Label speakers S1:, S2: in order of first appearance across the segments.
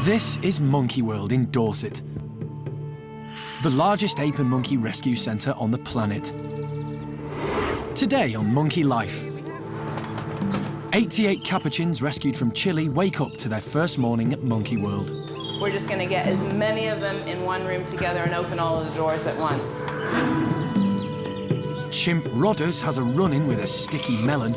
S1: This is Monkey World in Dorset, the largest ape and monkey rescue centre on the planet. Today on Monkey Life, 88 Capuchins rescued from Chile wake up to their first morning at Monkey World.
S2: We're just going to get as many of them in one room together and open all of the doors at once.
S1: Chimp Rodders has a run-in with a sticky melon.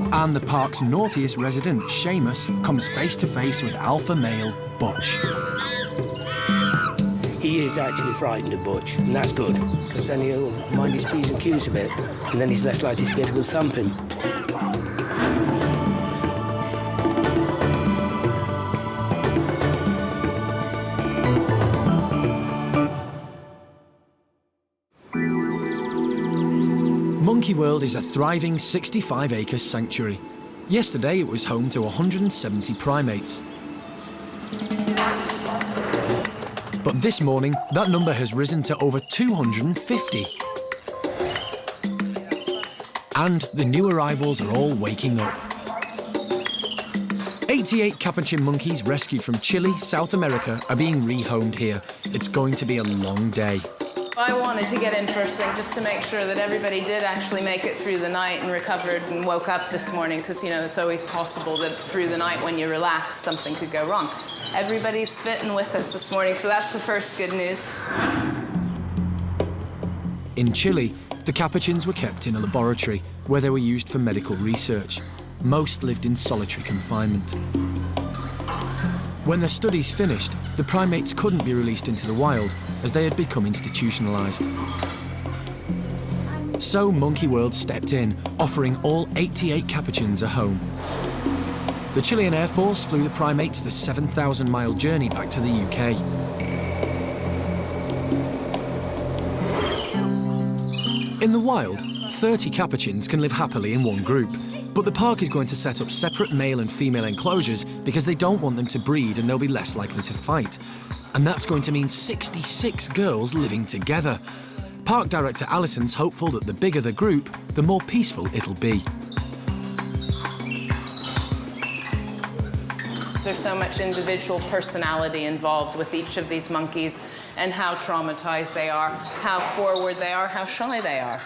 S1: And the park's naughtiest resident, Seamus, comes face-to-face with alpha male Butch.
S3: He is actually frightened of Butch, and that's good, because then he'll mind his P's and Q's a bit, and then he's less likely to get a good thumping.
S1: Monkey World is a thriving 65-acre sanctuary. Yesterday it was home to 170 primates. But this morning, that number has risen to over 250. And the new arrivals are all waking up. 88 Capuchin monkeys rescued from Chile, South America, are being rehomed here. It's going to be a long day.
S2: I wanted to get in first thing just to make sure that everybody did actually make it through the night and recovered and woke up this morning, because, you know, it's always possible that through the night when you relax, something could go wrong. Everybody's fitting with us this morning, so that's the first good news.
S1: In Chile, the Capuchins were kept in a laboratory where they were used for medical research. Most lived in solitary confinement. When their studies finished, the primates couldn't be released into the wild as they had become institutionalized. So Monkey World stepped in, offering all 88 Capuchins a home. The Chilean Air Force flew the primates the 7,000-mile journey back to the UK. In the wild, 30 Capuchins can live happily in one group, but the park is going to set up separate male and female enclosures because they don't want them to breed and they'll be less likely to fight. And that's going to mean 66 girls living together. Park director Alison's hopeful that the bigger the group, the more peaceful it'll be.
S2: There's so much individual personality involved with each of these monkeys, and how traumatized they are, how forward they are, how shy they are.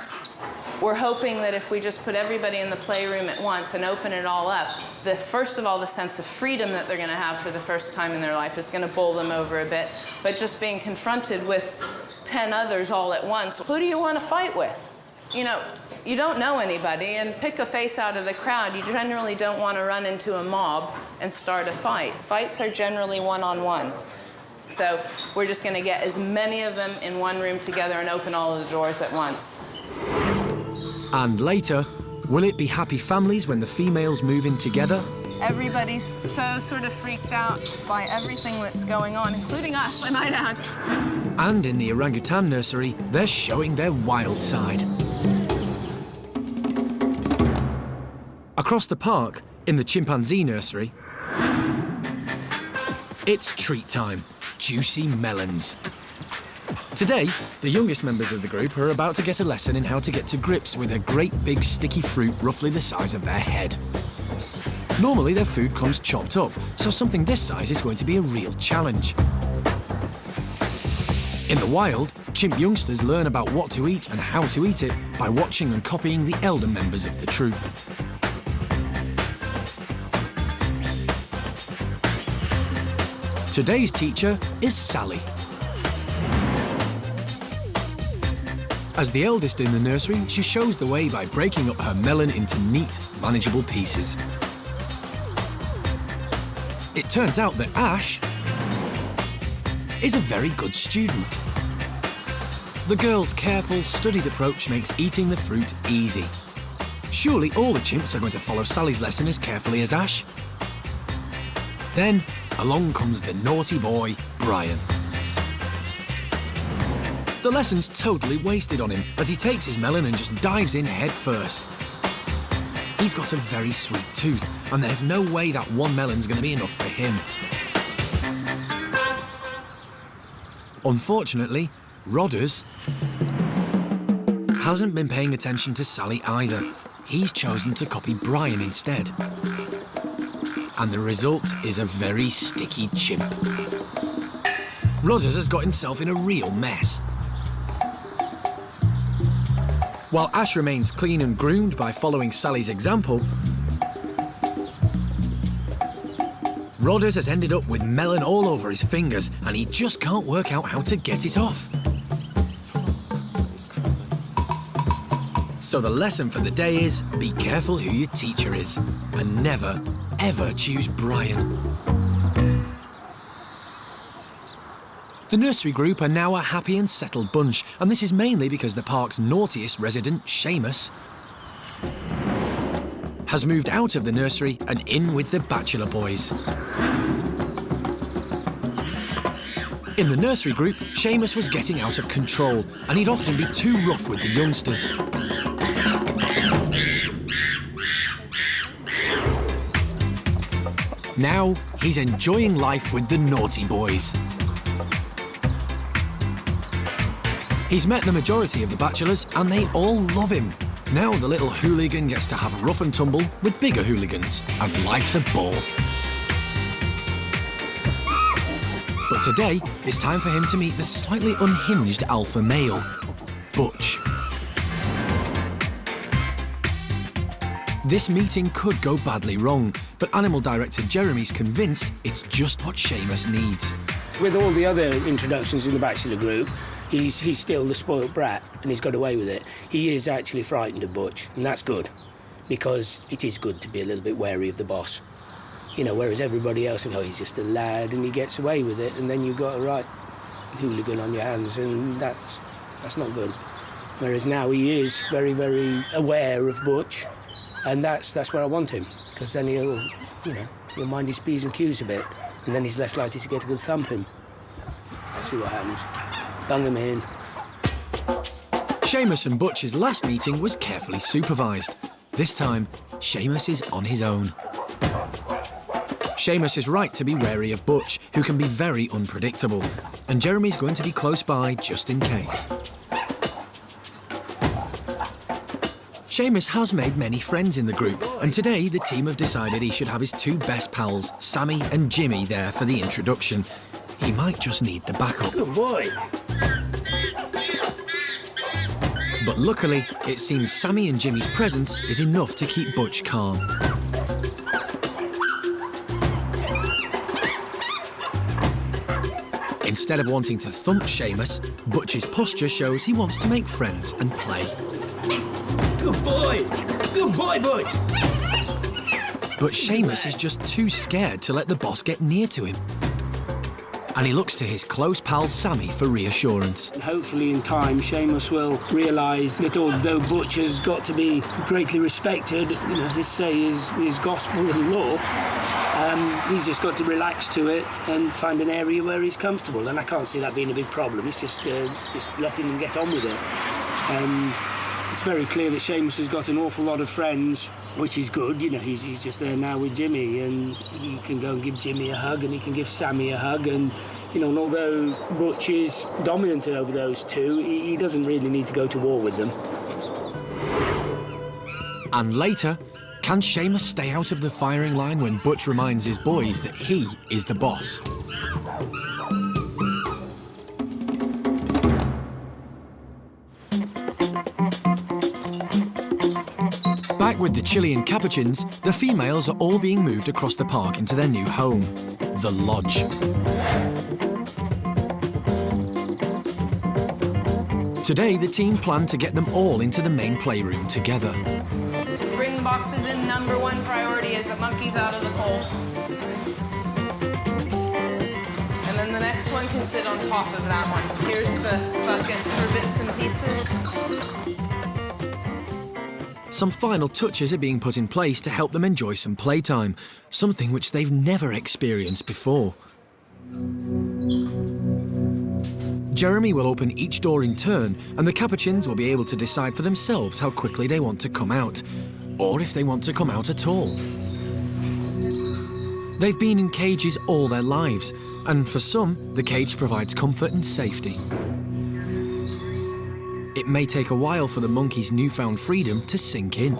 S2: We're hoping that if we just put everybody in the playroom at once and open it all up, first of all, the sense of freedom that they're going to have for the first time in their life is going to bowl them over a bit. But just being confronted with 10 others all at once, who do you want to fight with? You know, you don't know anybody, and pick a face out of the crowd. You generally don't want to run into a mob and start a fight. Fights are generally one-on-one. So we're just going to get as many of them in one room together and open all of the doors at once.
S1: And later, will it be happy families when the females move in together?
S2: Everybody's so sort of freaked out by everything that's going on, including us, I might add.
S1: And in the orangutan nursery, they're showing their wild side. Across the park, in the chimpanzee nursery, it's treat time. Juicy melons. Today, the youngest members of the group are about to get a lesson in how to get to grips with a great big sticky fruit roughly the size of their head. Normally, their food comes chopped up, so something this size is going to be a real challenge. In the wild, chimp youngsters learn about what to eat and how to eat it by watching and copying the elder members of the troop. Today's teacher is Sally. As the eldest in the nursery, she shows the way by breaking up her melon into neat, manageable pieces. It turns out that Ash is a very good student. The girl's careful, studied approach makes eating the fruit easy. Surely all the chimps are going to follow Sally's lesson as carefully as Ash. Then, along comes the naughty boy, Brian. The lesson's totally wasted on him as he takes his melon and just dives in head first. He's got a very sweet tooth, and there's no way that one melon's going to be enough for him. Unfortunately, Rodders hasn't been paying attention to Sally either. He's chosen to copy Brian instead. And the result is a very sticky chimp. Rodders has got himself in a real mess. While Ash remains clean and groomed by following Sally's example, Rodders has ended up with melon all over his fingers and he just can't work out how to get it off. So the lesson for the day is, be careful who your teacher is and never, ever choose Brian. The nursery group are now a happy and settled bunch, and this is mainly because the park's naughtiest resident, Seamus, has moved out of the nursery and in with the bachelor boys. In the nursery group, Seamus was getting out of control, and he'd often be too rough with the youngsters. Now, he's enjoying life with the naughty boys. He's met the majority of the bachelors and they all love him. Now the little hooligan gets to have a rough and tumble with bigger hooligans, and life's a ball. But today, it's time for him to meet the slightly unhinged alpha male, Butch. This meeting could go badly wrong, but animal director Jeremy's convinced it's just what Seamus needs.
S3: With all the other introductions in the bachelor group, he's still the spoilt brat and he's got away with it. He is actually frightened of Butch, and that's good, because it is good to be a little bit wary of the boss. You know, whereas everybody else, oh, he's just a lad and he gets away with it, and then you've got a right hooligan on your hands, and that's not good. Whereas now he is very, very aware of Butch, and that's where I want him, because then he'll mind his P's and Q's a bit, and then he's less likely to get a good thumping. See what happens. Bung him in.
S1: Seamus and Butch's last meeting was carefully supervised. This time, Seamus is on his own. Seamus is right to be wary of Butch, who can be very unpredictable, and Jeremy's going to be close by just in case. Seamus has made many friends in the group, and today the team have decided he should have his two best pals, Sammy and Jimmy, there for the introduction. He might just need the backup.
S3: Good boy.
S1: But luckily, it seems Sammy and Jimmy's presence is enough to keep Butch calm. Instead of wanting to thump Seamus, Butch's posture shows he wants to make friends and play.
S3: Good boy! Good boy, Butch!
S1: But Seamus is just too scared to let the boss get near to him. And he looks to his close pal Sammy for reassurance.
S3: Hopefully in time, Seamus will realise that although Butch has got to be greatly respected, his say is gospel and law, he's just got to relax to it and find an area where he's comfortable. And I can't see that being a big problem. It's just letting him get on with it. And it's very clear that Seamus has got an awful lot of friends, which is good. He's just there now with Jimmy, and he can go and give Jimmy a hug, and he can give Sammy a hug, and and although Butch is dominant over those two, he doesn't really need to go to war with them.
S1: And later, can Seamus stay out of the firing line when Butch reminds his boys that he is the boss? Back with the Chilean Capuchins, the females are all being moved across the park into their new home, the lodge. Today, the team plan to get them all into the main playroom together.
S2: Bring the boxes in. Number one priority is the monkeys out of the cold. And then the next one can sit on top of that one. Here's the bucket for bits and pieces.
S1: Some final touches are being put in place to help them enjoy some playtime, something which they've never experienced before. Jeremy will open each door in turn, and the Capuchins will be able to decide for themselves how quickly they want to come out, or if they want to come out at all. They've been in cages all their lives, and for some, the cage provides comfort and safety. It may take a while for the monkeys' newfound freedom to sink in.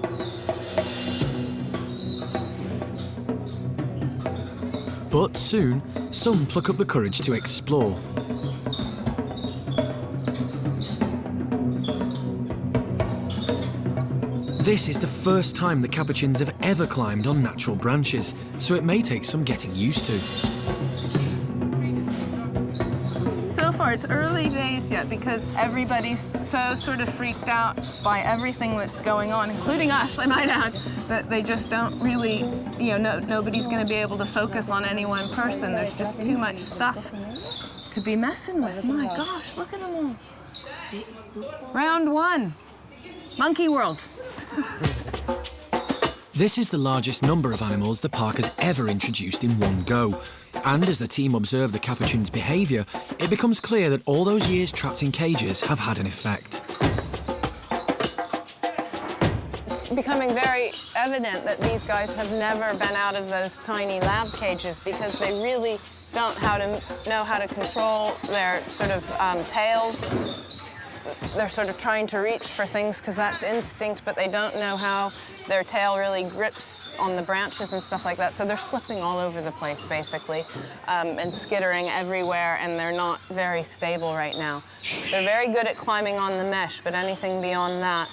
S1: But soon, some pluck up the courage to explore. This is the first time the capuchins have ever climbed on natural branches, so it may take some getting used to.
S2: So far, it's early days yet because everybody's so sort of freaked out by everything that's going on, including us, I might add, that they just don't really, nobody's going to be able to focus on any one person. There's just too much stuff to be messing with. My gosh, look at them all. Round one, Monkey World.
S1: This is the largest number of animals the park has ever introduced in one go. And as the team observe the capuchin's behaviour, it becomes clear that all those years trapped in cages have had an effect.
S2: It's becoming very evident that these guys have never been out of those tiny lab cages because they really don't know how to control their sort of tails. They're sort of trying to reach for things because that's instinct, but they don't know how their tail really grips on the branches and stuff like that. So they're slipping all over the place, basically, and skittering everywhere, and they're not very stable right now. They're very good at climbing on the mesh, but anything beyond that,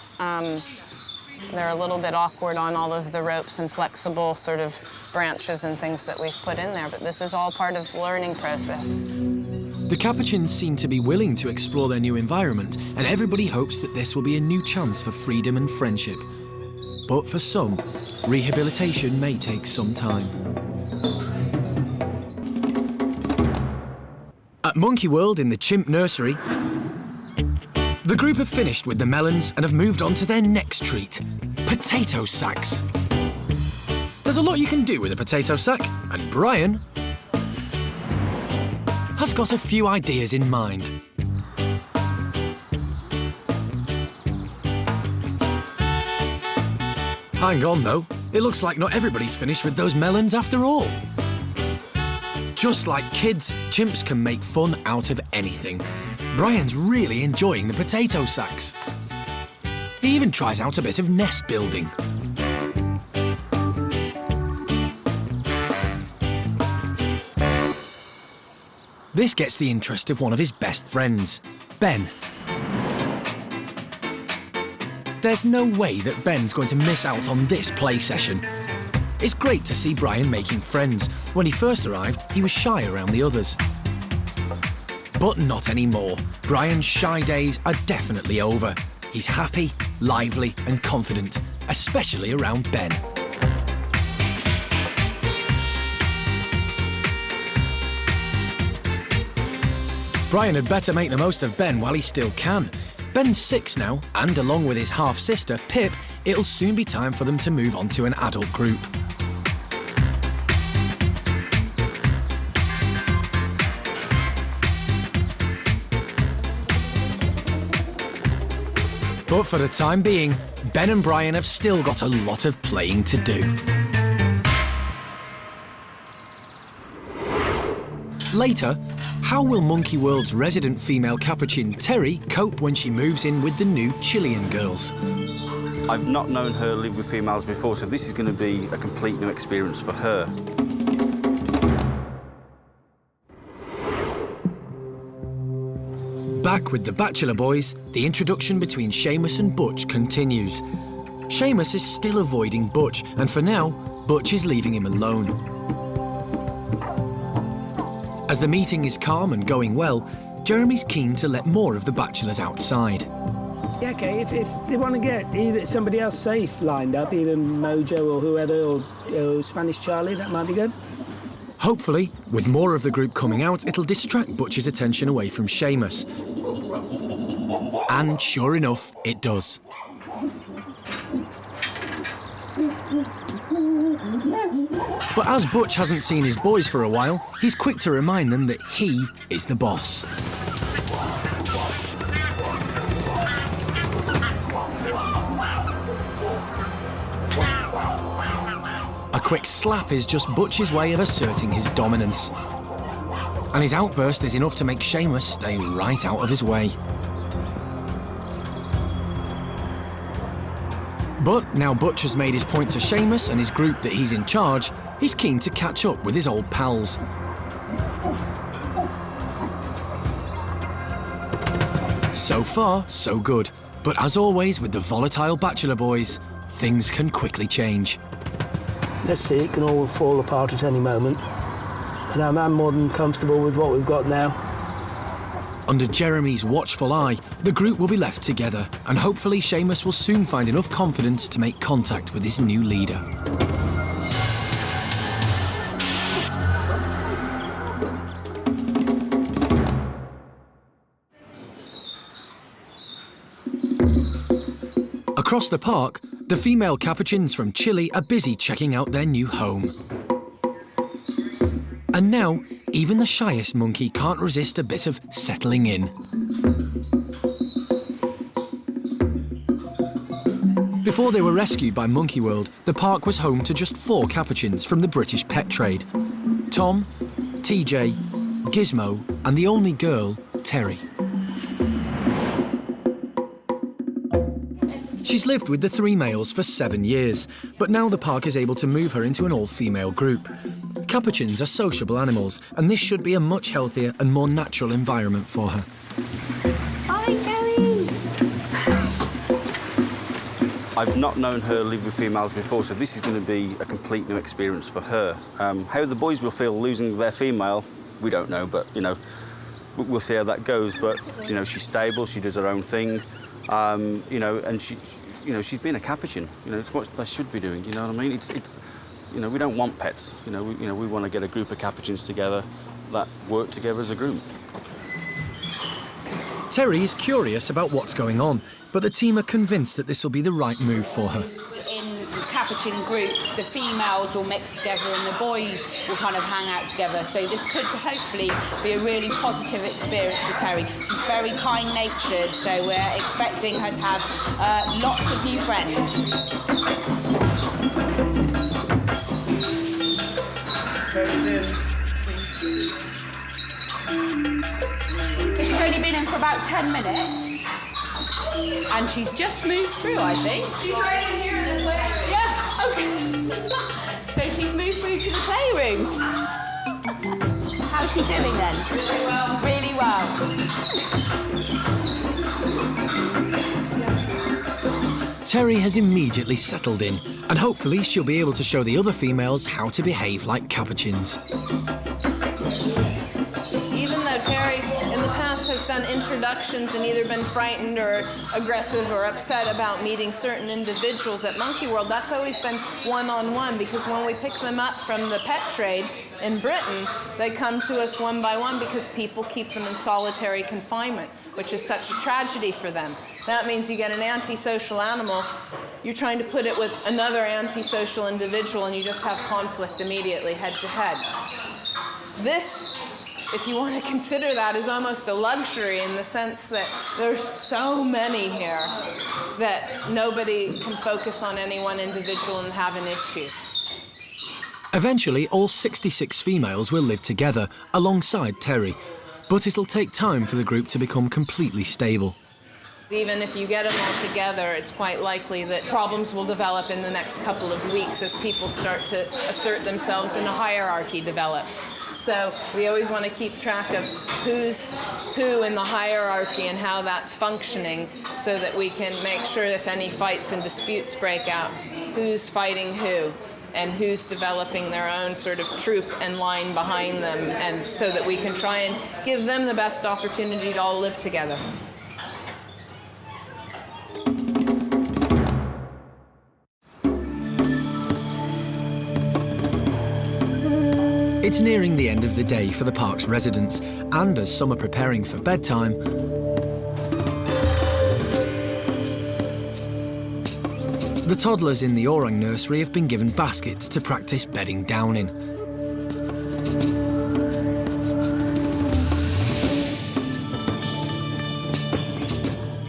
S2: they're a little bit awkward on all of the ropes and flexible sort of branches and things that we've put in there, but this is all part of the learning process.
S1: The capuchins seem to be willing to explore their new environment, and everybody hopes that this will be a new chance for freedom and friendship. But for some, rehabilitation may take some time. At Monkey World in the chimp nursery, the group have finished with the melons and have moved on to their next treat, potato sacks. There's a lot you can do with a potato sack, and Brian has got a few ideas in mind. Hang on though, it looks like not everybody's finished with those melons after all. Just like kids, chimps can make fun out of anything. Brian's really enjoying the potato sacks. He even tries out a bit of nest building. This gets the interest of one of his best friends, Ben. There's no way that Ben's going to miss out on this play session. It's great to see Brian making friends. When he first arrived, he was shy around the others. But not anymore. Brian's shy days are definitely over. He's happy, lively and confident, especially around Ben. Brian had better make the most of Ben while he still can. Ben's 6 now, and along with his half-sister, Pip, it'll soon be time for them to move on to an adult group. But for the time being, Ben and Brian have still got a lot of playing to do. Later, how will Monkey World's resident female capuchin, Terry, cope when she moves in with the new Chilean girls?
S4: I've not known her live with females before, so this is going to be a complete new experience for her.
S1: Back with the Bachelor Boys, the introduction between Seamus and Butch continues. Seamus is still avoiding Butch, and for now, Butch is leaving him alone. As the meeting is calm and going well, Jeremy's keen to let more of the bachelors outside.
S3: Yeah, OK, if they want to get either somebody else safe lined up, either Mojo or whoever, or Spanish Charlie, that might be good.
S1: Hopefully, with more of the group coming out, it'll distract Butch's attention away from Seamus. And sure enough, it does. But as Butch hasn't seen his boys for a while, he's quick to remind them that he is the boss. A quick slap is just Butch's way of asserting his dominance. And his outburst is enough to make Seamus stay right out of his way. But now Butch has made his point to Seamus and his group that he's in charge, he's keen to catch up with his old pals. So far, so good. But as always with the volatile bachelor boys, things can quickly change.
S3: Let's see, it can all fall apart at any moment. And I'm more than comfortable with what we've got now.
S1: Under Jeremy's watchful eye, the group will be left together, and hopefully Seamus will soon find enough confidence to make contact with his new leader. Across the park, the female Capuchins from Chile are busy checking out their new home. And now, even the shyest monkey can't resist a bit of settling in. Before they were rescued by Monkey World, the park was home to just 4 Capuchins from the British pet trade: Tom, TJ, Gizmo, and the only girl, Terry. She's lived with the 3 males for 7 years, but now the park is able to move her into an all-female group. Capuchins are sociable animals, and this should be a much healthier and more natural environment for her.
S5: Hi, Terry!
S4: I've not known her live with females before, so this is going to be a complete new experience for her. How the boys will feel losing their female, we don't know, but, you know, we'll see how that goes. But, you know, she's stable, she does her own thing, you know, and she's been a Capuchin. You know, it's what they should be doing, you know what I mean? It's you know, we don't want pets. You know, we want to get a group of Capuchins together that work together as a group.
S1: Terry is curious about what's going on, but the team are convinced that this will be the right move for her.
S5: In Capuchin groups, the females will mix together and the boys will kind of hang out together. So this could hopefully be a really positive experience for Terry. She's very kind-natured, so we're expecting her to have lots of new friends. She's only been in for about 10 minutes and she's just moved through, I think.
S2: She's right in here in the playroom.
S5: Yeah, okay. So she's moved through to the playroom. How's she doing then?
S2: Really well.
S5: Really well.
S1: Terry has immediately settled in, and hopefully she'll be able to show the other females how to behave like Capuchins.
S2: Even though Terry in the past has done introductions and either been frightened or aggressive or upset about meeting certain individuals at Monkey World, that's always been one-on-one, because when we pick them up from the pet trade in Britain, they come to us one by one because people keep them in solitary confinement, which is such a tragedy for them. That means you get an antisocial animal, you're trying to put it with another antisocial individual, and you just have conflict immediately, head to head. This, if you want to consider that, is almost a luxury in the sense that there's so many here that nobody can focus on any one individual and have an issue.
S1: Eventually, all 66 females will live together alongside Terry, but it'll take time for the group to become completely stable.
S2: Even if you get them all together, it's quite likely that problems will develop in the next couple of weeks as people start to assert themselves and a hierarchy develops. So we always want to keep track of who's who in the hierarchy and how that's functioning, so that we can make sure if any fights and disputes break out, who's fighting who and who's developing their own sort of troop and line behind them, and so that we can try and give them the best opportunity to all live together.
S1: It's nearing the end of the day for the park's residents, and as some are preparing for bedtime, the toddlers in the orang nursery have been given baskets to practice bedding down in.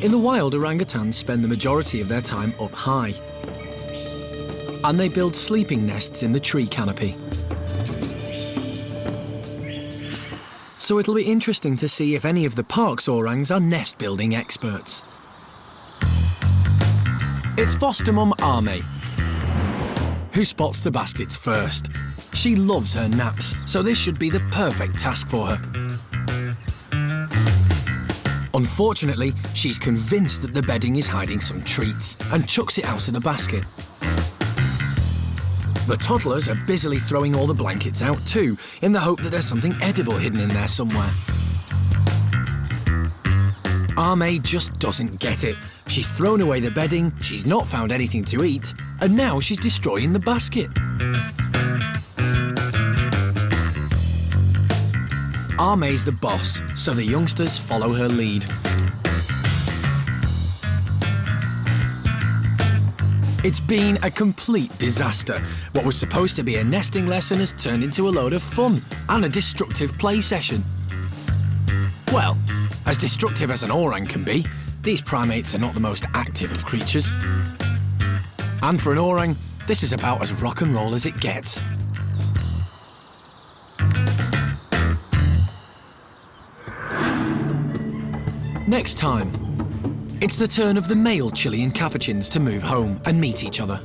S1: In the wild, orangutans spend the majority of their time up high, and they build sleeping nests in the tree canopy. So it'll be interesting to see if any of the park's orangs are nest-building experts. It's foster mum Arme who spots the baskets first. She loves her naps, so this should be the perfect task for her. Unfortunately, she's convinced that the bedding is hiding some treats and chucks it out of the basket. The toddlers are busily throwing all the blankets out too, in the hope that there's something edible hidden in there somewhere. Arme just doesn't get it. She's thrown away the bedding, she's not found anything to eat, and now she's destroying the basket. Arme's the boss, so the youngsters follow her lead. It's been a complete disaster. What was supposed to be a nesting lesson has turned into a load of fun and a destructive play session. Well, as destructive as an orang can be, these primates are not the most active of creatures. And for an orang, this is about as rock and roll as it gets. Next time, it's the turn of the male Chilean Capuchins to move home and meet each other.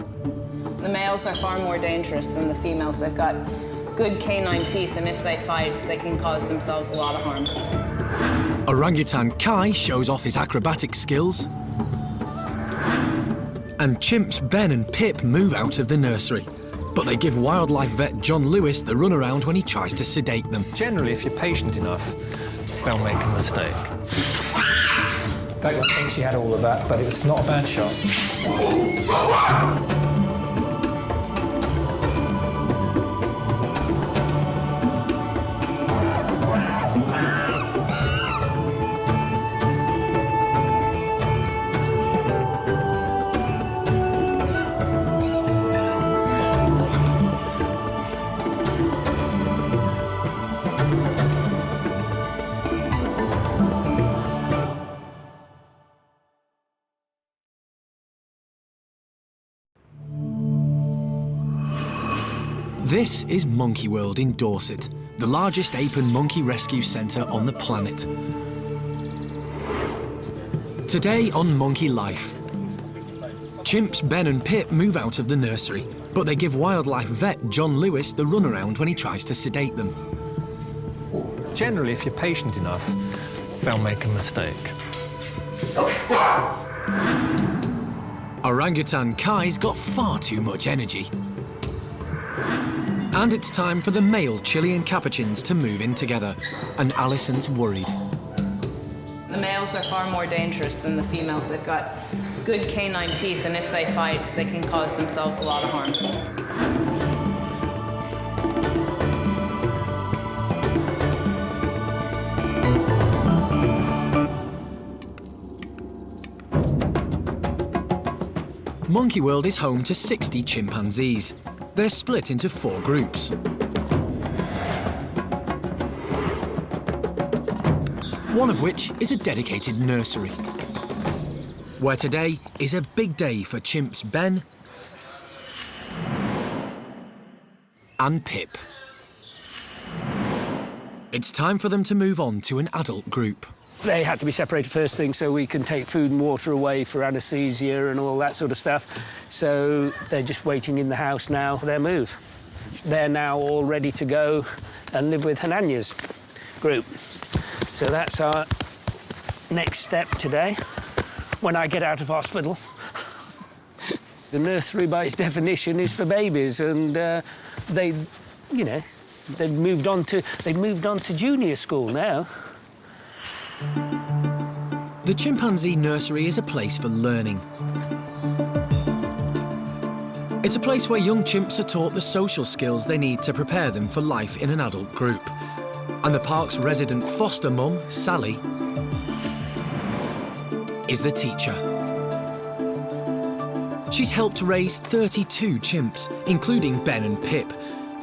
S2: The males are far more dangerous than the females. They've got good canine teeth, and if they fight, they can cause themselves a lot of harm.
S1: Orangutan Kai shows off his acrobatic skills. And chimps Ben and Pip move out of the nursery. But they give wildlife vet John Lewis the runaround when he tries to sedate them.
S6: Generally, if you're patient enough, they'll make a mistake.
S7: Don't think she had all of that, but it was not a bad shot.
S1: This is Monkey World in Dorset, the largest ape and monkey rescue centre on the planet. Today on Monkey Life, chimps Ben and Pip move out of the nursery, but they give wildlife vet John Lewis the runaround when he tries to sedate them.
S6: Generally, if you're patient enough, they'll make a mistake.
S1: Orangutan Kai's got far too much energy. And it's time for the male Chilean Capuchins to move in together, and Alison's worried.
S2: The males are far more dangerous than the females. They've got good canine teeth, and if they fight, they can cause themselves a lot of harm.
S1: Monkey World is home to 60 chimpanzees. They're split into 4 groups. One of which is a dedicated nursery, where today is a big day for chimps Ben and Pip. It's time for them to move on to an adult group.
S3: They had to be separated first thing so we can take food and water away for anaesthesia and all that sort of stuff. So they're just waiting in the house now for their move. They're now all ready to go and live with Hananya's group. So that's our next step today when I get out of hospital. The nursery, by its definition, is for babies, and they've moved on to junior school now.
S1: The chimpanzee nursery is a place for learning. It's a place where young chimps are taught the social skills they need to prepare them for life in an adult group. And the park's resident foster mum, Sally, is the teacher. She's helped raise 32 chimps, including Ben and Pip.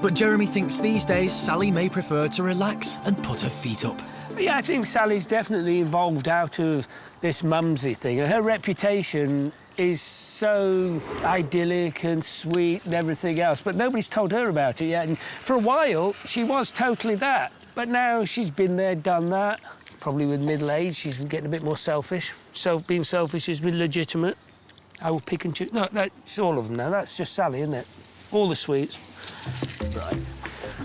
S1: But Jeremy thinks these days Sally may prefer to relax and put her feet up.
S3: Yeah, I think Sally's definitely evolved out of this mumsy thing. Her reputation is so idyllic and sweet and everything else, but nobody's told her about it yet. And for a while, she was totally that. But now she's been there, done that. Probably with middle age, she's getting a bit more selfish. Being selfish is legitimate. I will pick and choose. No, it's all of them now. That's just Sally, isn't it? All the sweets. Right.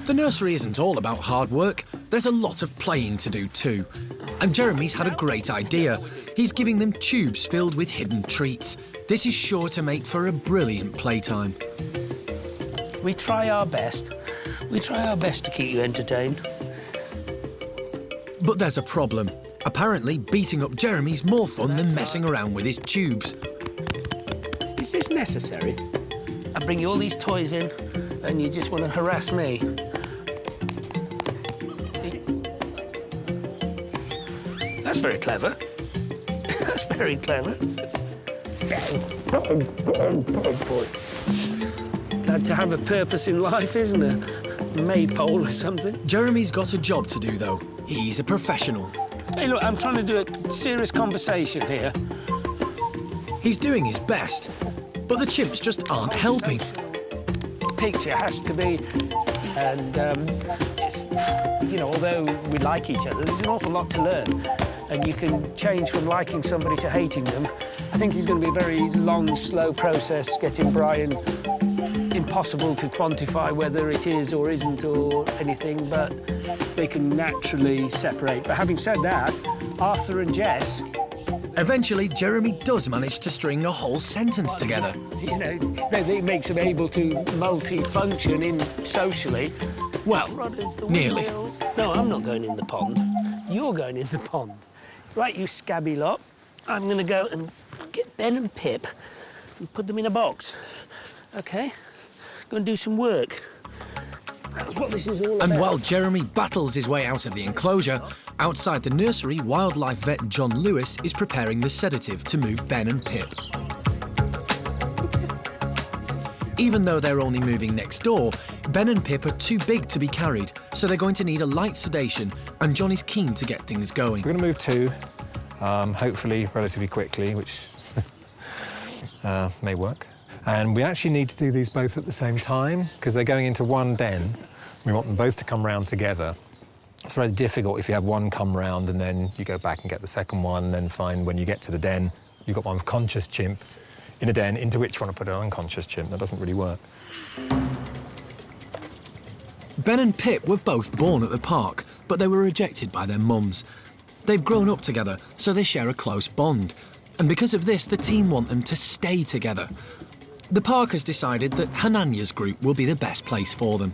S1: The nursery isn't all about hard work. There's a lot of playing to do too. And Jeremy's had a great idea. He's giving them tubes filled with hidden treats. This is sure to make for a brilliant playtime.
S3: We try our best. We try our best to keep you entertained.
S1: But there's a problem. Apparently, beating up Jeremy's more fun than messing around with his tubes.
S3: Is this necessary? I bring you all these toys in, and you just want to harass me. That's very clever. That's very clever. Glad to have a purpose in life, isn't it? Maypole or something.
S1: Jeremy's got a job to do, though. He's a professional.
S3: Hey, look, I'm trying to do a serious conversation here.
S1: He's doing his best, but the chimps just aren't helping.
S3: Picture has to be, and it's, you know, although we like each other, there's an awful lot to learn. And you can change from liking somebody to hating them. I think it's going to be a very long, slow process getting Brian. Impossible to quantify whether it is or isn't or anything, but they can naturally separate. But having said that, Arthur and Jess...
S1: Eventually, Jeremy does manage to string a whole sentence together.
S3: You know, it makes them able to multi-function in socially.
S1: Well, nearly.
S3: No, I'm not going in the pond. You're going in the pond. Right, you scabby lot. I'm going to go and get Ben and Pip and put them in a box. OK? Go and do some work. That's what this is all about.
S1: And while Jeremy battles his way out of the enclosure, outside the nursery, wildlife vet John Lewis is preparing the sedative to move Ben and Pip. Even though they're only moving next door, Ben and Pip are too big to be carried, so they're going to need a light sedation, and John is keen to get things going.
S6: We're going to move two, hopefully relatively quickly, which may work. And we actually need to do these both at the same time, because they're going into one den. We want them both to come round together. It's very difficult if you have one come round and then you go back and get the second one, and then find when you get to the den, you've got one conscious chimp in a den into which you want to put an unconscious chimp. That doesn't really work.
S1: Ben and Pip were both born at the park, but they were rejected by their mums. They've grown up together, so they share a close bond. And because of this, the team want them to stay together. The park has decided that Hananya's group will be the best place for them.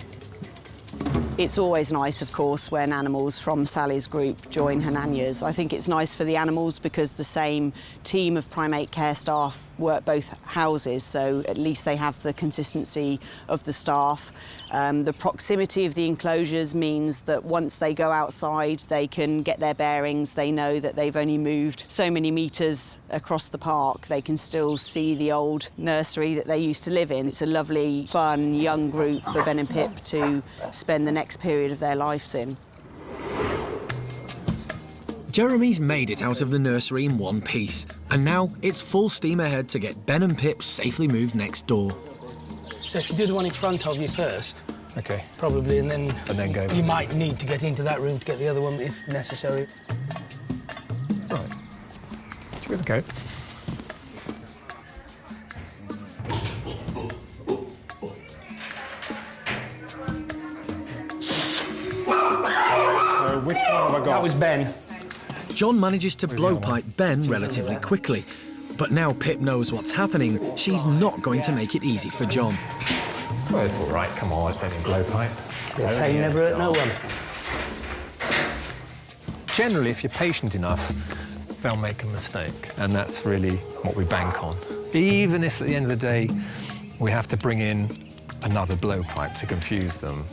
S8: It's always nice, of course, when animals from Sally's group join Hananya's. I think it's nice for the animals because the same team of Primate Care Staff work both houses, so at least they have the consistency of the staff. The proximity of the enclosures means that once they go outside, they can get their bearings. They know that they've only moved so many metres across the park. They can still see the old nursery that they used to live in. It's a lovely, fun, young group for Ben and Pip to spend the next period of their lives in.
S1: Jeremy's made it out of the nursery in one piece, and now it's full steam ahead to get Ben and Pip safely moved next door.
S3: So if you do the one in front of you first,
S6: OK.
S3: probably, and then
S6: go.
S3: You might need to get into that room to get the other one if necessary.
S6: Right. Give it a go. So which one have I got?
S3: That was Ben.
S1: John manages to blowpipe Ben relatively quickly. But now Pip knows what's happening, she's not going to make it easy for John.
S6: Well, it's all right. Come on, it's only a blowpipe.
S3: That's how you never hurt no one.
S6: Generally, if you're patient enough, they'll make a mistake. And that's really what we bank on. Even if at the end of the day, we have to bring in another blowpipe to confuse them,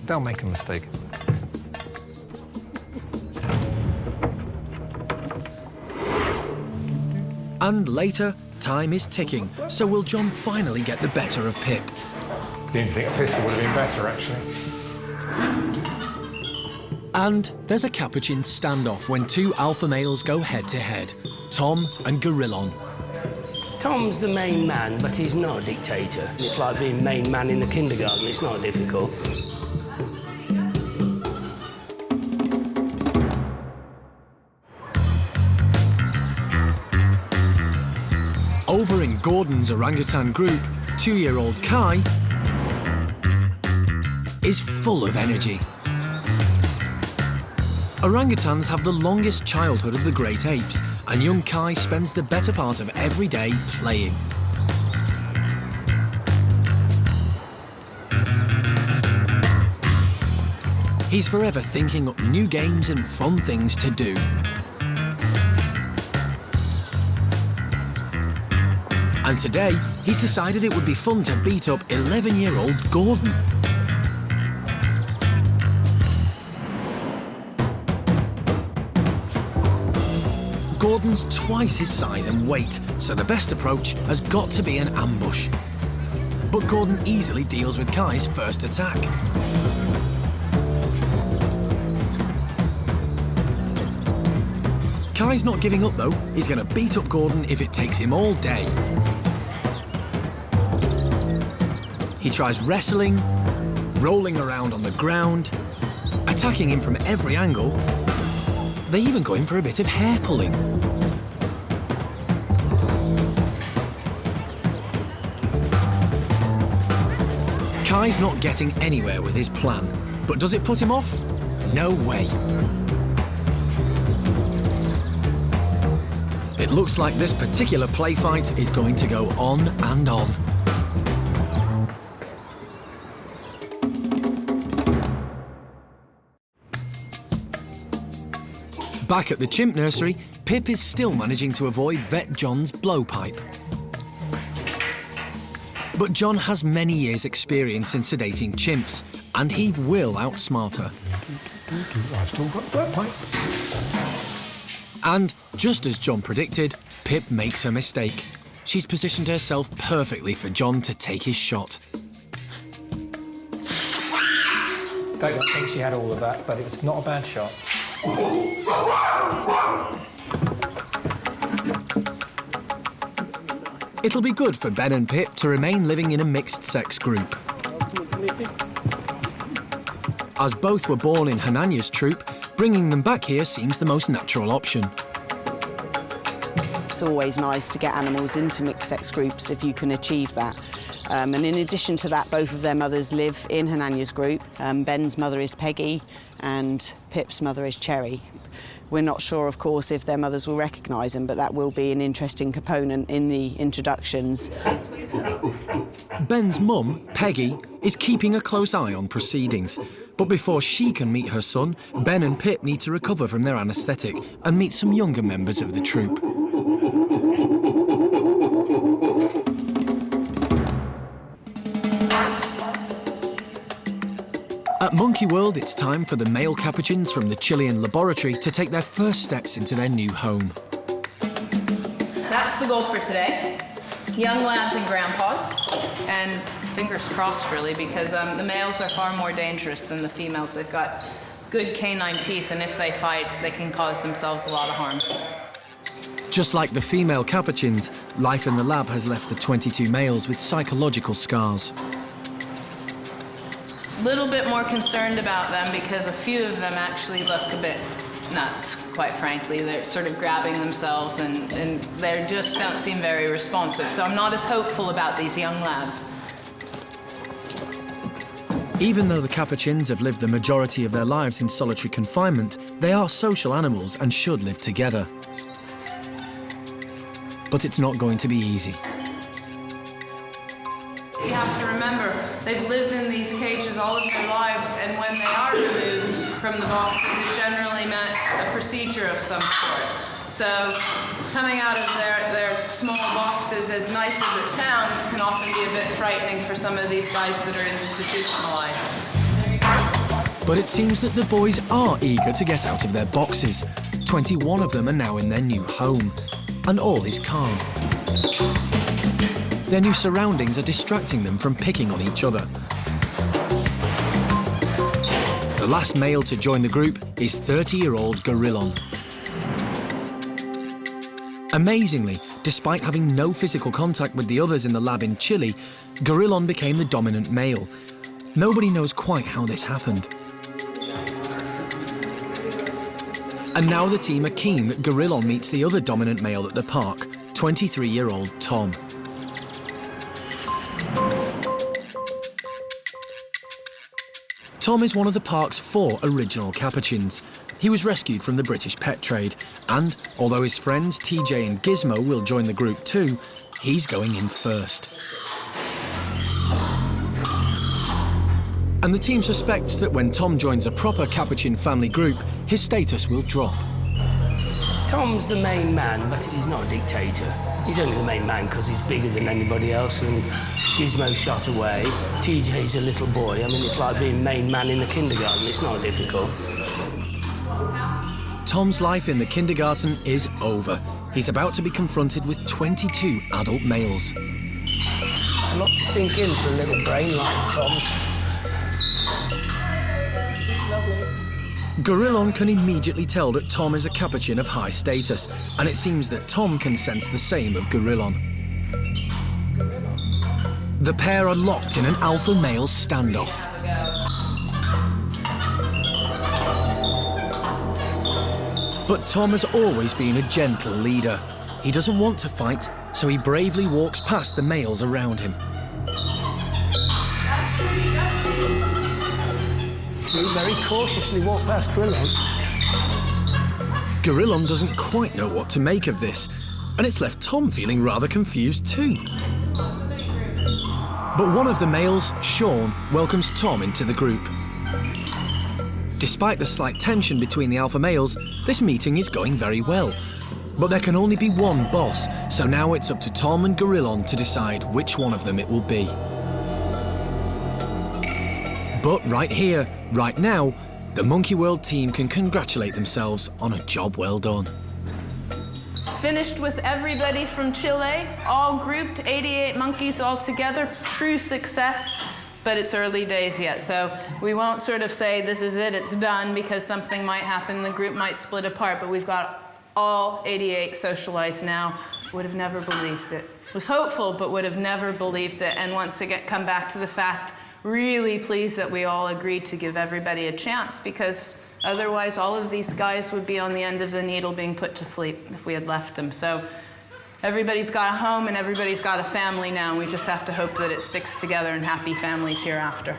S6: they'll make a mistake.
S1: And later, time is ticking, so will John finally get the better of Pip?
S6: Didn't think a pistol would have been better, actually.
S1: And there's a Capuchin standoff when two alpha males go head-to-head, Tom and Gorillon.
S3: Tom's the main man, but he's not a dictator. It's like being main man in the kindergarten. It's not difficult.
S1: Over in Gordon's orangutan group, 2-year-old Kai is full of energy. Orangutans have the longest childhood of the great apes, and young Kai spends the better part of every day playing. He's forever thinking up new games and fun things to do. And today, he's decided it would be fun to beat up 11-year-old Gordon. Gordon's twice his size and weight, so the best approach has got to be an ambush. But Gordon easily deals with Kai's first attack. Kai's not giving up though. He's going to beat up Gordon if it takes him all day. He tries wrestling, rolling around on the ground, attacking him from every angle. They even go in for a bit of hair pulling. Kai's not getting anywhere with his plan, but does it put him off? No way. It looks like this particular play fight is going to go on and on. Back at the chimp nursery, Pip is still managing to avoid Vet John's blowpipe. But John has many years' experience in sedating chimps, and he will outsmart her.
S7: I've still got the blowpipe.
S1: And, just as John predicted, Pip makes a mistake. She's positioned herself perfectly for John to take his shot.
S7: Don't think she had all of that, but it was not a bad shot.
S1: It'll be good for Ben and Pip to remain living in a mixed-sex group. As both were born in Hananya's troop, bringing them back here seems the most natural option.
S8: It's always nice to get animals into mixed-sex groups if you can achieve that. And in addition to that, both of their mothers live in Hananya's group. Ben's mother is Peggy and Pip's mother is Cherry. We're not sure, of course, if their mothers will recognise them, but that will be an interesting component in the introductions.
S1: Ben's mum, Peggy, is keeping a close eye on proceedings. But before she can meet her son, Ben and Pip need to recover from their anaesthetic and meet some younger members of the troop. At Monkey World, it's time for the male Capuchins from the Chilean laboratory to take their first steps into their new home.
S2: That's the goal for today. Young lads and grandpas, and fingers crossed really, because the males are far more dangerous than the females. They've got good canine teeth, and if they fight, they can cause themselves a lot of harm.
S1: Just like the female Capuchins, life in the lab has left the 22 males with psychological scars.
S2: A little bit more concerned about them because a few of them actually look a bit nuts, quite frankly. They're sort of grabbing themselves and they just don't seem very responsive. So I'm not as hopeful about these young lads.
S1: Even though the Capuchins have lived the majority of their lives in solitary confinement, they are social animals and should live together. But it's not going to be easy.
S2: You have to remember, they've lived in these cages all of their lives, and when they are removed from the boxes, it generally meant a procedure of some sort. So coming out of their small boxes, as nice as it sounds, can often be a bit frightening for some of these guys that are institutionalized.
S1: But it seems that the boys are eager to get out of their boxes. 21 of them are now in their new home, and all is calm. Their new surroundings are distracting them from picking on each other. The last male to join the group is 30-year-old Gorillon. Amazingly, despite having no physical contact with the others in the lab in Chile, Gorillon became the dominant male. Nobody knows quite how this happened. And now the team are keen that Gorillon meets the other dominant male at the park, 23-year-old Tom. Tom is one of the park's 4 original Capuchins. He was rescued from the British pet trade, and although his friends TJ and Gizmo will join the group too, he's going in first. And the team suspects that when Tom joins a proper Capuchin family group, his status will drop.
S3: Tom's the main man, but he's not a dictator. He's only the main man because he's bigger than anybody else, and Gizmo's shot away. TJ's a little boy. I mean, it's like being main man in the kindergarten. It's not difficult.
S1: Tom's life in the kindergarten is over. He's about to be confronted with 22 adult males.
S3: It's a lot to sink in for a little brain like Tom's.
S1: Gorillon can immediately tell that Tom is a Capuchin of high status, and it seems that Tom can sense the same of Gorillon. The pair are locked in an alpha-male standoff. But Tom has always been a gentle leader. He doesn't want to fight, so he bravely walks past the males around him.
S3: So he very cautiously walked past Gorillon.
S1: Gorillon doesn't quite know what to make of this, and it's left Tom feeling rather confused too. But one of the males, Sean, welcomes Tom into the group. Despite the slight tension between the alpha males, this meeting is going very well. But there can only be one boss, so now it's up to Tom and Gorillon to decide which one of them it will be. But right here, right now, the Monkey World team can congratulate themselves on a job well done.
S2: Finished with everybody from Chile, all grouped, 88 monkeys all together, true success, but it's early days yet, so we won't sort of say this is it, it's done, because something might happen, the group might split apart, but we've got all 88 socialized now. Would have never believed it. Was hopeful, but would have never believed it, and once again, come back to the fact, really pleased that we all agreed to give everybody a chance, because otherwise, all of these guys would be on the end of the needle being put to sleep if we had left them. So everybody's got a home and everybody's got a family now, and we just have to hope that it sticks together and happy families hereafter.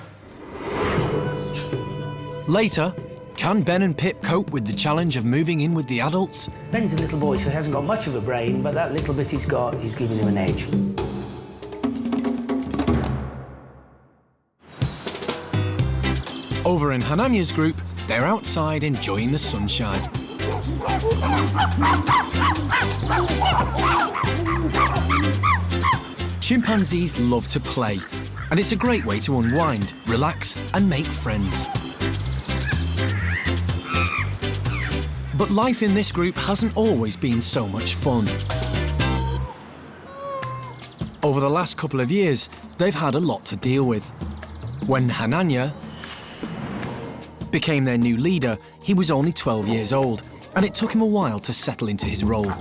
S1: Later, can Ben and Pip cope with the challenge of moving in with the adults?
S3: Ben's a little boy, so he hasn't got much of a brain, but that little bit he's got is giving him an edge.
S1: Over in Hananya's group, they're outside enjoying the sunshine. Chimpanzees love to play, and it's a great way to unwind, relax, and make friends. But life in this group hasn't always been so much fun. Over the last couple of years, they've had a lot to deal with. When Hananya became their new leader, he was only 12 years old, and it took him a while to settle into his role.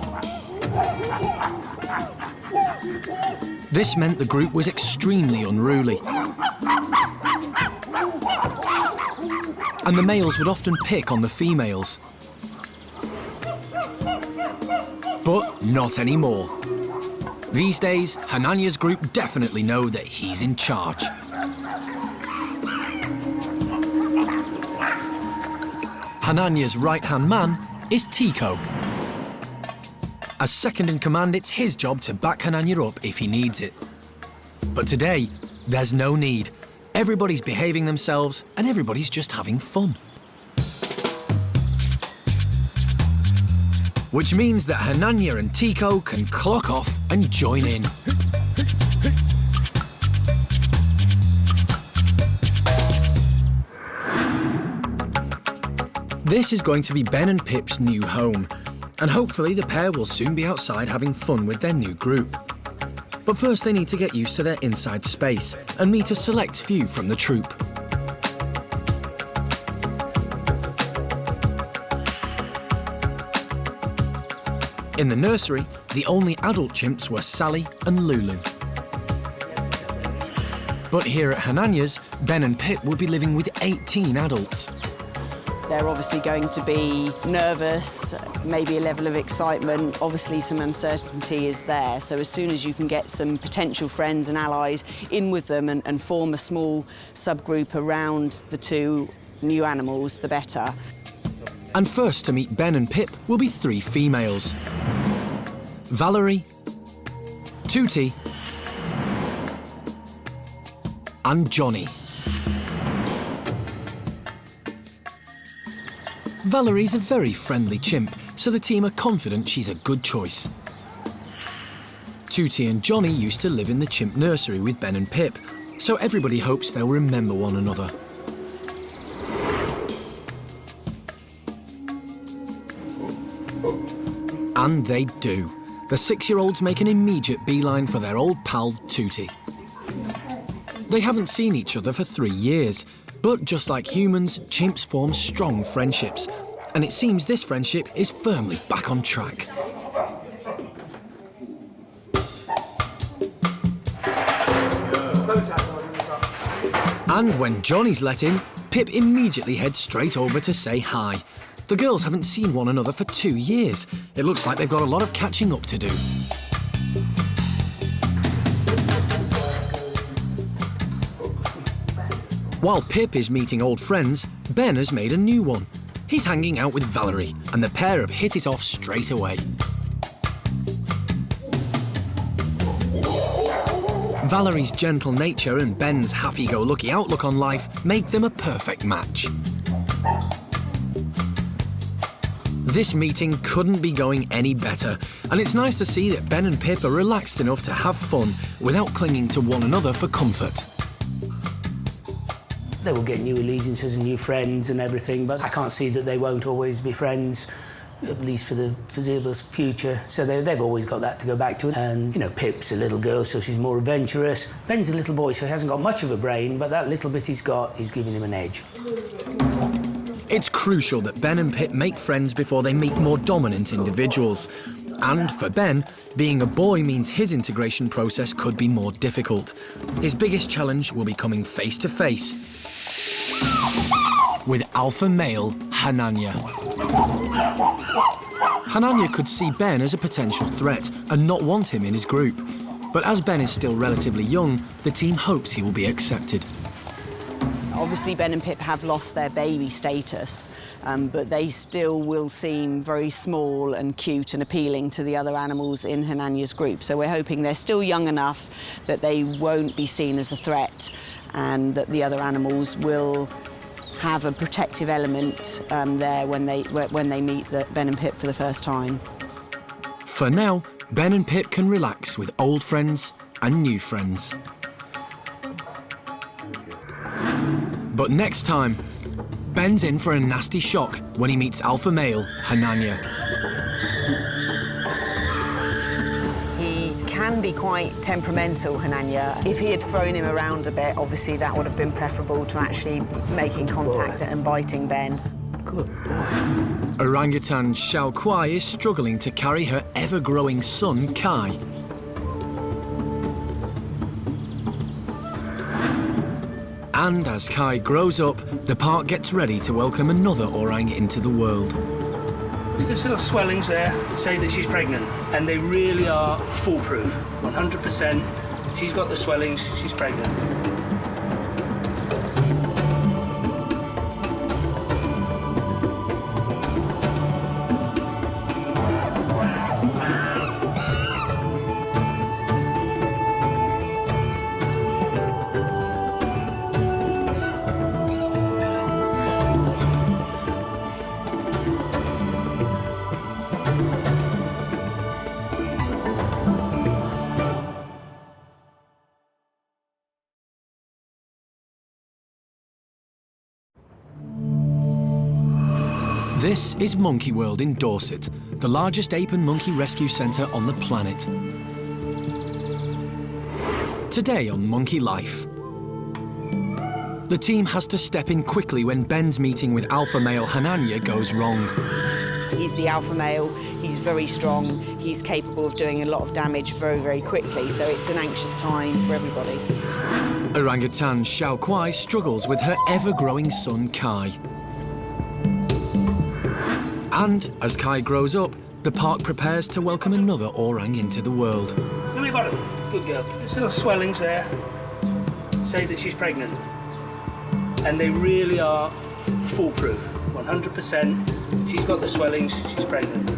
S1: This meant the group was extremely unruly. And the males would often pick on the females. But not anymore. These days, Hananya's group definitely know that he's in charge. Hananya's right-hand man is Tico. As second in command, it's his job to back Hananya up if he needs it. But today, there's no need. Everybody's behaving themselves and everybody's just having fun. Which means that Hananya and Tico can clock off and join in. This is going to be Ben and Pip's new home, and hopefully the pair will soon be outside having fun with their new group. But first they need to get used to their inside space and meet a select few from the troop. In the nursery, the only adult chimps were Sally and Lulu. But here at Hananya's, Ben and Pip will be living with 18 adults.
S8: They're obviously going to be nervous, maybe a level of excitement. Obviously some uncertainty is there, so as soon as you can get some potential friends and allies in with them and form a small subgroup around the two new animals, the better.
S1: And first to meet Ben and Pip will be 3 females. Valerie, Tootie and Johnny. Valerie's a very friendly chimp, so the team are confident she's a good choice. Tootie and Johnny used to live in the chimp nursery with Ben and Pip, so everybody hopes they'll remember one another. And they do. The 6-year-olds make an immediate beeline for their old pal, Tootie. They haven't seen each other for 3 years, but just like humans, chimps form strong friendships, and it seems this friendship is firmly back on track. And when Johnny's let in, Pip immediately heads straight over to say hi. The girls haven't seen one another for 2 years. It looks like they've got a lot of catching up to do. While Pip is meeting old friends, Ben has made a new one. He's hanging out with Valerie, and the pair have hit it off straight away. Valerie's gentle nature and Ben's happy-go-lucky outlook on life make them a perfect match. This meeting couldn't be going any better, and it's nice to see that Ben and Pip are relaxed enough to have fun without clinging to one another for comfort.
S3: They will get new allegiances and new friends and everything, but I can't see that they won't always be friends, at least for the foreseeable future. So they've always got that to go back to. And, you know, Pip's a little girl, so she's more adventurous. Ben's a little boy, so he hasn't got much of a brain, but that little bit he's got is giving him an edge.
S1: It's crucial that Ben and Pip make friends before they meet more dominant individuals. And for Ben, being a boy means his integration process could be more difficult. His biggest challenge will be coming face to face with alpha male Hananya. Hananya could see Ben as a potential threat and not want him in his group. But as Ben is still relatively young, the team hopes he will be accepted.
S8: Obviously, Ben and Pip have lost their baby status, but they still will seem very small and cute and appealing to the other animals in Hananya's group. So we're hoping they're still young enough that they won't be seen as a threat and that the other animals will have a protective element there when they meet Ben and Pip for the first time.
S1: For now, Ben and Pip can relax with old friends and new friends. But next time, Ben's in for a nasty shock when he meets alpha male Hananya.
S8: He can be quite temperamental, Hananya. If he had thrown him around a bit, obviously that would have been preferable to actually making contact and biting Ben.
S3: Good boy.
S1: Orangutan Xiao Kuai is struggling to carry her ever-growing son, Kai. And as Kai grows up, the park gets ready to welcome another orang into the world.
S3: There's little swellings there say that she's pregnant, and they really are foolproof, 100%. She's got the swellings, she's pregnant.
S1: This is Monkey World in Dorset, the largest ape and monkey rescue centre on the planet. Today on Monkey Life. The team has to step in quickly when Ben's meeting with alpha male Hananya goes wrong.
S8: He's the alpha male, he's very strong, he's capable of doing a lot of damage very, very quickly, so it's an anxious time for everybody.
S1: Orangutan Xiao Kuai struggles with her ever-growing son Kai. And as Kai grows up, the park prepares to welcome another orang into the world.
S3: Here we've got her. Good girl. There's little swellings there. Say that she's pregnant. And they really are foolproof. 100%. She's got the swellings, she's pregnant.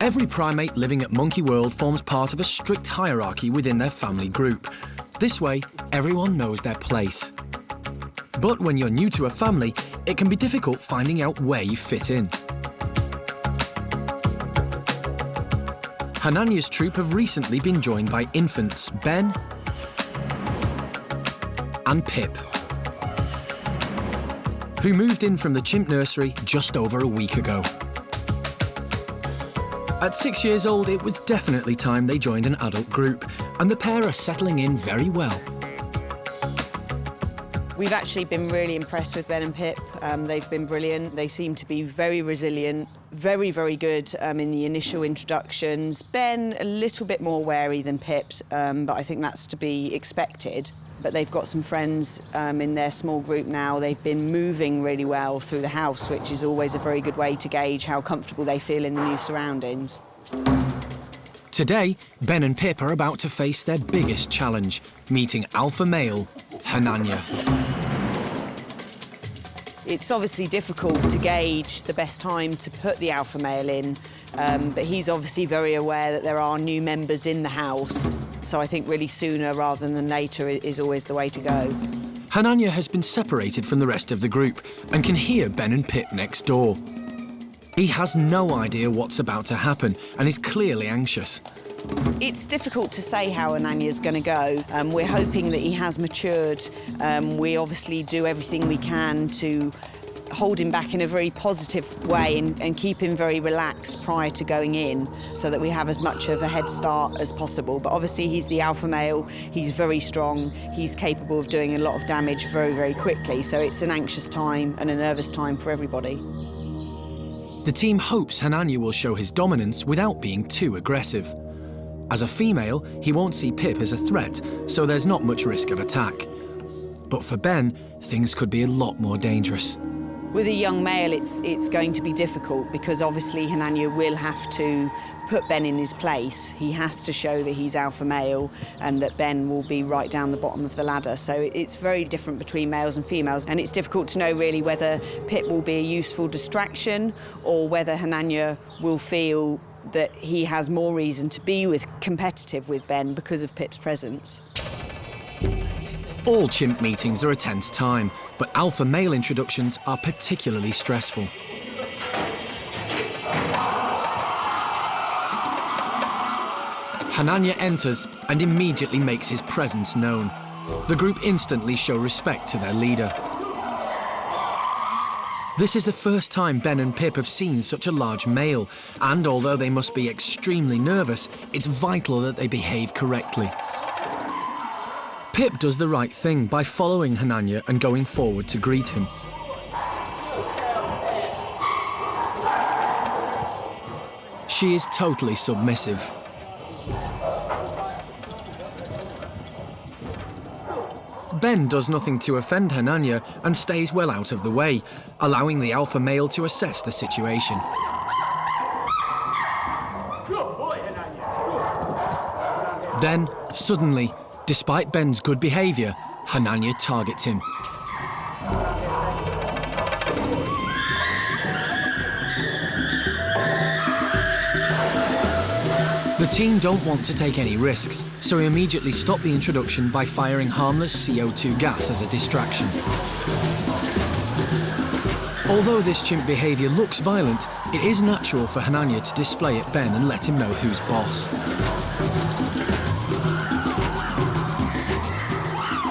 S1: Every primate living at Monkey World forms part of a strict hierarchy within their family group. This way, everyone knows their place. But when you're new to a family, it can be difficult finding out where you fit in. Hananya's troop have recently been joined by infants Ben and Pip, who moved in from the chimp nursery just over a week ago. At 6 years old, it was definitely time they joined an adult group, and the pair are settling in very well.
S8: We've actually been really impressed with Ben and Pip. They've been brilliant. They seem to be very resilient, very, very good in the initial introductions. Ben, a little bit more wary than Pip, but I think that's to be expected. But they've got some friends in their small group now. They've been moving really well through the house, which is always a very good way to gauge how comfortable they feel in the new surroundings.
S1: Today, Ben and Pip are about to face their biggest challenge, meeting alpha male Hananya.
S8: It's obviously difficult to gauge the best time to put the alpha male in, but he's obviously very aware that there are new members in the house. So I think really sooner rather than later is always the way to go.
S1: Hananya has been separated from the rest of the group and can hear Ben and Pip next door. He has no idea what's about to happen and is clearly anxious.
S8: It's difficult to say how Hananya's going to go. We're hoping that he has matured. We obviously do everything we can to hold him back in a very positive way and keep him very relaxed prior to going in so that we have as much of a head start as possible. But obviously he's the alpha male, he's very strong, he's capable of doing a lot of damage very, very quickly. So it's an anxious time and a nervous time for everybody.
S1: The team hopes Hananya will show his dominance without being too aggressive. As a female, he won't see Pip as a threat, so there's not much risk of attack. But for Ben, things could be a lot more dangerous.
S8: With a young male, it's going to be difficult because obviously Hananya will have to put Ben in his place. He has to show that he's alpha male and that Ben will be right down the bottom of the ladder. So it's very different between males and females, and it's difficult to know really whether Pip will be a useful distraction or whether Hananya will feel that he has more reason to be competitive with Ben because of Pip's presence.
S1: All chimp meetings are a tense time, but alpha male introductions are particularly stressful. Hananya enters and immediately makes his presence known. The group instantly show respect to their leader. This is the first time Ben and Pip have seen such a large male, and although they must be extremely nervous, it's vital that they behave correctly. Pip does the right thing by following Hananya and going forward to greet him. She is totally submissive. Ben does nothing to offend Hananya and stays well out of the way, allowing the alpha male to assess the situation. Then, suddenly, despite Ben's good behaviour, Hananya targets him. The team don't want to take any risks, so we immediately stop the introduction by firing harmless CO2 gas as a distraction. Although this chimp behaviour looks violent, it is natural for Hananya to display at Ben and let him know who's boss.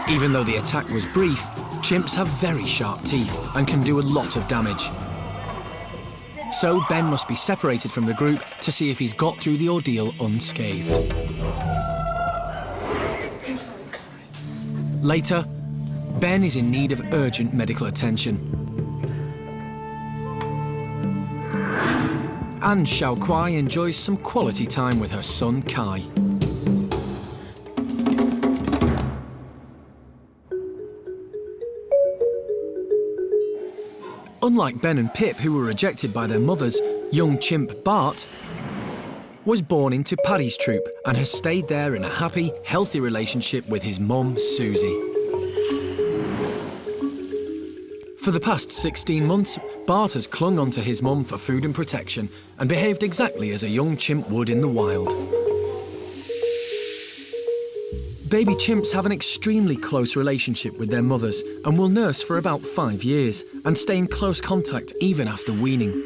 S1: Even though the attack was brief, chimps have very sharp teeth and can do a lot of damage. So Ben must be separated from the group to see if he's got through the ordeal unscathed. Later, Ben is in need of urgent medical attention. And Xiao Kuai enjoys some quality time with her son Kai. Unlike Ben and Pip, who were rejected by their mothers, young chimp Bart was born into Paddy's troop and has stayed there in a happy, healthy relationship with his mum, Susie. For the past 16 months, Bart has clung onto his mum for food and protection and behaved exactly as a young chimp would in the wild. Baby chimps have an extremely close relationship with their mothers and will nurse for about 5 years and stay in close contact even after weaning.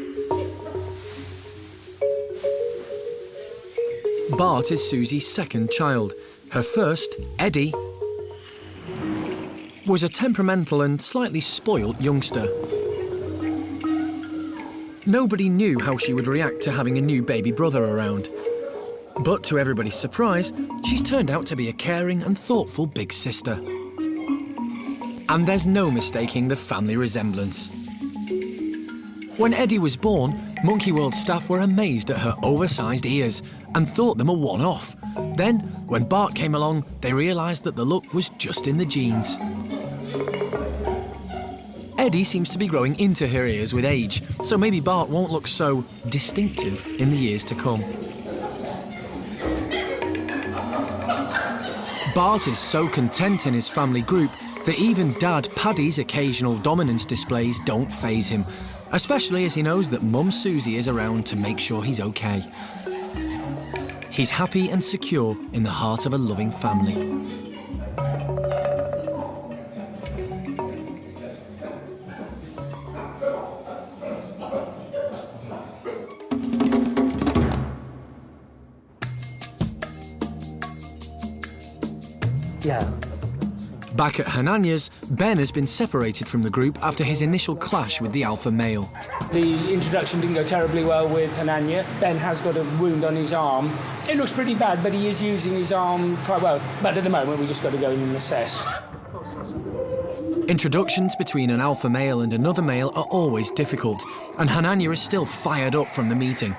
S1: Bart is Susie's second child. Her first, Eddie, was a temperamental and slightly spoilt youngster. Nobody knew how she would react to having a new baby brother around. But to everybody's surprise, she's turned out to be a caring and thoughtful big sister. And there's no mistaking the family resemblance. When Eddie was born, Monkey World staff were amazed at her oversized ears and thought them a one-off. Then, when Bart came along, they realised that the look was just in the genes. Eddie seems to be growing into her ears with age, so maybe Bart won't look so distinctive in the years to come. Bart is so content in his family group that even Dad Paddy's occasional dominance displays don't faze him, especially as he knows that Mum Susie is around to make sure he's okay. He's happy and secure in the heart of a loving family.
S3: Yeah.
S1: Back at Hananya's, Ben has been separated from the group after his initial clash with the alpha male.
S3: The introduction didn't go terribly well with Hananya. Ben has got a wound on his arm. It looks pretty bad, but he is using his arm quite well. But at the moment, we just got to go in and assess.
S1: Introductions between an alpha male and another male are always difficult, and Hananya is still fired up from the meeting.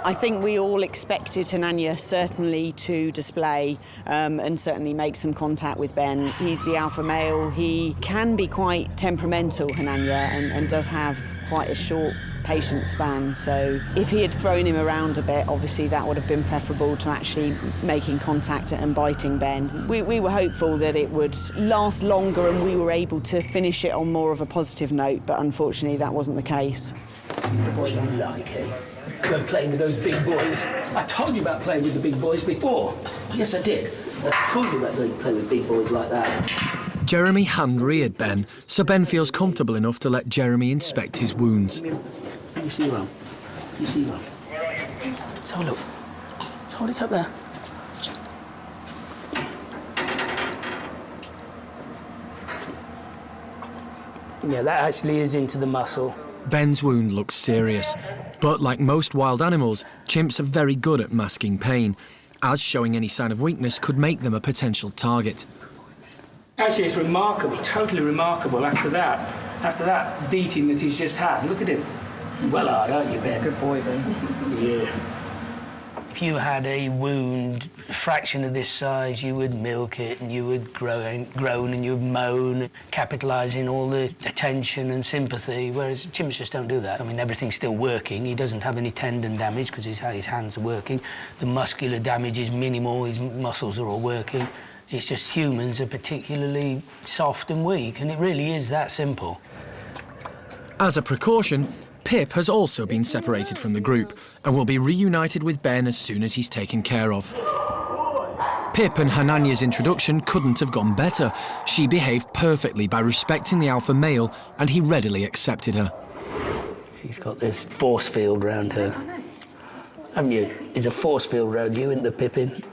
S8: I think we all expected Hananya certainly to display and certainly make some contact with Ben. He's the alpha male. He can be quite temperamental, Hananya, and does have quite a short patience span. So if he had thrown him around a bit, obviously that would have been preferable to actually making contact and biting Ben. We were hopeful that it would last longer and we were able to finish it on more of a positive note, but unfortunately that wasn't the case.
S3: What you like, eh? Go playing with those big boys. I told you about playing with the big boys before. Yes, I did. I told you about playing with big boys like that.
S1: Jeremy hand-reared Ben, so Ben feels comfortable enough to let Jeremy inspect his wounds.
S3: You see one? You see one? Let's have a look. Let's hold it up there. Yeah, that actually is into the muscle.
S1: Ben's wound looks serious, but like most wild animals, chimps are very good at masking pain, as showing any sign of weakness could make them a potential target.
S3: Actually, it's remarkable, totally remarkable after that beating that he's just had. Look at him. Well-eyed, aren't you, Ben?
S8: Good boy, Ben.
S3: Yeah. If you had a wound a fraction of this size, you would milk it and you would groan and you would moan, capitalising all the attention and sympathy, whereas chimps just don't do that. I mean, everything's still working. He doesn't have any tendon damage because his hands are working. The muscular damage is minimal. His muscles are all working. It's just humans are particularly soft and weak, and it really is that simple.
S1: As a precaution, Pip has also been separated from the group and will be reunited with Ben as soon as he's taken care of. Pip and Hananya's introduction couldn't have gone better. She behaved perfectly by respecting the alpha male, and he readily accepted her.
S3: She's got this force field round her. Haven't you? There's a force field round you, isn't there, Pippin?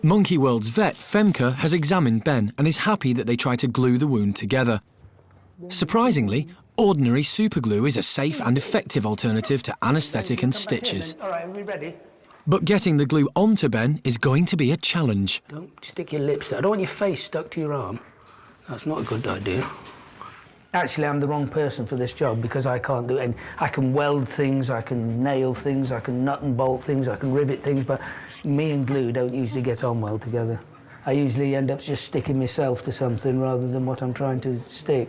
S1: Monkey World's vet, Femke, has examined Ben and is happy that they try to glue the wound together. Surprisingly, ordinary superglue is a safe and effective alternative to anaesthetic and stitches.
S3: All right, are we ready?
S1: But getting the glue onto Ben is going to be a challenge.
S3: Don't stick your lips there. I don't want your face stuck to your arm. That's not a good idea. Actually, I'm the wrong person for this job because I can't do it. And I can weld things, I can nail things, I can nut and bolt things, I can rivet things, but me and glue don't usually get on well together. I usually end up just sticking myself to something rather than what I'm trying to stick.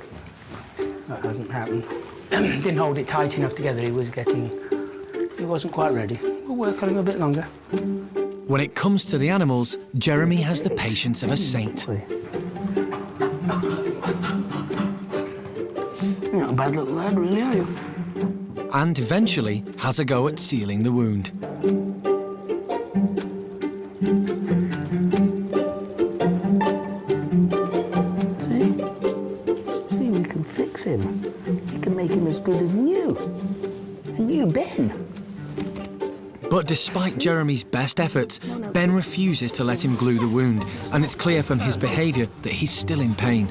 S3: That hasn't happened. didn't hold it tight enough together. He wasn't quite ready. We'll work on him a bit longer.
S1: When it comes to the animals, Jeremy has the patience of a saint.
S3: You're not a bad little lad, really, are you?
S1: And eventually has a go at sealing the wound.
S3: See, we can fix him. We can make him as good as new. A new Ben.
S1: But despite Jeremy's best efforts, Ben refuses to let him glue the wound, and it's clear from his behaviour that he's still in pain.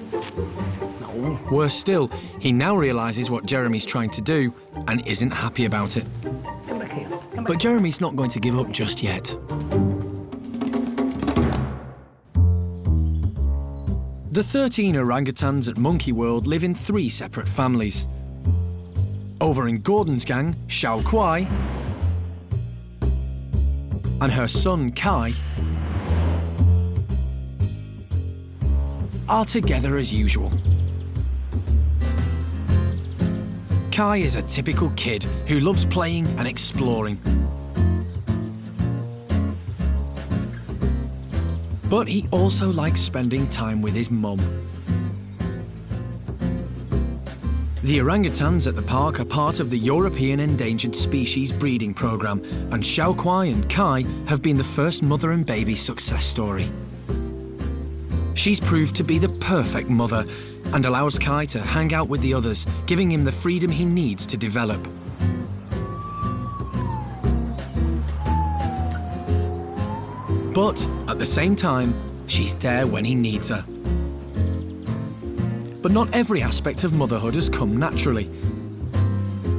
S1: Worse still, he now realises what Jeremy's trying to do and isn't happy about it.
S3: Come back here.
S1: But Jeremy's not going to give up just yet. The 13 orangutans at Monkey World live in 3 separate families. Over in Gordon's gang, Xiao Kuai and her son Kai are together as usual. Kai is a typical kid who loves playing and exploring. But he also likes spending time with his mum. The orangutans at the park are part of the European Endangered Species breeding programme, and Xiao Kuai and Kai have been the first mother and baby success story. She's proved to be the perfect mother and allows Kai to hang out with the others, giving him the freedom he needs to develop. But at the same time, she's there when he needs her. But not every aspect of motherhood has come naturally.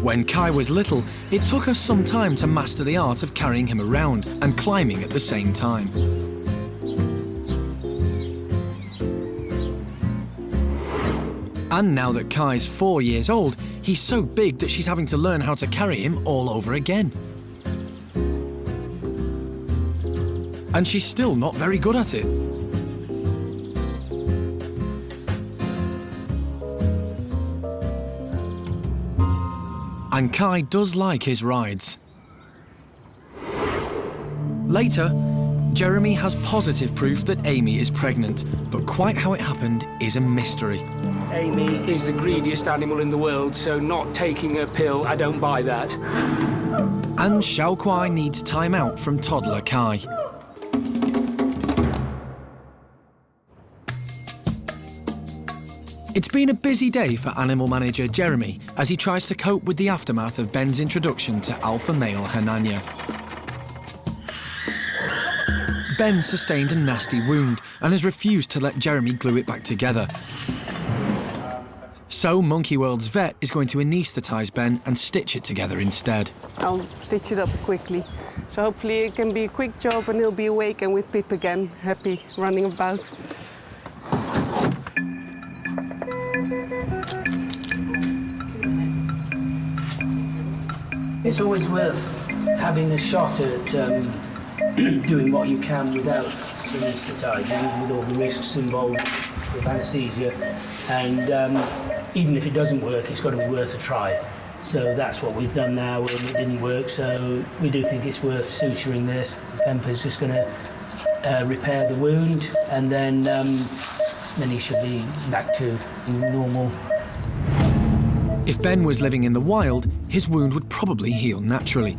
S1: When Kai was little, it took her some time to master the art of carrying him around and climbing at the same time. And now that Kai's 4 years old, he's so big that she's having to learn how to carry him all over again. And she's still not very good at it. And Kai does like his rides. Later, Jeremy has positive proof that Amy is pregnant, but quite how it happened is a mystery.
S3: Amy is the greediest animal in the world, so not taking a pill, I don't buy that.
S1: And Xiao Kuai needs time out from toddler Kai. It's been a busy day for animal manager Jeremy as he tries to cope with the aftermath of Ben's introduction to alpha male Henania. Ben sustained a nasty wound and has refused to let Jeremy glue it back together. So Monkey World's vet is going to anaesthetise Ben and stitch it together instead.
S9: I'll stitch it up quickly. So hopefully it can be a quick job and he'll be awake and with Pip again, happy, running about.
S3: It's always worth having a shot at doing what you can without anaesthetising, with all the risks involved with anaesthesia. And even if it doesn't work, it's got to be worth a try. So that's what we've done now, and it didn't work, so we do think it's worth suturing this. Femper's just going to repair the wound, and then he should be back to normal.
S1: If Ben was living in the wild, his wound would probably heal naturally.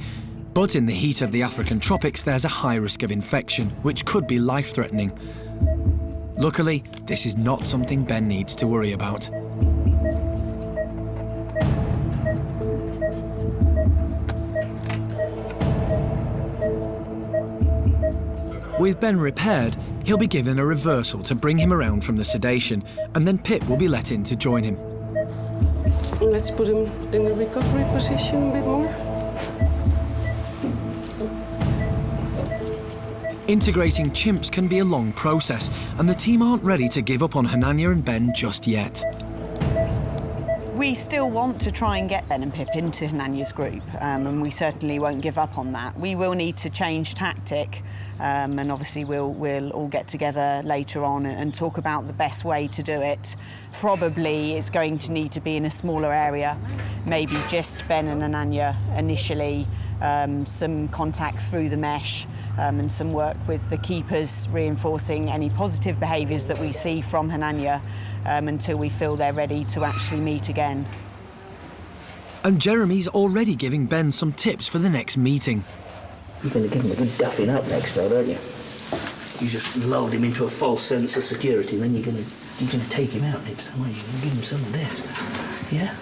S1: But in the heat of the African tropics, there's a high risk of infection, which could be life-threatening. Luckily, this is not something Ben needs to worry about. With Ben repaired, he'll be given a reversal to bring him around from the sedation, and then Pip will be let in to join him.
S9: Let's put him in a recovery position a bit more.
S1: Integrating chimps can be a long process, and the team aren't ready to give up on Henania and Ben just yet.
S9: We
S8: We still want to try and get Ben and Pip into Hananya's group, and we certainly won't give up on that. We will need to change tactic, and obviously we'll all get together later on and talk about the best way to do it. Probably it's going to need to be in a smaller area, maybe just Ben and Hananya initially, some contact through the mesh, and some work with the keepers reinforcing any positive behaviours that we see from Hananya until we feel they're ready to actually meet again.
S1: And Jeremy's already giving Ben some tips for the next meeting.
S3: You're going to give him a good duffing up next time, aren't you? You just lulled him into a false sense of security, and then you're going to take him out next time, aren't you? You're going to give him some of this, yeah?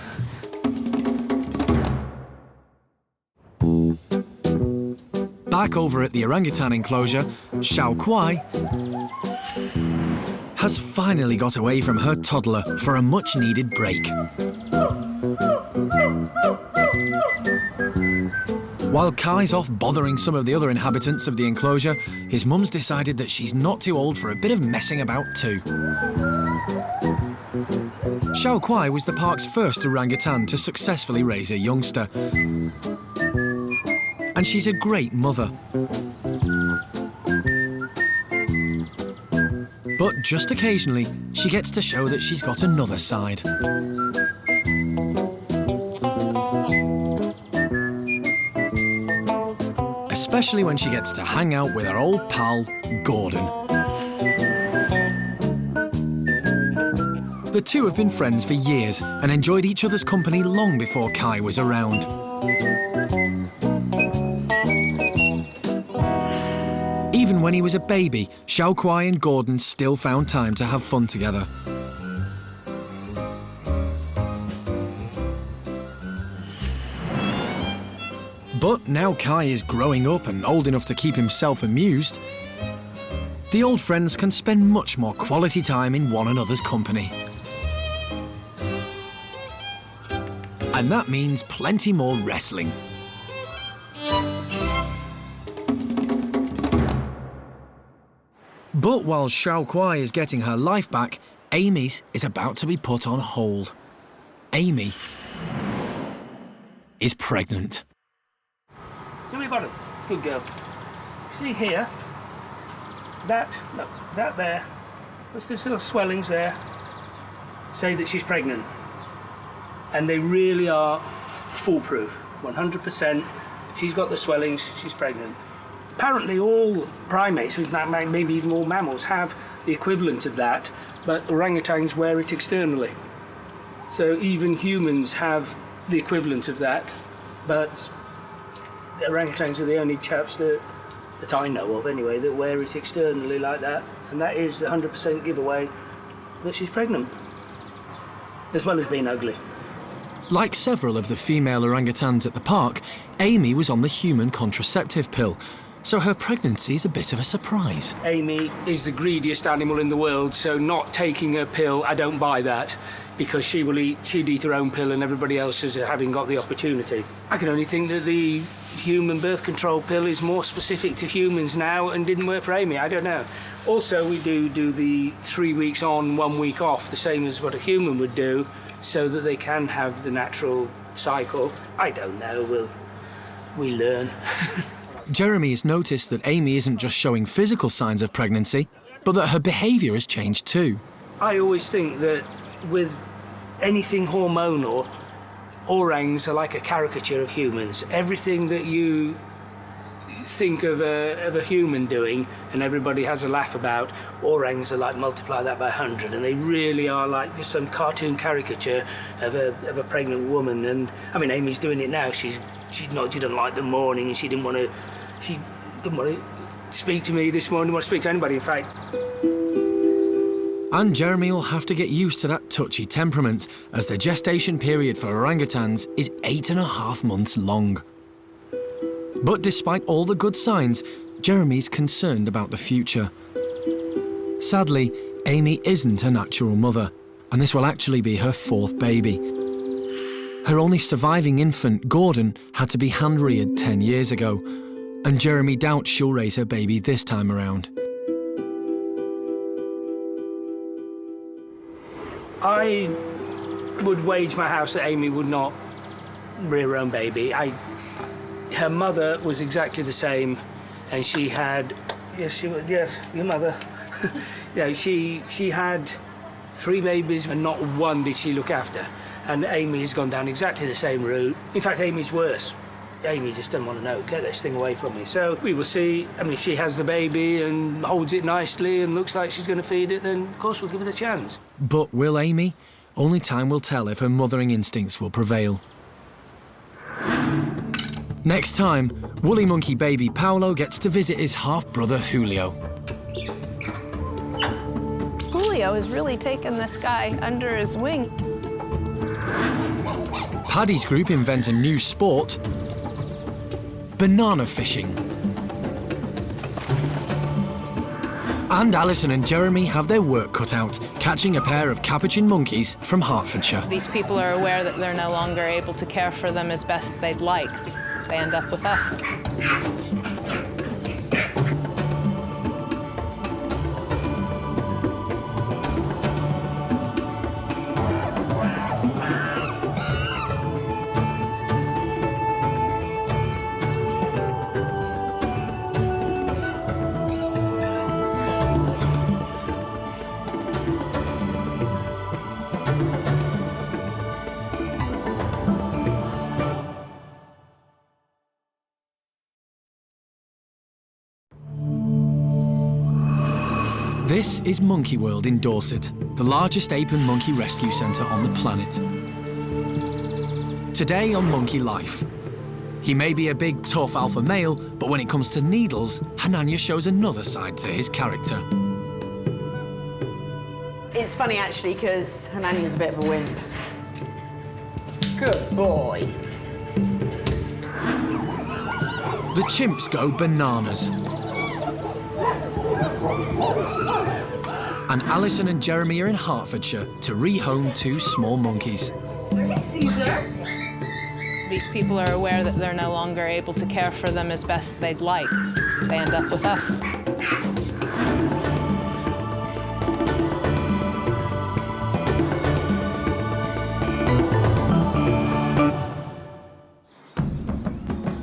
S1: Back over at the orangutan enclosure, Xiao Kuai has finally got away from her toddler for a much-needed break. While Kai's off bothering some of the other inhabitants of the enclosure, his mum's decided that she's not too old for a bit of messing about too. Xiao Kuai was the park's first orangutan to successfully raise a youngster. And she's a great mother. But just occasionally, she gets to show that she's got another side. Especially when she gets to hang out with her old pal, Gordon. The two have been friends for years and enjoyed each other's company long before Kai was around. Even when he was a baby, Xiao Kuai and Gordon still found time to have fun together. But now Kai is growing up and old enough to keep himself amused, the old friends can spend much more quality time in one another's company. And that means plenty more wrestling. But while Xiao Kuai is getting her life back, Amy's is about to be put on hold. Amy is pregnant.
S3: Here we got it. Good girl. See here? That there. What's those little swellings there? Say that she's pregnant. And they really are foolproof. 100%. She's got the swellings, she's pregnant. Apparently all primates, maybe even all mammals, have the equivalent of that, but orangutans wear it externally. So even humans have the equivalent of that, but the orangutans are the only chaps that I know of anyway, that wear it externally like that, and that is the 100% giveaway that she's pregnant, as well as being ugly.
S1: Like several of the female orangutans at the park, Amy was on the human contraceptive pill, so her pregnancy is a bit of a surprise.
S3: Amy is the greediest animal in the world, so not taking her pill, I don't buy that, because she'd eat her own pill and everybody else is having got the opportunity. I can only think that the human birth control pill is more specific to humans now and didn't work for Amy, I don't know. Also, we do the 3 weeks on, 1 week off, the same as what a human would do, so that they can have the natural cycle. I don't know, we learn.
S1: Jeremy has noticed that Amy isn't just showing physical signs of pregnancy, but that her behaviour has changed too.
S3: I always think that with anything hormonal, orangs are like a caricature of humans. Everything that you think of a human doing and everybody has a laugh about, orangs are like multiply that by 100, and they really are like just some cartoon caricature of a pregnant woman. And I mean, Amy's doing it now. She didn't like the morning, and she didn't want to speak to me this morning, didn't want to speak to anybody, in fact.
S1: And Jeremy will have to get used to that touchy temperament, as the gestation period for orangutans is 8.5 months long. But despite all the good signs, Jeremy's concerned about the future. Sadly, Amy isn't a natural mother, and this will actually be her 4th baby. Her only surviving infant, Gordon, had to be hand-reared 10 years ago, and Jeremy doubts she'll raise her baby this time around.
S3: I would wager my house that Amy would not rear her own baby. Her mother was exactly the same, and she had, yes, your mother. She had 3 babies, and not one did she look after. And Amy's gone down exactly the same route. In fact, Amy's worse. Amy just doesn't want to know, get this thing away from me. So we will see. I mean, she has the baby and holds it nicely and looks like she's going to feed it, then of course we'll give it a chance.
S1: But will Amy? Only time will tell if her mothering instincts will prevail. Next time, woolly monkey baby Paolo gets to visit his half-brother Julio.
S2: Julio has really taken this guy under his wing.
S1: Paddy's group invent a new sport, banana fishing. And Alison and Jeremy have their work cut out, catching a pair of Capuchin monkeys from Hertfordshire.
S2: These people are aware that they're no longer able to care for them as best they'd like. They end up with us.
S1: This is Monkey World in Dorset, the largest ape and monkey rescue centre on the planet. Today on Monkey Life. He may be a big, tough alpha male, but when it comes to needles, Hanania shows another side to his character.
S8: It's funny, actually, because Hanania's a bit of a wimp. Good boy.
S1: The chimps go bananas. And Alison and Jeremy are in Hertfordshire to rehome 2 small monkeys.
S2: Caesar. These people are aware that they're no longer able to care for them as best they'd like. They end up with us.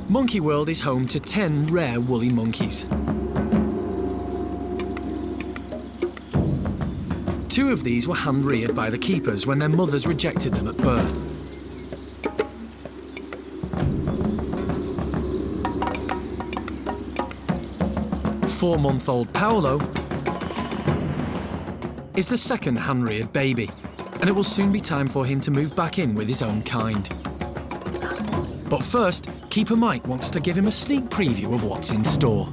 S1: Monkey World is home to 10 rare woolly monkeys. 2 of these were hand-reared by the keepers when their mothers rejected them at birth. Four-month-old Paolo is the second hand-reared baby, and it will soon be time for him to move back in with his own kind. But first, Keeper Mike wants to give him a sneak preview of what's in store.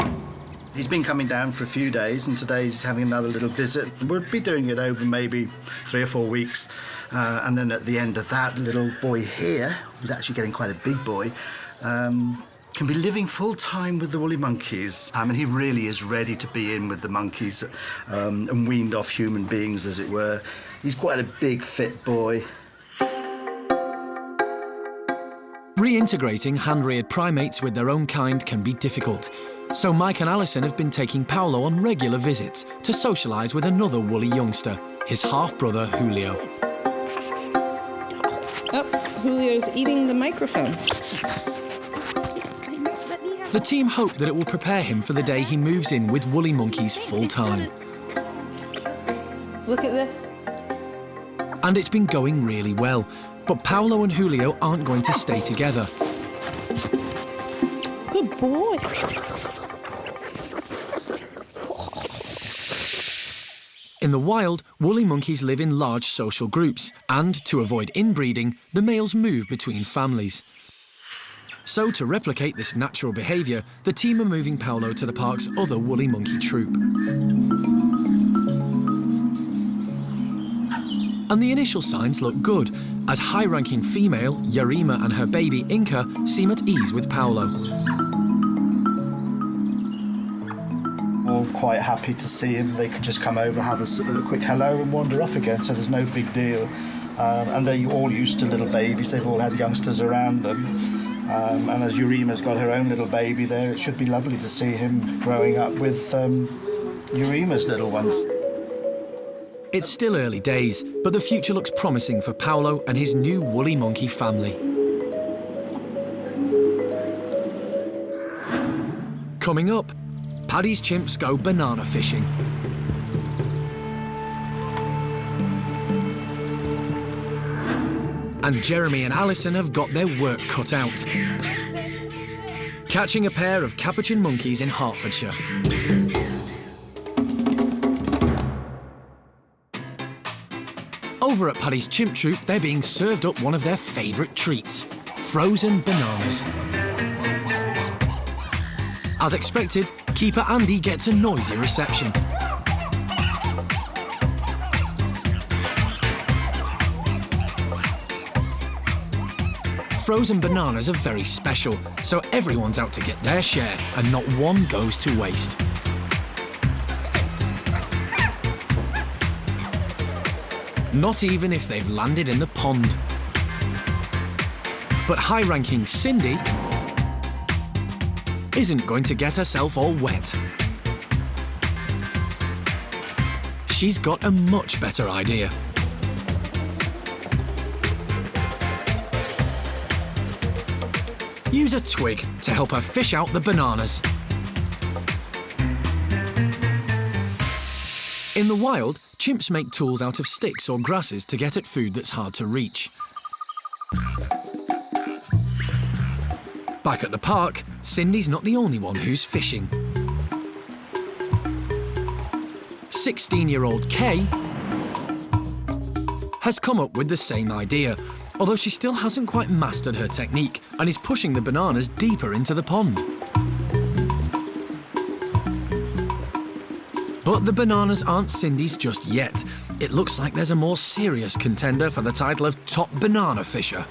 S10: He's been coming down for a few days, and today he's having another little visit. We'll be doing it over maybe 3 or 4 weeks, and then at the end of that, little boy here, who's actually getting quite a big boy, can be living full-time with the woolly monkeys. And he really is ready to be in with the monkeys and weaned off human beings, as it were. He's quite a big, fit boy.
S1: Reintegrating hand-reared primates with their own kind can be difficult. So Mike and Alison have been taking Paolo on regular visits to socialise with another woolly youngster, his half-brother Julio.
S2: Oh, Julio's eating the microphone.
S1: The team hope that it will prepare him for the day he moves in with woolly monkeys full-time.
S2: Look at this.
S1: And it's been going really well. But Paolo and Julio aren't going to stay together.
S2: Good boy.
S1: In the wild, woolly monkeys live in large social groups, and to avoid inbreeding, the males move between families. So to replicate this natural behaviour, the team are moving Paolo to the park's other woolly monkey troop. And the initial signs look good, as high-ranking female, Yarima, and her baby, Inca, seem at ease with Paolo.
S10: All quite happy to see him. They could just come over, have a quick hello and wander off again, so there's no big deal. And they're all used to little babies. They've all had youngsters around them. And as Yurima's got her own little baby there, it should be lovely to see him growing up with Yurima's little ones.
S1: It's still early days, but the future looks promising for Paolo and his new woolly monkey family. Coming up, Paddy's chimps go banana fishing. And Jeremy and Alison have got their work cut out. Catching a pair of Capuchin monkeys in Hertfordshire. Over at Paddy's chimp troop, they're being served up one of their favourite treats, frozen bananas. As expected, keeper Andy gets a noisy reception. Frozen bananas are very special, so everyone's out to get their share and not one goes to waste. Not even if they've landed in the pond. But high-ranking Cindy isn't going to get herself all wet. She's got a much better idea. Use a twig to help her fish out the bananas. In the wild, chimps make tools out of sticks or grasses to get at food that's hard to reach. Back at the park, Cindy's not the only one who's fishing. 16-year-old Kay has come up with the same idea, although she still hasn't quite mastered her technique and is pushing the bananas deeper into the pond. But the bananas aren't Cindy's just yet. It looks like there's a more serious contender for the title of top banana fisher.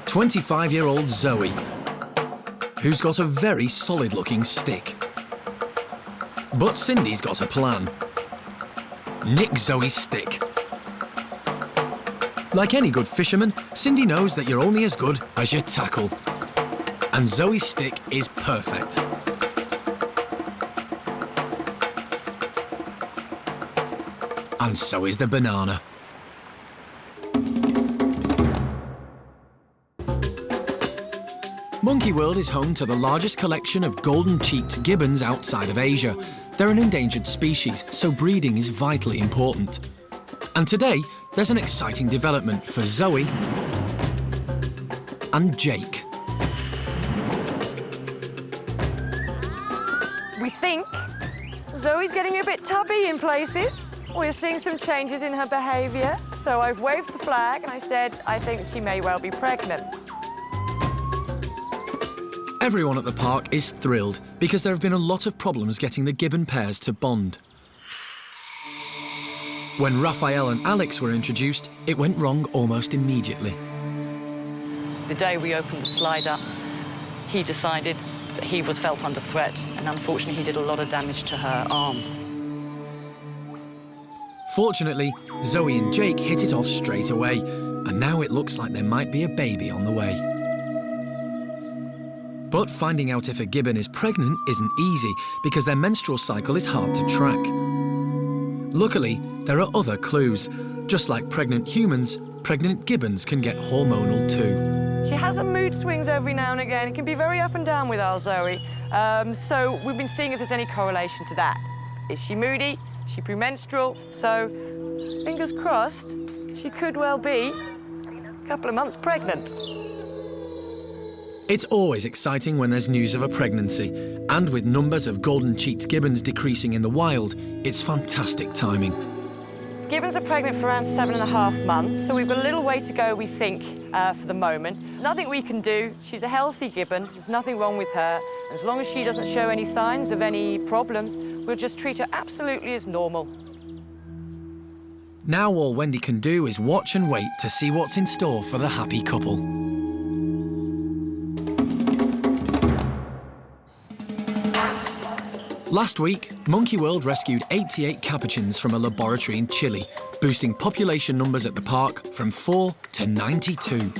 S1: 25-year-old Zoe, who's got a very solid-looking stick. But Cindy's got a plan. Nick Zoe's stick. Like any good fisherman, Cindy knows that you're only as good as your tackle. And Zoe's stick is perfect. And so is the banana. Monkey World is home to the largest collection of golden-cheeked gibbons outside of Asia. They're an endangered species, so breeding is vitally important. And today, there's an exciting development for Zoe and Jake.
S11: We think Zoe's getting a bit tubby in places. We're seeing some changes in her behaviour, so I've waved the flag and I said I think she may well be pregnant.
S1: Everyone at the park is thrilled because there have been a lot of problems getting the gibbon pairs to bond. When Raphael and Alex were introduced, it went wrong almost immediately.
S12: The day we opened the slider, he decided that he was felt under threat, and unfortunately he did a lot of damage to her arm.
S1: Fortunately, Zoe and Jake hit it off straight away, and now it looks like there might be a baby on the way. But finding out if a gibbon is pregnant isn't easy because their menstrual cycle is hard to track. Luckily, there are other clues. Just like pregnant humans, pregnant gibbons can get hormonal too.
S11: She has some mood swings every now and again. It can be very up and down with our Zoe. So we've been seeing if there's any correlation to that. Is she moody? Is she premenstrual? So, fingers crossed, she could well be a couple of months pregnant.
S1: It's always exciting when there's news of a pregnancy, and with numbers of golden-cheeked gibbons decreasing in the wild, it's fantastic timing.
S11: Gibbons are pregnant for around 7.5 months, so we've got a little way to go, we think, for the moment. Nothing we can do. She's a healthy gibbon. There's nothing wrong with her. As long as she doesn't show any signs of any problems, we'll just treat her absolutely as normal.
S1: Now all Wendy can do is watch and wait to see what's in store for the happy couple. Last week, Monkey World rescued 88 Capuchins from a laboratory in Chile, boosting population numbers at the park from 4 to 92.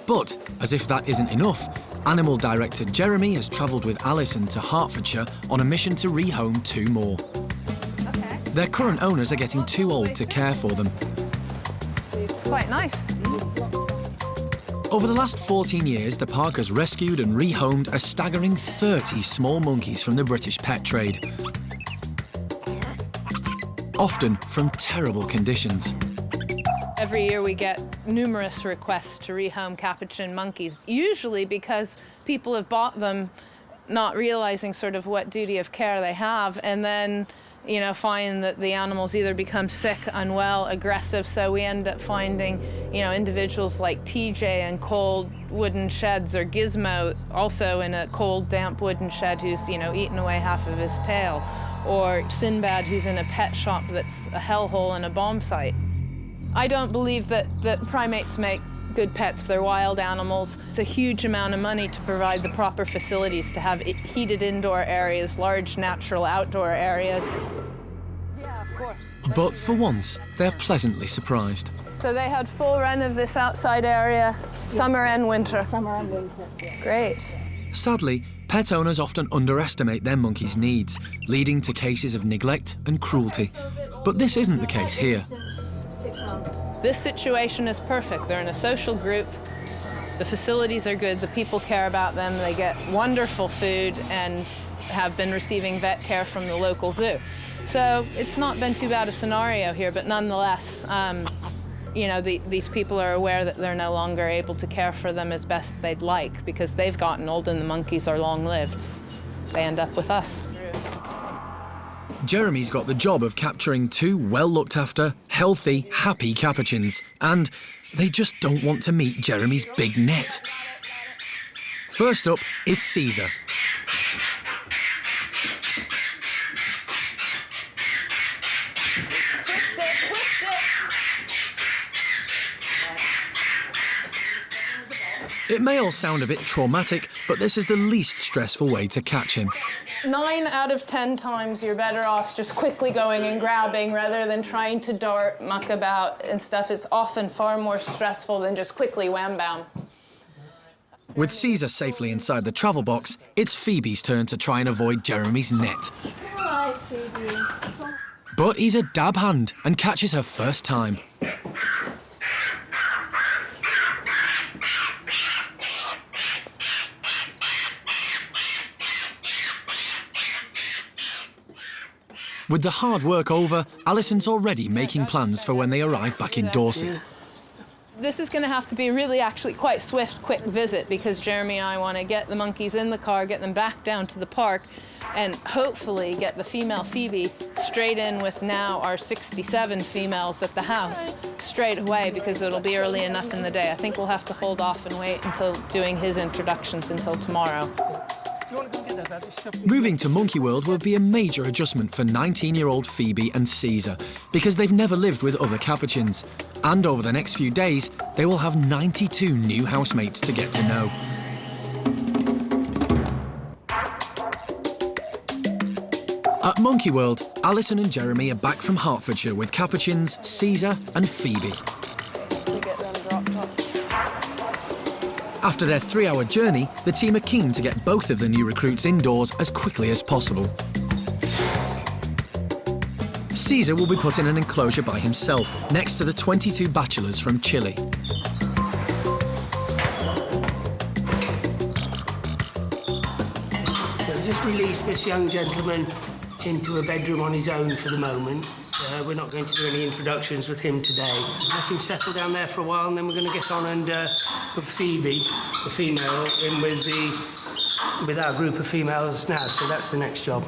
S1: But, as if that isn't enough, Animal Director Jeremy has travelled with Alison to Hertfordshire on a mission to rehome 2 more. Their current owners are getting too old to care for them.
S2: It's quite nice.
S1: Over the last 14 years, the park has rescued and rehomed a staggering 30 small monkeys from the British pet trade. Often from terrible conditions.
S2: Every year we get numerous requests to rehome Capuchin monkeys, usually because people have bought them not realizing sort of what duty of care they have, and then, you know, find that the animals either become sick, unwell, aggressive, so we end up finding, you know, individuals like TJ in cold wooden sheds, or Gizmo also in a cold, damp wooden shed who's, you know, eaten away half of his tail, or Sinbad who's in a pet shop that's a hellhole and a bomb site. I don't believe that primates make good pets. They're wild animals. It's a huge amount of money to provide the proper facilities, to have heated indoor areas, large natural outdoor areas.
S11: Yeah, of course.
S1: But for once, they're pleasantly surprised.
S2: So they had full run of this outside area, summer and winter?
S5: Summer and winter.
S2: Great.
S1: Sadly, pet owners often underestimate their monkeys' needs, leading to cases of neglect and cruelty. But this isn't the case here.
S2: This situation is perfect. They're in a social group. The facilities are good. The people care about them. They get wonderful food and have been receiving vet care from the local zoo. So it's not been too bad a scenario here, but nonetheless, you know, these people are aware that they're no longer able to care for them as best they'd like because they've gotten old and the monkeys are long-lived. They end up with us.
S1: Jeremy's got the job of capturing 2 well-looked-after, healthy, happy Capuchins, and they just don't want to meet Jeremy's big net. First up is Caesar.
S2: Twist it, twist it!
S1: It may all sound a bit traumatic, but this is the least stressful way to catch him.
S2: 9 out of 10 times you're better off just quickly going and grabbing rather than trying to dart, muck about and stuff. It's often far more stressful than just quickly wham-bam.
S1: With Caesar safely inside the travel box, it's Phoebe's turn to try and avoid Jeremy's net.
S5: Hi, Phoebe.
S1: But he's a dab hand and catches her first time. With the hard work over, Alison's already making plans for when they arrive back in Dorset.
S2: This is going to have to be really actually quite swift, quick visit because Jeremy and I want to get the monkeys in the car, get them back down to the park, and hopefully get the female Phoebe straight in with now our 67 females at the house straight away because it'll be early enough in the day. I think we'll have to hold off and wait until doing his introductions until tomorrow.
S1: Moving to Monkey World will be a major adjustment for 19-year-old Phoebe and Caesar because they've never lived with other Capuchins. And over the next few days, they will have 92 new housemates to get to know. At Monkey World, Alison and Jeremy are back from Hertfordshire with Capuchins, Caesar and Phoebe. After their 3-hour journey, the team are keen to get both of the new recruits indoors as quickly as possible. Caesar will be put in an enclosure by himself, next to the 22 bachelors from Chile.
S3: We'll just release this young gentleman into a bedroom on his own for the moment. We're not going to do any introductions with him today. Let him settle down there for a while and then we're going to get on and put Phoebe, the female, in with our group of females now. So that's the next job.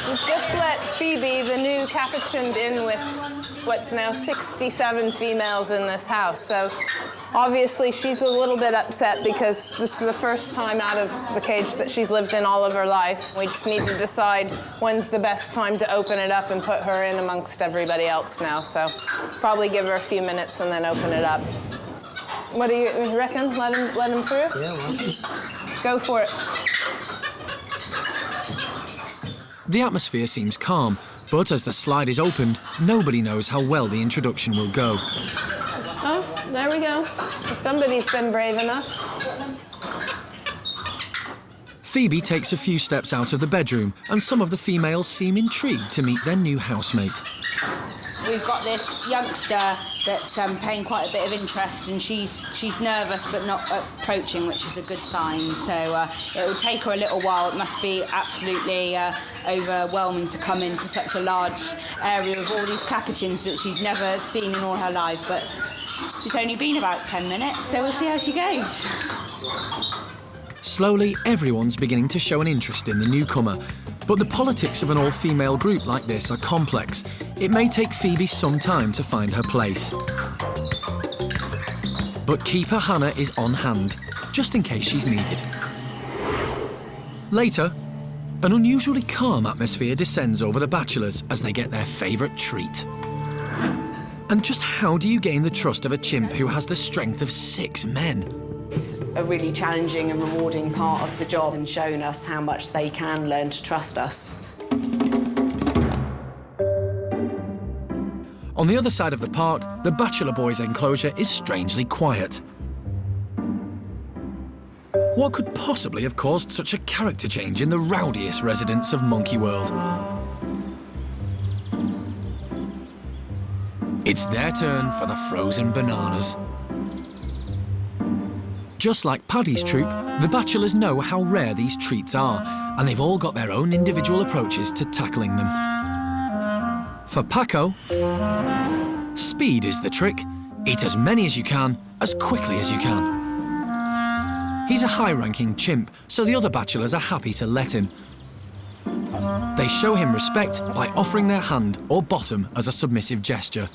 S2: We've just let Phoebe, the new Capuchin, in with what's now 67 females in this house. So obviously she's a little bit upset because this is the first time out of the cage that she's lived in all of her life. We just need to decide when's the best time to open it up and put her in amongst everybody else now. So probably give her a few minutes and then open it up. What do you reckon? Let him through?
S3: Yeah, well.
S2: Go for it.
S1: The atmosphere seems calm, but as the slide is opened, nobody knows how well the introduction will go.
S2: Oh,
S13: there we go. Somebody's been brave enough.
S1: Phoebe takes a few steps out of the bedroom, and some of the females seem intrigued to meet their new housemate.
S5: We've got this youngster that's paying quite a bit of interest, and she's nervous but not approaching, which is a good sign. So it will take her a little while. It must be absolutely overwhelming to come into such a large area of all these capuchins that she's never seen in all her life. But it's only been about 10 minutes, so we'll see how she goes.
S1: Slowly, everyone's beginning to show an interest in the newcomer. But the politics of an all-female group like this are complex. It may take Phoebe some time to find her place. But keeper Hannah is on hand, just in case she's needed. Later, an unusually calm atmosphere descends over the bachelors as they get their favourite treat. And just how do you gain the trust of a chimp who has the strength of 6 men?
S8: It's a really challenging and rewarding part of the job, and shown us how much they can learn to trust us.
S1: On the other side of the park, the Bachelor Boys' enclosure is strangely quiet. What could possibly have caused such a character change in the rowdiest residents of Monkey World? It's their turn for the frozen bananas. Just like Paddy's troop, the bachelors know how rare these treats are, and they've all got their own individual approaches to tackling them. For Paco, speed is the trick. Eat as many as you can, as quickly as you can. He's a high-ranking chimp, so the other bachelors are happy to let him. They show him respect by offering their hand or bottom as a submissive gesture.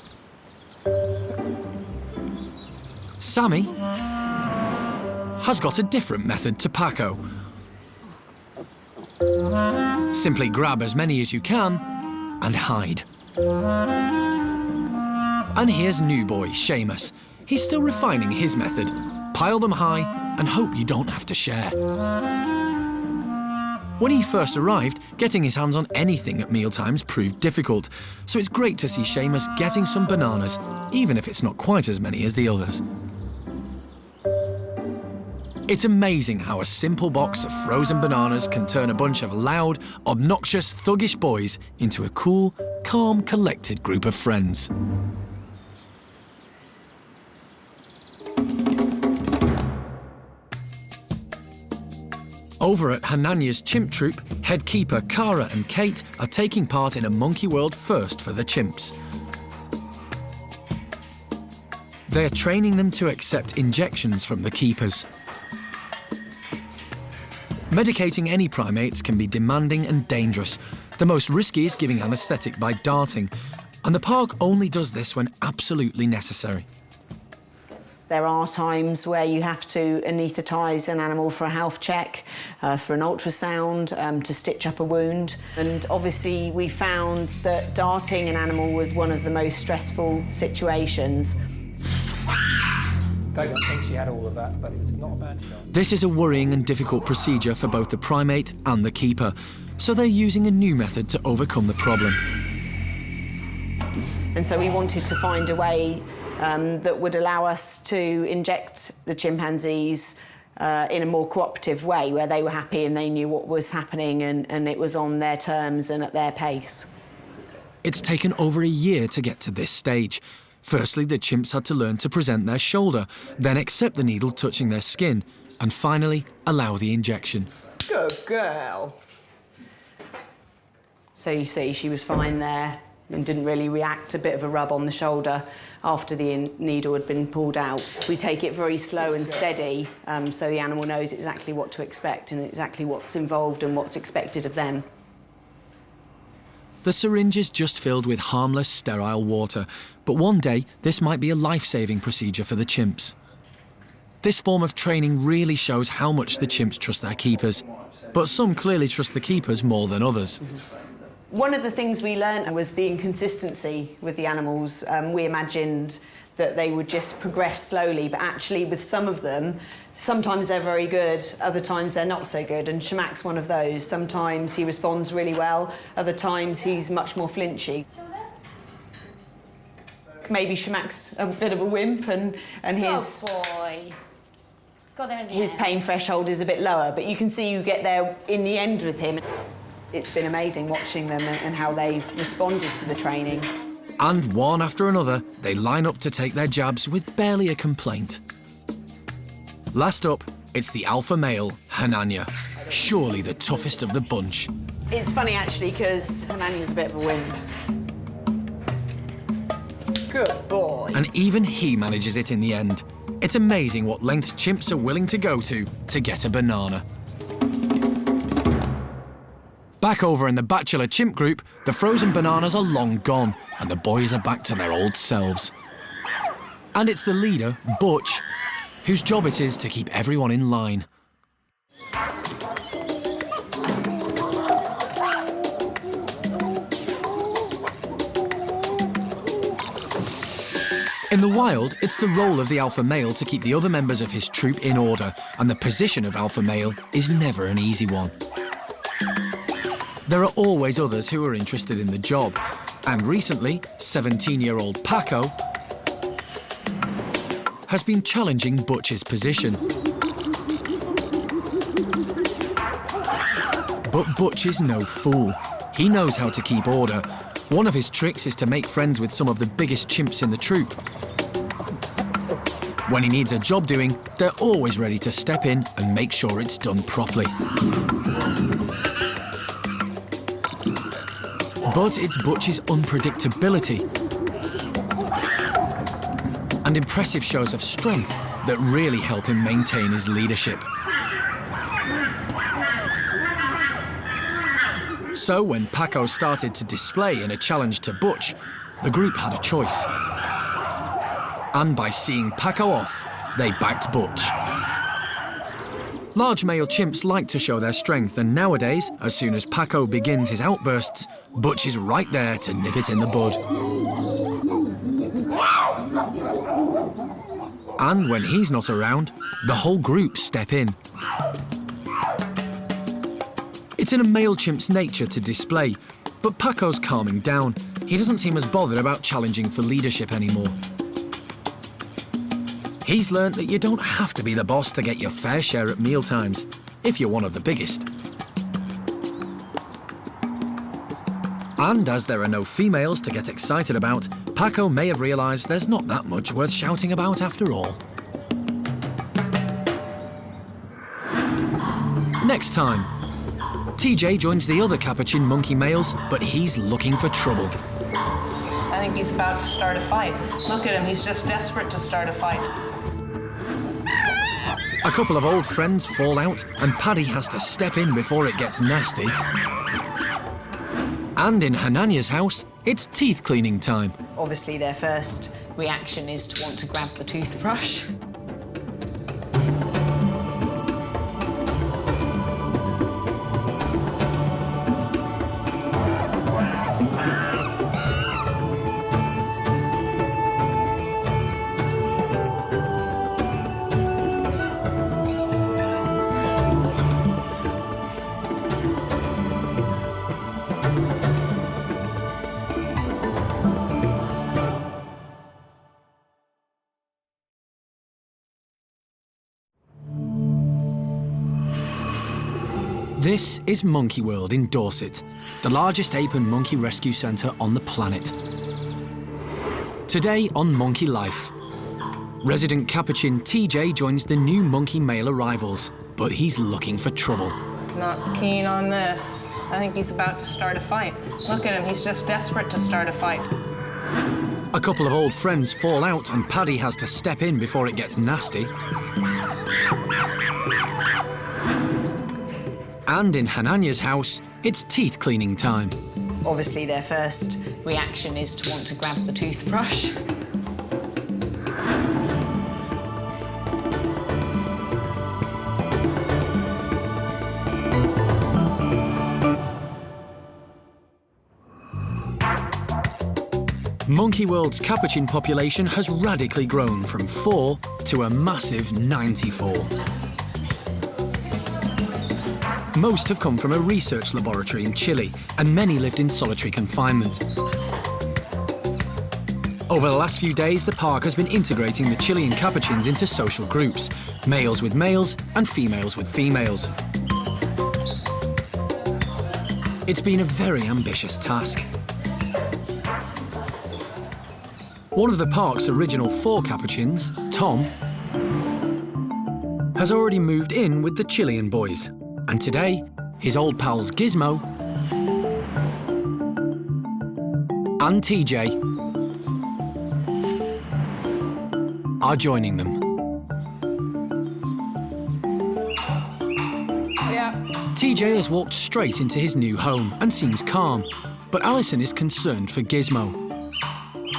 S1: Sammy has got a different method to Paco. Simply grab as many as you can and hide. And here's new boy, Seamus. He's still refining his method. Pile them high and hope you don't have to share. When he first arrived, getting his hands on anything at mealtimes proved difficult, so it's great to see Seamus getting some bananas, even if it's not quite as many as the others. It's amazing how a simple box of frozen bananas can turn a bunch of loud, obnoxious, thuggish boys into a cool, calm, collected group of friends. Over at Hananya's chimp troop, head keeper Cara and Kate are taking part in a Monkey World first for the chimps. They're training them to accept injections from the keepers. Medicating any primates can be demanding and dangerous. The most risky is giving anaesthetic by darting, and the park only does this when absolutely necessary.
S8: There are times where you have to anaesthetise an animal for a health check, for an ultrasound, to stitch up a wound. And obviously we found that darting an animal was one of the most stressful situations.
S7: I don't think she had all of that, but it was not a bad shot.
S1: This is a worrying and difficult procedure for both the primate and the keeper, so they're using a new method to overcome the problem.
S8: And so we wanted to find a way that would allow us to inject the chimpanzees in a more cooperative way, where they were happy and they knew what was happening and it was on their terms and at their pace.
S1: It's taken over a year to get to this stage. Firstly, the chimps had to learn to present their shoulder, then accept the needle touching their skin, and finally allow the injection.
S8: Good girl. So you see, she was fine there and didn't really react. A bit of a rub on the shoulder after the needle had been pulled out. We take it very slow and steady, so the animal knows exactly what to expect and exactly what's involved and what's expected of them.
S1: The syringe is just filled with harmless, sterile water, but one day this might be a life-saving procedure for the chimps. This form of training really shows how much the chimps trust their keepers, but some clearly trust the keepers more than others.
S8: One of the things we learned was the inconsistency with the animals. We imagined that they would just progress slowly, but actually with some of them, sometimes they're very good, other times they're not so good, and Shamak's one of those. Sometimes he responds really well, other times he's much more flinchy. maybe Shamak's a bit of a wimp and his...
S13: Oh, boy. Go there and
S8: his pain threshold is a bit lower, but you can see you get there in the end with him. It's been amazing watching them and how they've responded to the training.
S1: And one after another, they line up to take their jabs with barely a complaint. Last up, it's the alpha male, Hananya, surely the toughest of the bunch.
S8: It's funny, actually, because Hananya's a bit of a wimp. Good boy.
S1: And even he manages it in the end. It's amazing what lengths chimps are willing to go to get a banana. Back over in the bachelor chimp group, the frozen bananas are long gone, and the boys are back to their old selves. And it's the leader, Butch, whose job it is to keep everyone in line. In the wild, it's the role of the alpha male to keep the other members of his troop in order, and the position of alpha male is never an easy one. There are always others who are interested in the job, and recently, 17-year-old Paco has been challenging Butch's position. But Butch is no fool. He knows how to keep order. One of his tricks is to make friends with some of the biggest chimps in the troop. When he needs a job doing, they're always ready to step in and make sure it's done properly. But it's Butch's unpredictability and impressive shows of strength that really help him maintain his leadership. So when Paco started to display in a challenge to Butch, the group had a choice. And by seeing Paco off, they backed Butch. Large male chimps like to show their strength, and nowadays, as soon as Paco begins his outbursts, Butch is right there to nip it in the bud. And when he's not around, the whole group step in. It's in a male chimp's nature to display, but Paco's calming down. He doesn't seem as bothered about challenging for leadership anymore. He's learnt that you don't have to be the boss to get your fair share at mealtimes, if you're one of the biggest. And as there are no females to get excited about, Paco may have realised there's not that much worth shouting about after all. Next time, TJ joins the other Capuchin monkey males, but he's looking for trouble.
S2: I think he's about to start a fight. Look at him, he's just desperate to start a fight.
S1: A couple of old friends fall out, and Paddy has to step in before it gets nasty. And in Hananya's house, it's teeth cleaning time.
S8: Obviously, their first reaction is to want to grab the toothbrush.
S1: This is Monkey World in Dorset, the largest ape and monkey rescue centre on the planet. Today on Monkey Life, resident Capuchin TJ joins the new monkey male arrivals, but he's looking for trouble.
S2: Not keen on this. I think he's about to start a fight. Look at him, he's just desperate to start a fight.
S1: A couple of old friends fall out and Paddy has to step in before it gets nasty. And in Hananya's house, it's teeth cleaning time.
S8: Obviously, their first reaction is to want to grab the toothbrush.
S1: Monkey World's Capuchin population has radically grown from 4 to a massive 94. Most have come from a research laboratory in Chile, and many lived in solitary confinement. Over the last few days, the park has been integrating the Chilean Capuchins into social groups, males with males and females with females. It's been a very ambitious task. One of the park's original 4 Capuchins, Tom, has already moved in with the Chilean boys. And today, his old pals Gizmo and TJ are joining them.
S2: Yeah.
S1: TJ has walked straight into his new home and seems calm, but Alison is concerned for Gizmo.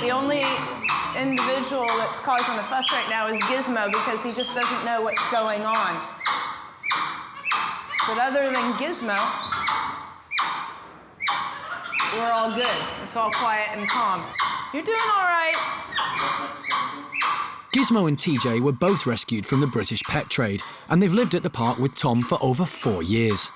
S2: The only individual that's causing a fuss right now is Gizmo because he just doesn't know what's going on. But other than Gizmo, we're all good. It's all quiet and calm. You're doing all right.
S1: Gizmo and TJ were both rescued from the British pet trade, and they've lived at the park with Tom for over 4 years.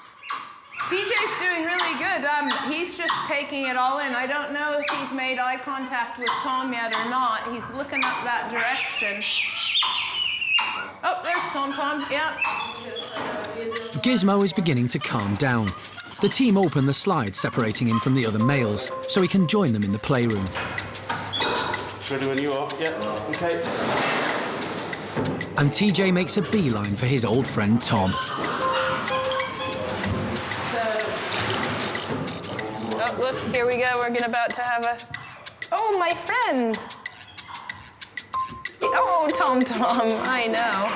S2: TJ's doing really good. He's just taking it all in. I don't know if he's made eye contact with Tom yet or not. He's looking up that direction. Oh, there's Tom, yeah.
S1: Gizmo is beginning to calm down. The team open the slide separating him from the other males, so he can join them in the playroom.
S4: Ready when you are? Yeah, okay.
S1: And TJ makes a beeline for his old friend Tom.
S2: Oh, look, here we go. We're about to have a... Oh, my friend. Oh, Tom, I know.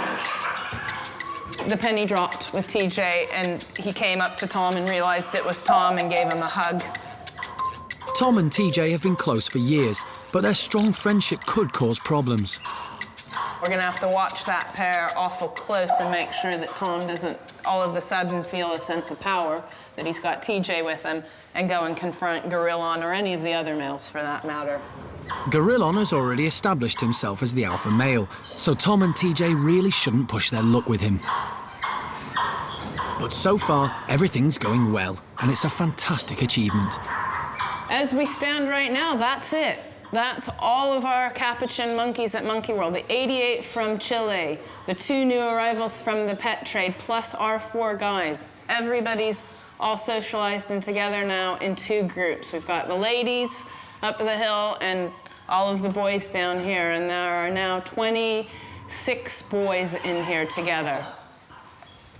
S2: The penny dropped with TJ, and he came up to Tom and realized it was Tom and gave him a hug.
S1: Tom and TJ have been close for years, but their strong friendship could cause problems.
S2: We're gonna have to watch that pair awful close and make sure that Tom doesn't all of a sudden feel a sense of power, that he's got TJ with him, and go and confront Gorillon or any of the other males for that matter.
S1: Gorillon has already established himself as the alpha male, so Tom and TJ really shouldn't push their luck with him. But so far, everything's going well, and it's a fantastic achievement.
S2: As we stand right now, that's it. That's all of our Capuchin monkeys at Monkey World. The 88 from Chile, the 2 new arrivals from the pet trade, plus our 4 guys. Everybody's all socialized and together now in 2 groups. We've got the ladies up the hill and all of the boys down here, and there are now 26 boys in here together.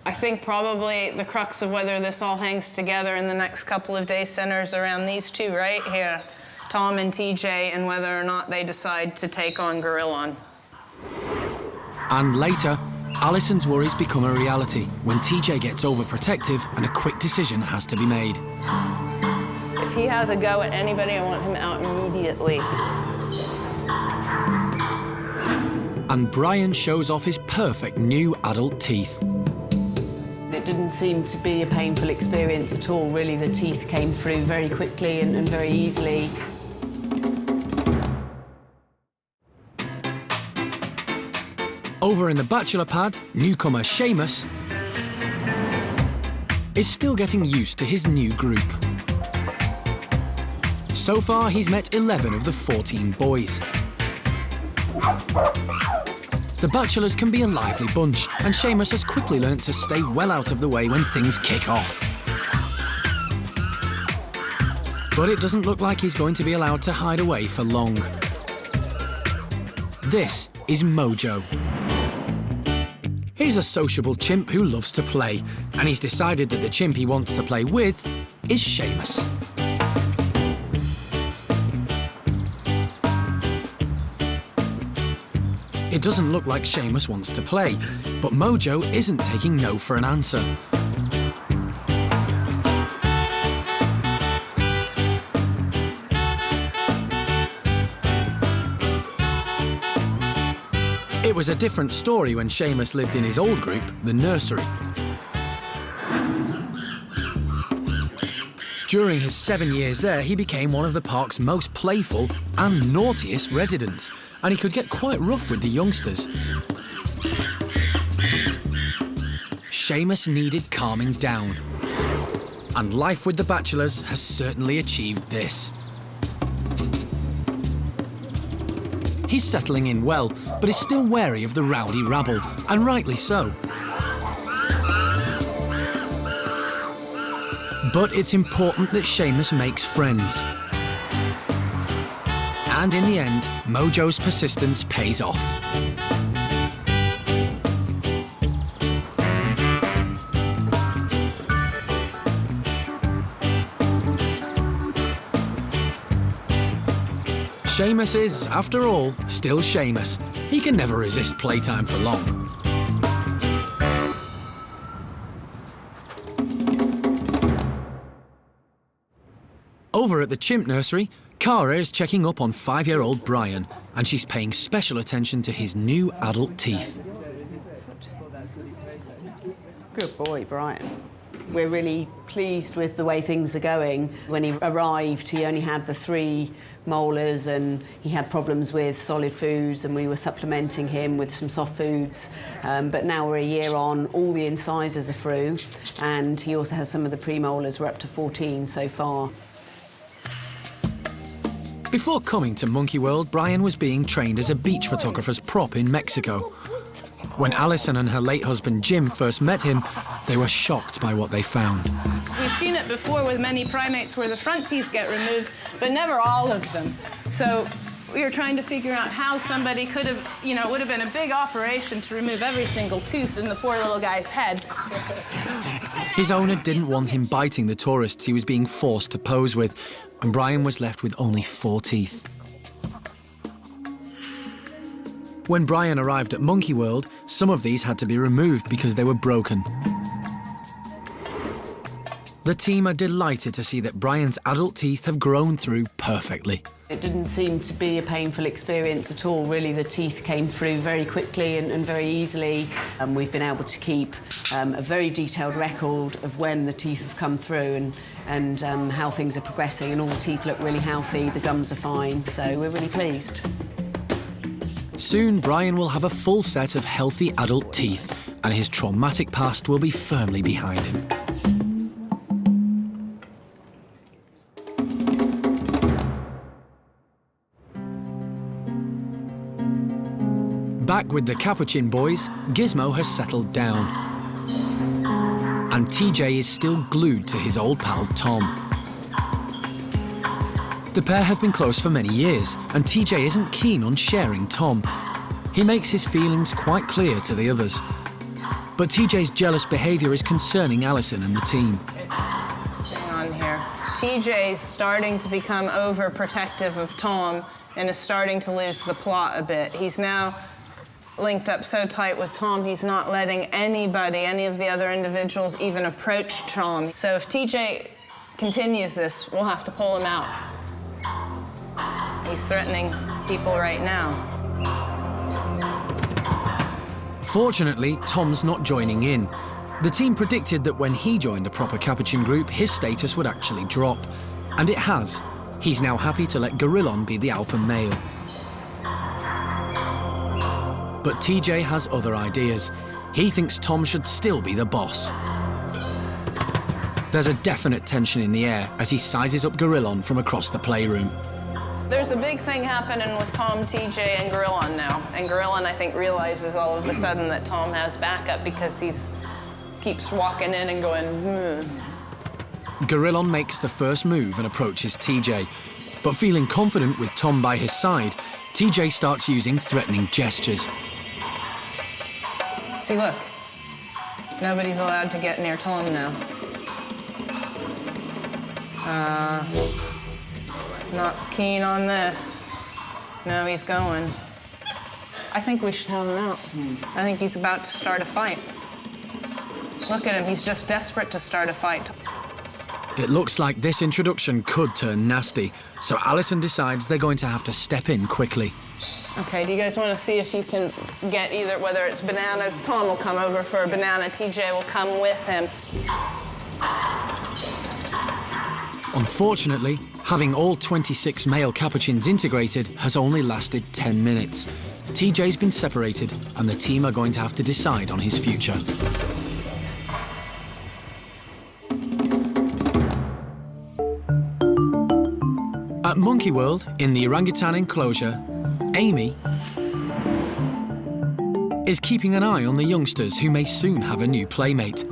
S2: I think probably the crux of whether this all hangs together in the next couple of days centers around these 2 right here, Tom and TJ, and whether or not they decide to take on Gorillon.
S1: And later, Alison's worries become a reality when TJ gets overprotective and a quick decision has to be made.
S2: If he has a go at anybody, I want him out immediately.
S1: And Brian shows off his perfect new adult teeth.
S8: It didn't seem to be a painful experience at all, really. The teeth came through very quickly and very easily.
S1: Over in the bachelor pad, newcomer Seamus is still getting used to his new group. So far, he's met 11 of the 14 boys. The bachelors can be a lively bunch, and Seamus has quickly learnt to stay well out of the way when things kick off. But it doesn't look like he's going to be allowed to hide away for long. This is Mojo. He's a sociable chimp who loves to play, and he's decided that the chimp he wants to play with is Seamus. It doesn't look like Seamus wants to play, but Mojo isn't taking no for an answer. It was a different story when Seamus lived in his old group, the nursery. During his 7 years there, he became one of the park's most playful and naughtiest residents, and he could get quite rough with the youngsters. Seamus needed calming down, and life with the bachelors has certainly achieved this. He's settling in well, but is still wary of the rowdy rabble, and rightly so. But it's important that Seamus makes friends. And in the end, Mojo's persistence pays off. Seamus is, after all, still Seamus. He can never resist playtime for long. Over at the chimp nursery, Cara is checking up on 5-year-old Brian, and she's paying special attention to his new adult teeth.
S8: Good boy, Brian. We're really pleased with the way things are going. When he arrived, he only had the 3 molars and he had problems with solid foods, and we were supplementing him with some soft foods. But now we're a year on, all the incisors are through, and he also has some of the premolars. We're up to 14 so far.
S1: Before coming to Monkey World, Brian was being trained as a beach photographer's prop in Mexico. When Alison and her late husband Jim first met him, they were shocked by what they found.
S2: We've seen it before with many primates where the front teeth get removed, but never all of them. So we were trying to figure out how somebody could have, you know, it would have been a big operation to remove every single tooth in the poor little guy's head.
S1: His owner didn't want him biting the tourists he was being forced to pose with, and Brian was left with only 4 teeth. When Brian arrived at Monkey World, some of these had to be removed because they were broken. The team are delighted to see that Brian's adult teeth have grown through perfectly.
S8: It didn't seem to be a painful experience at all, really. The teeth came through very quickly and very easily. We've been able to keep a very detailed record of when the teeth have come through and how things are progressing, and all the teeth look really healthy, the gums are fine, so we're really pleased.
S1: Soon, Brian will have a full set of healthy adult teeth, and his traumatic past will be firmly behind him. Back with the Capuchin boys, Gizmo has settled down. And TJ is still glued to his old pal Tom. The pair have been close for many years, and TJ isn't keen on sharing Tom. He makes his feelings quite clear to the others. But TJ's jealous behaviour is concerning Alison and the team.
S2: Hang on here. TJ's starting to become overprotective of Tom and is starting to lose the plot a bit. He's now linked up so tight with Tom, he's not letting anybody, any of the other individuals, even approach Tom. So if TJ continues this, we'll have to pull him out. He's threatening people right now.
S1: Fortunately, Tom's not joining in. The team predicted that when he joined a proper Capuchin group, his status would actually drop. And it has. He's now happy to let Gorillon be the alpha male. But TJ has other ideas. He thinks Tom should still be the boss. There's a definite tension in the air as he sizes up Gorillon from across the playroom.
S2: There's a big thing happening with Tom, TJ, and Gorillon now. And Gorillon, I think, realizes all of a sudden that Tom has backup because keeps walking in and going,
S1: Gorillon makes the first move and approaches TJ. But feeling confident with Tom by his side, TJ starts using threatening gestures.
S2: See, look. Nobody's allowed to get near Tom now. Not keen on this. No, he's going. I think we should have him out. I think he's about to start a fight. Look at him, he's just desperate to start a fight.
S1: It looks like this introduction could turn nasty, so Alison decides they're going to have to step in quickly.
S2: Okay, do you guys want to see if you can get either, whether it's bananas, Tom will come over for a banana, TJ will come with him.
S1: Unfortunately, having all 26 male Capuchins integrated has only lasted 10 minutes. TJ's been separated, and the team are going to have to decide on his future. At Monkey World, in the orangutan enclosure, Amy is keeping an eye on the youngsters who may soon have a new playmate.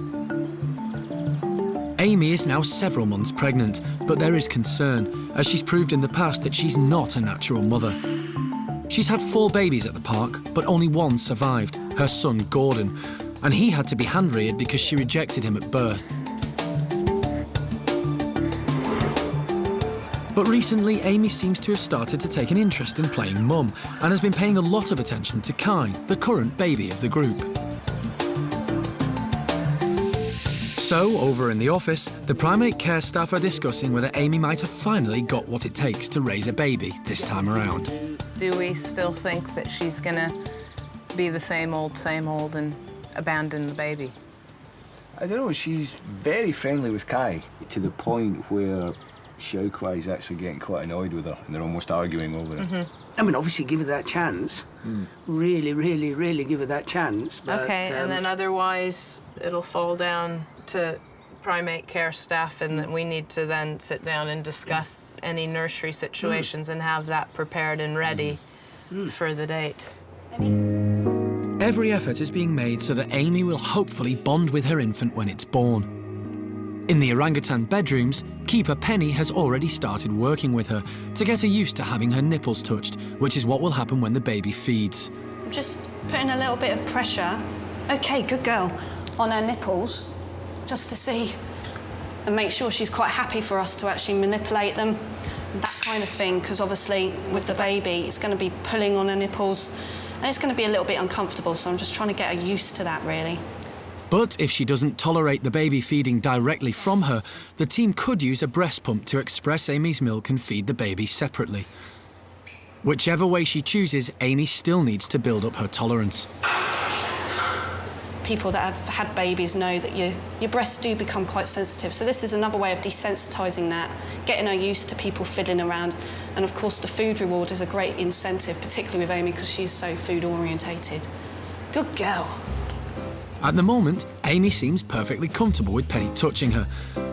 S1: Amy is now several months pregnant, but there is concern, as she's proved in the past that she's not a natural mother. She's had 4 babies at the park, but only one survived, her son Gordon, and he had to be hand-reared because she rejected him at birth. But recently, Amy seems to have started to take an interest in playing mum and has been paying a lot of attention to Kai, the current baby of the group. So, over in the office, the Primate Care Staff are discussing whether Amy might have finally got what it takes to raise a baby this time around.
S2: Do we still think that she's gonna be the same old, and abandon the baby?
S14: I don't know, she's very friendly with Kai, to the point where Xiaokuai is actually getting quite annoyed with her, and they're almost arguing over it.
S3: I mean, obviously give her that chance. Really, really, really give her that chance. But,
S2: Okay, and then otherwise it'll fall down to Primate Care Staff, and that we need to then sit down and discuss any nursery situations and have that prepared and ready for the date.
S1: Every effort is being made so that Amy will hopefully bond with her infant when it's born. In the orangutan bedrooms, keeper Penny has already started working with her to get her used to having her nipples touched, which is what will happen when the baby feeds.
S13: I'm just putting a little bit of pressure, okay, good girl, on her nipples, just to see and make sure she's quite happy for us to actually manipulate them, that kind of thing, because obviously with the baby, it's going to be pulling on her nipples and it's going to be a little bit uncomfortable, so I'm just trying to get her used to that, really.
S1: But if she doesn't tolerate the baby feeding directly from her, the team could use a breast pump to express Amy's milk and feed the baby separately. Whichever way she chooses, Amy still needs to build up her tolerance.
S13: People that have had babies know that your breasts do become quite sensitive, so this is another way of desensitising that, getting her used to people fiddling around, and of course the food reward is a great incentive, particularly with Amy because she's so food orientated. Good girl.
S1: At the moment, Amy seems perfectly comfortable with Penny touching her.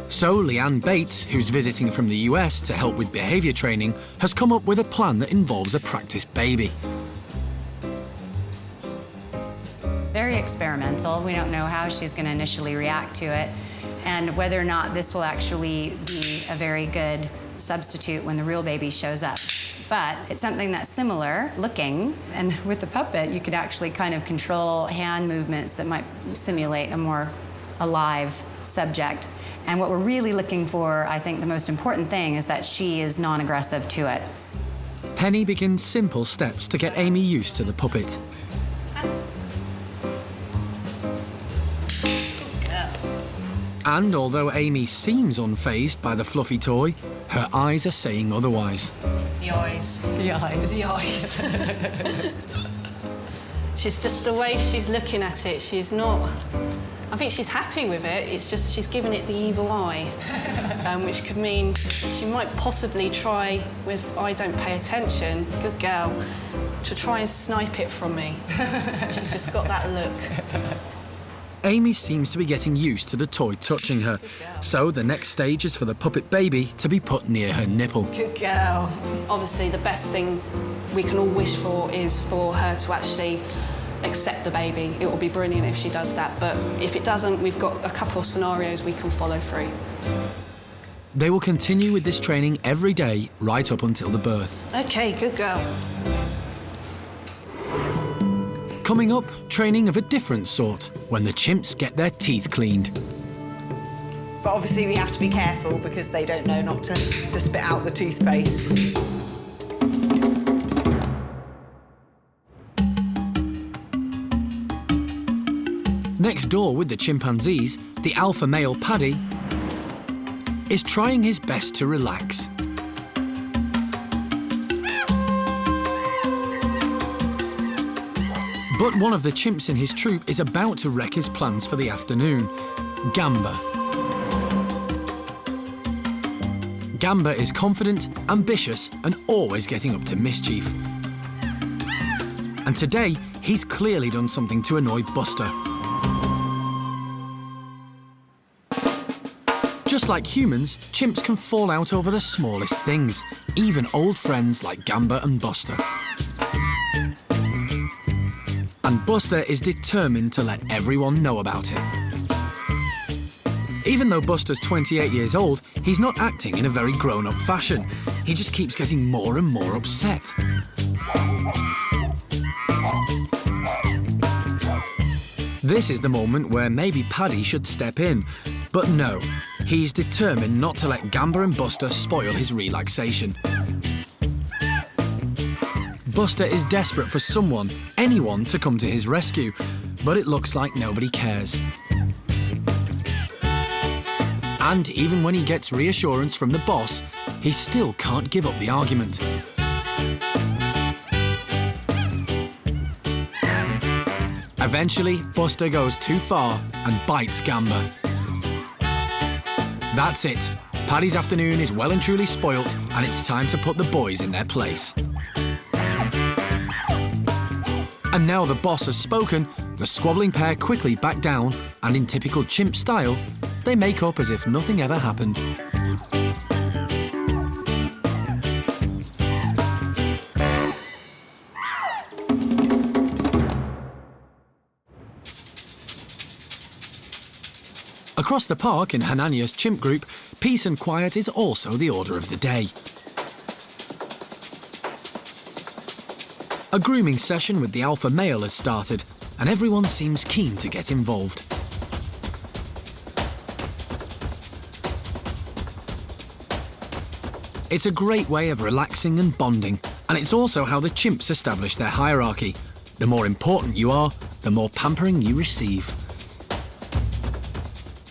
S1: So Leanne Bates, who's visiting from the US to help with behaviour training, has come up with a plan that involves a practice baby.
S15: Very experimental. We don't know how she's going to initially react to it and whether or not this will actually be a very good substitute when the real baby shows up. But it's something that's similar looking, and with the puppet, you could actually kind of control hand movements that might simulate a more alive subject. And what we're really looking for, I think the most important thing, is that she is non-aggressive to it.
S1: Penny begins simple steps to get Amy used to the puppet. And although Amy seems unfazed by the fluffy toy, her eyes are saying otherwise.
S13: The eyes.
S12: The eyes.
S13: The eyes. She's just the way she's looking at it. She's not. I think she's happy with it. It's just she's giving it the evil eye, which could mean she might possibly try with I don't pay attention, good girl, to try and snipe it from me. She's just got that look.
S1: Amy seems to be getting used to the toy touching her, so the next stage is for the puppet baby to be put near her nipple.
S13: Good girl. Obviously, the best thing we can all wish for is for her to actually accept the baby. It will be brilliant if she does that, but if it doesn't, we've got a couple of scenarios we can follow through.
S1: They will continue with this training every day, right up until the birth.
S13: Okay, good girl.
S1: Coming up, training of a different sort, when the chimps get their teeth cleaned.
S8: But obviously we have to be careful because they don't know not to spit out the toothpaste.
S1: Next door with the chimpanzees, the alpha male Paddy is trying his best to relax. But one of the chimps in his troop is about to wreck his plans for the afternoon. Gamba. Gamba is confident, ambitious, and always getting up to mischief. And today, he's clearly done something to annoy Buster. Just like humans, chimps can fall out over the smallest things, even old friends like Gamba and Buster. And Buster is determined to let everyone know about it. Even though Buster's 28 years old, he's not acting in a very grown-up fashion. He just keeps getting more and more upset. This is the moment where maybe Paddy should step in. But no, he's determined not to let Gamba and Buster spoil his relaxation. Buster is desperate for someone, anyone, to come to his rescue, but it looks like nobody cares. And even when he gets reassurance from the boss, he still can't give up the argument. Eventually, Buster goes too far and bites Gamba. That's it. Paddy's afternoon is well and truly spoilt, and it's time to put the boys in their place. And now the boss has spoken, the squabbling pair quickly back down, and in typical chimp style, they make up as if nothing ever happened. Across the park in Hanania's chimp group, peace and quiet is also the order of the day. A grooming session with the alpha male has started, and everyone seems keen to get involved. It's a great way of relaxing and bonding, and it's also how the chimps establish their hierarchy. The more important you are, the more pampering you receive.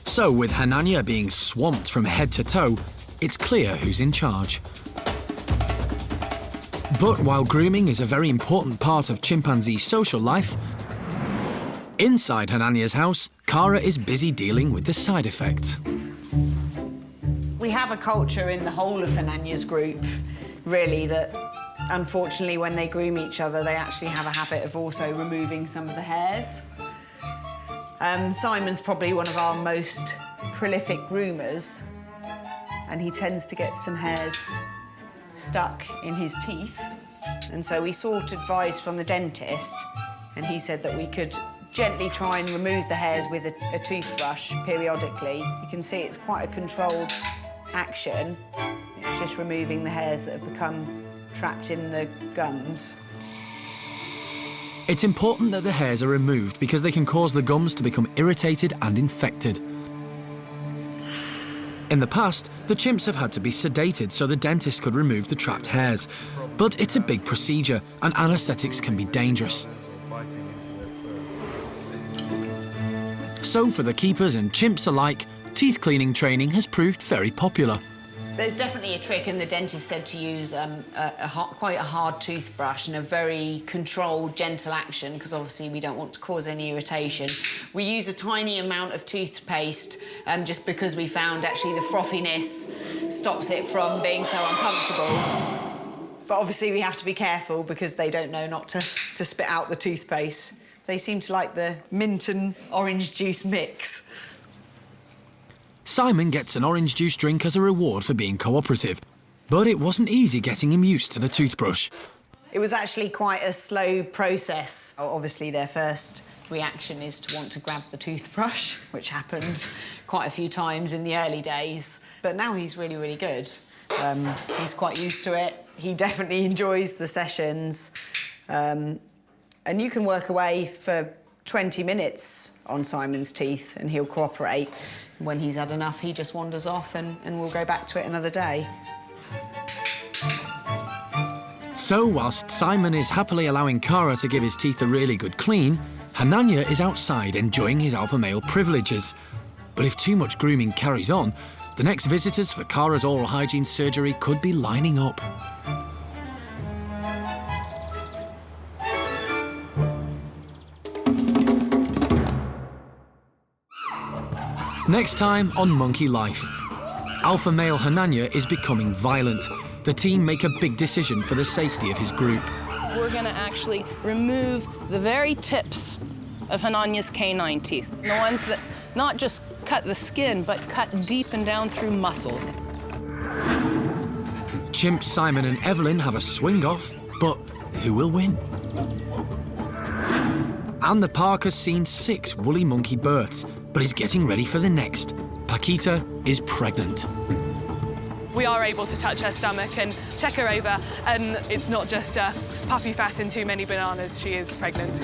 S1: So, with Hanania being swamped from head to toe, it's clear who's in charge. But while grooming is a very important part of chimpanzee social life, inside Hanania's house, Kara is busy dealing with the side effects.
S8: We have a culture in the whole of Hanania's group, really, that unfortunately when they groom each other, they actually have a habit of also removing some of the hairs. Simon's probably one of our most prolific groomers, and he tends to get some hairs stuck in his teeth. And so we sought advice from the dentist, and he said that we could gently try and remove the hairs with a toothbrush periodically. You can see it's quite a controlled action. It's just removing the hairs that have become trapped in the gums.
S1: It's important that the hairs are removed because they can cause the gums to become irritated and infected. In the past, the chimps have had to be sedated so the dentist could remove the trapped hairs. But it's a big procedure, and anaesthetics can be dangerous. So for the keepers and chimps alike, teeth cleaning training has proved very popular.
S8: There's definitely a trick, and the dentist said to use quite a hard toothbrush and a very controlled, gentle action, because obviously we don't want to cause any irritation. We use a tiny amount of toothpaste just because we found actually the frothiness stops it from being so uncomfortable. But obviously we have to be careful because they don't know not to spit out the toothpaste. They seem to like the mint and orange juice mix.
S1: Simon gets an orange juice drink as a reward for being cooperative, but it wasn't easy getting him used to the toothbrush.
S8: It was actually quite a slow process. Obviously, their first reaction is to want to grab the toothbrush, which happened quite a few times in the early days. But now he's really, really good. He's quite used to it. He definitely enjoys the sessions. And you can work away for 20 minutes on Simon's teeth and he'll cooperate. When he's had enough, he just wanders off and we'll go back to it another day.
S1: So, whilst Simon is happily allowing Kara to give his teeth a really good clean, Hanania is outside enjoying his alpha male privileges. But if too much grooming carries on, the next visitors for Kara's oral hygiene surgery could be lining up. Next time on Monkey Life, alpha male Hanania is becoming violent. The team make a big decision for the safety of his group.
S2: We're going to actually remove the very tips of Hanania's canine teeth. The ones that not just cut the skin, but cut deep and down through muscles.
S1: Chimp Simon and Evelyn have a swing-off, but who will win? And the park has seen 6 woolly monkey births, but is getting ready for the next. Paquita is pregnant.
S16: We are able to touch her stomach and check her over, and it's not just puppy fat and too many bananas, she is pregnant.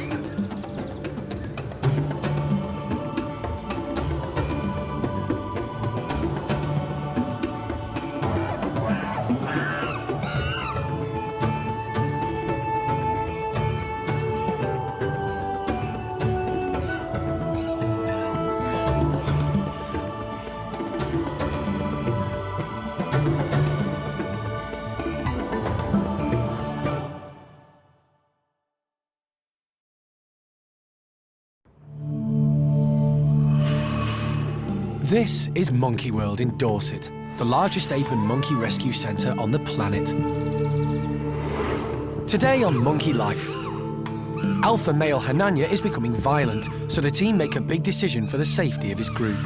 S1: This is Monkey World in Dorset, the largest ape and monkey rescue centre on the planet. Today on Monkey Life, alpha male Hananya is becoming violent, so the team make a big decision for the safety of his group.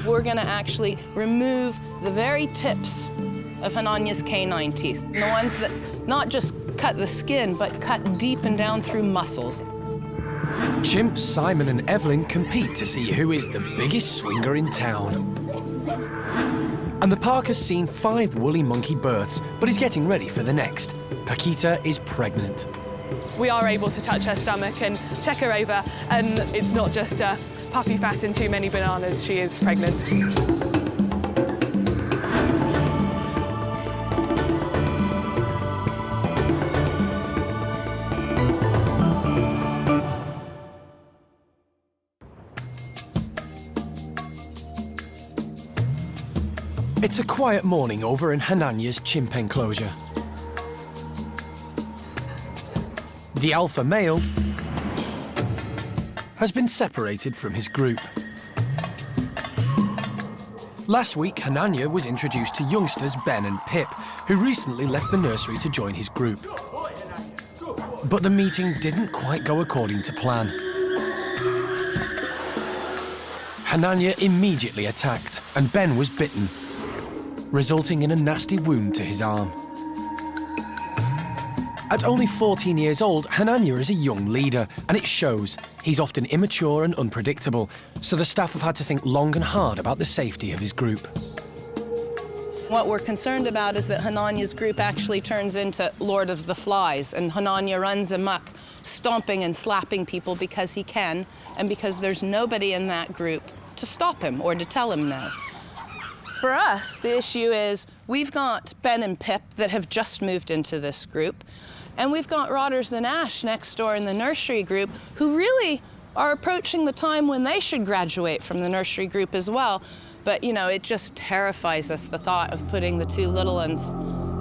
S2: We're going to actually remove the very tips of Hananya's canine teeth, the ones that not just cut the skin, but cut deep and down through muscles.
S1: Chimps Simon and Evelyn compete to see who is the biggest swinger in town. And the park has seen 5 woolly monkey births, but is getting ready for the next. Paquita is pregnant.
S16: We are able to touch her stomach and check her over, and it's not just puppy fat and too many bananas, she is pregnant.
S1: It's a quiet morning over in Hananya's chimp enclosure. The alpha male has been separated from his group. Last week, Hananya was introduced to youngsters Ben and Pip, who recently left the nursery to join his group. But the meeting didn't quite go according to plan. Hananya immediately attacked, and Ben was bitten, resulting in a nasty wound to his arm. At only 14 years old, Hananya is a young leader, and it shows. He's often immature and unpredictable, so the staff have had to think long and hard about the safety of his group.
S2: What we're concerned about is that Hananya's group actually turns into Lord of the Flies, and Hananya runs amok, stomping and slapping people because he can, and because there's nobody in that group to stop him or to tell him no. For us, the issue is we've got Ben and Pip that have just moved into this group, and we've got Rodders and Ash next door in the nursery group who really are approaching the time when they should graduate from the nursery group as well. But, you know, it just terrifies us, the thought of putting the 2 little ones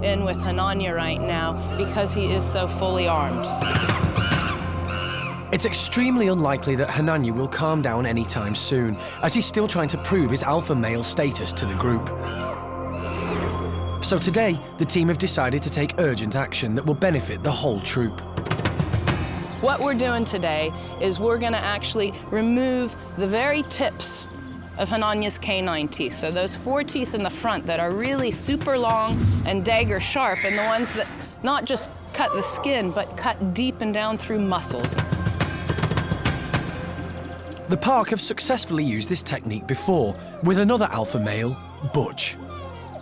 S2: in with Hananya right now because he is so fully armed.
S1: It's extremely unlikely that Hananya will calm down anytime soon, as he's still trying to prove his alpha male status to the group. So today, the team have decided to take urgent action that will benefit the whole troop.
S2: What we're doing today is we're going to actually remove the very tips of Hananya's canine teeth. So those 4 teeth in the front that are really super long and dagger sharp, and the ones that not just cut the skin, but cut deep and down through muscles.
S1: The park have successfully used this technique before, with another alpha male, Butch.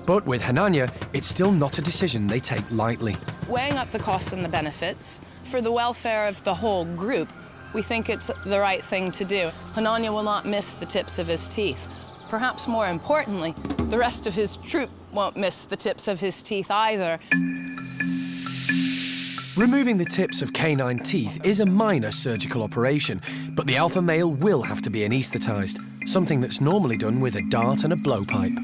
S1: But with Hananya, it's still not a decision they take lightly.
S2: Weighing up the costs and the benefits, for the welfare of the whole group, we think it's the right thing to do. Hananya will not miss the tips of his teeth. Perhaps more importantly, the rest of his troop won't miss the tips of his teeth either.
S1: Removing the tips of canine teeth is a minor surgical operation, but the alpha male will have to be anaesthetised, something that's normally done with a dart and a blowpipe.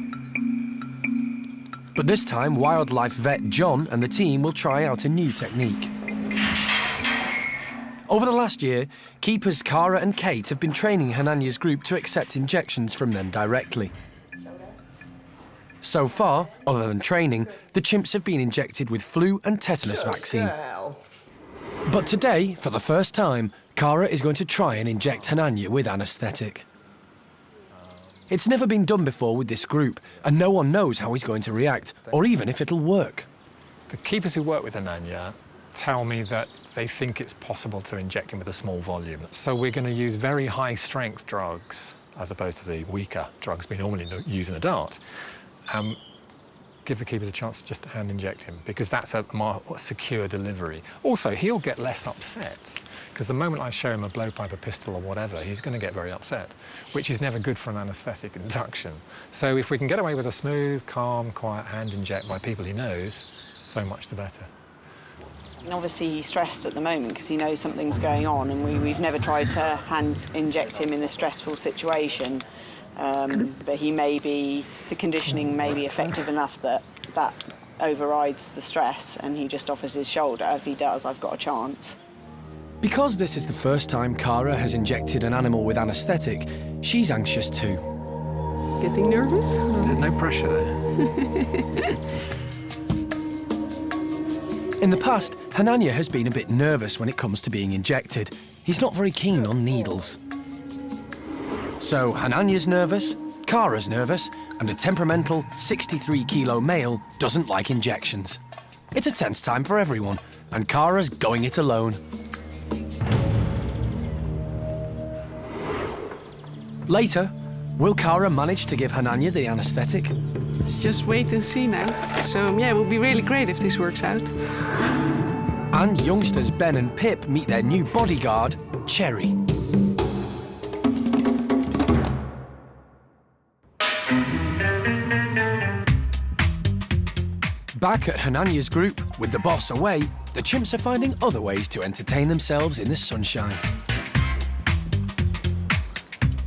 S1: But this time, wildlife vet John and the team will try out a new technique. Over the last year, keepers Cara and Kate have been training Hananya's group to accept injections from them directly. So far, other than training, the chimps have been injected with flu and tetanus vaccine. But today, for the first time, Cara is going to try and inject Hananya with anaesthetic. It's never been done before with this group, and no one knows how he's going to react, or even if it'll work.
S6: The keepers who work with Hananya tell me that they think it's possible to inject him with a small volume. So we're going to use very high-strength drugs as opposed to the weaker drugs we normally use in a dart. Give the keepers a chance to just hand inject him, because that's a more secure delivery. Also, he'll get less upset, because the moment I show him a blowpipe, a pistol or whatever, he's going to get very upset, which is never good for an anaesthetic induction. So if we can get away with a smooth, calm, quiet hand inject by people he knows, so much the better.
S8: And obviously he's stressed at the moment because he knows something's going on, and we've never tried to hand inject him in a stressful situation. But the conditioning may be effective enough that overrides the stress, and he just offers his shoulder. If he does, I've got a chance.
S1: Because this is the first time Cara has injected an animal with anaesthetic, she's anxious too.
S9: Getting nervous?
S6: There's no pressure there.
S1: In the past, Hananya has been a bit nervous when it comes to being injected. He's not very keen on needles. So Hananya's nervous, Cara's nervous, and a temperamental 63-kilo male doesn't like injections. It's a tense time for everyone, and Cara's going it alone. Later, will Cara manage to give Hananya the anaesthetic?
S9: Let's just wait and see now. So, yeah, it would be really great if this works out.
S1: And youngsters Ben and Pip meet their new bodyguard, Cherry. Back at Hananya's group, with the boss away, the chimps are finding other ways to entertain themselves in the sunshine.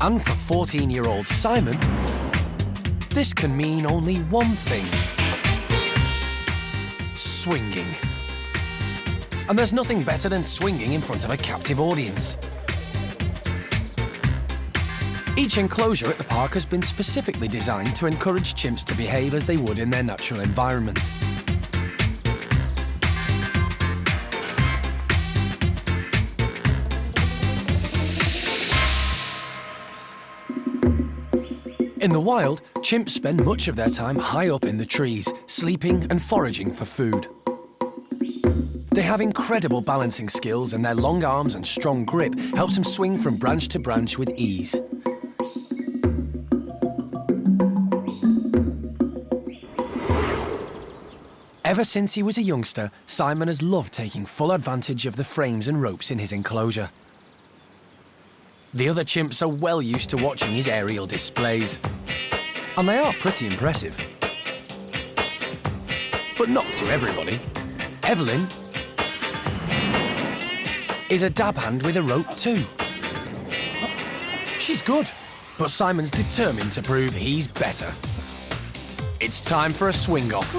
S1: And for 14-year-old Simon, this can mean only one thing: swinging. And there's nothing better than swinging in front of a captive audience. Each enclosure at the park has been specifically designed to encourage chimps to behave as they would in their natural environment. In the wild, chimps spend much of their time high up in the trees, sleeping and foraging for food. They have incredible balancing skills, and their long arms and strong grip helps them swing from branch to branch with ease. Ever since he was a youngster, Simon has loved taking full advantage of the frames and ropes in his enclosure. The other chimps are well used to watching his aerial displays, and they are pretty impressive. But not to everybody. Evelyn is a dab hand with a rope too. She's good, but Simon's determined to prove he's better. It's time for a swing-off.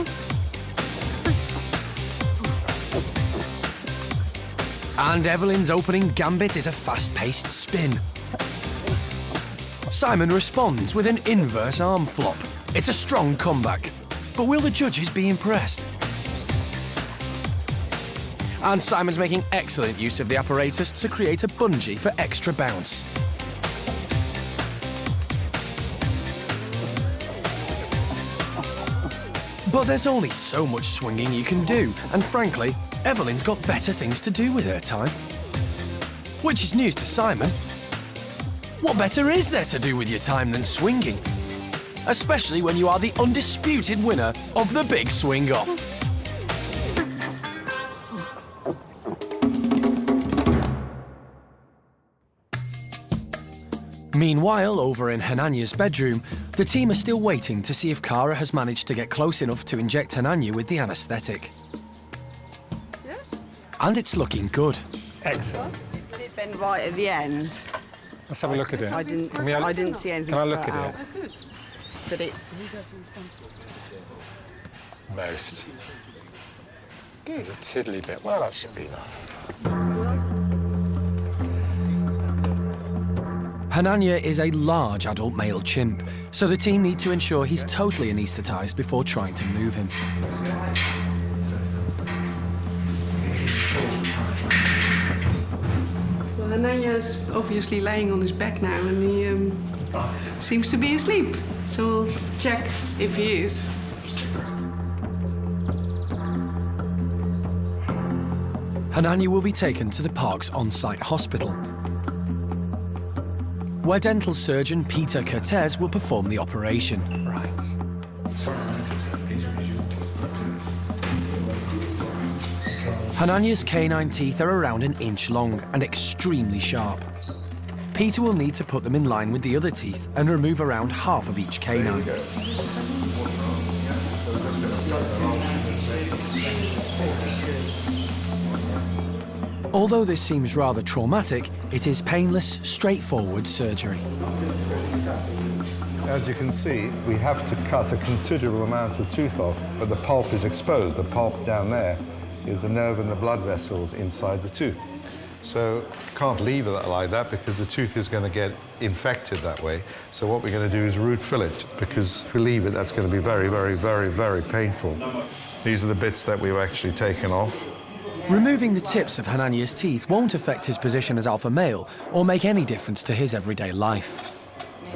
S1: And Evelyn's opening gambit is a fast-paced spin. Simon responds with an inverse arm flop. It's a strong comeback, but will the judges be impressed? And Simon's making excellent use of the apparatus to create a bungee for extra bounce. But there's only so much swinging you can do, and frankly, Evelyn's got better things to do with her time. Which is news to Simon. What better is there to do with your time than swinging? Especially when you are the undisputed winner of the big swing-off. Meanwhile, over in Hananya's bedroom, the team are still waiting to see if Cara has managed to get close enough to inject Hananya with the anaesthetic.
S9: Yes?
S1: And it's looking good.
S6: Excellent.
S8: Did it bend right at the end?
S6: Let's have a look at it.
S8: I didn't see anything.
S6: Can I look at
S8: out.
S6: it?
S8: But it's...
S6: Most. There's a tiddly bit. Well, that should be enough.
S1: Hananya is a large adult male chimp, so the team need to ensure he's totally anaesthetised before trying to move him.
S9: Well, Hananya's obviously laying on his back now, and he seems to be asleep. So we'll check if he is.
S1: Hananya will be taken to the park's on-site hospital, where dental surgeon Peter Cortez will perform the operation.
S6: Right. As far as I'm concerned, please resume.
S1: Hananya's canine teeth are around an inch long and extremely sharp. Peter will need to put them in line with the other teeth and remove around half of each canine. Although this seems rather traumatic, it is painless, straightforward surgery.
S17: As you can see, we have to cut a considerable amount of tooth off, but the pulp is exposed. The pulp down there is the nerve and the blood vessels inside the tooth. So can't leave it like that because the tooth is going to get infected that way. So what we're going to do is root fill it, because if we leave it, that's going to be very, very, very, very painful. These are the bits that we've actually taken off.
S1: Removing the tips of Hananya's teeth won't affect his position as alpha male or make any difference to his everyday life.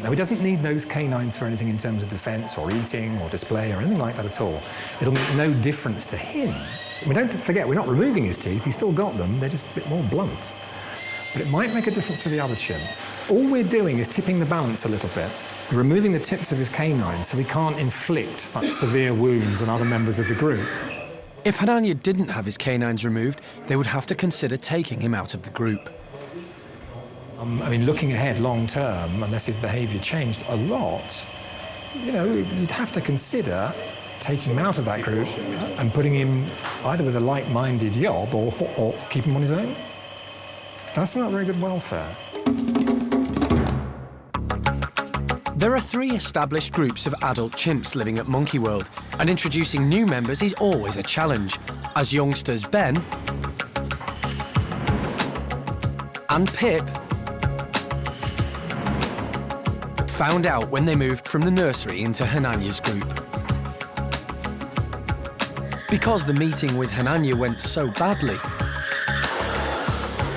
S7: Now, he doesn't need those canines for anything in terms of defence or eating or display or anything like that at all. It'll make no difference to him. We don't forget, we're not removing his teeth, he's still got them, they're just a bit more blunt. But it might make a difference to the other chimps. All we're doing is tipping the balance a little bit. We're removing the tips of his canines so he can't inflict such severe wounds on other members of the group.
S1: If Hananya didn't have his canines removed, they would have to consider taking him out of the group.
S7: I mean, looking ahead long term, unless his behaviour changed a lot, you know, you'd have to consider taking him out of that group and putting him either with a like-minded yob or keep him on his own. That's not very good welfare.
S1: There are 3 established groups of adult chimps living at Monkey World, and introducing new members is always a challenge, as youngsters Ben and Pip found out when they moved from the nursery into Hananya's group. Because the meeting with Hananya went so badly,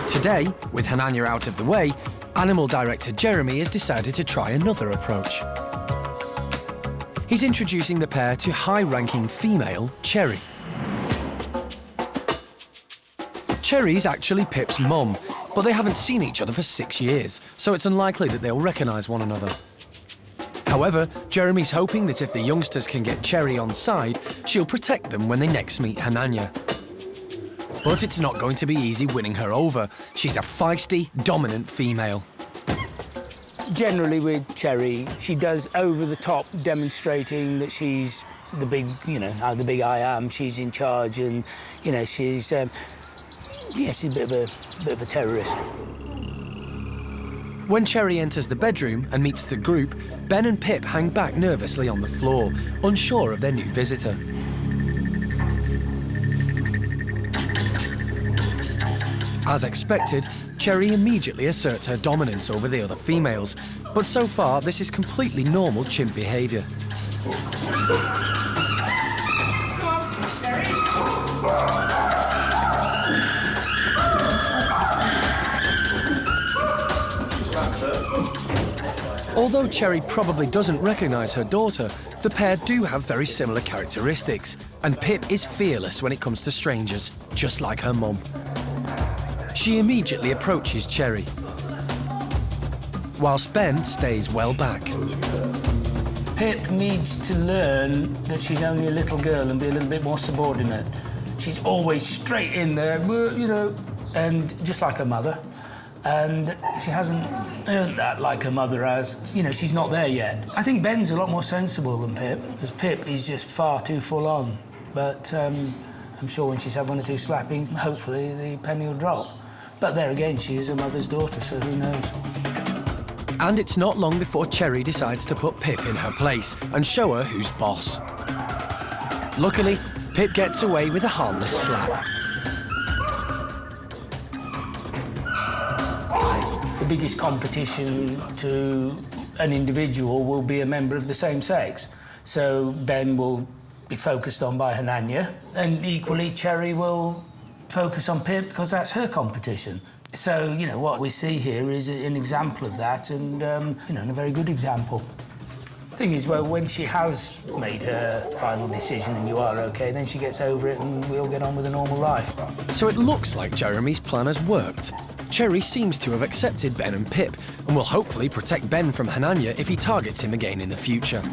S1: today, with Hananya out of the way, Animal Director Jeremy has decided to try another approach. He's introducing the pair to high-ranking female Cherry. Cherry's actually Pip's mum, but they haven't seen each other for 6 years, so it's unlikely that they'll recognise one another. However, Jeremy's hoping that if the youngsters can get Cherry on side, she'll protect them when they next meet Hananya. But it's not going to be easy winning her over. She's a feisty, dominant female.
S3: Generally with Cherry, she does over the top, demonstrating that she's the big, you know, the big I am. She's in charge, and you know, she's a bit of a terrorist.
S1: When Cherry enters the bedroom and meets the group, Ben and Pip hang back nervously on the floor, unsure of their new visitor. As expected, Cherry immediately asserts her dominance over the other females, but so far this is completely normal chimp behaviour. Although Cherry probably doesn't recognise her daughter, the pair do have very similar characteristics, and Pip is fearless when it comes to strangers, just like her mum. She immediately approaches Cherry, whilst Ben stays well back.
S3: Pip needs to learn that she's only a little girl and be a little bit more subordinate. She's always straight in there, you know, and just like her mother. And she hasn't earned that like her mother has. You know, she's not there yet. I think Ben's a lot more sensible than Pip, because Pip is just far too full on. But I'm sure when she's had 1 or 2 slapping, hopefully the penny will drop. But there again, she is her mother's daughter, so who knows?
S1: And it's not long before Cherry decides to put Pip in her place and show her who's boss. Luckily, Pip gets away with a harmless slap.
S3: The biggest competition to an individual will be a member of the same sex. So Ben will be focused on by Hananya, and equally Cherry will focus on Pip because that's her competition. So, you know, what we see here is an example of that, and, you know, and a very good example. thing is, well, when she has made her final decision and you are OK, then she gets over it and we all get on with a normal life.
S1: So it looks like Jeremy's plan has worked. Cherry seems to have accepted Ben and Pip and will hopefully protect Ben from Hananya if he targets him again in the future.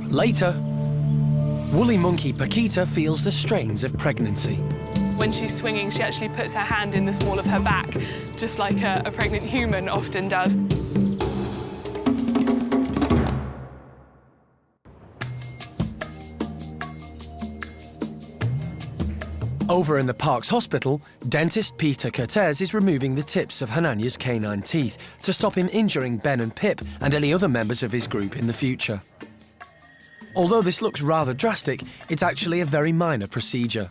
S1: Later, woolly monkey Paquita feels the strains of pregnancy.
S16: When she's swinging, she actually puts her hand in the small of her back, just like a pregnant human often does.
S1: Over in the park's hospital, dentist Peter Cortez is removing the tips of Hananya's canine teeth to stop him injuring Ben and Pip and any other members of his group in the future. Although this looks rather drastic, it's actually a very minor procedure.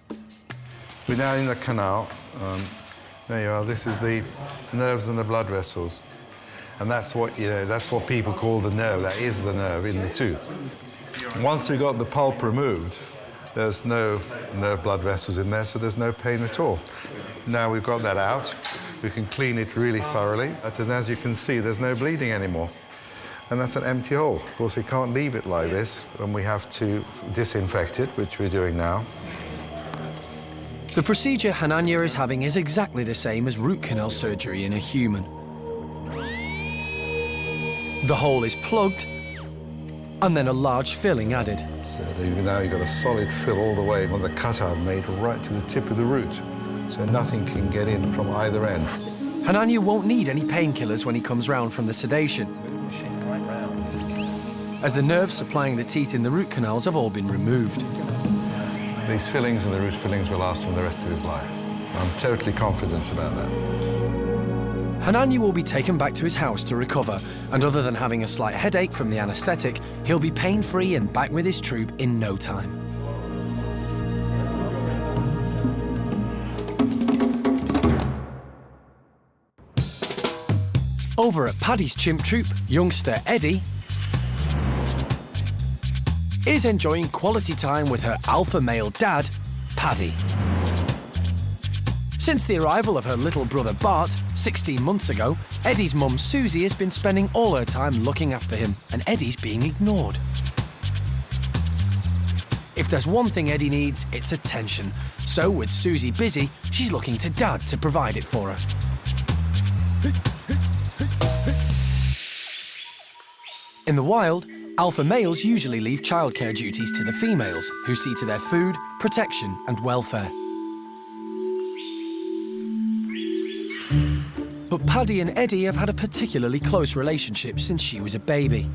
S17: We're now in the canal. There you are. This is the nerves and the blood vessels. And that's what, that's what people call the nerve. That is the nerve in the tooth. Once we got the pulp removed, there's no nerve blood vessels in there, so there's no pain at all. Now we've got that out, we can clean it really thoroughly. And as you can see, there's no bleeding anymore. And that's an empty hole. Of course, we can't leave it like this, and we have to disinfect it, which we're doing now.
S1: The procedure Hananya is having is exactly the same as root canal surgery in a human. The hole is plugged, and then a large filling added.
S17: So now you've got a solid fill all the way on the cut I've made right to the tip of the root, so nothing can get in from either end.
S1: Hananya won't need any painkillers when he comes round from the sedation, as the nerves supplying the teeth in the root canals have all been removed.
S17: These fillings and the root fillings will last him the rest of his life. I'm totally confident about that.
S1: Hananya will be taken back to his house to recover, and other than having a slight headache from the anaesthetic, he'll be pain-free and back with his troop in no time. Over at Paddy's chimp troop, youngster Eddie is enjoying quality time with her alpha male dad, Paddy. Since the arrival of her little brother Bart, 16 months ago, Eddie's mum Susie has been spending all her time looking after him, and Eddie's being ignored. If there's one thing Eddie needs, it's attention. So with Susie busy, she's looking to Dad to provide it for her. In the wild, alpha males usually leave childcare duties to the females, who see to their food, protection and welfare. But Paddy and Eddie have had a particularly close relationship since she was a baby.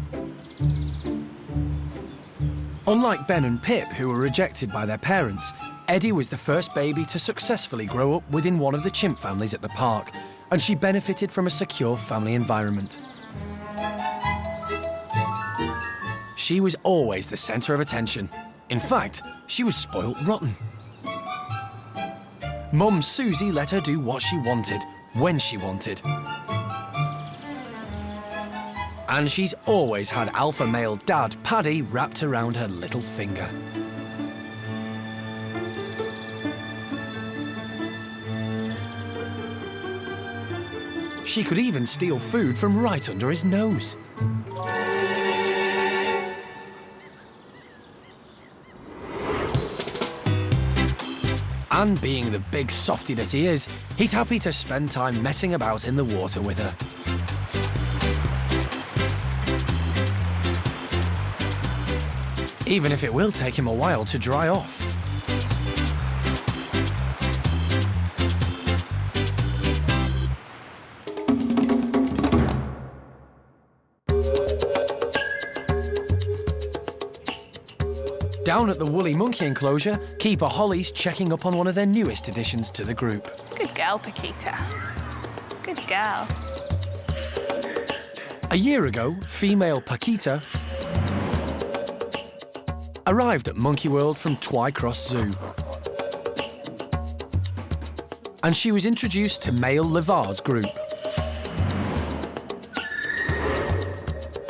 S1: Unlike Ben and Pip, who were rejected by their parents, Eddie was the first baby to successfully grow up within one of the chimp families at the park, and she benefited from a secure family environment. She was always the centre of attention. In fact, she was spoilt rotten. Mum Susie let her do what she wanted, when she wanted. And she's always had alpha male dad Paddy wrapped around her little finger. She could even steal food from right under his nose. And being the big softy that he is, he's happy to spend time messing about in the water with her. Even if it will take him a while to dry off. Down at the woolly monkey enclosure, Keeper Holly's checking up on one of their newest additions to the group.
S16: Good girl, Paquita. Good girl.
S1: A year ago, female Paquita arrived at Monkey World from Twycross Zoo. And she was introduced to male Levar's group.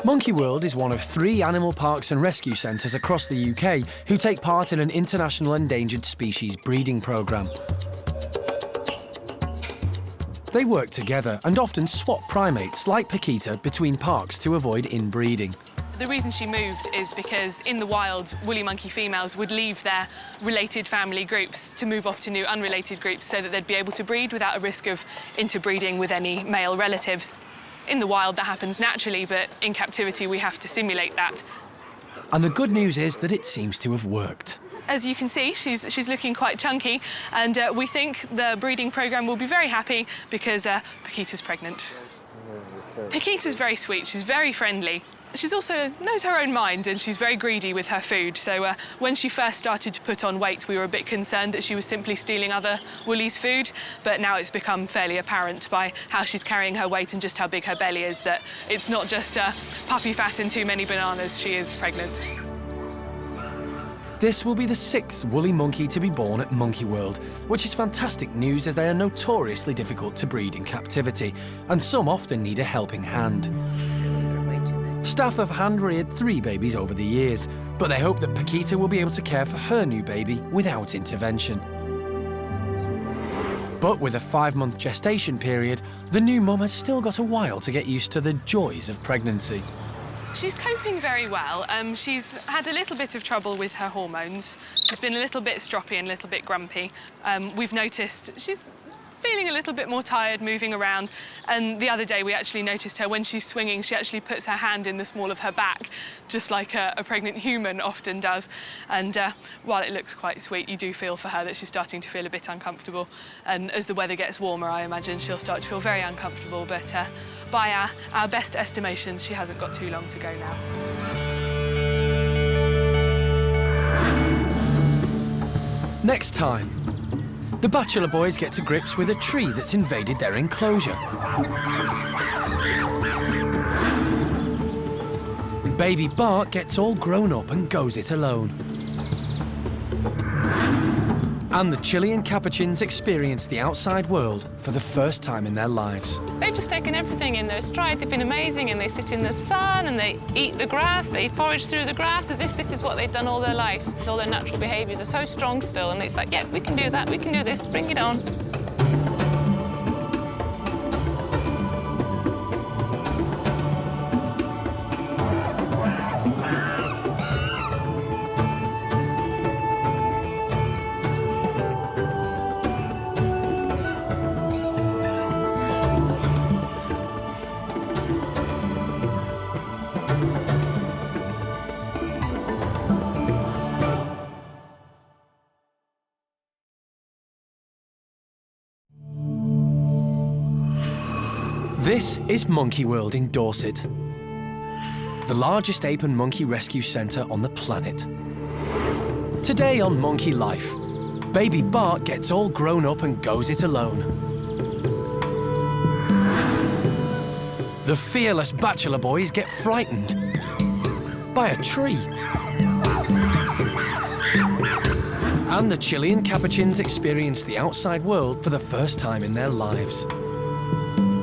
S1: Monkey World is one of 3 animal parks and rescue centres across the UK who take part in an international endangered species breeding programme. They work together and often swap primates like Paquita between parks to avoid inbreeding.
S16: The reason she moved is because in the wild, woolly monkey females would leave their related family groups to move off to new unrelated groups so that they'd be able to breed without a risk of interbreeding with any male relatives. In the wild, that happens naturally, but in captivity, we have to simulate that.
S1: And the good news is that it seems to have worked.
S16: As you can see, she's looking quite chunky, and we think the breeding programme will be very happy because Paquita's pregnant. Paquita's very sweet, she's very friendly. She's also knows her own mind, and she's very greedy with her food. So when she first started to put on weight, we were a bit concerned that she was simply stealing other woolies' food. But now it's become fairly apparent by how she's carrying her weight and just how big her belly is that it's not just puppy fat and too many bananas, she is pregnant.
S1: This will be the 6th woolly monkey to be born at Monkey World, which is fantastic news as they are notoriously difficult to breed in captivity, and some often need a helping hand. Staff have hand-reared 3 babies over the years, but they hope that Paquita will be able to care for her new baby without intervention. But with a 5-month gestation period, the new mum has still got a while to get used to the joys of pregnancy.
S16: She's coping very well. She's had a little bit of trouble with her hormones. She's been a little bit stroppy and a little bit grumpy. We've noticed she's feeling a little bit more tired, moving around. And the other day we actually noticed her when she's swinging, she actually puts her hand in the small of her back, just like a pregnant human often does. And while it looks quite sweet, you do feel for her that she's starting to feel a bit uncomfortable. And as the weather gets warmer, I imagine she'll start to feel very uncomfortable. But by our best estimations, she hasn't got too long to go now.
S1: Next time, the bachelor boys get to grips with a tree that's invaded their enclosure. Baby Bart gets all grown up and goes it alone. And the Chilean Capuchins experience the outside world for the first time in their lives.
S12: They've just taken everything in their stride. They've been amazing, and they sit in the sun and they eat the grass, they forage through the grass as if this is what they've done all their life. All their natural behaviours are so strong still, and it's like, yeah, we can do that, we can do this, bring it on.
S1: This is Monkey World in Dorset, the largest ape and monkey rescue centre on the planet. Today on Monkey Life, Baby Bart gets all grown up and goes it alone. The fearless bachelor boys get frightened by a tree. And the Chilean Capuchins experience the outside world for the first time in their lives.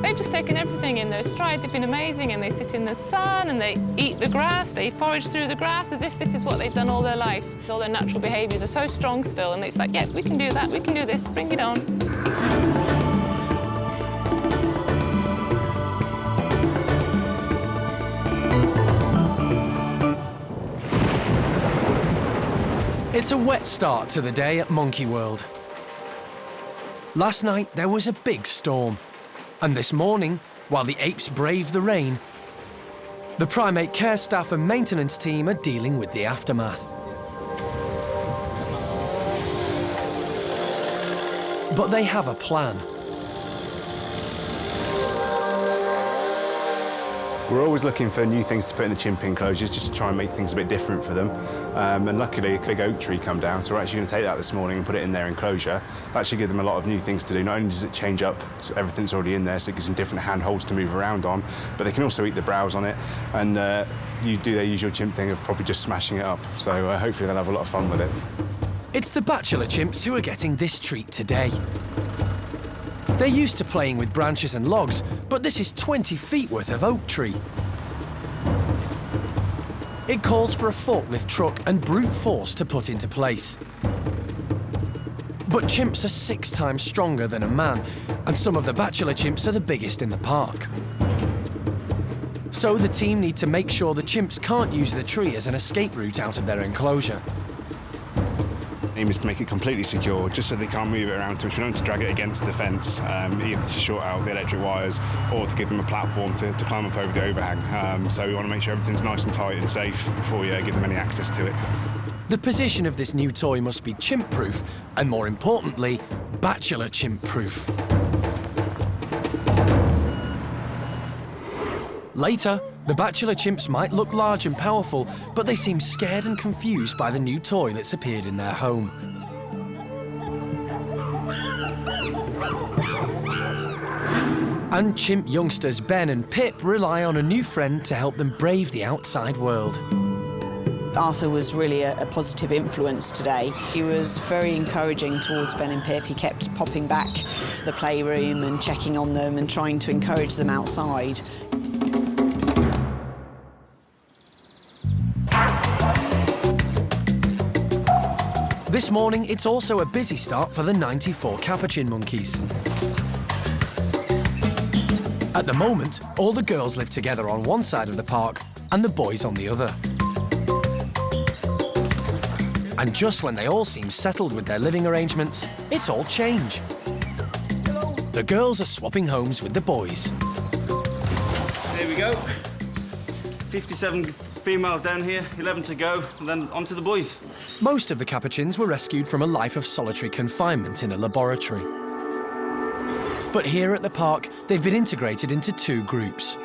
S12: They've just taken everything in their stride. They've been amazing, and they sit in the sun and they eat the grass, they forage through the grass as if this is what they've done all their life. All their natural behaviours are so strong still, and it's like, yeah, we can do that, we can do this, bring it on.
S1: It's a wet start to the day at Monkey World. Last night there was a big storm. And this morning, while the apes brave the rain, the Primate Care Staff and maintenance team are dealing with the aftermath. But they have a plan.
S18: We're always looking for new things to put in the chimp enclosures, just to try and make things a bit different for them. And luckily, a big oak tree come down, so we're actually going to take that this morning and put it in their enclosure. That actually gives them a lot of new things to do. Not only does it change up so everything's already in there, so it gives them different handholds to move around on, but they can also eat the browse on it, and you do their usual chimp thing of probably just smashing it up. So hopefully they'll have a lot of fun with it.
S1: It's the bachelor chimps who are getting this treat today. They're used to playing with branches and logs, but this is 20 feet worth of oak tree. It calls for a forklift truck and brute force to put into place. But chimps are 6 times stronger than a man, and some of the bachelor chimps are the biggest in the park. So the team need to make sure the chimps can't use the tree as an escape route out of their enclosure.
S18: The aim is to make it completely secure, just so they can't move it around too much. We don't want to drag it against the fence, either to short out the electric wires or to give them a platform to climb up over the overhang. So we want to make sure everything's nice and tight and safe before we give them any access to it.
S1: The position of this new toy must be chimp-proof, and more importantly, bachelor chimp-proof. Later, the bachelor chimps might look large and powerful, but they seem scared and confused by the new toy that's appeared in their home. And chimp youngsters Ben and Pip rely on a new friend to help them brave the outside world.
S8: Arthur was really a positive influence today. He was very encouraging towards Ben and Pip. He kept popping back to the playroom and checking on them and trying to encourage them outside.
S1: This morning, it's also a busy start for the 94 Capuchin monkeys. At the moment, all the girls live together on one side of the park and the boys on the other. And just when they all seem settled with their living arrangements, it's all change. The girls are swapping homes with the boys.
S4: Here we go. 57 females down here, 11 to go, and then on to the boys.
S1: Most of the Capuchins were rescued from a life of solitary confinement in a laboratory. But here at the park, they've been integrated into 2 groups.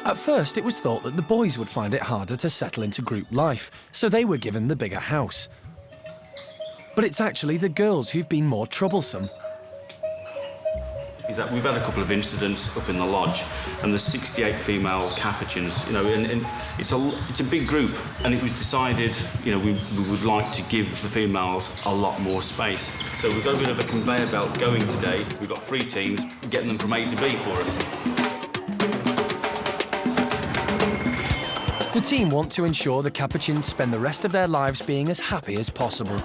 S1: At first, it was thought that the boys would find it harder to settle into group life, so they were given the bigger house. But it's actually the girls who've been more troublesome.
S4: Is that we've had a couple of incidents up in the lodge, and there's 68 female Capuchins, you know, and it's a big group, and it was decided, you know, we would like to give the females a lot more space. So we've got a bit of a conveyor belt going today. We've got 3 teams getting them from A to B for us.
S1: The team want to ensure the Capuchins spend the rest of their lives being as happy as possible.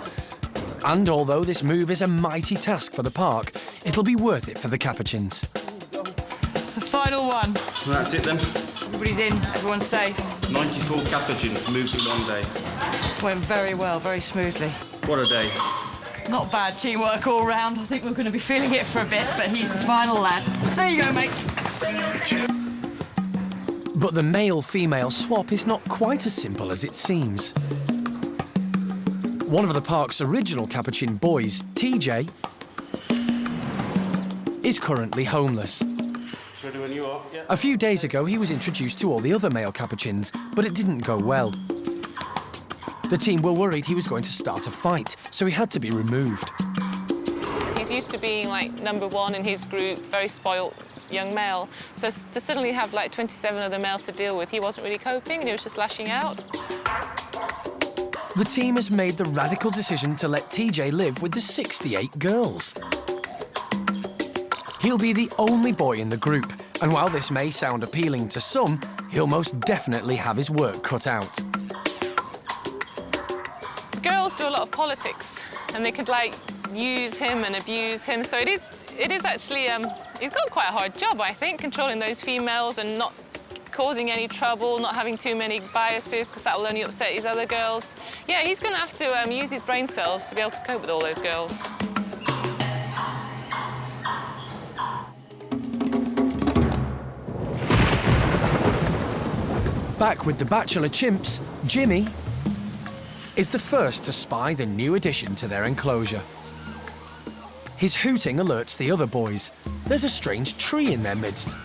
S1: And although this move is a mighty task for the park, it'll be worth it for the Capuchins.
S11: The final one.
S4: Well, that's it then.
S11: Everybody's in, everyone's safe.
S4: 94 Capuchins moved in one day.
S11: Went very well, very smoothly.
S4: What a day.
S11: Not bad teamwork all round. I think we're going to be feeling it for a bit, but he's the final lad. There you go, mate.
S1: But the male-female swap is not quite as simple as it seems. One of the park's original Capuchin boys, TJ, is currently homeless.
S4: Ready when you are, yeah.
S1: A few days ago, he was introduced to all the other male Capuchins, but it didn't go well. The team were worried he was going to start a fight, so he had to be removed.
S12: He's used to being, like, #1 in his group, very spoilt young male. So to suddenly have, like, 27 other males to deal with, he wasn't really coping, and he was just lashing out.
S1: The team has made the radical decision to let TJ live with the 68 girls. He'll be the only boy in the group, and while this may sound appealing to some, he'll most definitely have his work cut out.
S12: Girls do a lot of politics, and they could, like, use him and abuse him, so it is actually, he's got quite a hard job, I think, controlling those females and not causing any trouble, not having too many biases, because that will only upset his other girls. Yeah, he's going to have to use his brain cells to be able to cope with all those girls.
S1: Back with the bachelor chimps, Jimmy is the first to spy the new addition to their enclosure. His hooting alerts the other boys. There's a strange tree in their midst.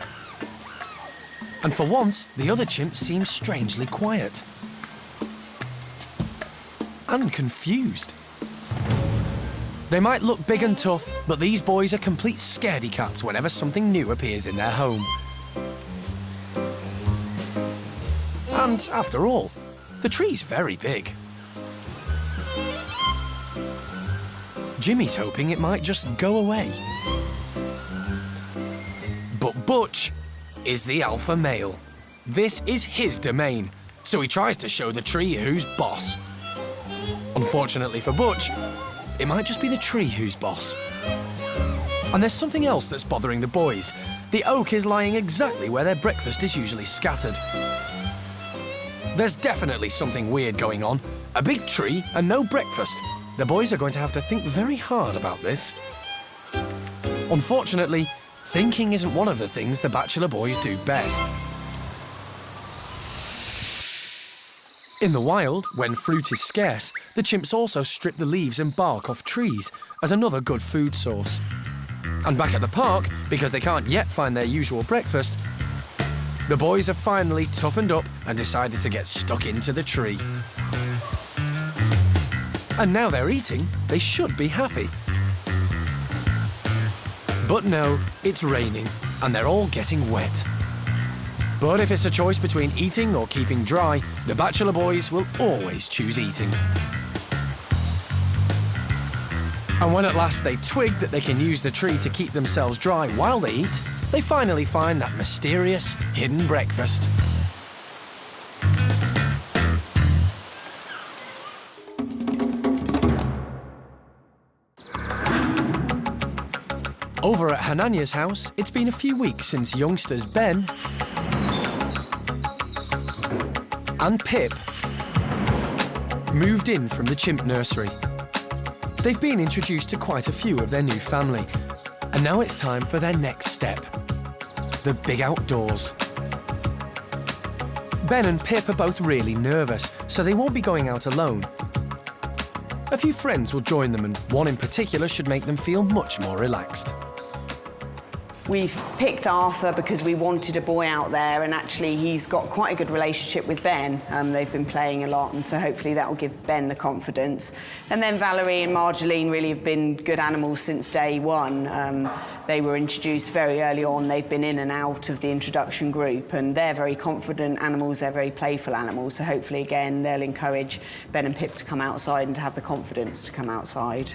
S1: And for once, the other chimps seem strangely quiet. And confused. They might look big and tough, but these boys are complete scaredy cats whenever something new appears in their home. And after all, the tree's very big. Jimmy's hoping it might just go away. But Butch is the alpha male. This is his domain, so he tries to show the tree who's boss. Unfortunately for Butch, it might just be the tree who's boss. And there's something else that's bothering the boys. The oak is lying exactly where their breakfast is usually scattered. There's definitely something weird going on. A big tree and no breakfast. The boys are going to have to think very hard about this. Unfortunately, thinking isn't one of the things the bachelor boys do best. In the wild, when fruit is scarce, the chimps also strip the leaves and bark off trees as another good food source. And back at the park, because they can't yet find their usual breakfast, the boys have finally toughened up and decided to get stuck into the tree. And now they're eating, they should be happy. But no, it's raining, and they're all getting wet. But if it's a choice between eating or keeping dry, the bachelor boys will always choose eating. And when at last they twig that they can use the tree to keep themselves dry while they eat, they finally find that mysterious, hidden breakfast. Over at Hananya's house, it's been a few weeks since youngsters Ben and Pip moved in from the chimp nursery. They've been introduced to quite a few of their new family, and now it's time for their next step, the big outdoors. Ben and Pip are both really nervous, so they won't be going out alone. A few friends will join them, and one in particular should make them feel much more relaxed.
S8: We've picked Arthur because we wanted a boy out there, and actually he's got quite a good relationship with Ben. They've been playing a lot, and so hopefully that will give Ben the confidence. And then Valerie and Marjolaine really have been good animals since day one. They were introduced very early on. They've been in and out of the introduction group, and they're very confident animals, they're very playful animals, so hopefully again they'll encourage Ben and Pip to come outside and to have the confidence to come outside.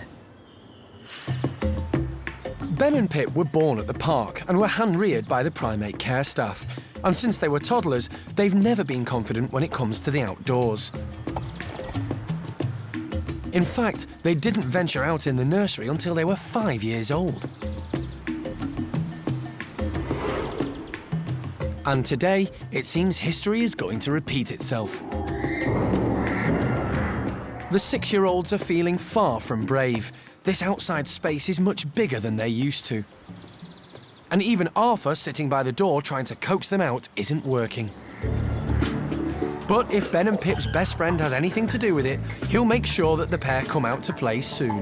S1: Ben and Pip were born at the park and were hand-reared by the Primate Care Staff. And since they were toddlers, they've never been confident when it comes to the outdoors. In fact, they didn't venture out in the nursery until they were 5 years old. And today, it seems history is going to repeat itself. The 6-year-olds are feeling far from brave. This outside space is much bigger than they're used to. And even Arthur, sitting by the door trying to coax them out, isn't working. But if Ben and Pip's best friend has anything to do with it, he'll make sure that the pair come out to play soon.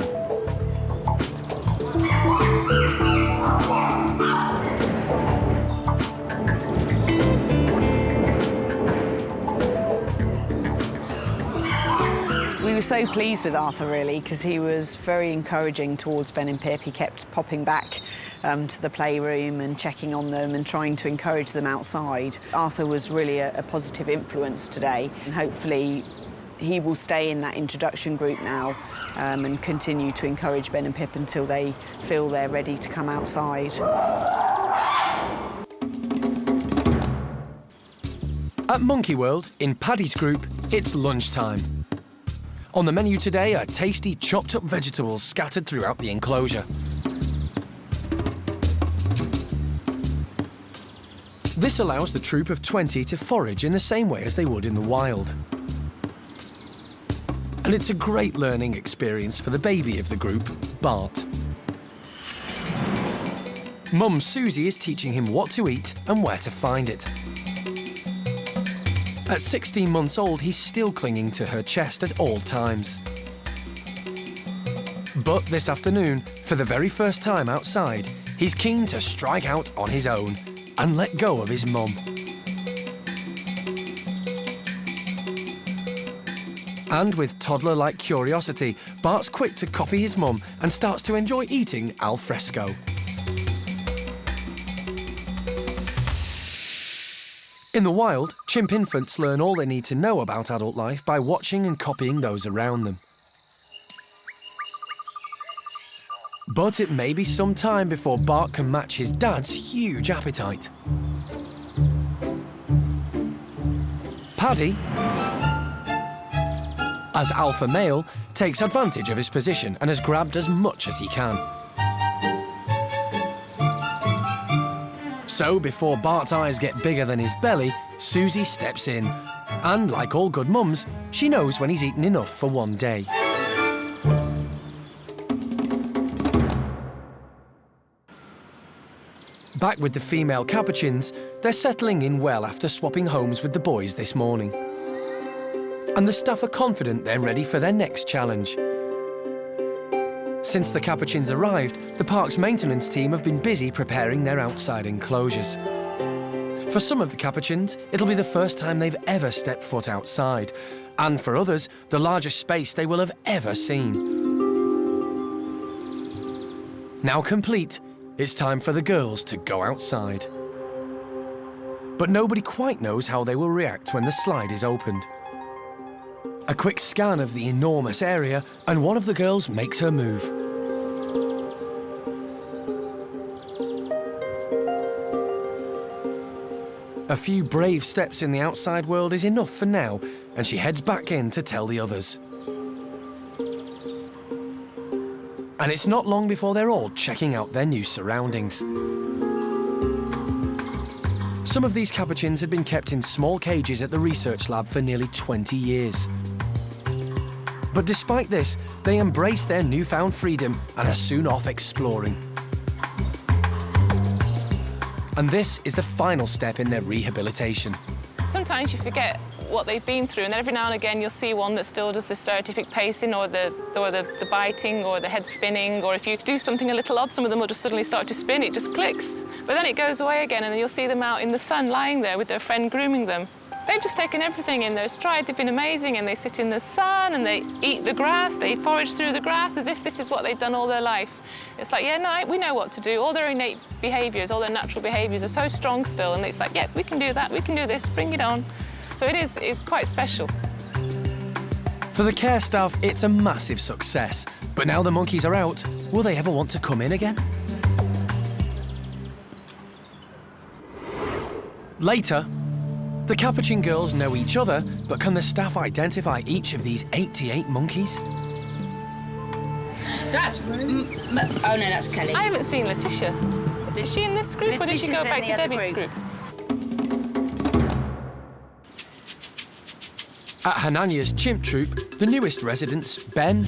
S8: We were so pleased with Arthur, really, because he was very encouraging towards Ben and Pip. He kept popping back to the playroom and checking on them and trying to encourage them outside. Arthur was really a positive influence today, and hopefully he will stay in that introduction group now and continue to encourage Ben and Pip until they feel they're ready to come outside.
S1: At Monkey World, in Paddy's group, it's lunchtime. On the menu today are tasty chopped-up vegetables scattered throughout the enclosure. This allows the troop of 20 to forage in the same way as they would in the wild. And it's a great learning experience for the baby of the group, Bart. Mum Susie is teaching him what to eat and where to find it. At 16 months old, he's still clinging to her chest at all times. But this afternoon, for the very first time outside, he's keen to strike out on his own and let go of his mum. And with toddler-like curiosity, Bart's quick to copy his mum and starts to enjoy eating al fresco. In the wild, chimp infants learn all they need to know about adult life by watching and copying those around them. But it may be some time before Bart can match his dad's huge appetite. Paddy as alpha male takes advantage of his position and has grabbed as much as he can. So, before Bart's eyes get bigger than his belly, Susie steps in. And, like all good mums, she knows when he's eaten enough for one day. Back with the female Capuchins, they're settling in well after swapping homes with the boys this morning. And the staff are confident they're ready for their next challenge. Since the Capuchins arrived, the park's maintenance team have been busy preparing their outside enclosures. For some of the Capuchins, it'll be the first time they've ever stepped foot outside, and for others, the largest space they will have ever seen. Now complete, it's time for the girls to go outside. But nobody quite knows how they will react when the slide is opened. A quick scan of the enormous area, and one of the girls makes her move. A few brave steps in the outside world is enough for now, and she heads back in to tell the others. And it's not long before they're all checking out their new surroundings. Some of these Capuchins had been kept in small cages at the research lab for nearly 20 years. But despite this, they embrace their newfound freedom and are soon off exploring. And this is the final step in their rehabilitation.
S12: Sometimes you forget what they've been through, and every now and again you'll see one that still does the stereotypic pacing or the biting or the head spinning, or if you do something a little odd, some of them will just suddenly start to spin, it just clicks. But then it goes away again, and then you'll see them out in the sun lying there with their friend grooming them. They've just taken everything in their stride. They've been amazing, and they sit in the sun and they eat the grass, they forage through the grass as if this is what they've done all their life. It's like, yeah, no, we know what to do. All their innate behaviours, all their natural behaviours are so strong still, and it's like, yeah, we can do that, we can do this, bring it on. So it's quite special.
S1: For the care staff, it's a massive success. But now the monkeys are out, will they ever want to come in again? Later, the Capuchin girls know each other, but can the staff identify each of these 88 monkeys?
S5: That's... oh, no, that's Kelly.
S12: I haven't seen Letitia. Is she in this group, or did she go back to Debbie's group?
S1: At Hananya's chimp troop, the newest residents, Ben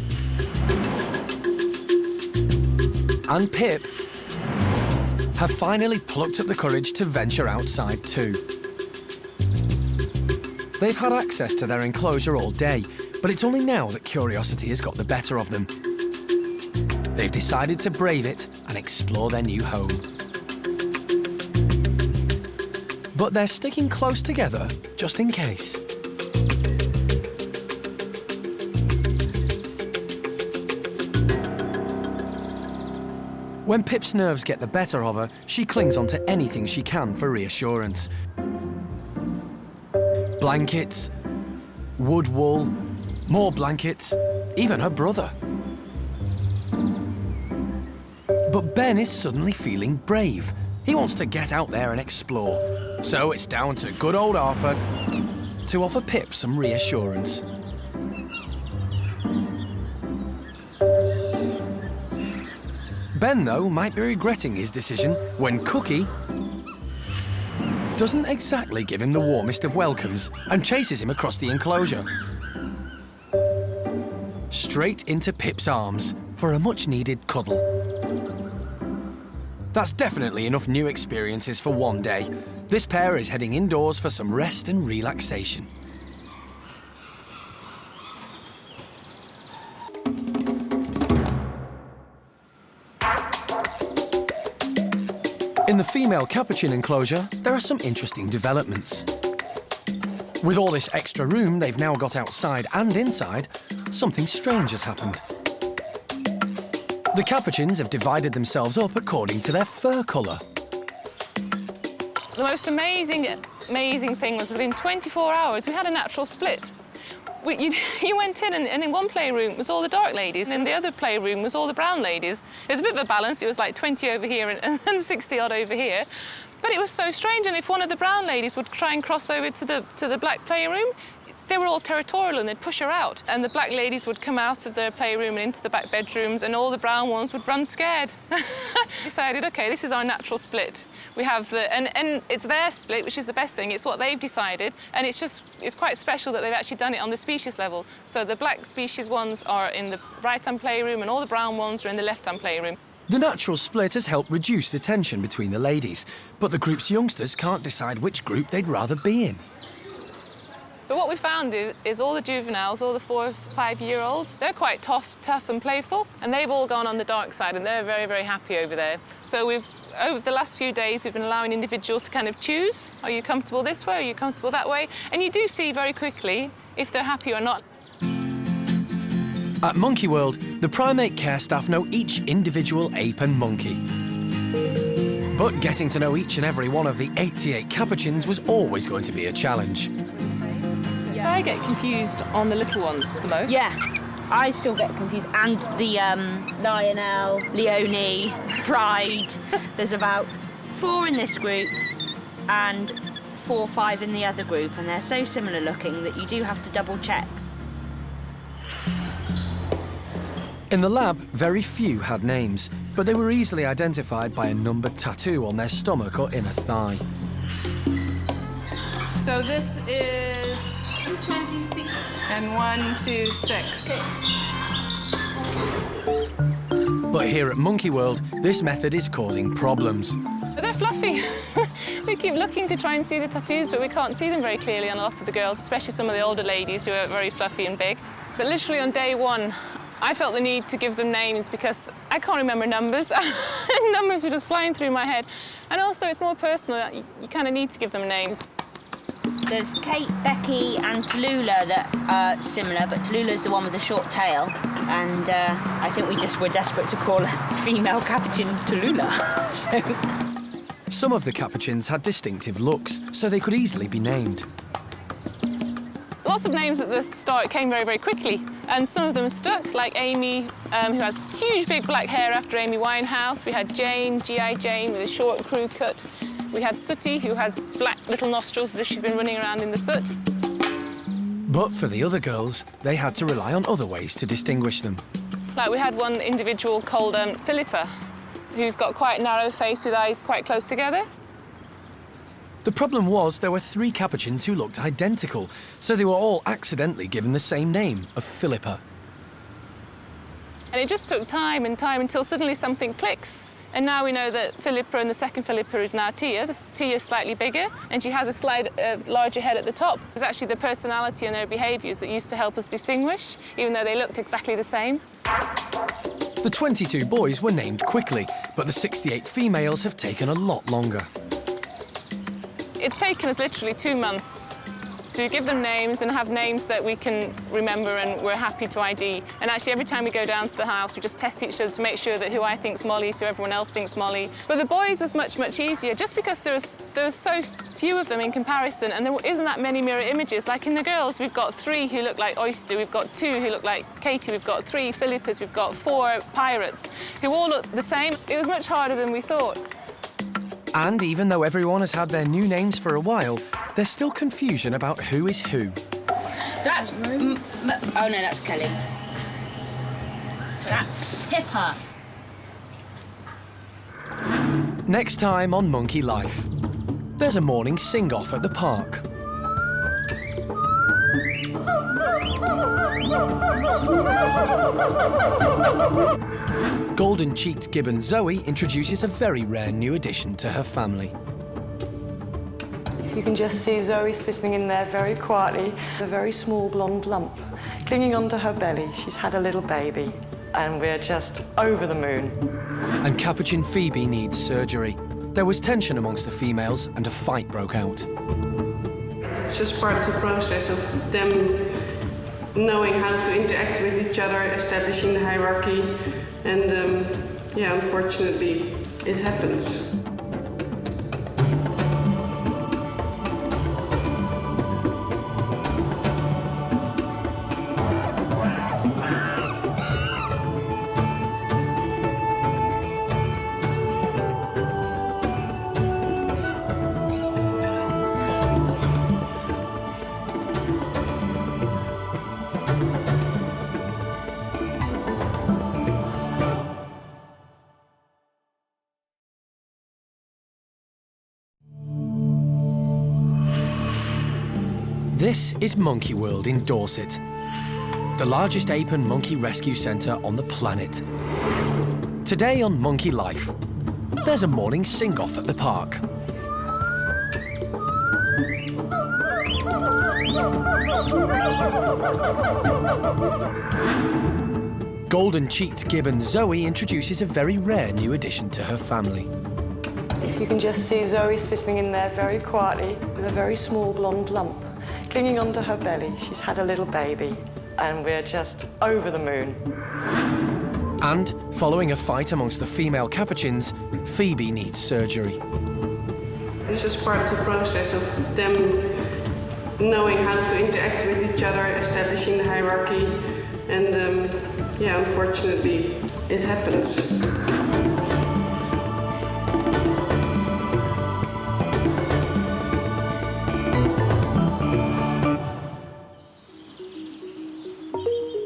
S1: and Pip, have finally plucked up the courage to venture outside too. They've had access to their enclosure all day, but it's only now that curiosity has got the better of them. They've decided to brave it and explore their new home. But they're sticking close together just in case. When Pip's nerves get the better of her, she clings onto anything she can for reassurance. Blankets, wood wool, more blankets, even her brother. But Ben is suddenly feeling brave. He wants to get out there and explore. So it's down to good old Arthur to offer Pip some reassurance. Ben, though, might be regretting his decision when Cookie doesn't exactly give him the warmest of welcomes and chases him across the enclosure. Straight into Pip's arms for a much-needed cuddle. That's definitely enough new experiences for one day. This pair is heading indoors for some rest and relaxation. In the female Capuchin enclosure, there are some interesting developments. With all this extra room they've now got outside and inside, something strange has happened. The Capuchins have divided themselves up according to their fur colour.
S12: The most amazing thing was within 24 hours, we had a natural split. You went in, and in one playroom was all the dark ladies, and in the other playroom was all the brown ladies. It was a bit of a balance. It was like 20 over here and 60-odd over here. But it was so strange, and if one of the brown ladies would try and cross over to the black playroom, they were all territorial and they'd push her out. And the black ladies would come out of their playroom and into the back bedrooms, and all the brown ones would run scared. Decided, OK, this is our natural split. We have the... And it's their split, which is the best thing. It's what they've decided. And it's quite special that they've actually done it on the species level. So the black species ones are in the right-hand playroom and all the brown ones are in the left-hand playroom.
S1: The natural split has helped reduce the tension between the ladies, but the group's youngsters can't decide which group they'd rather be in.
S12: But what we found is all the juveniles, all the 4 or 5-year-olds, they're quite tough and playful, and they've all gone on the dark side, and they're very, very happy over there. So over the last few days, we've been allowing individuals to kind of choose. Are you comfortable this way? Are you comfortable that way? And you do see very quickly if they're happy or not.
S1: At Monkey World, the Primate Care Staff know each individual ape and monkey. But getting to know each and every one of the 88 Capuchins was always going to be a challenge.
S12: I get confused on the little ones the most.
S5: Yeah, I still get confused. And the Lionel, Leonie, Pride. There's about 4 in this group and 4 or 5 in the other group, and they're so similar looking that you do have to double check.
S1: In the lab, very few had names, but they were easily identified by a numbered tattoo on their stomach or inner thigh.
S2: So this is... and 1, 2, 6.
S1: But here at Monkey World, this method is causing problems.
S12: They're fluffy. We keep looking to try and see the tattoos, but we can't see them very clearly on a lot of the girls, especially some of the older ladies who are very fluffy and big. But literally on day 1, I felt the need to give them names because I can't remember numbers. Numbers were just flying through my head. And also, it's more personal. You kind of need to give them names.
S5: There's Kate, Becky and Tallulah that are similar, but Tallulah's the one with the short tail. And I think we just were desperate to call a female Capuchin Tallulah.
S1: Some of the Capuchins had distinctive looks, so they could easily be named.
S12: Lots of names at the start came very, very quickly, and some of them stuck, like Amy, who has huge, big black hair after Amy Winehouse. We had Jane, G.I. Jane, with a short crew cut. We had Sooty, who has black little nostrils as if she's been running around in the soot.
S1: But for the other girls, they had to rely on other ways to distinguish them.
S12: Like we had one individual called Philippa, who's got quite a narrow face with eyes quite close together.
S1: The problem was there were 3 Capuchins who looked identical, so they were all accidentally given the same name of Philippa.
S12: And it just took time and time until suddenly something clicks. And now we know that Philippa and the second Philippa is now Tia. Tia is slightly bigger, and she has a larger head at the top. It's actually their personality and their behaviours that used to help us distinguish, even though they looked exactly the same.
S1: The 22 boys were named quickly, but the 68 females have taken a lot longer.
S12: It's taken us literally 2 months to give them names and have names that we can remember and we're happy to ID. And actually, every time we go down to the house, we just test each other to make sure that who I think's Molly is who everyone else thinks Molly. But the boys was much, much easier, just because there was so few of them in comparison, and there isn't that many mirror images. Like in the girls, we've got 3 who look like Oyster, we've got 2 who look like Katie, we've got 3 Philippas, we've got 4 Pirates, who all look the same. It was much harder than we thought.
S1: And even though everyone has had their new names for a while, there's still confusion about who is who.
S5: That's... oh, no, that's Kelly. That's Pippa.
S1: Next time on Monkey Life, there's a morning sing-off at the park. Golden-cheeked gibbon Zoe introduces a very rare new addition to her family.
S11: You can just see Zoe sitting in there very quietly, a very small blonde lump clinging onto her belly. She's had a little baby, and we're just over the moon.
S1: And Capuchin Phoebe needs surgery. There was tension amongst the females, and a fight broke out.
S9: It's just part of the process of them knowing how to interact with each other, establishing the hierarchy, and yeah, unfortunately, it happens.
S1: This is Monkey World in Dorset, the largest ape and monkey rescue centre on the planet. Today on Monkey Life, there's a morning sing-off at the park. Golden-cheeked gibbon Zoe introduces a very rare new addition to her family.
S11: If you can just see Zoe sitting in there very quietly with a very small blonde lump clinging onto her belly. She's had a little baby and we're just over the moon.
S1: And, following a fight amongst the female Capuchins, Phoebe needs surgery.
S9: It's just part of the process of them knowing how to interact with each other, establishing the hierarchy, and yeah, unfortunately, it happens.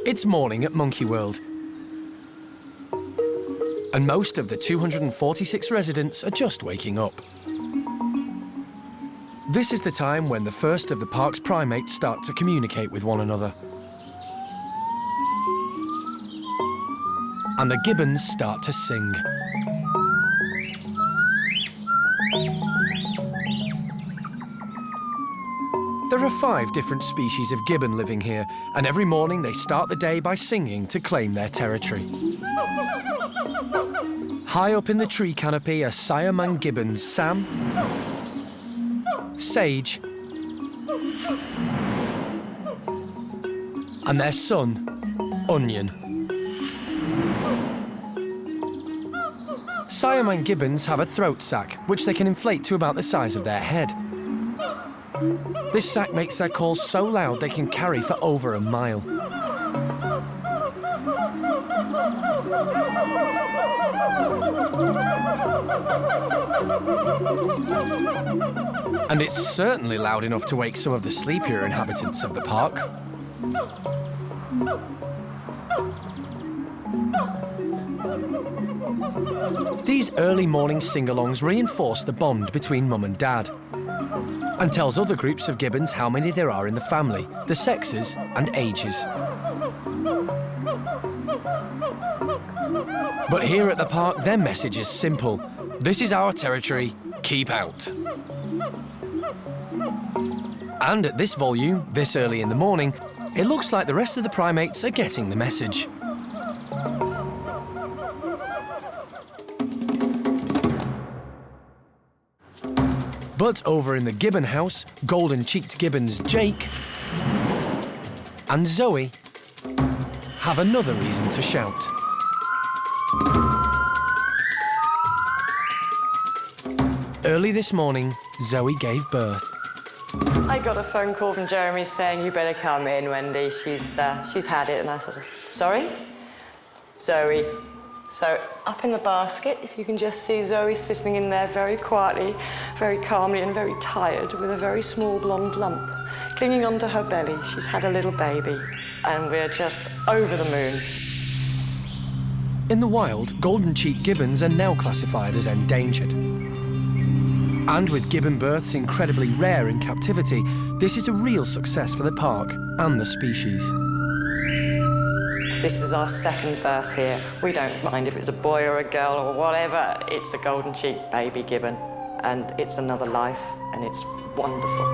S1: It's morning at Monkey World, and most of the 246 residents are just waking up. This is the time when the first of the park's primates start to communicate with one another. And the gibbons start to sing. There are 5 different species of gibbon living here, and every morning they start the day by singing to claim their territory. High up in the tree canopy are Siamang gibbons Sam, Sage, and their son, Onion. Siamang gibbons have a throat sac, which they can inflate to about the size of their head. This sac makes their calls so loud they can carry for over a mile. And it's certainly loud enough to wake some of the sleepier inhabitants of the park. These early morning sing-alongs reinforce the bond between mum and dad, and tells other groups of gibbons how many there are in the family, the sexes and ages. But here at the park, their message is simple. This is our territory, keep out. And at this volume, this early in the morning, it looks like the rest of the primates are getting the message. But over in the gibbon house, golden-cheeked gibbons Jake and Zoe have another reason to shout. Early this morning, Zoe gave birth.
S11: I got a phone call from Jeremy saying, you better come in, Wendy, she's had it. And I said, sorry? Zoe. So up in the basket, if you can just see Zoe sitting in there very quietly, very calmly and very tired with a very small blonde lump clinging onto her belly. She's had a little baby and we're just over the moon.
S1: In the wild, golden-cheeked gibbons are now classified as endangered. And with gibbon births incredibly rare in captivity, this is a real success for the park and the species.
S11: This is our second birth here. We don't mind if it's a boy or a girl or whatever. It's a golden-cheeked baby gibbon, and it's another life, and it's wonderful.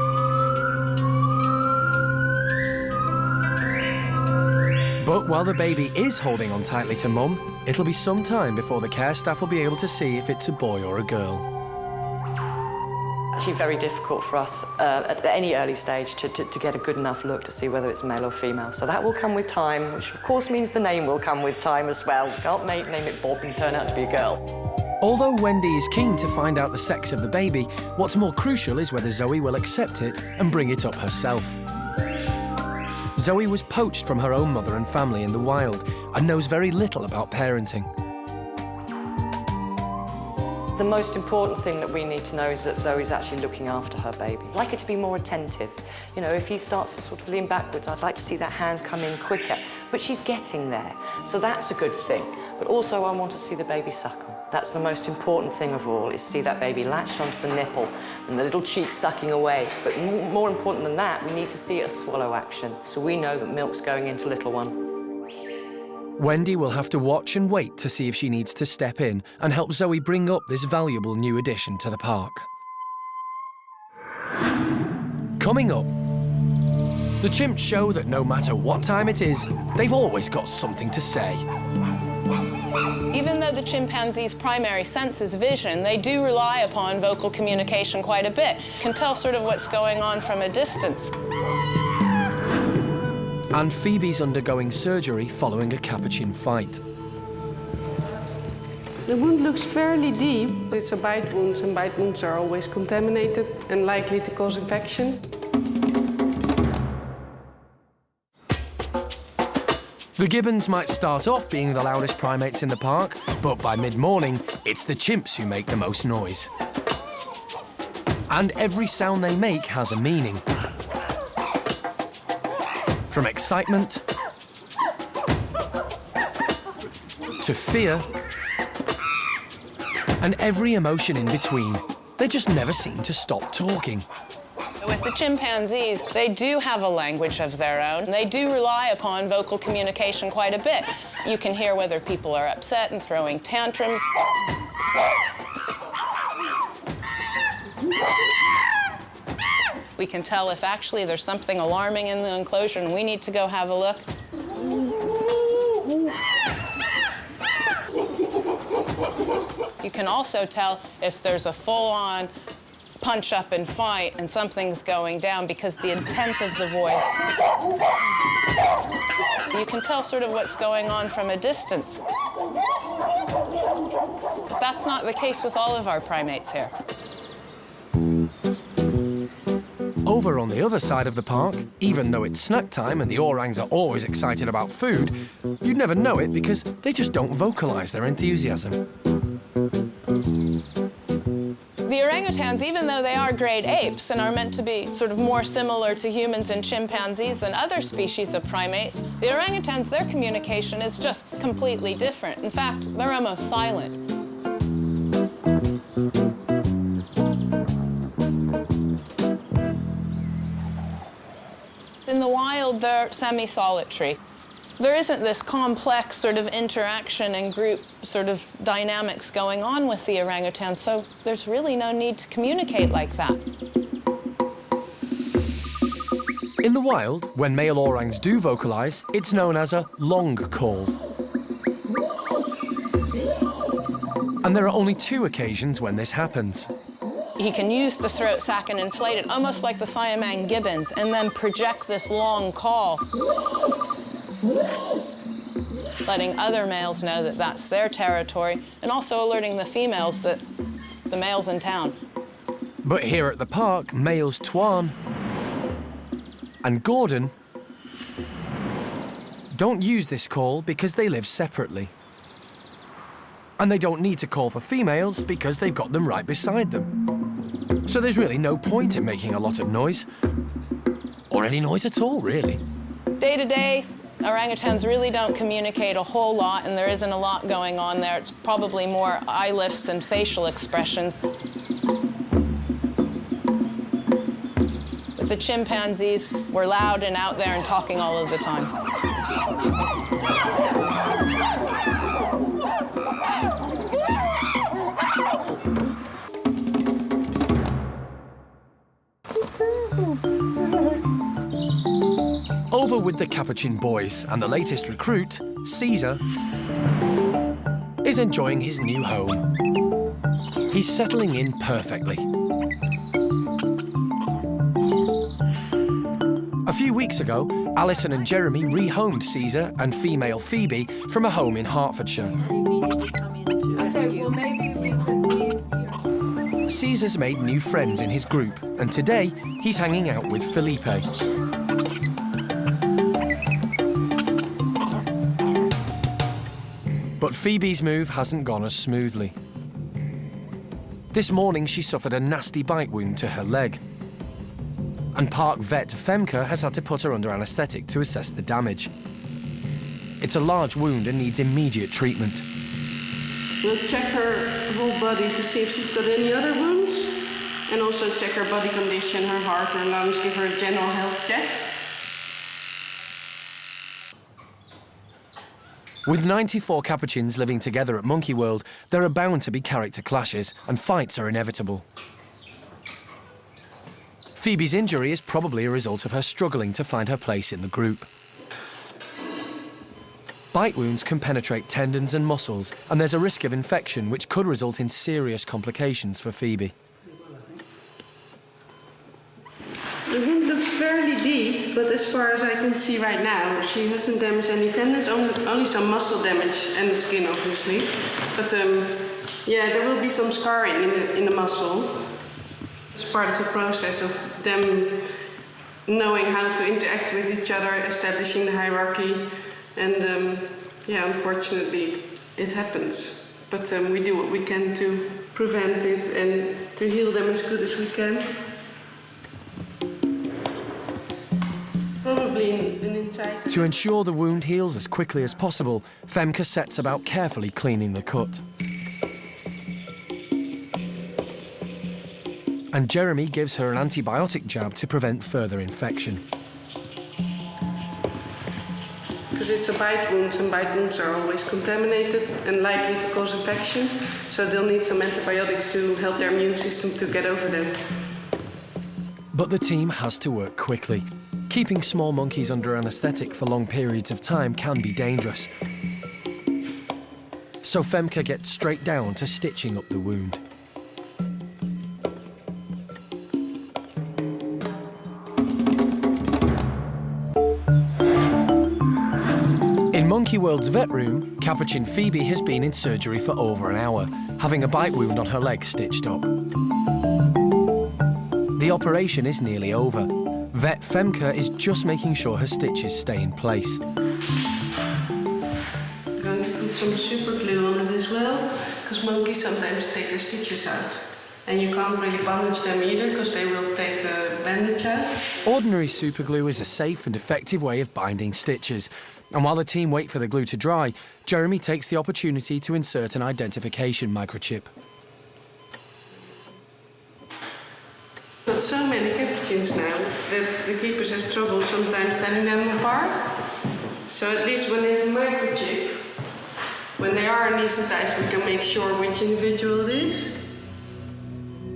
S1: But while the baby is holding on tightly to mum, it'll be some time before the care staff will be able to see if it's a boy or a girl.
S11: Actually very difficult for us at any early stage to get a good enough look to see whether it's male or female. So that will come with time, which of course means the name will come with time as well. You can't name it Bob and turn out to be a girl.
S1: Although Wendy is keen to find out the sex of the baby, what's more crucial is whether Zoe will accept it and bring it up herself. Zoe was poached from her own mother and family in the wild and knows very little about parenting.
S11: The most important thing that we need to know is that Zoe's actually looking after her baby. I'd like her to be more attentive. You know, if he starts to sort of lean backwards, I'd like to see that hand come in quicker. But she's getting there, so that's a good thing. But also I want to see the baby suckle. That's the most important thing of all, is see that baby latched onto the nipple and the little cheek sucking away. But more important than that, we need to see a swallow action, so we know that milk's going into little one.
S1: Wendy will have to watch and wait to see if she needs to step in and help Zoe bring up this valuable new addition to the park. Coming up, the chimps show that no matter what time it is, they've always got something to say.
S2: Even though the chimpanzee's primary sense is vision, they do rely upon vocal communication quite a bit. Can tell sort of what's going on from a distance.
S1: And Phoebe's undergoing surgery following a Capuchin fight.
S9: The wound looks fairly deep. It's a bite wound, and bite wounds are always contaminated and likely to cause infection.
S1: The gibbons might start off being the loudest primates in the park, but by mid-morning, it's the chimps who make the most noise. And every sound they make has a meaning. From excitement to fear and every emotion in between. They just never seem to stop talking.
S2: With the chimpanzees, they do have a language of their own. They do rely upon vocal communication quite a bit. You can hear whether people are upset and throwing tantrums. We can tell if actually there's something alarming in the enclosure and we need to go have a look. You can also tell if there's a full-on punch up and fight and something's going down because the intent of the voice. You can tell sort of what's going on from a distance. That's not the case with all of our primates here.
S1: Over on the other side of the park, even though it's snack time and the orangs are always excited about food, you'd never know it because they just don't vocalize their enthusiasm.
S2: The orangutans, even though they are great apes and are meant to be sort of more similar to humans and chimpanzees than other species of primate, the orangutans, their communication is just completely different. In fact, they're almost silent. In the wild, they're semi-solitary. There isn't this complex sort of interaction and group sort of dynamics going on with the orangutan, so there's really no need to communicate like that.
S1: In the wild, when male orangs do vocalize, it's known as a long call. And there are only 2 occasions when this happens.
S2: He can use the throat sac and inflate it, almost like the Siamang gibbons, and then project this long call, letting other males know that that's their territory, and also alerting the females that the male's in town.
S1: But here at the park, males Tuan and Gordon don't use this call because they live separately. And they don't need to call for females because they've got them right beside them. So there's really no point in making a lot of noise, or any noise at all, really.
S2: Day to day, orangutans really don't communicate a whole lot, and there isn't a lot going on there. It's probably more eye lifts and facial expressions. With the chimpanzees, we're loud and out there and talking all of the time.
S1: Over with the Capuchin boys, and the latest recruit, Caesar, is enjoying his new home. He's settling in perfectly. A few weeks ago, Alison and Jeremy rehomed Caesar and female Phoebe from a home in Hertfordshire. Caesar's made new friends in his group, and today he's hanging out with Felipe. But Phoebe's move hasn't gone as smoothly. This morning, she suffered a nasty bite wound to her leg. And park vet Femke has had to put her under anaesthetic to assess the damage. It's a large wound and needs immediate treatment.
S9: We'll check her whole body to see if she's got any other wounds, and also check her body condition, her heart, her lungs, give her a general health check.
S1: With 94 Capuchins living together at Monkey World, there are bound to be character clashes, and fights are inevitable. Phoebe's injury is probably a result of her struggling to find her place in the group. Bite wounds can penetrate tendons and muscles, and there's a risk of infection which could result in serious complications for Phoebe.
S9: The wound looks fairly deep, but as far as I can see right now, she hasn't damaged any tendons, only some muscle damage and the skin, obviously. But yeah, there will be some scarring in the muscle. It's part of the process of them knowing how to interact with each other, establishing the hierarchy, and yeah, unfortunately, it happens. But we do what we can to prevent it and to heal them as good as we can.
S1: To ensure the wound heals as quickly as possible, Femke sets about carefully cleaning the cut. And Jeremy gives her an antibiotic jab to prevent further infection.
S9: Because it's a bite wound, and bite wounds are always contaminated and likely to cause infection, so they'll need some antibiotics to help their immune system to get over them.
S1: But the team has to work quickly. Keeping small monkeys under anaesthetic for long periods of time can be dangerous. So Femke gets straight down to stitching up the wound. In Monkey World's vet room, Capuchin Phoebe has been in surgery for over an hour, having a bite wound on her leg stitched up. The operation is nearly over. Vet Femke is just making sure her stitches stay in place.
S9: I'm going to put some super glue on it as well, because monkeys sometimes take their stitches out. And you can't really bandage them either, because they will take the bandage out.
S1: Ordinary superglue is a safe and effective way of binding stitches. And while the team wait for the glue to dry, Jeremy takes the opportunity to insert an identification microchip.
S9: Got so many Capuchins now that the keepers have trouble sometimes telling them apart. So at least when they have a microchip, when they are anaesthetized, we can make sure which individual it is.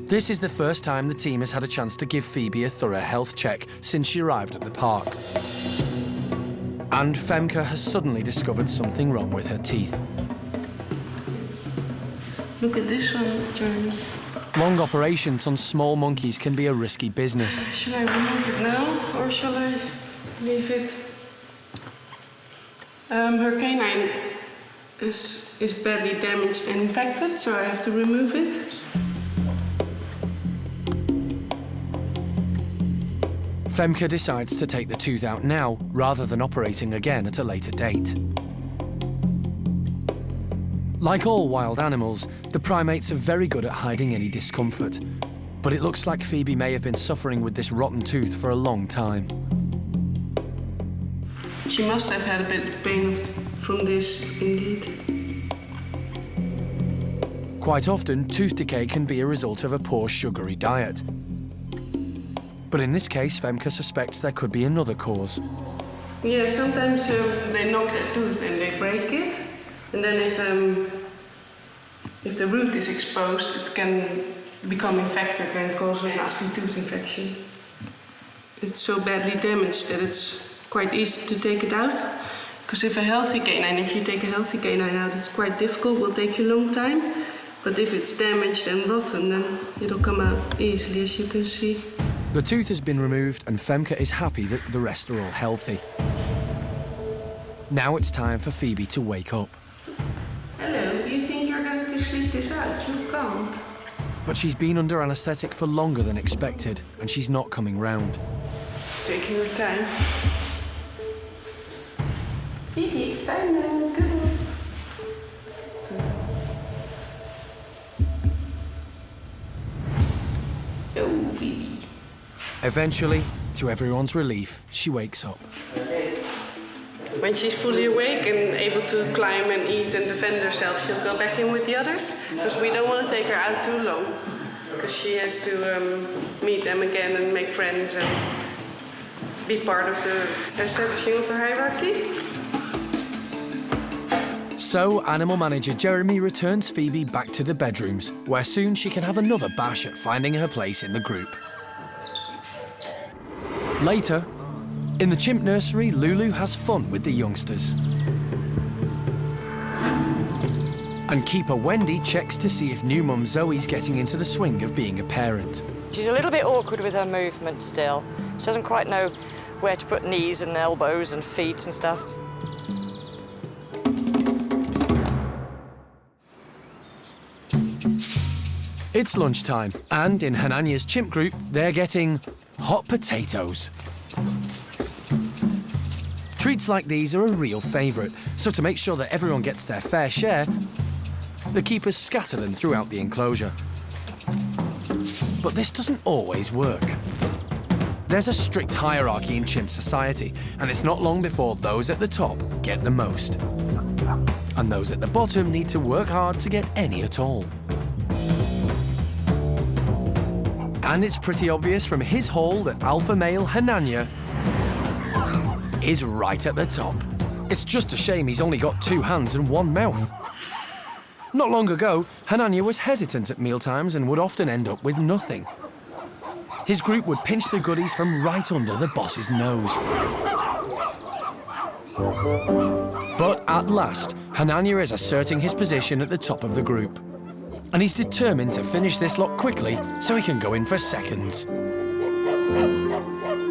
S1: This is the first time the team has had a chance to give Phoebe a thorough health check since she arrived at the park. And Femke has suddenly discovered something wrong with her teeth.
S9: Look at this one, Jeremy.
S1: Long operations on small monkeys can be a risky business.
S9: Should I remove it now, or shall I leave it? Her canine is badly damaged and infected, so I have to remove it.
S1: Femke decides to take the tooth out now, rather than operating again at a later date. Like all wild animals, the primates are very good at hiding any discomfort. But it looks like Phoebe may have been suffering with this rotten tooth for a long time.
S9: She must have had a bit of pain from this, indeed.
S1: Quite often, tooth decay can be a result of a poor sugary diet. But in this case, Femke suspects there could be another cause.
S9: Yeah, sometimes they knock their tooth and they break it. And then if the root is exposed, it can become infected and cause a nasty tooth infection. It's so badly damaged that it's quite easy to take it out. Because if you take a healthy canine out, it's quite difficult, it will take you a long time. But if it's damaged and rotten, then it'll come out easily, as you can see.
S1: The tooth has been removed and Femke is happy that the rest are all healthy. Now it's time for Phoebe to wake up.
S9: Hello, do you think you're going to sleep this out? You can't.
S1: But she's been under anaesthetic for longer than expected, and she's not coming round.
S9: Take your time. Phoebe, it's time now. Good one. Oh, Phoebe.
S1: Eventually, to everyone's relief, she wakes up.
S9: when she's fully awake and able to climb and eat and defend herself, she'll go back in with the others, because we don't want to take her out too long, because she has to meet them again and make friends and be part of the establishing of the hierarchy.
S1: So, animal manager Jeremy returns Phoebe back to the bedrooms, where soon she can have another bash at finding her place in the group. Later, in the chimp nursery, Lulu has fun with the youngsters. And keeper Wendy checks to see if new mum Zoe's getting into the swing of being a parent.
S11: She's a little bit awkward with her movement still. She doesn't quite know where to put knees and elbows and feet and stuff.
S1: It's lunchtime, and in Hananya's chimp group, they're getting hot potatoes. Treats like these are a real favourite, so to make sure that everyone gets their fair share, the keepers scatter them throughout the enclosure. But this doesn't always work. There's a strict hierarchy in chimp society, and it's not long before those at the top get the most. And those at the bottom need to work hard to get any at all. And it's pretty obvious from his haul that alpha male Hananya is right at the top. It's just a shame he's only got 2 hands and 1 mouth. Not long ago, Hananya was hesitant at mealtimes and would often end up with nothing. His group would pinch the goodies from right under the boss's nose. But at last, Hananya is asserting his position at the top of the group. And he's determined to finish this lot quickly so he can go in for seconds.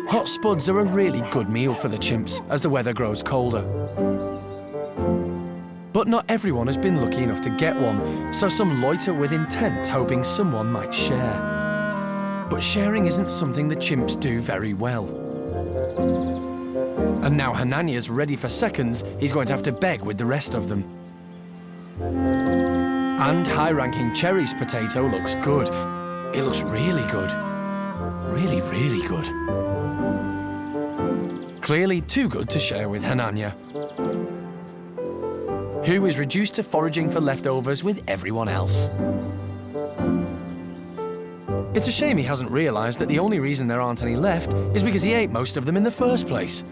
S1: Hot spuds are a really good meal for the chimps as the weather grows colder. But not everyone has been lucky enough to get one, so some loiter with intent, hoping someone might share. But sharing isn't something the chimps do very well. And now Hananya's ready for seconds, he's going to have to beg with the rest of them. And high-ranking Cherry's potato looks good. It looks really good. Really, really good. Clearly too good to share with Hananya, who is reduced to foraging for leftovers with everyone else. It's a shame he hasn't realised that the only reason there aren't any left is because he ate most of them in the first place.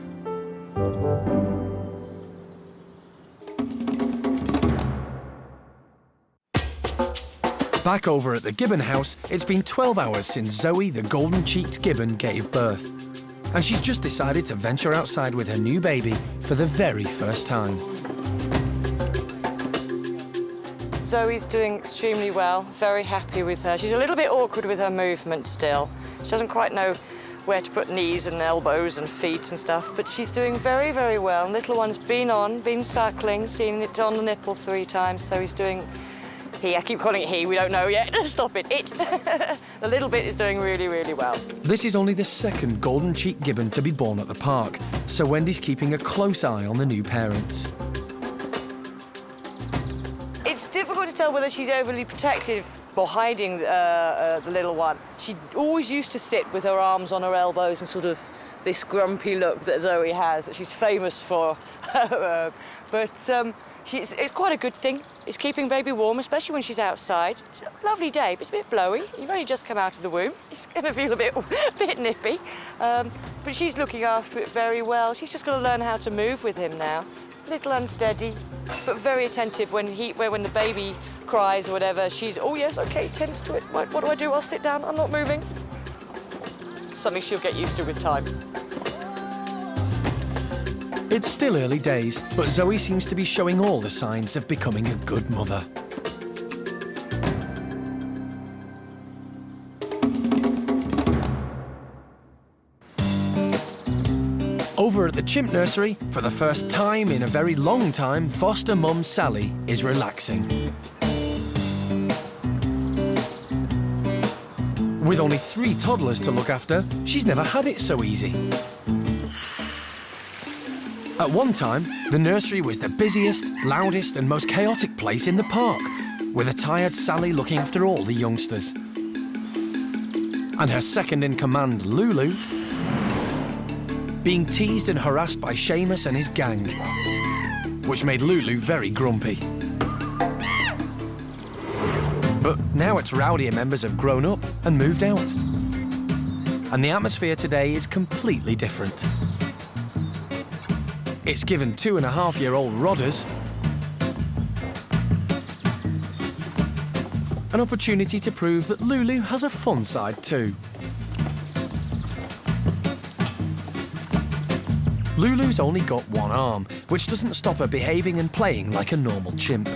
S1: Back over at the Gibbon house, it's been 12 hours since Zoe, the golden-cheeked gibbon, gave birth. And she's just decided to venture outside with her new baby for the very first time.
S11: Zoe's doing extremely well, very happy with her. She's a little bit awkward with her movement still. She doesn't quite know where to put knees and elbows and feet and stuff, but she's doing very, very well. Little one's been suckling, seen it on the nipple 3 times, so he's doing... I keep calling it he, we don't know yet. Stop it, it. The little bit is doing really, really well.
S1: This is only the second golden-cheeked gibbon to be born at the park, so Wendy's keeping a close eye on the new parents.
S11: It's difficult to tell whether she's overly protective or hiding the little one. She always used to sit with her arms on her elbows and sort of this grumpy look that Zoe has, that she's famous for. It's quite a good thing. It's keeping baby warm, especially when she's outside. It's a lovely day, but it's a bit blowy. You've only just come out of the womb. It's going to feel a bit nippy. But she's looking after it very well. She's just got to learn how to move with him now. A little unsteady, but very attentive when the baby cries or whatever. She's, oh yes, okay, tends to it. What do I do? I'll sit down, I'm not moving. Something she'll get used to with time.
S1: It's still early days, but Zoe seems to be showing all the signs of becoming a good mother. Over at the chimp nursery, for the first time in a very long time, foster mum Sally is relaxing. With only 3 toddlers to look after, she's never had it so easy. At one time, the nursery was the busiest, loudest and most chaotic place in the park, with a tired Sally looking after all the youngsters. And her second-in-command, Lulu, being teased and harassed by Seamus and his gang, which made Lulu very grumpy. But now its rowdier members have grown up and moved out. And the atmosphere today is completely different. It's given 2.5-year-old Rodders an opportunity to prove that Lulu has a fun side too. Lulu's only got one arm, which doesn't stop her behaving and playing like a normal chimp.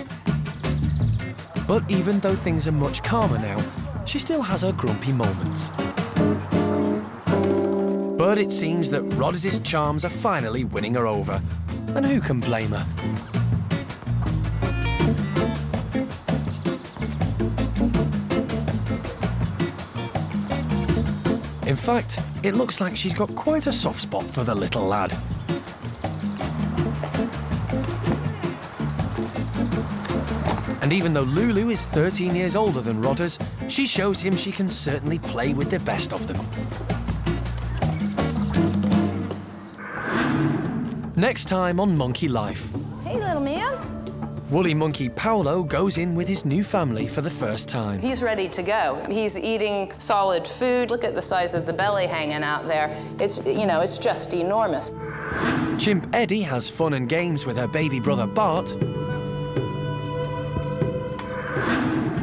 S1: But even though things are much calmer now, she still has her grumpy moments. But it seems that Rodders' charms are finally winning her over, and who can blame her? In fact, it looks like she's got quite a soft spot for the little lad. And even though Lulu is 13 years older than Rodders, she shows him she can certainly play with the best of them. Next time on Monkey Life.
S2: Hey, little man.
S1: Woolly monkey Paolo goes in with his new family for the first time.
S2: He's ready to go. He's eating solid food. Look at the size of the belly hanging out there. It's, you know, it's just enormous.
S1: Chimp Eddie has fun and games with her baby brother Bart.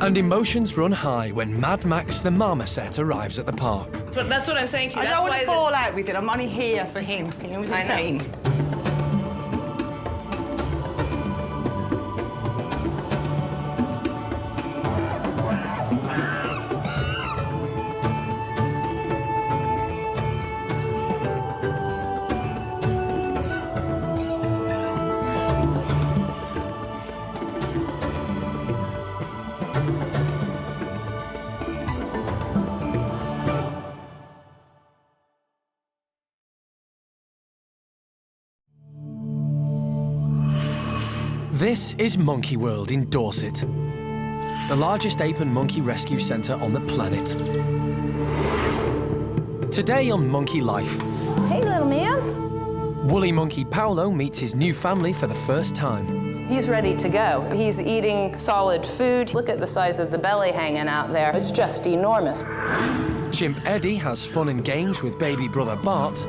S1: And emotions run high when Mad Max the marmoset arrives at the park.
S2: But that's what I'm saying to you.
S19: I don't want to fall out with it. I'm only here for him. You know what I'm saying?
S1: This is Monkey World in Dorset, the largest ape and monkey rescue centre on the planet. Today on Monkey Life.
S2: Hey, little man.
S1: Woolly monkey Paolo meets his new family for the first time.
S2: He's ready to go. He's eating solid food. Look at the size of the belly hanging out there. It's just enormous.
S1: Chimp Eddie has fun and games with baby brother Bart.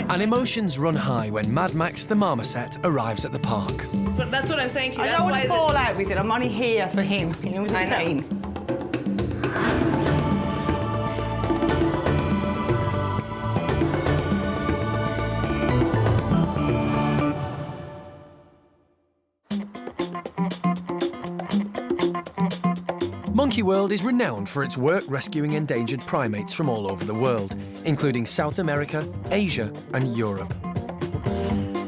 S1: And emotions run high when Mad Max the marmoset arrives at the park.
S2: But that's what I'm saying to you.
S19: I don't want to fall out with it. I'm only here for him. You know what I'm saying?
S1: Monkey World is renowned for its work rescuing endangered primates from all over the world, including South America, Asia and Europe.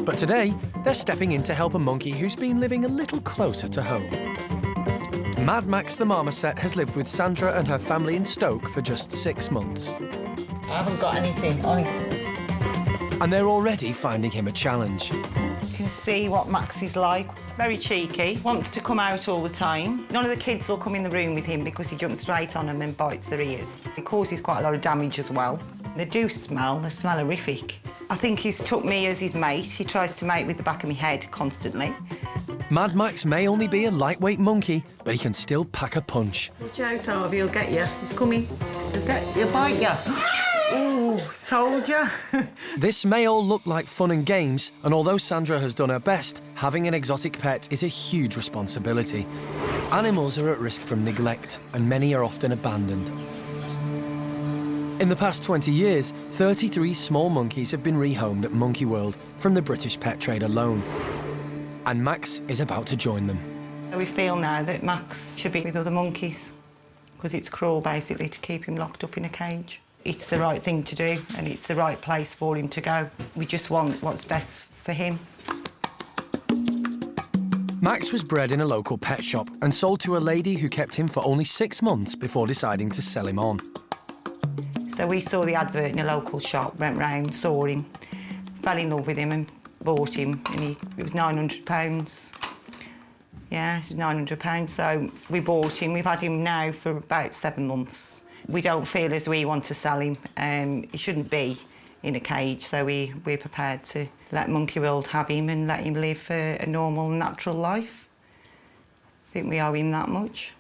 S1: But today, they're stepping in to help a monkey who's been living a little closer to home. Mad Max the marmoset has lived with Sandra and her family in Stoke for just 6 months.
S19: I haven't got anything, honestly.
S1: And they're already finding him a challenge.
S19: You can see what Max is like. Very cheeky, wants to come out all the time. None of the kids will come in the room with him because he jumps straight on them and bites their ears. It causes quite a lot of damage as well. They do smell, they smell horrific. I think he's took me as his mate. He tries to mate with the back of my head constantly.
S1: Mad Max may only be a lightweight monkey, but he can still pack a punch.
S19: Watch out, Harvey, he'll get you. He's coming. He'll bite you. Ooh, soldier.
S1: This may all look like fun and games, and although Sandra has done her best, having an exotic pet is a huge responsibility. Animals are at risk from neglect, and many are often abandoned. In the past 20 years, 33 small monkeys have been rehomed at Monkey World from the British pet trade alone. And Max is about to join them.
S19: We feel now that Max should be with other monkeys, because it's cruel, basically, to keep him locked up in a cage. It's the right thing to do, and it's the right place for him to go. We just want what's best for him.
S1: Max was bred in a local pet shop and sold to a lady who kept him for only 6 months before deciding to sell him on.
S19: So we saw the advert in a local shop, went round, saw him, fell in love with him and bought him, and it was £900. Yeah, it was £900, so we bought him. We've had him now for about 7 months. We don't feel as we want to sell him. He shouldn't be in a cage, so we're prepared to let Monkey World have him and let him live a normal, natural life. I think we owe him that much.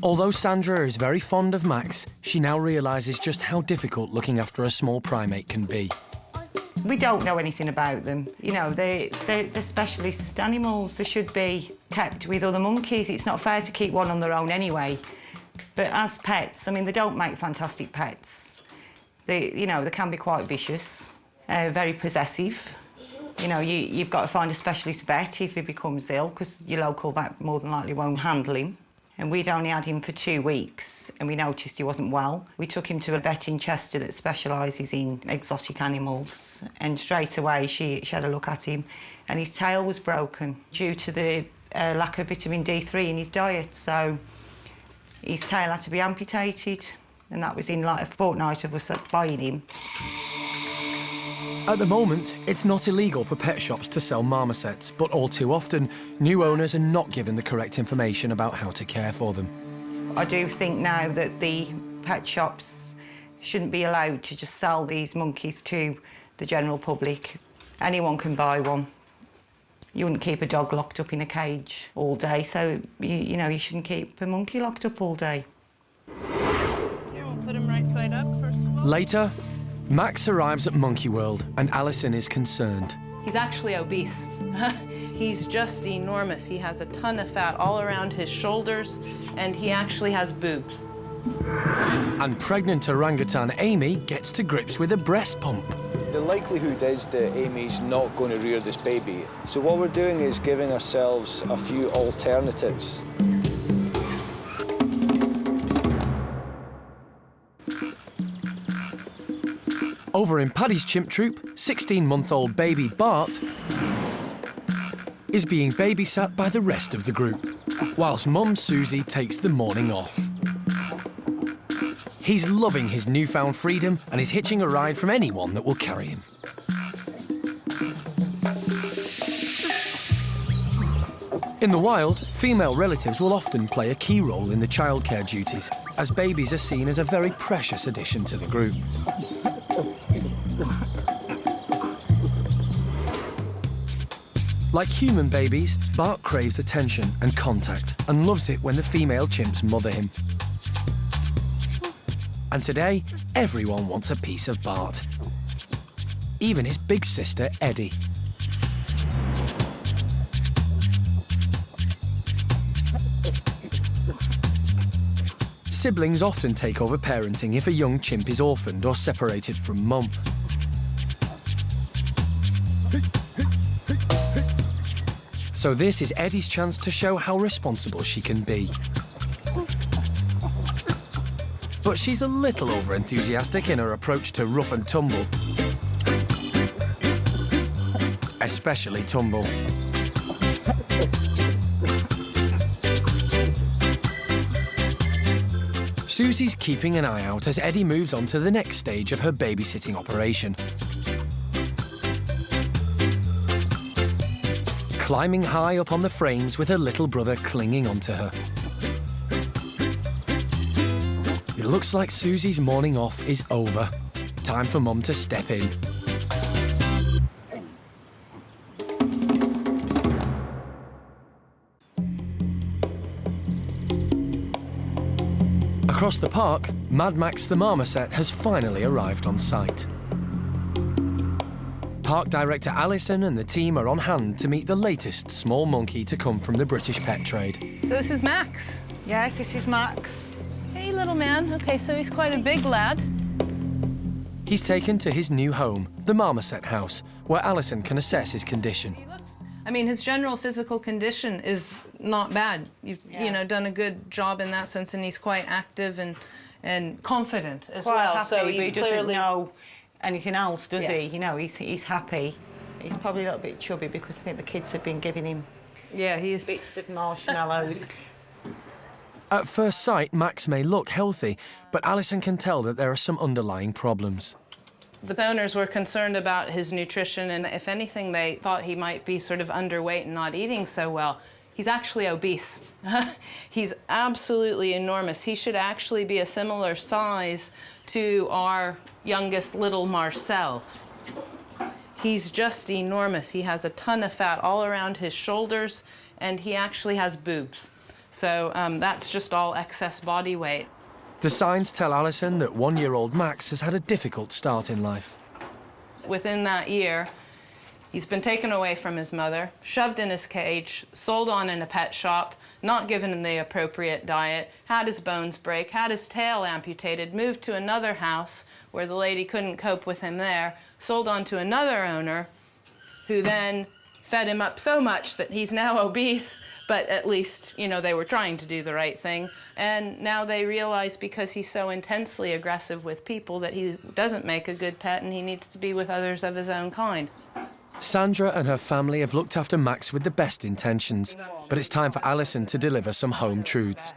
S1: Although Sandra is very fond of Max, she now realises just how difficult looking after a small primate can be.
S19: We don't know anything about them. You know, they're specialist animals. They should be kept with other monkeys. It's not fair to keep one on their own anyway. But as pets, I mean, they don't make fantastic pets. They can be quite vicious, very possessive. You know, you've got to find a specialist vet if he becomes ill, because your local vet more than likely won't handle him. And we'd only had him for 2 weeks, and we noticed he wasn't well. We took him to a vet in Chester that specialises in exotic animals, and straight away she had a look at him, and his tail was broken due to the lack of vitamin D3 in his diet, so his tail had to be amputated, and that was in like a fortnight of us buying him.
S1: At the moment, it's not illegal for pet shops to sell marmosets, but all too often, new owners are not given the correct information about how to care for them.
S19: I do think now that the pet shops shouldn't be allowed to just sell these monkeys to the general public. Anyone can buy one. You wouldn't keep a dog locked up in a cage all day, so you shouldn't keep a monkey locked up all day.
S2: Here, we'll put him right side up first of all.
S1: Later, Max arrives at Monkey World and Alison is concerned.
S2: He's actually obese. He's just enormous. He has a ton of fat all around his shoulders, and he actually has boobs.
S1: And pregnant orangutan Amy gets to grips with a breast pump.
S14: The likelihood is that Amy's not going to rear this baby. So what we're doing is giving ourselves a few alternatives.
S1: Over in Paddy's chimp troop, 16-month-old baby Bart is being babysat by the rest of the group, whilst Mum Susie takes the morning off. He's loving his newfound freedom and is hitching a ride from anyone that will carry him. In the wild, female relatives will often play a key role in the childcare duties, as babies are seen as a very precious addition to the group. Like human babies, Bart craves attention and contact and loves it when the female chimps mother him. And today, everyone wants a piece of Bart. Even his big sister, Eddie. Siblings often take over parenting if a young chimp is orphaned or separated from mum. So this is Eddie's chance to show how responsible she can be. But she's a little over-enthusiastic in her approach to rough and tumble. Especially tumble. Susie's keeping an eye out as Eddie moves on to the next stage of her babysitting operation. Climbing high up on the frames with her little brother clinging onto her. It looks like Susie's morning off is over. Time for Mum to step in. Across the park, Mad Max the Marmoset has finally arrived on site. Park director Alison and the team are on hand to meet the latest small monkey to come from the British pet trade.
S2: So this is Max?
S19: Yes, this is Max.
S2: Hey, little man. Okay, so he's quite a big lad.
S1: He's taken to his new home, the Marmoset House, where Alison can assess his condition.
S2: I mean, his general physical condition is not bad. You've done a good job in that sense, and he's quite active and confident as well.
S19: Happy,
S2: so
S19: but he doesn't
S2: clearly
S19: know anything else, does he? You know, he's happy. He's probably a little bit chubby because I think the kids have been giving him bits of marshmallows.
S1: At first sight, Max may look healthy, but Alison can tell that there are some underlying problems.
S2: The owners were concerned about his nutrition, and if anything, they thought he might be sort of underweight and not eating so well. He's actually obese. He's absolutely enormous. He should actually be a similar size to our youngest little Marcel. He's just enormous. He has a ton of fat all around his shoulders, and he actually has boobs. So that's just all excess body weight.
S1: The signs tell Alison that 1-year-old Max has had a difficult start in life.
S2: Within that year, he's been taken away from his mother, shoved in his cage, sold on in a pet shop, not given the appropriate diet, had his bones break, had his tail amputated, moved to another house where the lady couldn't cope with him there, sold on to another owner who then fed him up so much that he's now obese, but at least, you know, they were trying to do the right thing. And now they realize because he's so intensely aggressive with people that he doesn't make a good pet and he needs to be with others of his own kind.
S1: Sandra and her family have looked after Max with the best intentions, but it's time for Alison to deliver some home truths.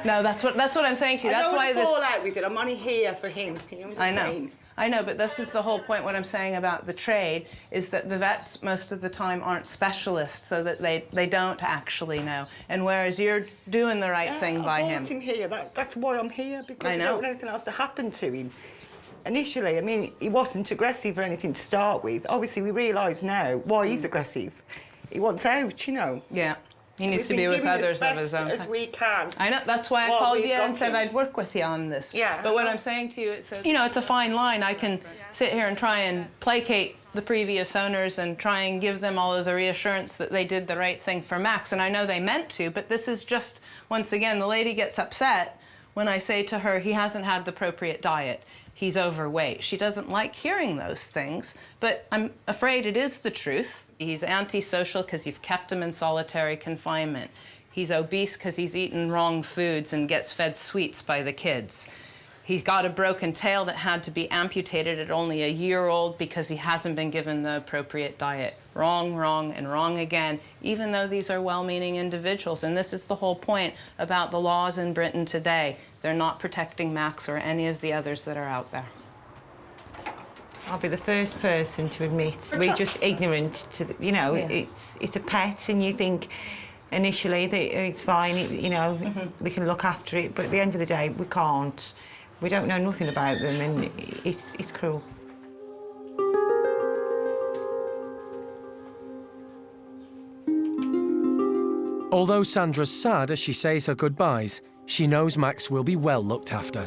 S2: No, that's what I'm saying to you. That's why this.
S19: I don't want to fall out with it. I'm only here for him. You know what I'm saying?
S2: I know, but this is the whole point. What I'm saying about the trade is that the vets most of the time aren't specialists, so that they don't actually know. And whereas you're doing the right thing by him.
S19: I want him here. That's why I'm here, because I don't want anything else to happen to him. Initially, I mean, he wasn't aggressive or anything to start with. Obviously, we realise now why he's aggressive. He wants out, you know.
S2: Yeah. He needs to be with others of his own
S19: as we can.
S2: I know, that's why I called you and said I'd work with you on this.
S19: Yeah.
S2: But what I'm saying to you, it's you know, it's a fine line. I can sit here and try and placate the previous owners and try and give them all of the reassurance that they did the right thing for Max, and I know they meant to, but this is just, once again, the lady gets upset when I say to her, he hasn't had the appropriate diet. He's overweight. She doesn't like hearing those things, but I'm afraid it is the truth. He's antisocial because you've kept him in solitary confinement. He's obese because he's eaten wrong foods and gets fed sweets by the kids. He's got a broken tail that had to be amputated at only a year old because he hasn't been given the appropriate diet. Wrong, wrong, and wrong again, even though these are well-meaning individuals. And this is the whole point about the laws in Britain today. They're not protecting Max or any of the others that are out there.
S19: I'll be the first person to admit we're just ignorant to, you know, it's a pet, and you think initially that it's fine, you know, we can look after it, but at the end of the day, we can't. We don't know nothing about them, and it's cruel.
S1: Although Sandra's sad as she says her goodbyes, she knows Max will be well looked after.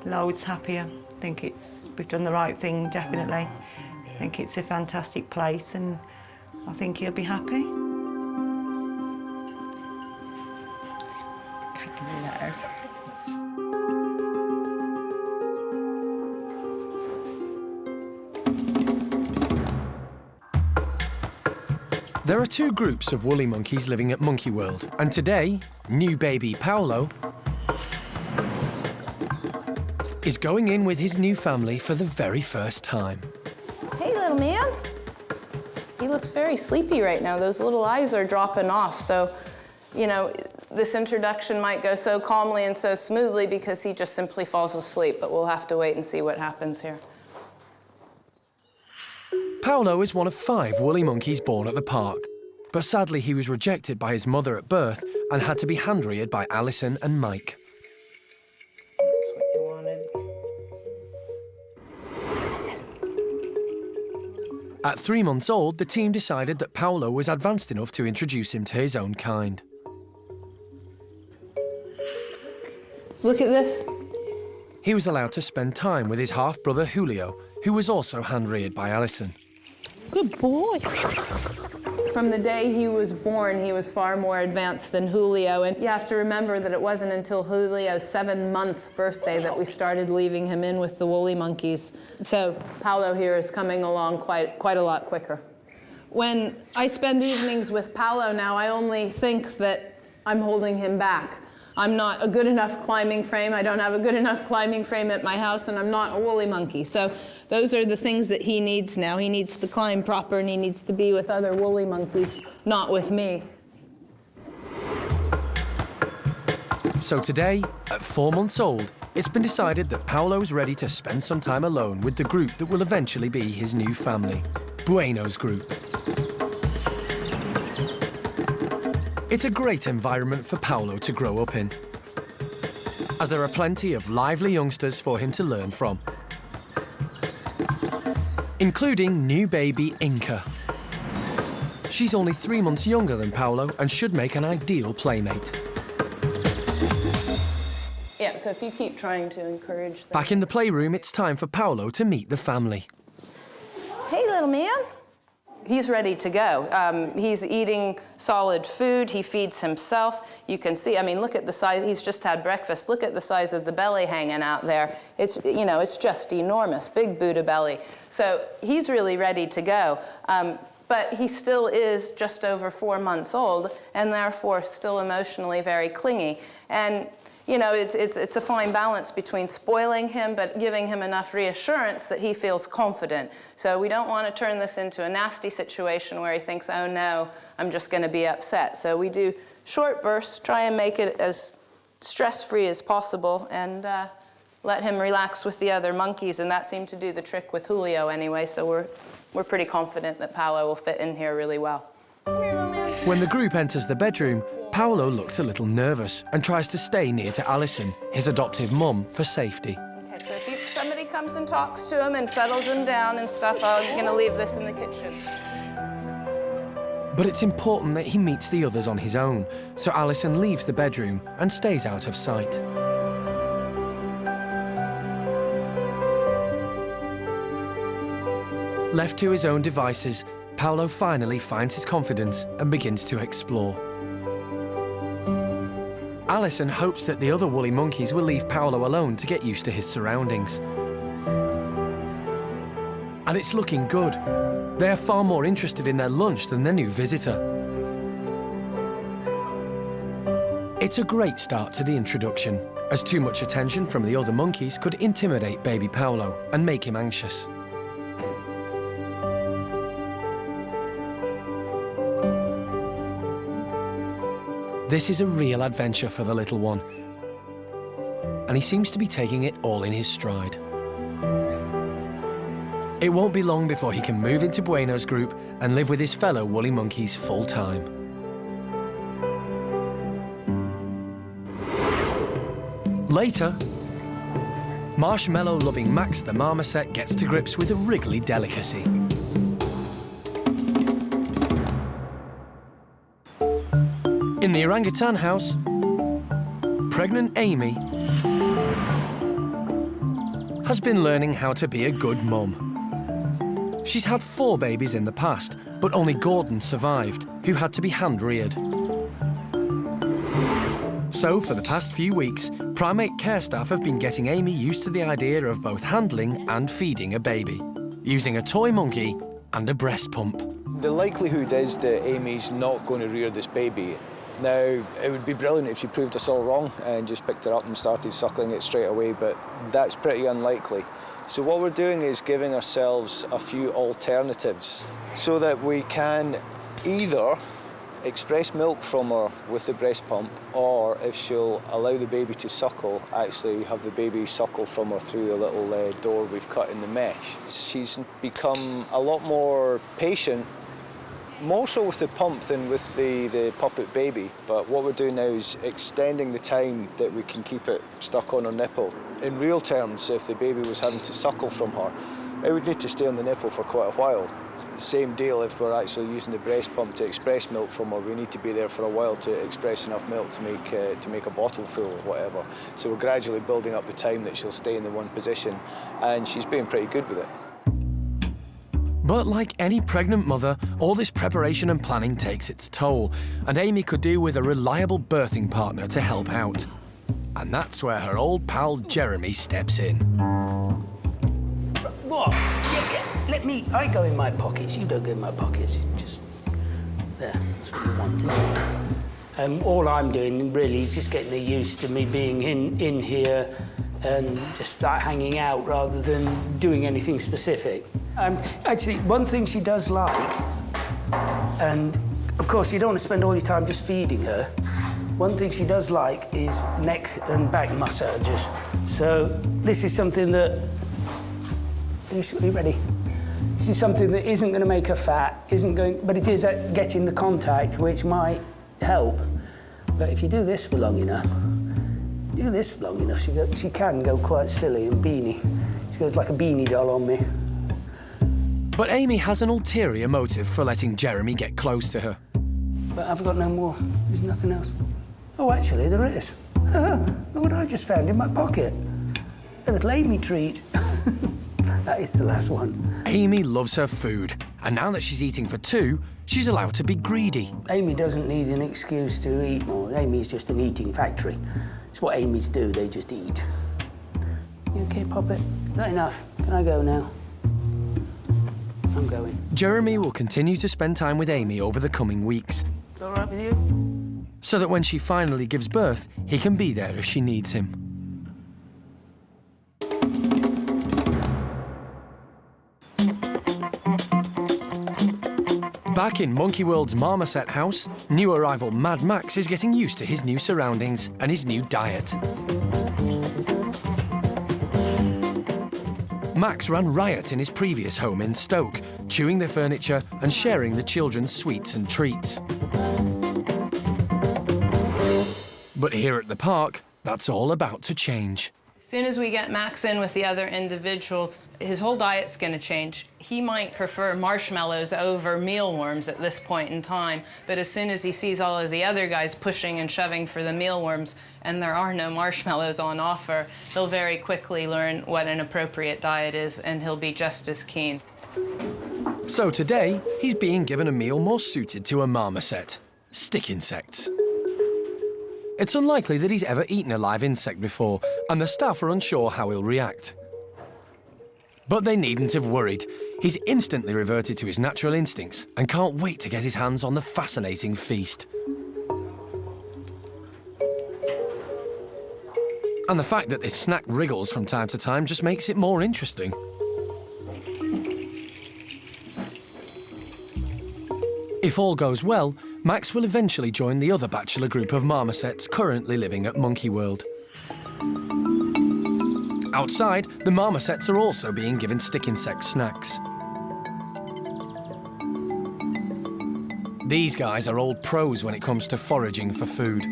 S19: Loads happier. I think we've done the right thing, definitely. I think it's a fantastic place, and I think he'll be happy.
S1: There are two groups of woolly monkeys living at Monkey World, and today, new baby Paolo is going in with his new family for the very first time.
S2: Hey, little man. He looks very sleepy right now. Those little eyes are dropping off. So, you know, this introduction might go so calmly and so smoothly because he just simply falls asleep, but we'll have to wait and see what happens here.
S1: Paolo is one of 5 woolly monkeys born at the park, but sadly he was rejected by his mother at birth and had to be hand-reared by Alison and Mike. At 3 months old, the team decided that Paolo was advanced enough to introduce him to his own kind.
S2: Look at this.
S1: He was allowed to spend time with his half-brother Julio, who was also hand-reared by Alison.
S2: Good boy. From the day he was born, he was far more advanced than Julio. And you have to remember that it wasn't until Julio's 7-month birthday that we started leaving him in with the woolly monkeys. So Paolo here is coming along quite a lot quicker. When I spend evenings with Paolo now, I only think that I'm holding him back. I'm not a good enough climbing frame. I don't have a good enough climbing frame at my house, and I'm not a woolly monkey. So those are the things that he needs now. He needs to climb proper, and he needs to be with other woolly monkeys, not with me.
S1: So today, at 4 months old, it's been decided that Paolo's ready to spend some time alone with the group that will eventually be his new family, Bueno's group. It's a great environment for Paolo to grow up in, as there are plenty of lively youngsters for him to learn from, including new baby Inca. She's only 3 months younger than Paolo and should make an ideal playmate.
S2: Yeah, so if you keep trying to encourage them.
S1: Back in the playroom, it's time for Paolo to meet the family.
S2: Hey, little man. He's ready to go. He's eating solid food. He feeds himself. You can see, I mean, look at the size. He's just had breakfast. Look at the size of the belly hanging out there. It's, you know, it's just enormous, big Buddha belly. So he's really ready to go. But he still is just over 4 months old and therefore still emotionally very clingy. And you know, it's a fine balance between spoiling him but giving him enough reassurance that he feels confident. So we don't want to turn this into a nasty situation where he thinks, oh no, I'm just going to be upset. So we do short bursts, try and make it as stress-free as possible, and let him relax with the other monkeys. And that seemed to do the trick with Julio anyway, so we're pretty confident that Paolo will fit in here really well. Come here, little man.
S1: When the group enters the bedroom, Paolo looks a little nervous and tries to stay near to Alison, his adoptive mum, for safety.
S2: Okay, so if somebody comes and talks to him and settles him down and stuff, I'm going to leave this in the kitchen.
S1: But it's important that he meets the others on his own, so Alison leaves the bedroom and stays out of sight. Left to his own devices, Paolo finally finds his confidence and begins to explore. Alison hopes that the other woolly monkeys will leave Paolo alone to get used to his surroundings. And it's looking good. They are far more interested in their lunch than their new visitor. It's a great start to the introduction, as too much attention from the other monkeys could intimidate baby Paolo and make him anxious. This is a real adventure for the little one, and he seems to be taking it all in his stride. It won't be long before he can move into Bueno's group and live with his fellow woolly monkeys full-time. Later, marshmallow-loving Max the marmoset gets to grips with a wriggly delicacy. In the orangutan house, pregnant Amy has been learning how to be a good mum. She's had 4 babies in the past, but only Gordon survived, who had to be hand-reared. So, for the past few weeks, Primate Care Staff have been getting Amy used to the idea of both handling and feeding a baby, using a toy monkey and a breast pump.
S14: The likelihood is that Amy's not going to rear this baby. Now, it would be brilliant if she proved us all wrong and just picked her up and started suckling it straight away, but that's pretty unlikely. So what we're doing is giving ourselves a few alternatives so that we can either express milk from her with the breast pump, or if she'll allow the baby to suckle, actually have the baby suckle from her through the little door we've cut in the mesh. She's become a lot more patient, more so with the pump than with the puppet baby, but what we're doing now is extending the time that we can keep it stuck on her nipple. In real terms, if the baby was having to suckle from her, it would need to stay on the nipple for quite a while. Same deal if we're actually using the breast pump to express milk from her, we need to be there for a while to express enough milk to make a bottle full or whatever. So we're gradually building up the time that she'll stay in the one position, and she's being pretty good with it.
S1: But like any pregnant mother, all this preparation and planning takes its toll, and Amy could do with a reliable birthing partner to help out. And that's where her old pal Jeremy steps in.
S3: What? Yeah, let me... I go in my pockets, you don't go in my pockets. Just... there, that's what you wanted. All I'm doing, really, is just getting her used to me being in here and just like hanging out rather than doing anything specific. Actually, one thing she does like, and of course you don't want to spend all your time just feeding her, one thing she does like is neck and back massages. So this is something that, are you ready? This is something that isn't going to make her fat, but it is at getting the contact, which might help. But if you do this for long enough, she can go quite silly and beanie. She goes like a beanie doll on me.
S1: But Amy has an ulterior motive for letting Jeremy get close to her.
S3: But I've got no more. There's nothing else. Oh, actually, there is. Look what I just found in my pocket. A little Amy treat. That is the last one.
S1: Amy loves her food, and now that she's eating for two, she's allowed to be greedy.
S3: Amy doesn't need an excuse to eat more. Amy's just an eating factory. It's what Amy's do, they just eat. You okay, Poppet? Is that enough? Can I go now? I'm going.
S1: Jeremy will continue to spend time with Amy over the coming weeks.
S3: All right with you?
S1: So that when she finally gives birth, he can be there if she needs him. Back in Monkey World's marmoset house, new arrival Mad Max is getting used to his new surroundings and his new diet. Max ran riot in his previous home in Stoke, chewing the furniture and sharing the children's sweets and treats. But here at the park, that's all about to change.
S2: As soon as we get Max in with the other individuals, his whole diet's going to change. He might prefer marshmallows over mealworms at this point in time, but as soon as he sees all of the other guys pushing and shoving for the mealworms, and there are no marshmallows on offer, he'll very quickly learn what an appropriate diet is, and he'll be just as keen.
S1: So today, he's being given a meal more suited to a marmoset: stick insects. It's unlikely that he's ever eaten a live insect before, and the staff are unsure how he'll react. But they needn't have worried. He's instantly reverted to his natural instincts and can't wait to get his hands on the fascinating feast. And the fact that this snack wriggles from time to time just makes it more interesting. If all goes well, Max will eventually join the other bachelor group of marmosets currently living at Monkey World. Outside, the marmosets are also being given stick insect snacks. These guys are old pros when it comes to foraging for food.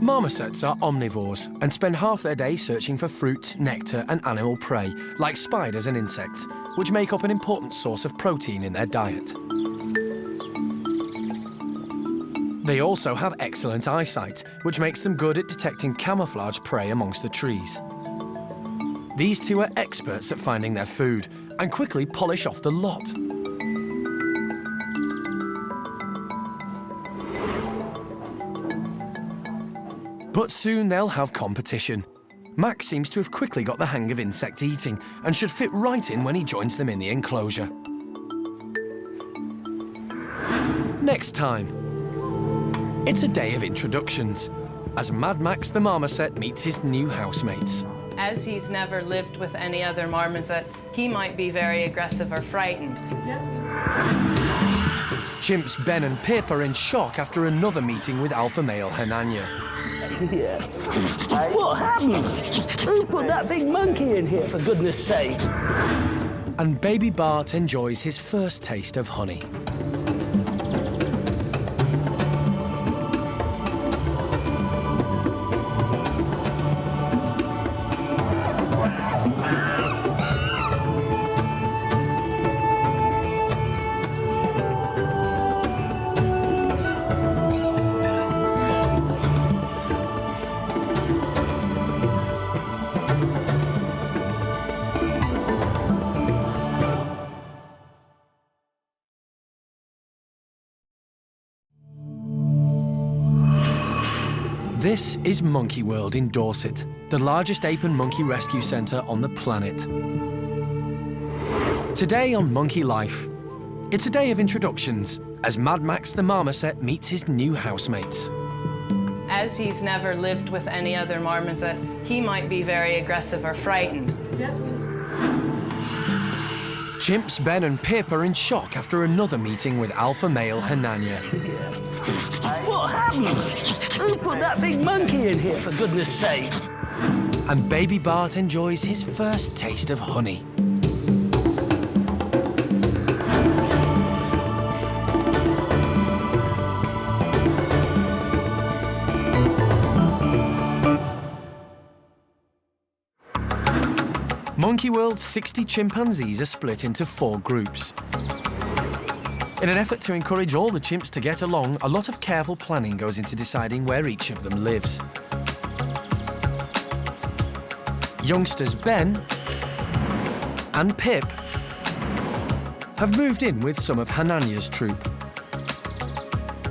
S1: Marmosets are omnivores and spend half their day searching for fruits, nectar and animal prey, like spiders and insects, which make up an important source of protein in their diet. They also have excellent eyesight, which makes them good at detecting camouflage prey amongst the trees. These two are experts at finding their food and quickly polish off the lot. But soon they'll have competition. Max seems to have quickly got the hang of insect eating and should fit right in when he joins them in the enclosure. Next time, it's a day of introductions, as Mad Max the marmoset meets his new housemates.
S2: As he's never lived with any other marmosets, he might be very aggressive or frightened.
S1: Chimps Ben and Pip are in shock after another meeting with alpha male Henania.
S3: Yeah. What happened? Who put that big monkey in here, for goodness sake?
S1: And baby Bart enjoys his first taste of honey. This is Monkey World in Dorset, the largest ape and monkey rescue centre on the planet. Today on Monkey Life, it's a day of introductions as Mad Max the marmoset meets his new housemates.
S2: As he's never lived with any other marmosets, he might be very aggressive or frightened.
S1: Chimps Ben and Pip are in shock after another meeting with alpha male Henania.
S3: What happened? Who put that big monkey in here, for goodness sake?
S1: And baby Bart enjoys his first taste of honey. Monkey World's 60 chimpanzees are split into 4 groups. In an effort to encourage all the chimps to get along, a lot of careful planning goes into deciding where each of them lives. Youngsters Ben and Pip have moved in with some of Hananya's troop.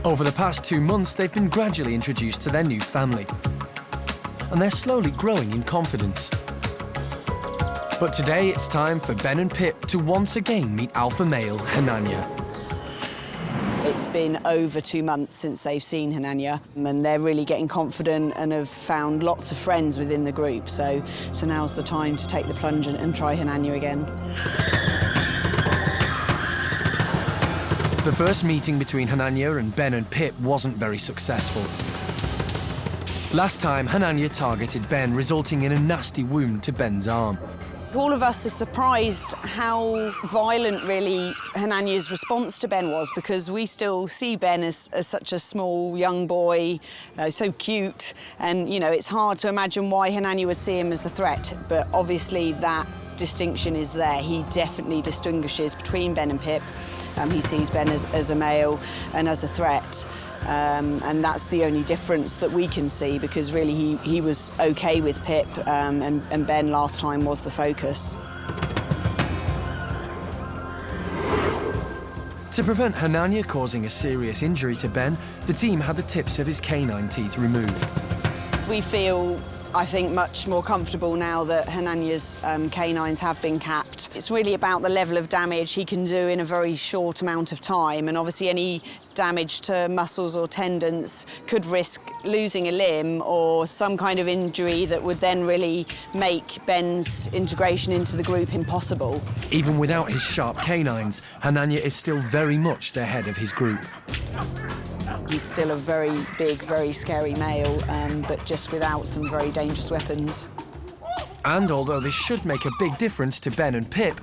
S1: Over the past 2 months, they've been gradually introduced to their new family, and they're slowly growing in confidence. But today it's time for Ben and Pip to once again meet alpha male Hananya.
S8: It's been over 2 months since they've seen Hananya, and they're really getting confident and have found lots of friends within the group. So now's the time to take the plunge and try Hananya again.
S1: The first meeting between Hananya and Ben and Pip wasn't very successful. Last time, Hananya targeted Ben, resulting in a nasty wound to Ben's arm.
S8: All of us are surprised how violent, really, Hananya's response to Ben was, because we still see Ben as such a small young boy, so cute, and, you know, it's hard to imagine why Hananya would see him as a threat, but obviously that distinction is there. He definitely distinguishes between Ben and Pip. He sees Ben as a male and as a threat. And that's the only difference that we can see, because really he was okay with Pip, and Ben last time was the focus.
S1: To prevent Hananya causing a serious injury to Ben, the team had the tips of his canine teeth removed.
S8: We feel, I think, much more comfortable now that Hananya's canines have been capped. It's really about the level of damage he can do in a very short amount of time, and obviously any damage to muscles or tendons could risk losing a limb or some kind of injury that would then really make Ben's integration into the group impossible.
S1: Even without his sharp canines, Hananya is still very much the head of his group.
S8: He's still a very big, very scary male, but just without some very dangerous weapons.
S1: And although this should make a big difference to Ben and Pip,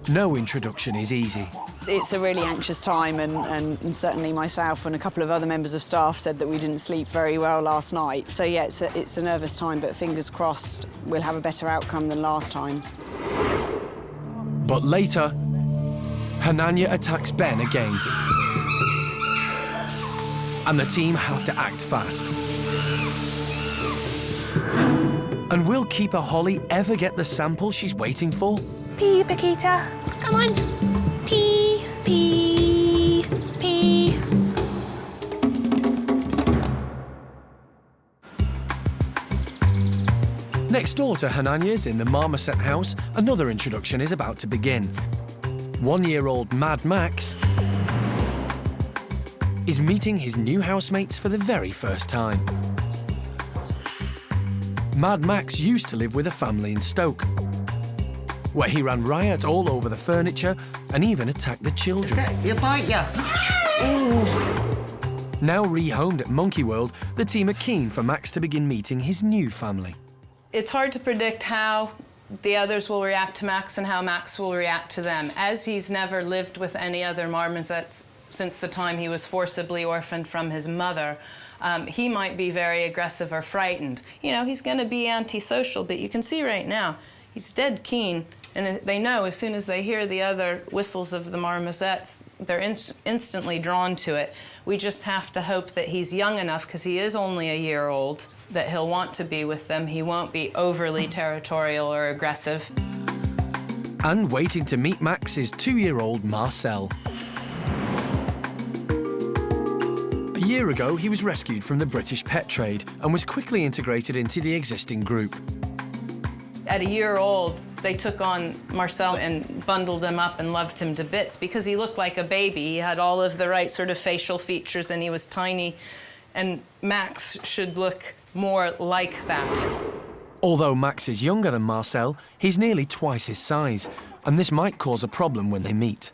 S1: no introduction is easy.
S8: It's a really anxious time, and certainly myself and a couple of other members of staff said that we didn't sleep very well last night. So yeah, it's a nervous time, but fingers crossed we'll have a better outcome than last time.
S1: But later, Hananya attacks Ben again. And the team have to act fast. And will Keeper Holly ever get the sample she's waiting for?
S20: Pee, Paquita. Come on. Pee, pee, pee.
S1: Next door to Hananya's in the Marmoset house, another introduction is about to begin. 1-year-old Mad Max is meeting his new housemates for the very first time. Mad Max used to live with a family in Stoke, where he ran riot all over the furniture and even attacked the children.
S21: You bite ya.
S1: Now rehomed at Monkey World, the team are keen for Max to begin meeting his new family.
S2: It's hard to predict how the others will react to Max and how Max will react to them. As he's never lived with any other marmosets since the time he was forcibly orphaned from his mother, he might be very aggressive or frightened. You know, he's going to be antisocial, but you can see right now, he's dead keen, and they know as soon as they hear the other whistles of the marmosets, they're instantly drawn to it. We just have to hope that he's young enough, because he is only a year old, that he'll want to be with them. He won't be overly territorial or aggressive.
S1: And waiting to meet Max is 2-year-old Marcel. A year ago, he was rescued from the British pet trade and was quickly integrated into the existing group.
S2: At a year old, they took on Marcel and bundled him up and loved him to bits because he looked like a baby. He had all of the right sort of facial features and he was tiny. And Max should look more like that.
S1: Although Max is younger than Marcel, he's nearly twice his size, and this might cause a problem when they meet.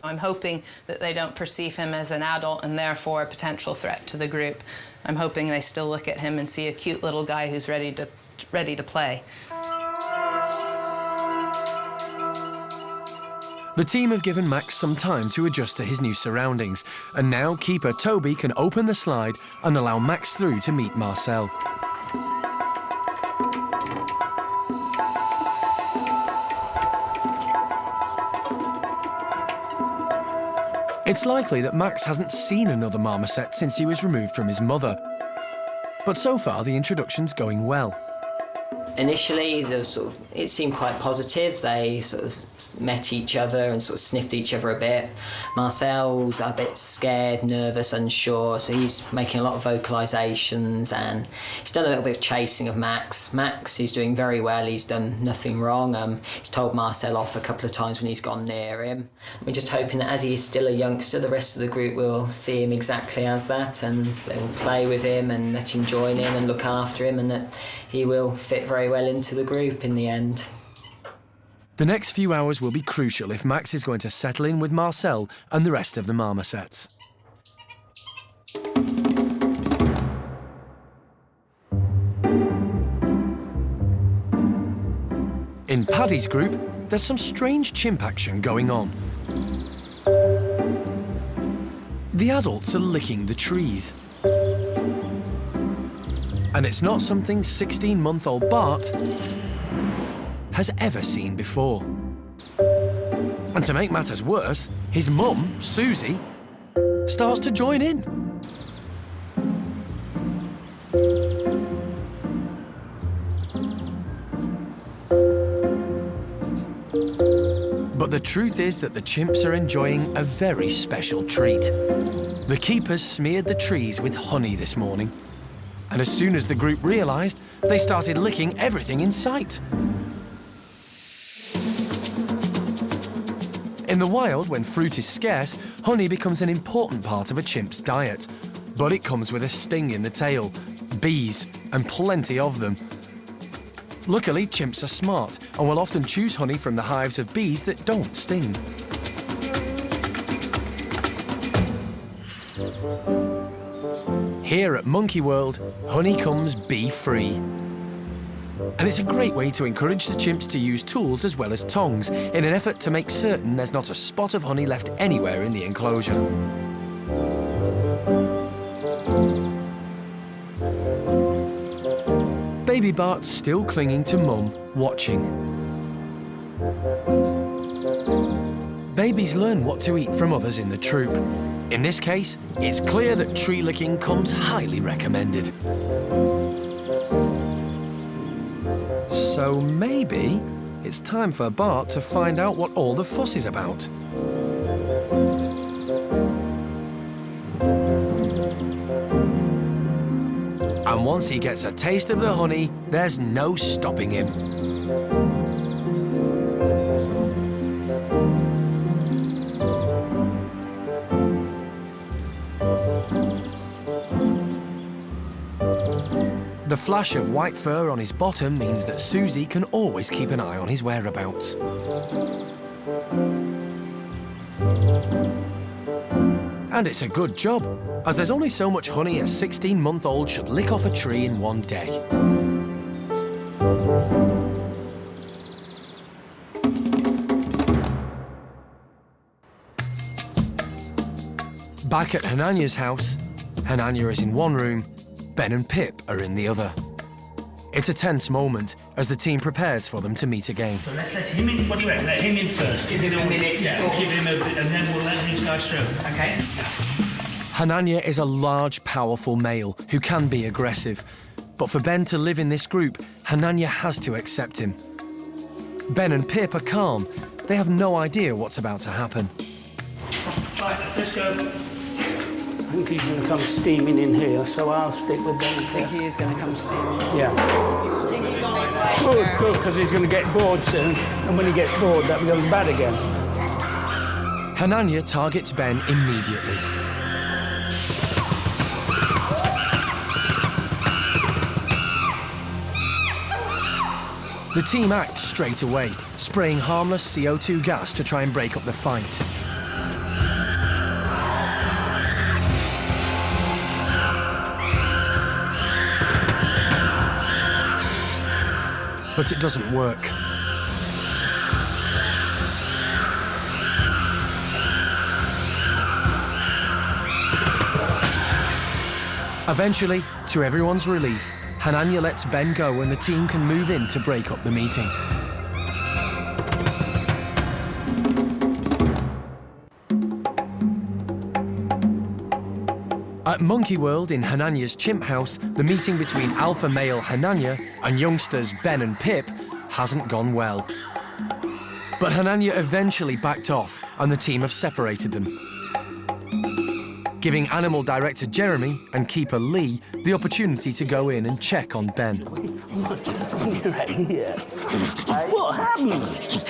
S2: I'm hoping that they don't perceive him as an adult and therefore a potential threat to the group. I'm hoping they still look at him and see a cute little guy who's ready to play.
S1: The team have given Max some time to adjust to his new surroundings, and now keeper Toby can open the slide and allow Max through to meet Marcel. It's likely that Max hasn't seen another marmoset since he was removed from his mother. But so far, the introduction's going well.
S21: Initially, it seemed quite positive. They sort of met each other and sort of sniffed each other a bit. Marcel's a bit scared, nervous, unsure, so he's making a lot of vocalisations, and he's done a little bit of chasing of Max. Max is doing very well. He's done nothing wrong. He's told Marcel off a couple of times when he's gone near him. We're just hoping that as he is still a youngster, the rest of the group will see him exactly as that, and they will play with him and let him join in and look after him, and that he will fit very well into the group in the end.
S1: The next few hours will be crucial if Max is going to settle in with Marcel and the rest of the marmosets. In Paddy's group, there's some strange chimp action going on. The adults are licking the trees. And it's not something 16-month-old Bart has ever seen before. And to make matters worse, his mum, Susie, starts to join in. But the truth is that the chimps are enjoying a very special treat. The keepers smeared the trees with honey this morning. And as soon as the group realised, they started licking everything in sight. In the wild, when fruit is scarce, honey becomes an important part of a chimp's diet. But it comes with a sting in the tail, bees, and plenty of them. Luckily, chimps are smart and will often choose honey from the hives of bees that don't sting. Here at Monkey World, honey comes bee-free. And it's a great way to encourage the chimps to use tools as well as tongs in an effort to make certain there's not a spot of honey left anywhere in the enclosure. Baby Bart's still clinging to Mum, watching. Babies learn what to eat from others in the troop. In this case, it's clear that tree licking comes highly recommended. So maybe it's time for Bart to find out what all the fuss is about. And once he gets a taste of the honey, there's no stopping him. The flash of white fur on his bottom means that Susie can always keep an eye on his whereabouts. And it's a good job, as there's only so much honey a 16-month-old should lick off a tree in one day. Back at Hananya's house, Hananya is in one room, Ben and Pip are in the other. It's a tense moment as the team prepares for them to meet again.
S22: So let's let him in. What do you reckon? Let him in first. Give him a minute. Yeah, give him a bit, and then we'll let these guys through. Okay.
S1: Hananya is a large, powerful male who can be aggressive. But for Ben to live in this group, Hananya has to accept him. Ben and Pip are calm. They have no idea what's about to happen.
S22: Right, let's go.
S3: I think he's going to come steaming in here, so I'll stick with Ben.
S8: I think he is going to come steaming.
S3: Yeah. Good, because he's going to get bored soon, and when he gets bored, that becomes bad again.
S1: Hananya targets Ben immediately. The team acts straight away, spraying harmless CO2 gas to try and break up the fight. But it doesn't work. Eventually, to everyone's relief, Hananya lets Ben go and the team can move in to break up the meeting. At Monkey World in Hananya's chimp house, the meeting between alpha male Hananya and youngsters Ben and Pip hasn't gone well. But Hananya eventually backed off and the team have separated them, giving animal director Jeremy and keeper Lee the opportunity to go in and check on Ben.
S10: Right here. What happened?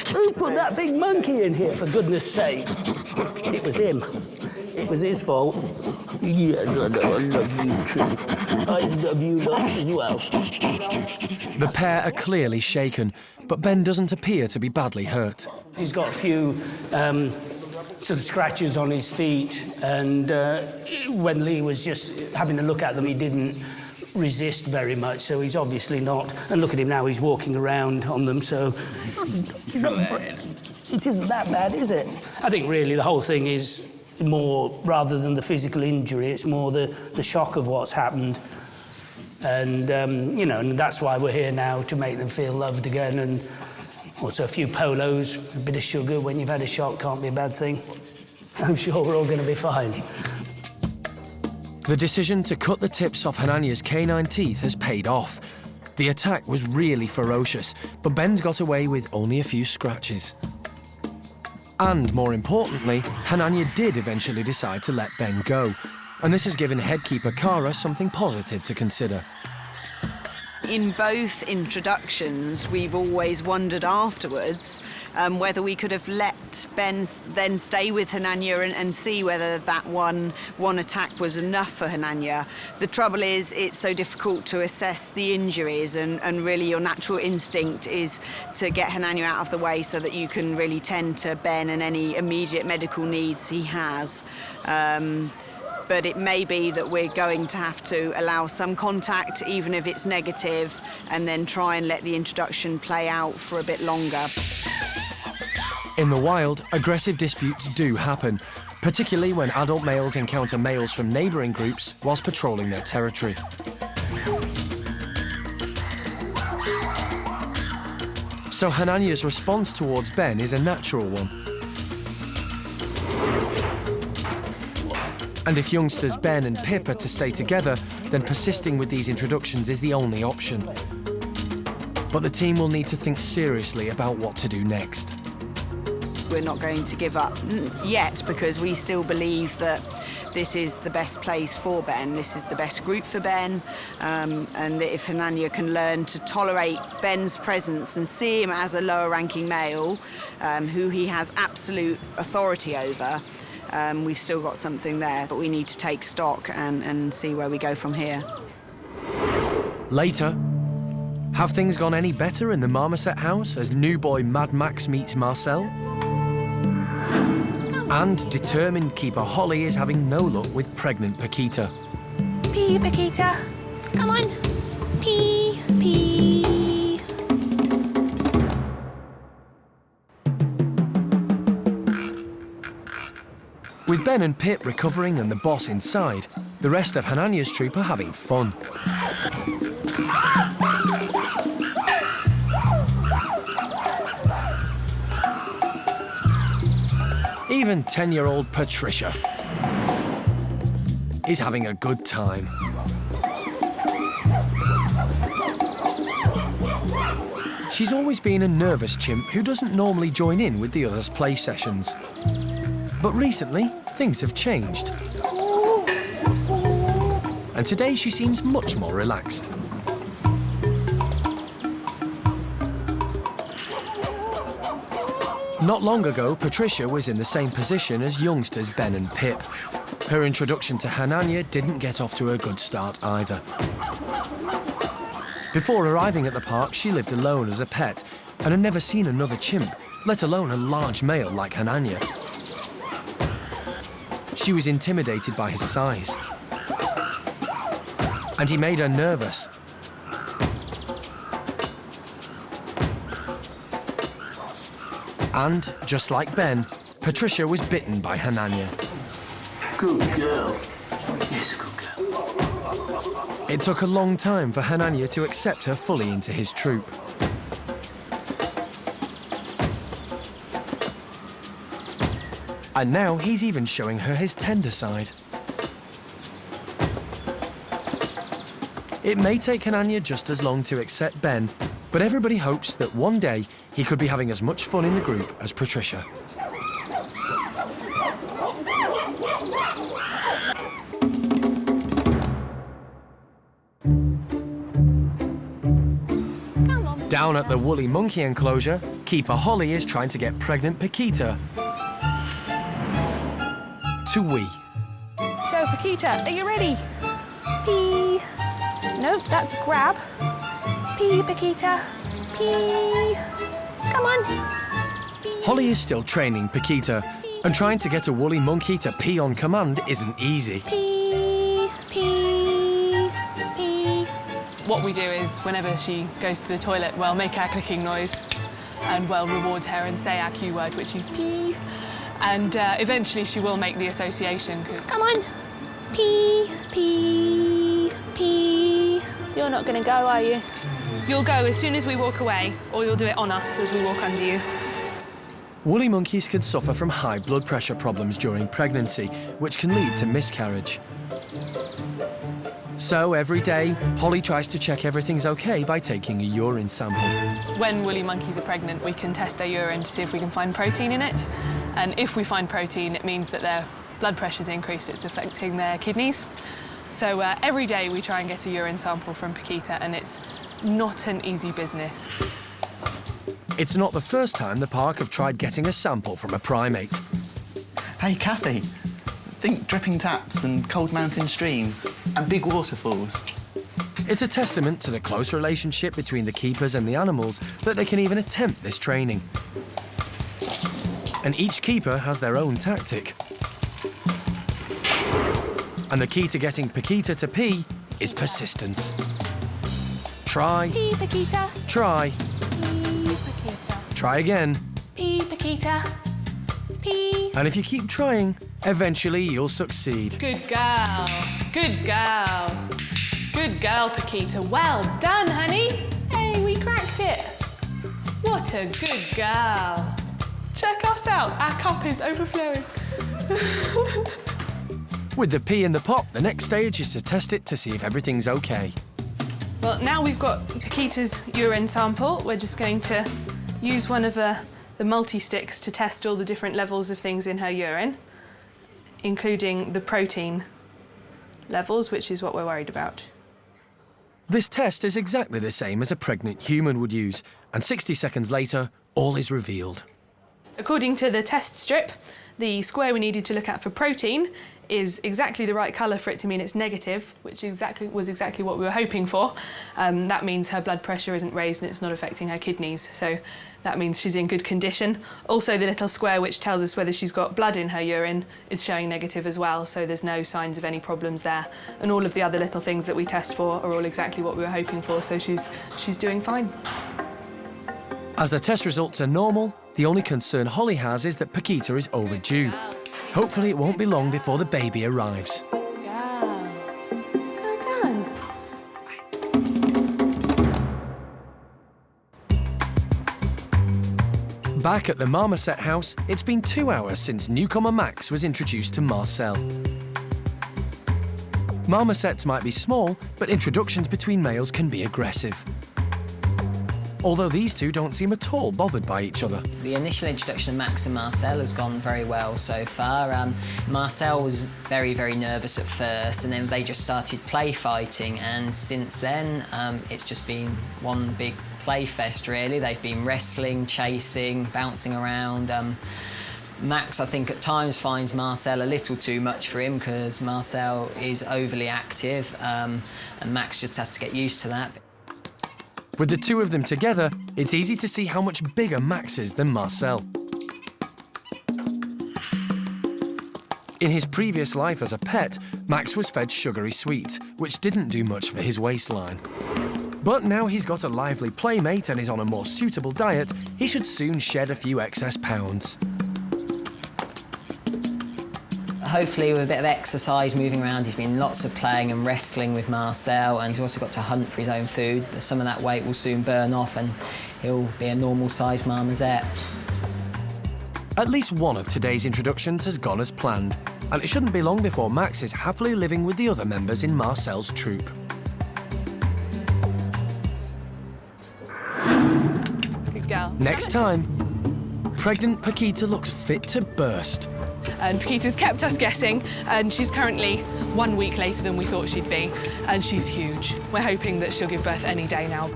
S10: Who put that big monkey in here, for goodness sake? It was him. It was his fault. Yes, I know. I love you too. I love you lots as well.
S1: The pair are clearly shaken, but Ben doesn't appear to be badly hurt.
S10: He's got a few sort of scratches on his feet, and when Lee was just having a look at them, he didn't resist very much, so he's obviously not. And look at him now, he's walking around on them, so it isn't that bad, is it? I think really the whole thing is more, rather than the physical injury, it's more the shock of what's happened. And, you know, and that's why we're here now, to make them feel loved again. And also a few polos, a bit of sugar when you've had a shock can't be a bad thing. I'm sure we're all going to be fine.
S1: The decision to cut the tips off Hananya's canine teeth has paid off. The attack was really ferocious, but Ben's got away with only a few scratches. And more importantly, Hananya did eventually decide to let Ben go. And this has given headkeeper Cara something positive to consider.
S8: In both introductions, we've always wondered afterwards whether we could have let Ben then stay with Hananya and see whether that one attack was enough for Hananya. The trouble is, it's so difficult to assess the injuries, and really your natural instinct is to get Hananya out of the way so that you can really tend to Ben and any immediate medical needs he has. But it may be that we're going to have to allow some contact, even if it's negative, and then try and let the introduction play out for a bit longer.
S1: In the wild, aggressive disputes do happen, particularly when adult males encounter males from neighbouring groups whilst patrolling their territory. So Hananya's response towards Ben is a natural one. And if youngsters Ben and Pip are to stay together, then persisting with these introductions is the only option. But the team will need to think seriously about what to do next.
S8: We're not going to give up yet, because we still believe that this is the best place for Ben, this is the best group for Ben, and that if Hananya can learn to tolerate Ben's presence and see him as a lower-ranking male, who he has absolute authority over, we've still got something there, but we need to take stock and see where we go from here.
S1: Later, have things gone any better in the Marmoset house as new boy Mad Max meets Marcel? And determined keeper Holly is having no luck with pregnant Paquita.
S20: Pee, Paquita. Come on. Pee, pee.
S1: With Ben and Pip recovering and the boss inside, the rest of Hananya's troop are having fun. Even 10-year-old Patricia is having a good time. She's always been a nervous chimp who doesn't normally join in with the others' play sessions. But recently, things have changed. And today she seems much more relaxed. Not long ago, Patricia was in the same position as youngsters Ben and Pip. Her introduction to Hananya didn't get off to a good start either. Before arriving at the park, she lived alone as a pet and had never seen another chimp, let alone a large male like Hananya. She was intimidated by his size. And he made her nervous. And, just like Ben, Patricia was bitten by Hananya.
S10: Good girl. Yes, good girl.
S1: It took a long time for Hananya to accept her fully into his troop. And now he's even showing her his tender side. It may take Hananya just as long to accept Ben, but everybody hopes that one day he could be having as much fun in the group as Patricia. Down at the woolly monkey enclosure, keeper Holly is trying to get pregnant Paquita to wee.
S20: So, Paquita, are you ready? Pee. Nope, that's grab. Pee, Paquita. Pee. Come on.
S1: Holly is still training Paquita, and trying to get a woolly monkey to pee on command isn't easy.
S20: Pee, pee, pee.
S16: What we do is, whenever she goes to the toilet, we'll make our clicking noise and we'll reward her and say our cue word, which is pee. And eventually she will make the association.
S20: Come on. Pee, pee, pee. You're not going to go, are you?
S16: You'll go as soon as we walk away, or you'll do it on us as we walk under you.
S1: Woolly monkeys can suffer from high blood pressure problems during pregnancy, which can lead to miscarriage. So every day, Holly tries to check everything's okay by taking a urine sample.
S16: When woolly monkeys are pregnant, we can test their urine to see if we can find protein in it. And if we find protein, it means that their blood pressure's increased, it's affecting their kidneys. So every day we try and get a urine sample from Paquita, and it's not an easy business.
S1: It's not the first time the park have tried getting a sample from a primate.
S13: Hey, Kathy, think dripping taps and cold mountain streams and big waterfalls.
S1: It's a testament to the close relationship between the keepers and the animals that they can even attempt this training. And each keeper has their own tactic. And the key to getting Paquita to pee is persistence. Try.
S20: Pee, Paquita.
S1: Try.
S20: Pee, Paquita.
S1: Try again.
S20: Pee, Paquita. Pee.
S1: And if you keep trying, eventually you'll succeed.
S16: Good girl. Good girl. Good girl, Paquita. Well done, honey. Hey, we cracked it. What a good girl. Check us out. Our cup is overflowing.
S1: With the pee in the pot, the next stage is to test it to see if everything's okay.
S16: Well, now we've got Paquita's urine sample, we're just going to use one of the multi-sticks to test all the different levels of things in her urine, including the protein levels, which is what we're worried about.
S1: This test is exactly the same as a pregnant human would use, and 60 seconds later, all is revealed.
S16: According to the test strip, the square we needed to look at for protein is exactly the right colour for it to mean it's negative, which was exactly what we were hoping for. That means her blood pressure isn't raised and it's not affecting her kidneys, so that means she's in good condition. Also, the little square which tells us whether she's got blood in her urine is showing negative as well, so there's no signs of any problems there. And all of the other little things that we test for are all exactly what we were hoping for, so she's doing fine.
S1: As the test results are normal, the only concern Holly has is that Paquita is overdue. Hopefully it won't be long before the baby arrives.
S16: Well done.
S1: Back at the Marmoset house, it's been 2 hours since newcomer Max was introduced to Marcel. Marmosets might be small, but introductions between males can be aggressive. Although these two don't seem at all bothered by each other.
S21: The initial introduction of Max and Marcel has gone very well so far. Marcel was very, very nervous at first, and then they just started play fighting, and since then it's just been one big play fest, really. They've been wrestling, chasing, bouncing around. Max, I think, at times finds Marcel a little too much for him because Marcel is overly active, and Max just has to get used to that.
S1: With the two of them together, it's easy to see how much bigger Max is than Marcel. In his previous life as a pet, Max was fed sugary sweets, which didn't do much for his waistline. But now he's got a lively playmate and is on a more suitable diet, he should soon shed a few excess pounds.
S21: Hopefully with a bit of exercise, moving around, he's been lots of playing and wrestling with Marcel, and he's also got to hunt for his own food. Some of that weight will soon burn off and he'll be a normal-sized marmoset.
S1: At least one of today's introductions has gone as planned, and it shouldn't be long before Max is happily living with the other members in Marcel's troupe. Next time, pregnant Paquita looks fit to burst.
S16: And Paquita's kept us guessing, and she's currently 1 week later than we thought she'd be, and she's huge. We're hoping that she'll give birth any day now.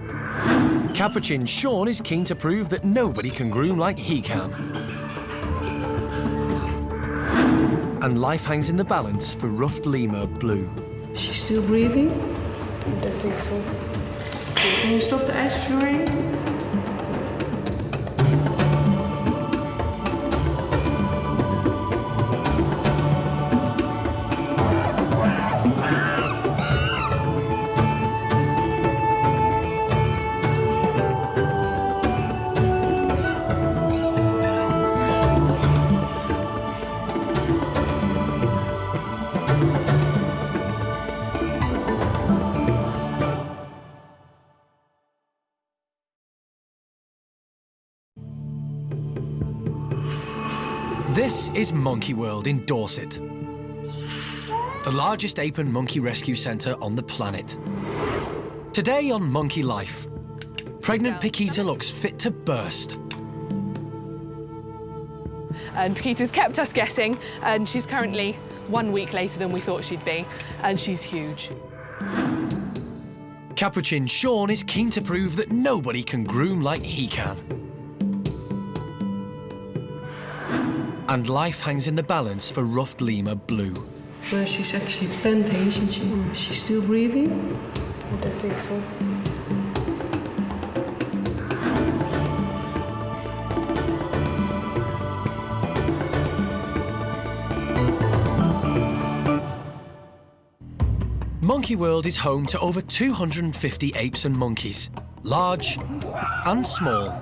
S1: Capuchin Sean is keen to prove that nobody can groom like he can. And life hangs in the balance for ruffed lemur Blue.
S9: She's still breathing? I don't think so. Can you stop the ice flooring?
S1: This is Monkey World in Dorset, the largest ape and monkey rescue centre on the planet. Today on Monkey Life, pregnant Paquita looks fit to burst.
S16: And Paquita's kept us guessing, and she's currently 1 week later than we thought she'd be, and she's huge.
S1: Capuchin Sean is keen to prove that nobody can groom like he can. And life hangs in the balance for ruffed lemur Blue.
S9: Well, she's actually panting, isn't she? Is she still breathing? I don't think so.
S1: Monkey World is home to over 250 apes and monkeys, large and small.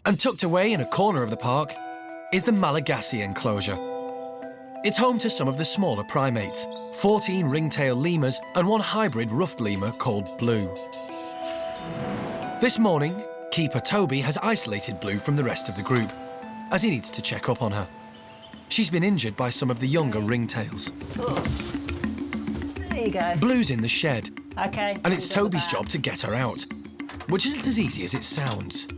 S1: And tucked away in a corner of the park is the Malagasy enclosure. It's home to some of the smaller primates, 14 ringtail lemurs and one hybrid ruffed lemur called Blue. This morning, keeper Toby has isolated Blue from the rest of the group, as he needs to check up on her. She's been injured by some of the younger ringtails.
S19: There you go.
S1: Blue's in the shed.
S19: OK.
S1: And it's Toby's job to get her out, which isn't as easy as it sounds.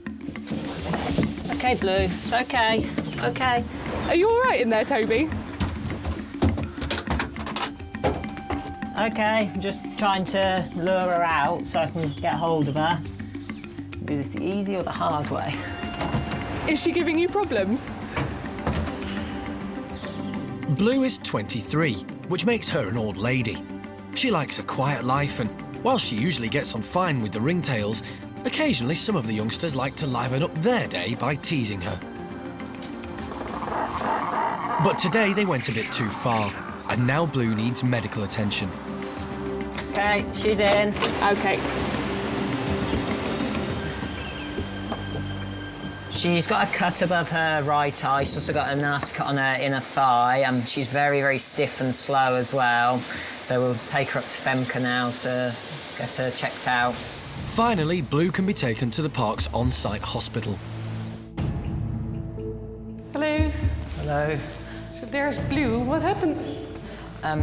S19: OK, Blue, it's OK. OK.
S16: Are you all right in there, Toby?
S19: OK, I'm just trying to lure her out so I can get hold of her. Do this the easy or the hard way?
S16: Is she giving you problems?
S1: Blue is 23, which makes her an old lady. She likes a quiet life, and while she usually gets on fine with the ringtails, occasionally some of the youngsters like to liven up their day by teasing her. But today they went a bit too far, and now Blue needs medical attention.
S19: OK, she's in.
S16: OK.
S19: She's got a cut above her right eye. She's also got a nasty cut on her inner thigh. She's very, very stiff and slow as well. So we'll take her up to Femke now to get her checked out.
S1: Finally, Blue can be taken to the park's on-site hospital.
S9: Hello.
S19: Hello.
S9: So there's Blue. What happened?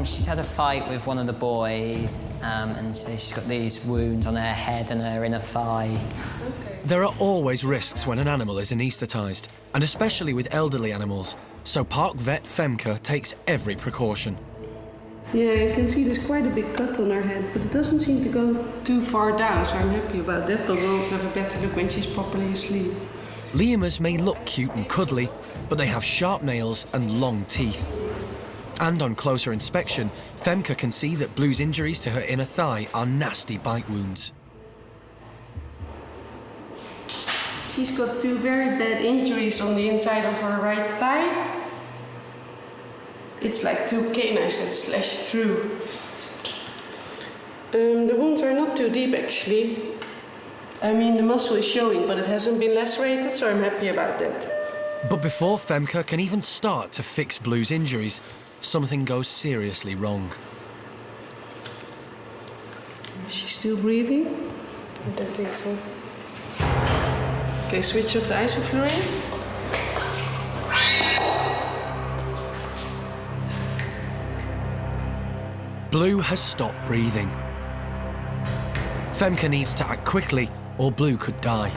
S21: She's had a fight with one of the boys, and so she's got these wounds on her head and her inner thigh.
S1: There are always risks when an animal is anaesthetised, and especially with elderly animals, so park vet Femke takes every precaution.
S9: Yeah, I can see there's quite a big cut on her head, but it doesn't seem to go too far down, so I'm happy about that, but we'll have a better look when she's properly asleep.
S1: Lemurs may look cute and cuddly, but they have sharp nails and long teeth. And on closer inspection, Femke can see that Blue's injuries to her inner thigh are nasty bite wounds.
S9: She's got two very bad injuries on the inside of her right thigh. It's like two canines that slashed through. The wounds are not too deep, actually. I mean, the muscle is showing, but it hasn't been lacerated, so I'm happy about that.
S1: But before Femke can even start to fix Blue's injuries, something goes seriously wrong.
S9: Is she still breathing? I don't think so. Okay, switch off the isoflurane.
S1: Blue has stopped breathing. Femke needs to act quickly, or Blue could die.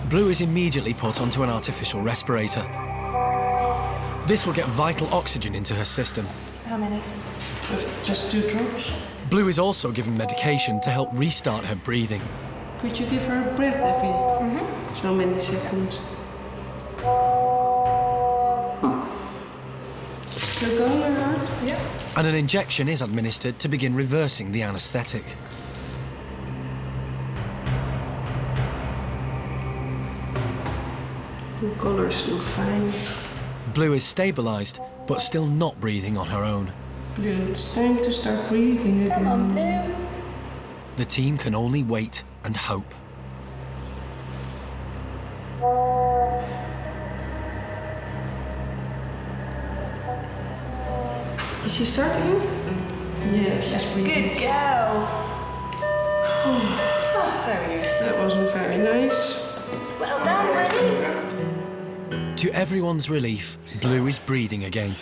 S1: Blue is immediately put onto an artificial respirator. This will get vital oxygen into her system.
S9: How many? Just 2 drops.
S1: Blue is also given medication to help restart her breathing.
S9: Could you give her a breath every so many seconds? Still going, your heart? Yeah.
S1: And an injection is administered to begin reversing the anaesthetic.
S9: The color's still fine.
S1: Blue is stabilised, but still not breathing on her own.
S9: Blue, it's time to start breathing again. Come on, Blue.
S1: The team can only wait and hope.
S9: Is she starting? Yeah, she's breathing.
S16: Good girl.
S9: There we go. That wasn't very nice.
S20: Well done, Winnie.
S1: To everyone's relief, Blue is breathing again.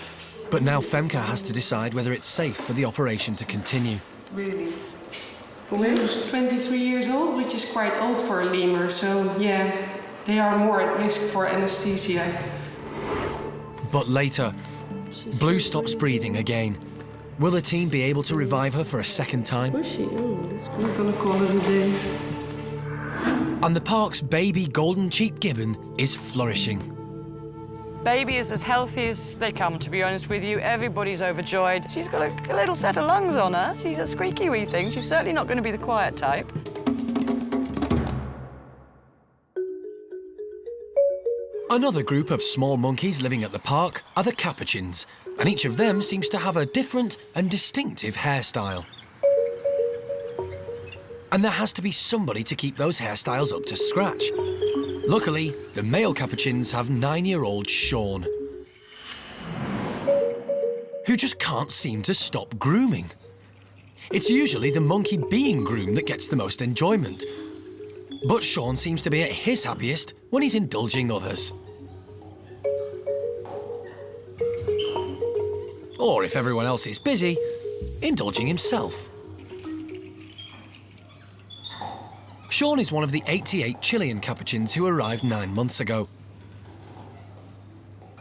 S1: But now Femke has to decide whether it's safe for the operation to continue.
S9: Really? Blue's 23 years old, which is quite old for a lemur, so yeah, they are more at risk for anesthesia.
S1: But later, Blue stops breathing again. Will the team be able to revive her for a second time?
S9: Was she? Oh, we're gonna call it a day.
S1: And the park's baby golden-cheeked gibbon is flourishing.
S11: Baby is as healthy as they come, to be honest with you. Everybody's overjoyed. She's got a little set of lungs on her. She's a squeaky wee thing. She's certainly not going to be the quiet type.
S1: Another group of small monkeys living at the park are the Capuchins, and each of them seems to have a different and distinctive hairstyle. And there has to be somebody to keep those hairstyles up to scratch. Luckily, the male Capuchins have 9-year-old Sean, who just can't seem to stop grooming. It's usually the monkey being groomed that gets the most enjoyment. But Sean seems to be at his happiest when he's indulging others. Or if everyone else is busy, indulging himself. Sean is one of the 88 Chilean Capuchins who arrived 9 months ago.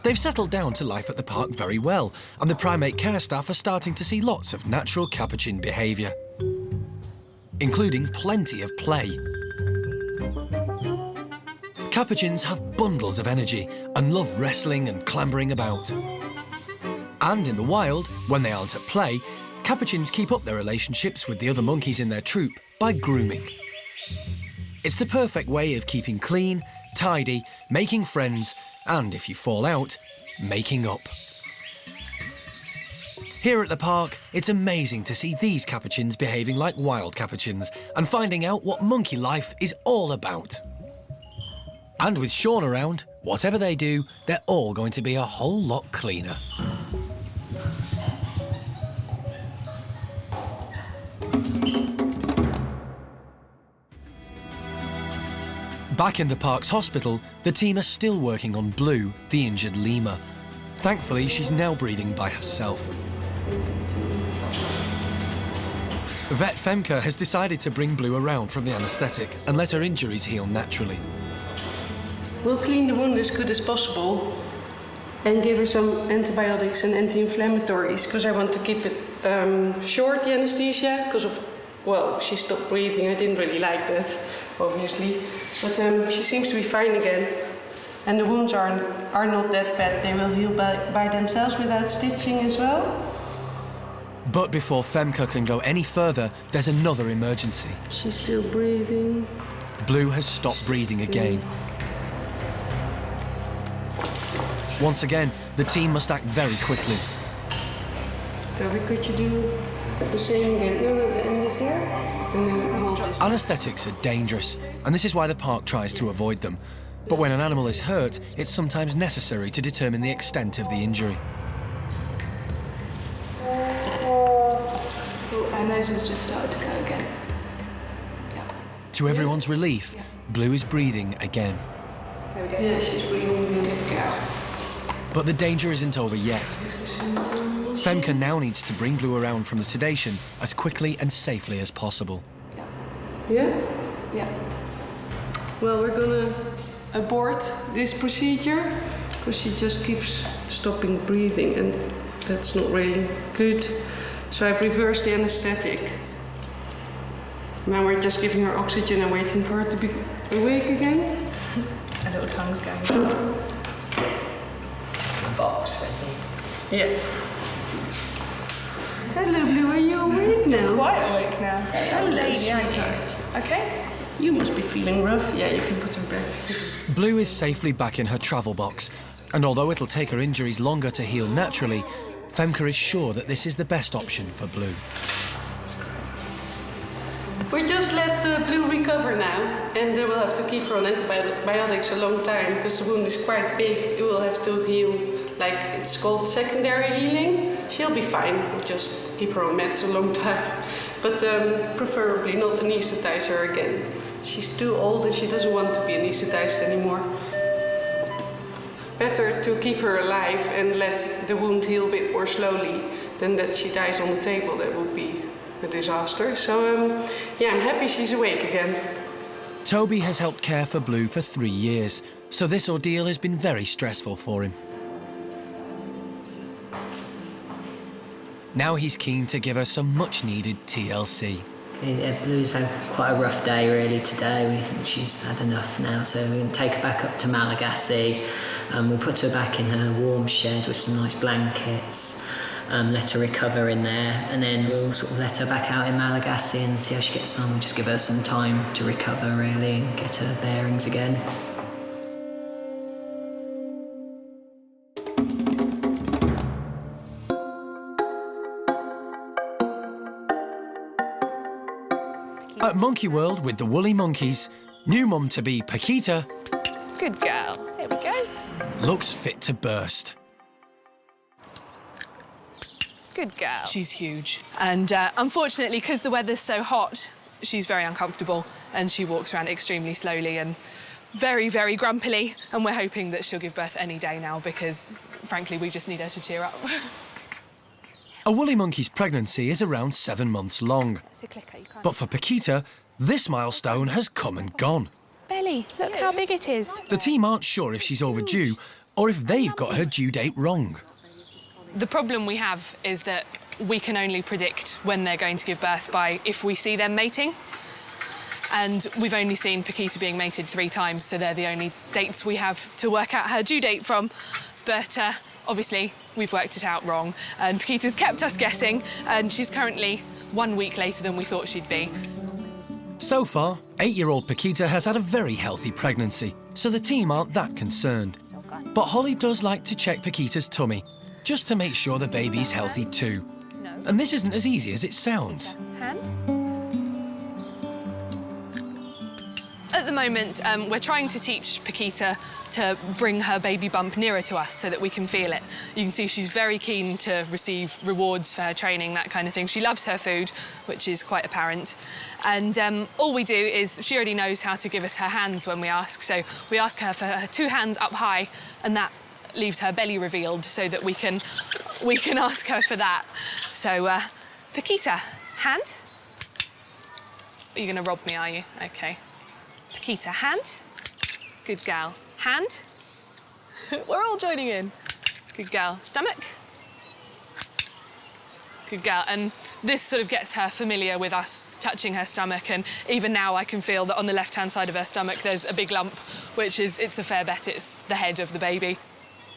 S1: They've settled down to life at the park very well, and the Primate Care Staff are starting to see lots of natural Capuchin behaviour, including plenty of play. Capuchins have bundles of energy and love wrestling and clambering about. And in the wild, when they aren't at play, Capuchins keep up their relationships with the other monkeys in their troop by grooming. It's the perfect way of keeping clean, tidy, making friends, and if you fall out, making up. Here at the park, it's amazing to see these Capuchins behaving like wild Capuchins and finding out what monkey life is all about. And with Sean around, whatever they do, they're all going to be a whole lot cleaner. Back in the park's hospital, the team are still working on Blue, the injured lemur. Thankfully, she's now breathing by herself. Vet Femke has decided to bring Blue around from the anaesthetic and let her injuries heal naturally.
S9: We'll clean the wound as good as possible and give her some antibiotics and anti-inflammatories because I want to keep it short, the anesthesia, because of, well, she stopped breathing. I didn't really like that, obviously. But she seems to be fine again. And the wounds are not that bad. They will heal by themselves without stitching as well.
S1: But before Femke can go any further, there's another emergency.
S9: She's still breathing.
S1: Blue has stopped breathing again. Once again, the team must act very quickly.
S9: Toby, could you do the same again? No, the end is there. And then hold this.
S1: Anaesthetics are dangerous, and this is why the park tries to avoid them. But when an animal is hurt, it's sometimes necessary to determine the extent of the injury.
S16: Oh, our nose has just started to go again.
S1: To everyone's relief, Blue is breathing again.
S9: There we go. Yeah, she's breathing. Good girl.
S1: But the danger isn't over yet. Femke now needs to bring Blue around from the sedation as quickly and safely as possible.
S9: Yeah? Yeah. Well, we're gonna abort this procedure because she just keeps stopping breathing and that's not really good. So I've reversed the anesthetic. Now we're just giving her oxygen and waiting for her to be awake again.
S16: Her little tongue's going.
S21: Box ready.
S9: Yeah. Hello, Blue. Are you awake now?
S16: Quite awake now.
S9: Hello, sweetheart.
S16: Okay.
S9: You must be feeling rough. Yeah, you can put her back.
S1: Blue is safely back in her travel box, and although it'll take her injuries longer to heal naturally, Femke is sure that this is the best option for Blue.
S9: We just let Blue recover now, and we'll have to keep her on antibiotics a long time because the wound is quite big. It will have to heal, like it's called secondary healing. She'll be fine. We'll just keep her on meds a long time, but preferably not anesthetize her again. She's too old and she doesn't want to be anesthetized anymore. Better to keep her alive and let the wound heal a bit more slowly than that she dies on the table. That would be a disaster. So, yeah, I'm happy she's awake again.
S1: Toby has helped care for Blue for 3 years, so this ordeal has been very stressful for him. Now he's keen to give her some much-needed TLC.
S21: Blue's had quite a rough day really today. We think she's had enough now, so we're going to take her back up to Malagasy. We'll put her back in her warm shed with some nice blankets, let her recover in there, and then we'll sort of let her back out in Malagasy and see how she gets on. We'll just give her some time to recover really and get her bearings again.
S1: At Monkey World with the woolly monkeys, new mum-to-be Paquita
S16: Good girl. Here we go.
S1: looks fit to burst.
S16: Good girl. She's huge. And unfortunately, because the weather's so hot, she's very uncomfortable and she walks around extremely slowly and very, very grumpily. And we're hoping that she'll give birth any day now because, frankly, we just need her to cheer up.
S1: A woolly monkey's pregnancy is around 7 months long.
S16: It's a clicker, you can't...
S1: But for Paquita, this milestone has come and gone.
S16: Belly, look how big it is.
S1: The team aren't sure if she's overdue or if they've got her due date wrong.
S16: The problem we have is that we can only predict when they're going to give birth by if we see them mating. And we've only seen Paquita being mated 3 times, so they're the only dates we have to work out her due date from. But obviously, we've worked it out wrong, and Paquita's kept us guessing, and she's currently 1 week later than we thought she'd be.
S1: So far, 8-year-old Paquita has had a very healthy pregnancy, so the team aren't that concerned. But Holly does like to check Paquita's tummy, just to make sure the baby's healthy too. And this isn't as easy as it sounds.
S16: Hand. At the moment, we're trying to teach Paquita to bring her baby bump nearer to us so that we can feel it. You can see she's very keen to receive rewards for her training, that kind of thing. She loves her food, which is quite apparent. And all we do is, she already knows how to give us her hands when we ask. So we ask her for her 2 hands up high, and that leaves her belly revealed so that we can ask her for that. So, Paquita, hand. Are you going to rob me, are you? OK. Paquita, hand. Good gal. Hand. We're all joining in. Good gal. Stomach. Good gal. And this sort of gets her familiar with us touching her stomach, and even now I can feel that on the left-hand side of her stomach there's a big lump, which is, it's a fair bet it's the head of the baby.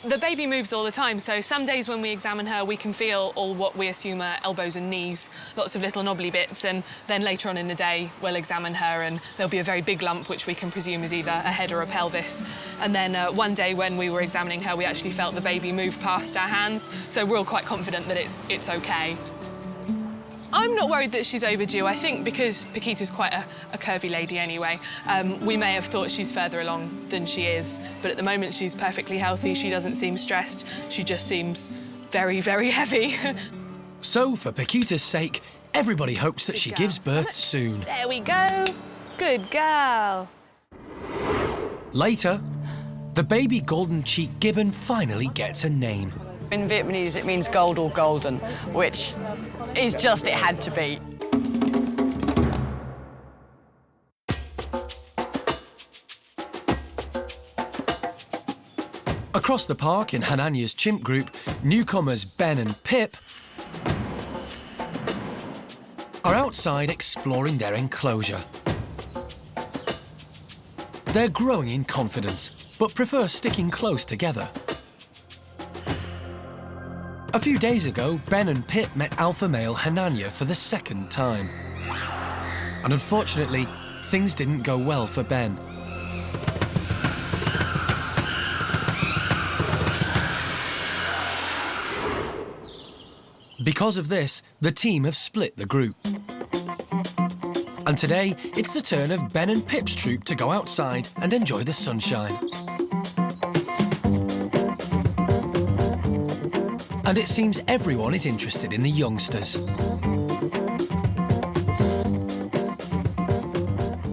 S16: The baby moves all the time, so some days when we examine her, we can feel all what we assume are elbows and knees, lots of little knobbly bits, and then later on in the day, we'll examine her and there'll be a very big lump, which we can presume is either a head or a pelvis. And then one day when we were examining her, we actually felt the baby move past our hands, so we're all quite confident that it's OK. I'm not worried that she's overdue. I think because Paquita's quite a curvy lady anyway, we may have thought she's further along than she is. But at the moment, she's perfectly healthy. She doesn't seem stressed. She just seems very, very heavy.
S1: So, for Paquita's sake, everybody hopes that she gives birth soon.
S16: There we go. Good girl.
S1: Later, the baby golden cheek gibbon finally gets a name.
S11: In Vietnamese, it means gold or golden, which is just, it had to be.
S1: Across the park in Hananya's chimp group, newcomers Ben and Pip are outside exploring their enclosure. They're growing in confidence, but prefer sticking close together. A few days ago, Ben and Pip met alpha male Hananya for the second time. And unfortunately, things didn't go well for Ben. Because of this, the team have split the group. And today, it's the turn of Ben and Pip's troop to go outside and enjoy the sunshine. And it seems everyone is interested in the youngsters.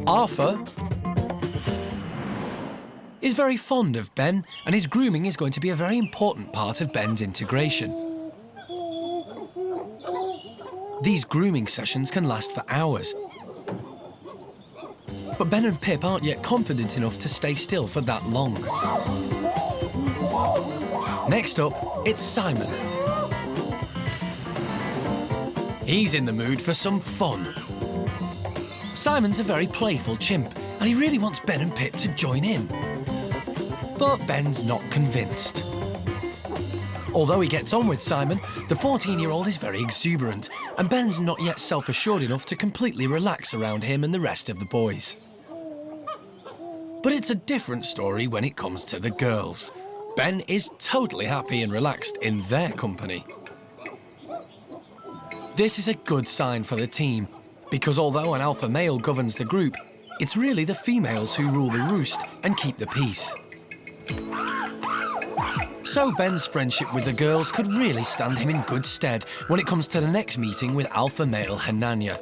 S1: Arthur is very fond of Ben, and his grooming is going to be a very important part of Ben's integration. These grooming sessions can last for hours. But Ben and Pip aren't yet confident enough to stay still for that long. Next up, it's Simon. He's in the mood for some fun. Simon's a very playful chimp, and he really wants Ben and Pip to join in. But Ben's not convinced. Although he gets on with Simon, the 14-year-old is very exuberant, and Ben's not yet self-assured enough to completely relax around him and the rest of the boys. But it's a different story when it comes to the girls. Ben is totally happy and relaxed in their company. This is a good sign for the team, because although an alpha male governs the group, it's really the females who rule the roost and keep the peace. So Ben's friendship with the girls could really stand him in good stead when it comes to the next meeting with alpha male Hananya.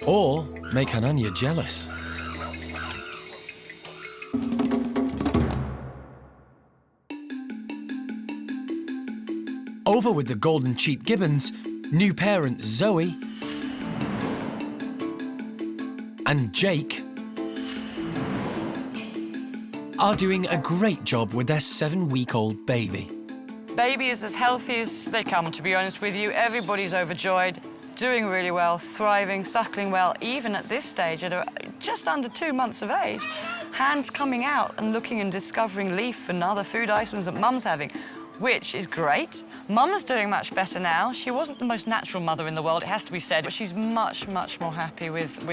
S1: Or make Hananya jealous. Over with the golden cheek gibbons, new parents Zoe and Jake are doing a great job with their 7-week-old baby.
S11: Baby is as healthy as they come, to be honest with you. Everybody's overjoyed, doing really well, thriving, suckling well, even at this stage, at just under 2 months of age. Hands coming out and looking and discovering leaf and other food items that Mum's having, which is great. Mum's doing much better now. She wasn't the most natural mother in the world, it has to be said, but she's much, much more happy with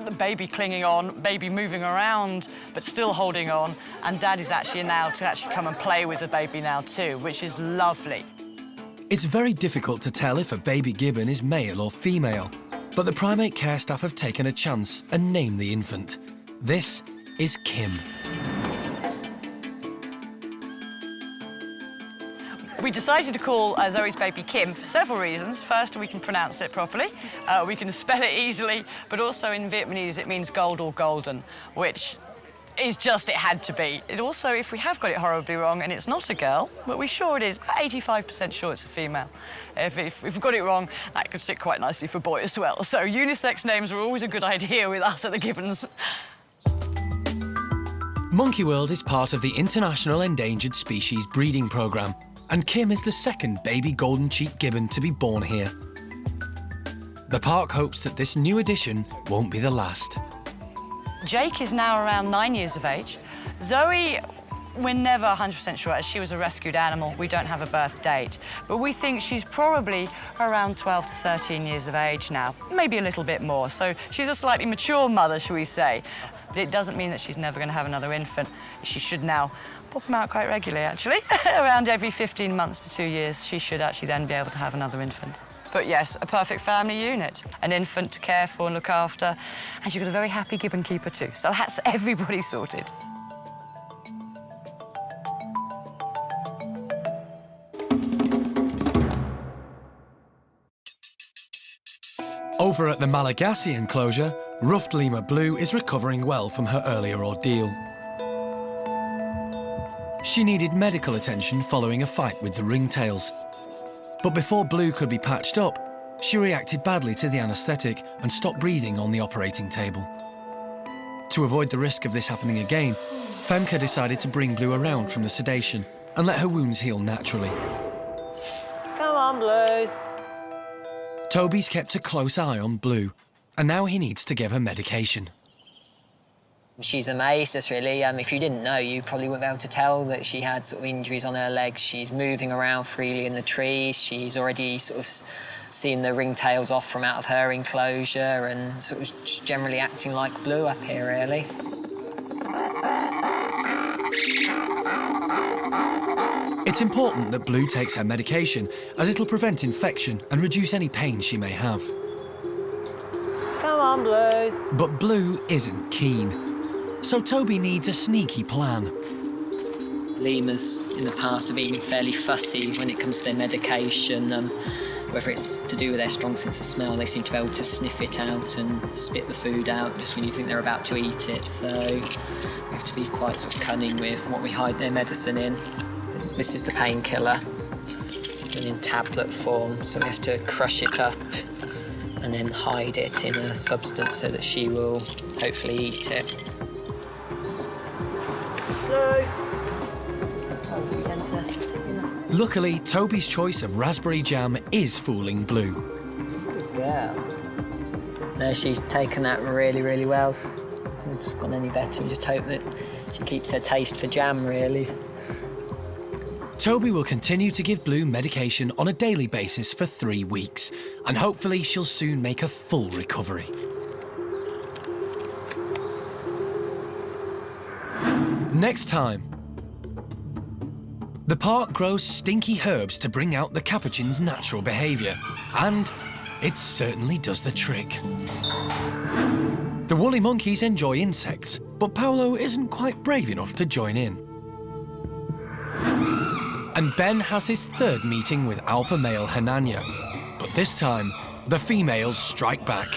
S11: the baby clinging on, baby moving around, but still holding on, and Dad is actually now to actually come and play with the baby now too, which is lovely.
S1: It's very difficult to tell if a baby gibbon is male or female, but the Primate Care Staff have taken a chance and named the infant. This is Kim.
S11: We decided to call Zoe's baby Kim for several reasons. First, we can pronounce it properly, we can spell it easily, but also in Vietnamese it means gold or golden, which is just, it had to be. It also, if we have got it horribly wrong and it's not a girl, but we're sure it is, 85% sure it's a female. If we've got it wrong, that could sit quite nicely for a boy as well. So unisex names are always a good idea with us at the Gibbons.
S1: Monkey World is part of the International Endangered Species Breeding Programme, and Kim is the second baby golden cheek gibbon to be born here. The park hopes that this new addition won't be the last.
S11: Jake is now around 9 years of age. Zoe, we're never 100% sure, as she was a rescued animal. We don't have a birth date, but we think she's probably around 12 to 13 years of age now, maybe a little bit more. So she's a slightly mature mother, shall we say. But it doesn't mean that she's never going to have another infant. She should now pop them out quite regularly, actually. Around every 15 months to 2 years, she should actually then be able to have another infant. But yes, a perfect family unit. An infant to care for and look after. And you've got a very happy gibbon keeper too. So that's everybody sorted.
S1: Over at the Malagasy enclosure, ruffed lemur Blue is recovering well from her earlier ordeal. She needed medical attention following a fight with the ringtails. But before Blue could be patched up, she reacted badly to the anaesthetic and stopped breathing on the operating table. To avoid the risk of this happening again, Femke decided to bring Blue around from the sedation and let her wounds heal naturally.
S11: Come on, Blue.
S1: Toby's kept a close eye on Blue, and now he needs to give her medication.
S21: She's amazed us, really. If you didn't know, you probably wouldn't be able to tell that she had sort of injuries on her legs. She's moving around freely in the trees. She's already sort of seen the ringtails off from out of her enclosure and sort of just generally acting like Blue up here, really.
S1: It's important that Blue takes her medication, as it'll prevent infection and reduce any pain she may have.
S11: Come on, Blue.
S1: But Blue isn't keen, so Toby needs a sneaky plan.
S21: Lemurs in the past have been fairly fussy when it comes to their medication. Whether it's to do with their strong sense of smell, they seem to be able to sniff it out and spit the food out just when you think they're about to eat it. So we have to be quite sort of cunning with what we hide their medicine in. This is the painkiller. It's in tablet form, so we have to crush it up and then hide it in a substance so that she will hopefully eat it.
S1: Luckily, Toby's choice of raspberry jam is fooling Blue.
S21: Yeah. No, she's taken that really, really well. It's gone any better. We just hope that she keeps her taste for jam, really.
S1: Toby will continue to give Blue medication on a daily basis for 3 weeks, and hopefully she'll soon make a full recovery. Next time. The park grows stinky herbs to bring out the Capuchin's natural behaviour, and it certainly does the trick. The woolly monkeys enjoy insects, but Paolo isn't quite brave enough to join in. And Ben has his third meeting with alpha male Hananya, but this time, the females strike back.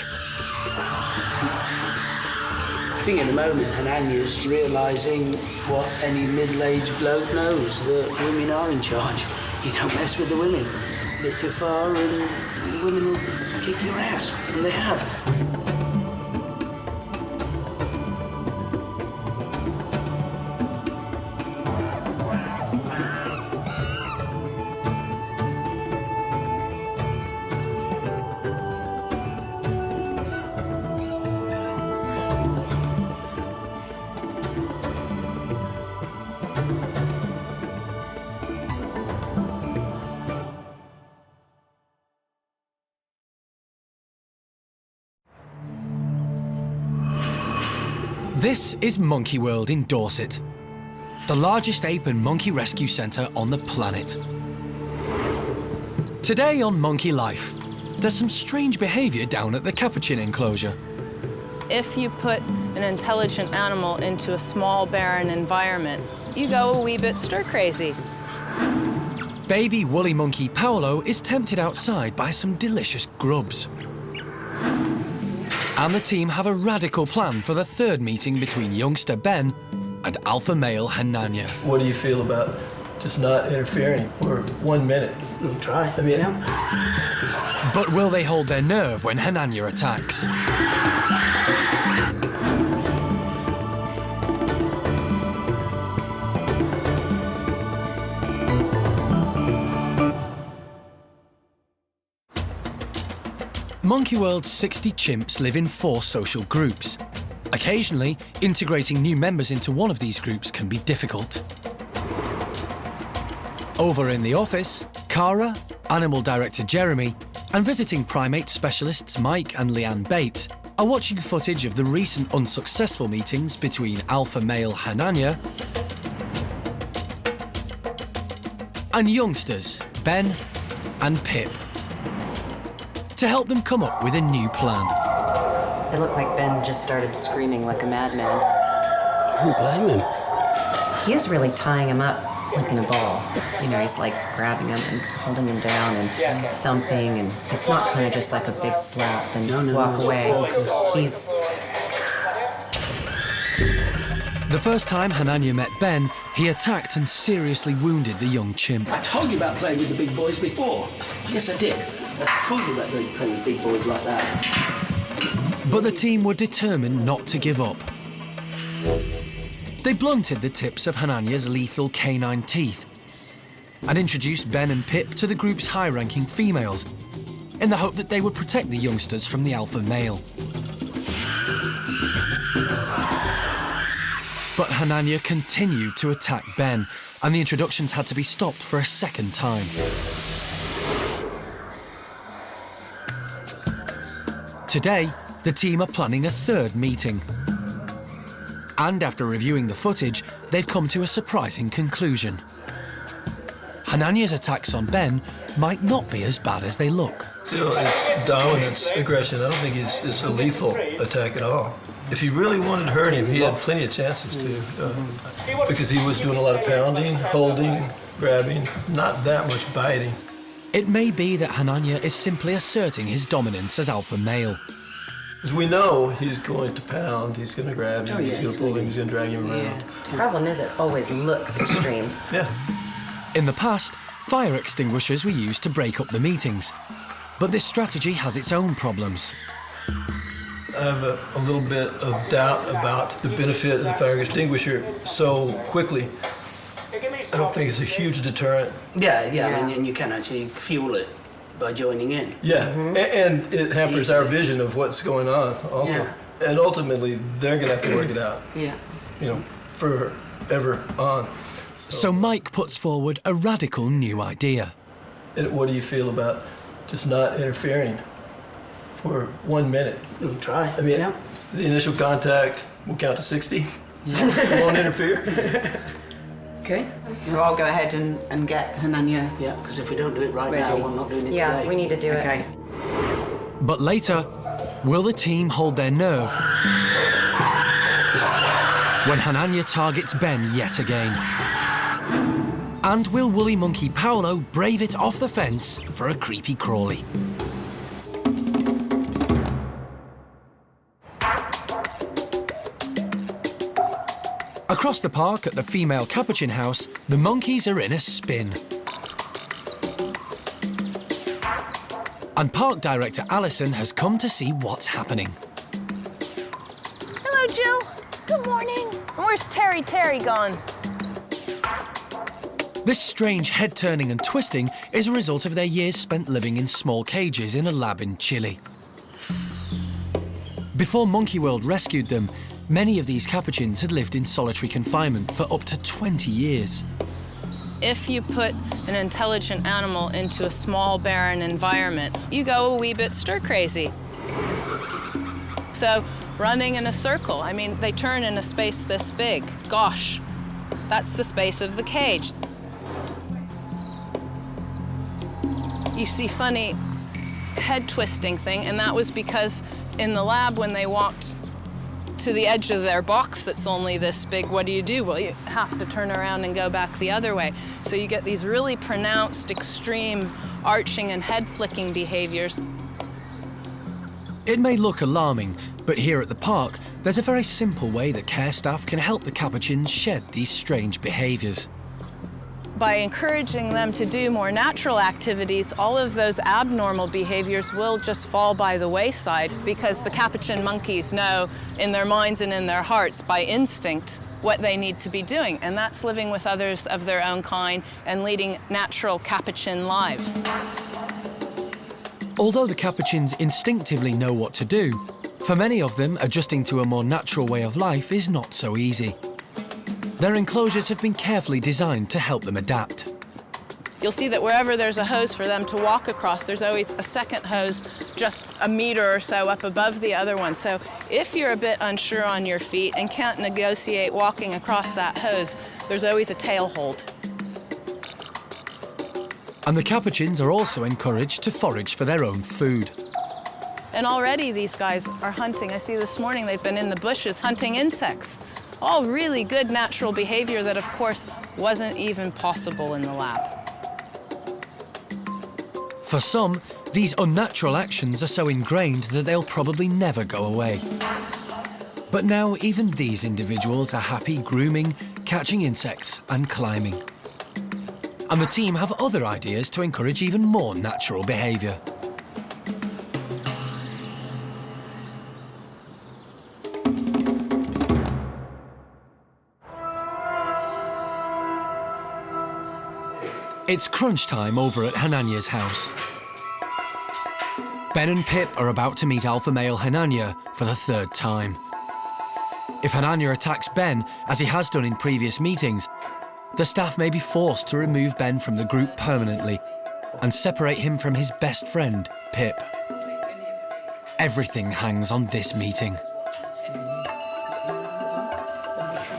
S10: I think at the moment Hananya's realising what any middle-aged bloke knows, that women are in charge. You don't mess with the women. A bit too far and the women will kick your ass, and they have.
S1: This is Monkey World in Dorset, the largest ape and monkey rescue centre on the planet. Today on Monkey Life, there's some strange behaviour down at the Capuchin enclosure.
S2: If you put an intelligent animal into a small, barren environment, you go a wee bit stir-crazy.
S1: Baby woolly monkey Paolo is tempted outside by some delicious grubs. And the team have a radical plan for the third meeting between youngster Ben and alpha male Hananya.
S6: What do you feel about just not interfering for 1 minute?
S10: We'll try.
S6: I mean,
S1: But will they hold their nerve when Hananya attacks? Monkey World's 60 chimps live in 4 social groups. Occasionally, integrating new members into one of these groups can be difficult. Over in the office, Cara, Animal Director Jeremy, and visiting primate specialists Mike and Leanne Bates are watching footage of the recent unsuccessful meetings between alpha male Hananya and youngsters Ben and Pip, to help them come up with a new plan.
S15: It looked like Ben just started screaming like a madman.
S10: I don't blame him.
S15: He is really tying him up like in a ball. You know, he's like grabbing him and holding him down and thumping, and it's not kind of just like a big slap and walk away. He's...
S1: The first time Hananya met Ben, He attacked and seriously wounded the young chimp.
S3: I told you about playing with the big boys before. Yes, I did. I told you about playing with big boys like that.
S1: But the team were determined not to give up. They blunted the tips of Hananya's lethal canine teeth and introduced Ben and Pip to the group's high-ranking females in the hope that they would protect the youngsters from the alpha male. But Hananya continued to attack Ben, and the introductions had to be stopped for a second time. Today, the team are planning a third meeting. And after reviewing the footage, they've come to a surprising conclusion. Hananya's attacks on Ben might not be as bad as they look.
S6: Still, it's dominance, aggression. I don't think it's a lethal attack at all. If he really wanted to hurt him, he had plenty of chances to, because he was doing a lot of pounding, holding, grabbing, not that much biting.
S1: It may be that Hananya is simply asserting his dominance as alpha male.
S6: Because we know he's going to pound, he's going to grab him, he's going to pull him, he's going to drag him around.
S15: The problem is it always looks extreme.
S6: Yes.
S1: In the past, fire extinguishers were used to break up the meetings. But this strategy has its own problems.
S6: I have a little bit of doubt about the benefit of the fire extinguisher so quickly. I don't think it's a huge deterrent.
S3: Yeah. And you can actually fuel it by joining in.
S6: Yeah, and it hampers our vision of what's going on also. Yeah. And ultimately, they're going to have to work it out.
S3: Yeah.
S6: You know, forever on.
S1: So Mike puts forward a radical new idea.
S6: And what do you feel about just not interfering for 1 minute?
S3: We'll try.
S6: I mean, the initial contact, we'll count to 60. Yeah. Won't interfere.
S3: Okay. So I'll go ahead and get Hananya. Yeah, because if we don't do it right now, we're not doing it today.
S15: Yeah, we need to do it.
S3: Okay.
S1: But later, will the team hold their nerve when Hananya targets Ben yet again? And will woolly monkey Paolo brave it off the fence for a creepy crawly? Across the park at the female Capuchin house, the monkeys are in a spin. And park director Alison has come to see what's happening.
S7: Hello, Jill. Good morning. Where's Terry gone?
S1: This strange head-turning and twisting is a result of their years spent living in small cages in a lab in Chile. Before Monkey World rescued them, many of these Capuchins had lived in solitary confinement for up to 20 years.
S2: If you put an intelligent animal into a small, barren environment, you go a wee bit stir-crazy. So, running in a circle, I mean, they turn in a space this big. Gosh, that's the space of the cage. You see funny head-twisting thing, and that was because in the lab, when they walked to the edge of their box that's only this big, what do? Well, you have to turn around and go back the other way. So you get these really pronounced, extreme arching and head-flicking behaviors.
S1: It may look alarming, but here at the park, there's a very simple way that care staff can help the Capuchins shed these strange behaviors.
S2: By encouraging them to do more natural activities, all of those abnormal behaviors will just fall by the wayside because the Capuchin monkeys know in their minds and in their hearts by instinct what they need to be doing, and that's living with others of their own kind and leading natural Capuchin lives.
S1: Although the Capuchins instinctively know what to do, for many of them, adjusting to a more natural way of life is not so easy. Their enclosures have been carefully designed to help them adapt.
S2: You'll see that wherever there's a hose for them to walk across, there's always a second hose just a meter or so up above the other one. So if you're a bit unsure on your feet and can't negotiate walking across that hose, there's always a tail hold.
S1: And the Capuchins are also encouraged to forage for their own food.
S2: And already these guys are hunting. I see this morning they've been in the bushes hunting insects. All really good natural behavior that, of course, wasn't even possible in the lab.
S1: For some, these unnatural actions are so ingrained that they'll probably never go away. But now even these individuals are happy grooming, catching insects and climbing. And the team have other ideas to encourage even more natural behaviour. It's crunch time over at Hananya's house. Ben and Pip are about to meet alpha male Hananya for the 3rd time. If Hananya attacks Ben, as he has done in previous meetings, the staff may be forced to remove Ben from the group permanently and separate him from his best friend, Pip. Everything hangs on this meeting.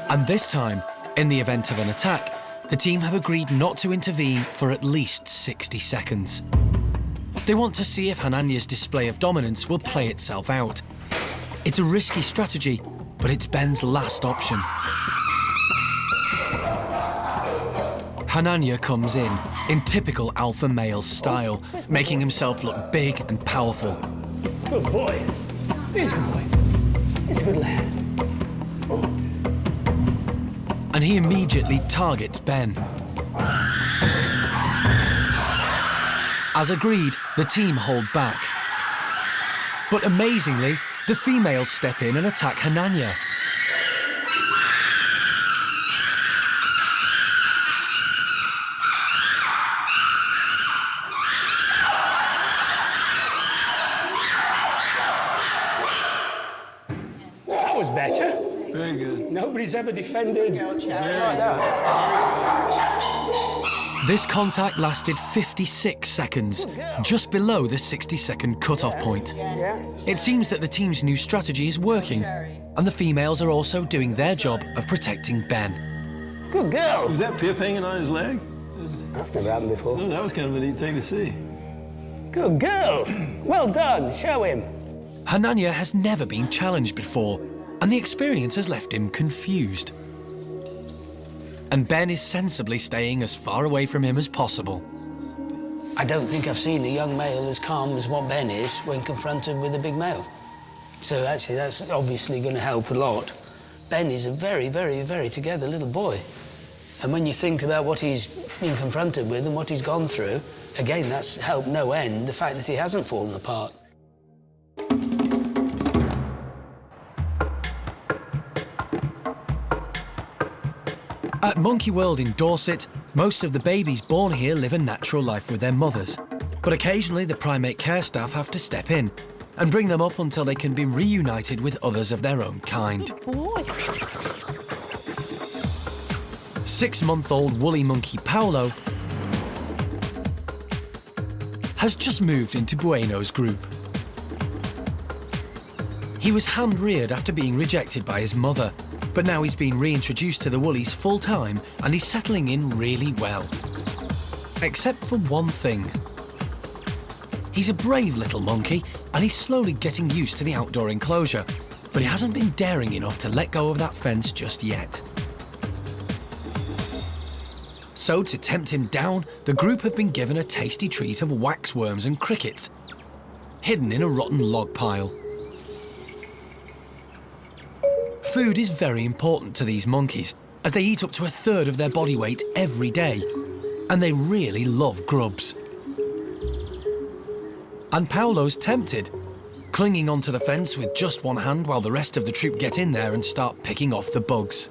S1: And this time, in the event of an attack, the team have agreed not to intervene for at least 60 seconds. They want to see if Hananya's display of dominance will play itself out. It's a risky strategy, but it's Ben's last option. Hananya comes in typical alpha male style, making himself look big and powerful.
S3: Good boy. He's a good boy. He's a good lad.
S1: And he immediately targets Ben. As agreed, the team hold back. But amazingly, the females step in and attack Hananya.
S3: That was better.
S6: Very good.
S3: Nobody's ever defended like that.
S1: This contact lasted 56 seconds, just below the 60-second cut-off point. It seems that the team's new strategy is working, and the females are also doing their job of protecting Ben.
S3: Good girl.
S6: Was that Pip hanging on his leg?
S3: That's never happened before.
S6: Oh, that was kind of a neat thing to see.
S3: Good girl. Well done. Show him.
S1: Hananya has never been challenged before, and the experience has left him confused. And Ben is sensibly staying as far away from him as possible.
S3: I don't think I've seen a young male as calm as what Ben is when confronted with a big male. So actually that's obviously going to help a lot. Ben is a very, very, very together little boy. And when you think about what he's been confronted with and what he's gone through, again, that's helped no end, the fact that he hasn't fallen apart.
S1: At Monkey World in Dorset, most of the babies born here live a natural life with their mothers. But occasionally the Primate Care Staff have to step in and bring them up until they can be reunited with others of their own kind. 6-month-old woolly monkey Paolo has just moved into Bueno's group. He was hand-reared after being rejected by his mother, but now he's been reintroduced to the woolies full-time and he's settling in really well. Except for one thing. He's a brave little monkey and he's slowly getting used to the outdoor enclosure, but he hasn't been daring enough to let go of that fence just yet. So to tempt him down, the group have been given a tasty treat of waxworms and crickets, hidden in a rotten log pile. Food is very important to these monkeys, as they eat up to 1/3 of their body weight every day, and they really love grubs. And Paolo's tempted, clinging onto the fence with just one hand while the rest of the troop get in there and start picking off the bugs.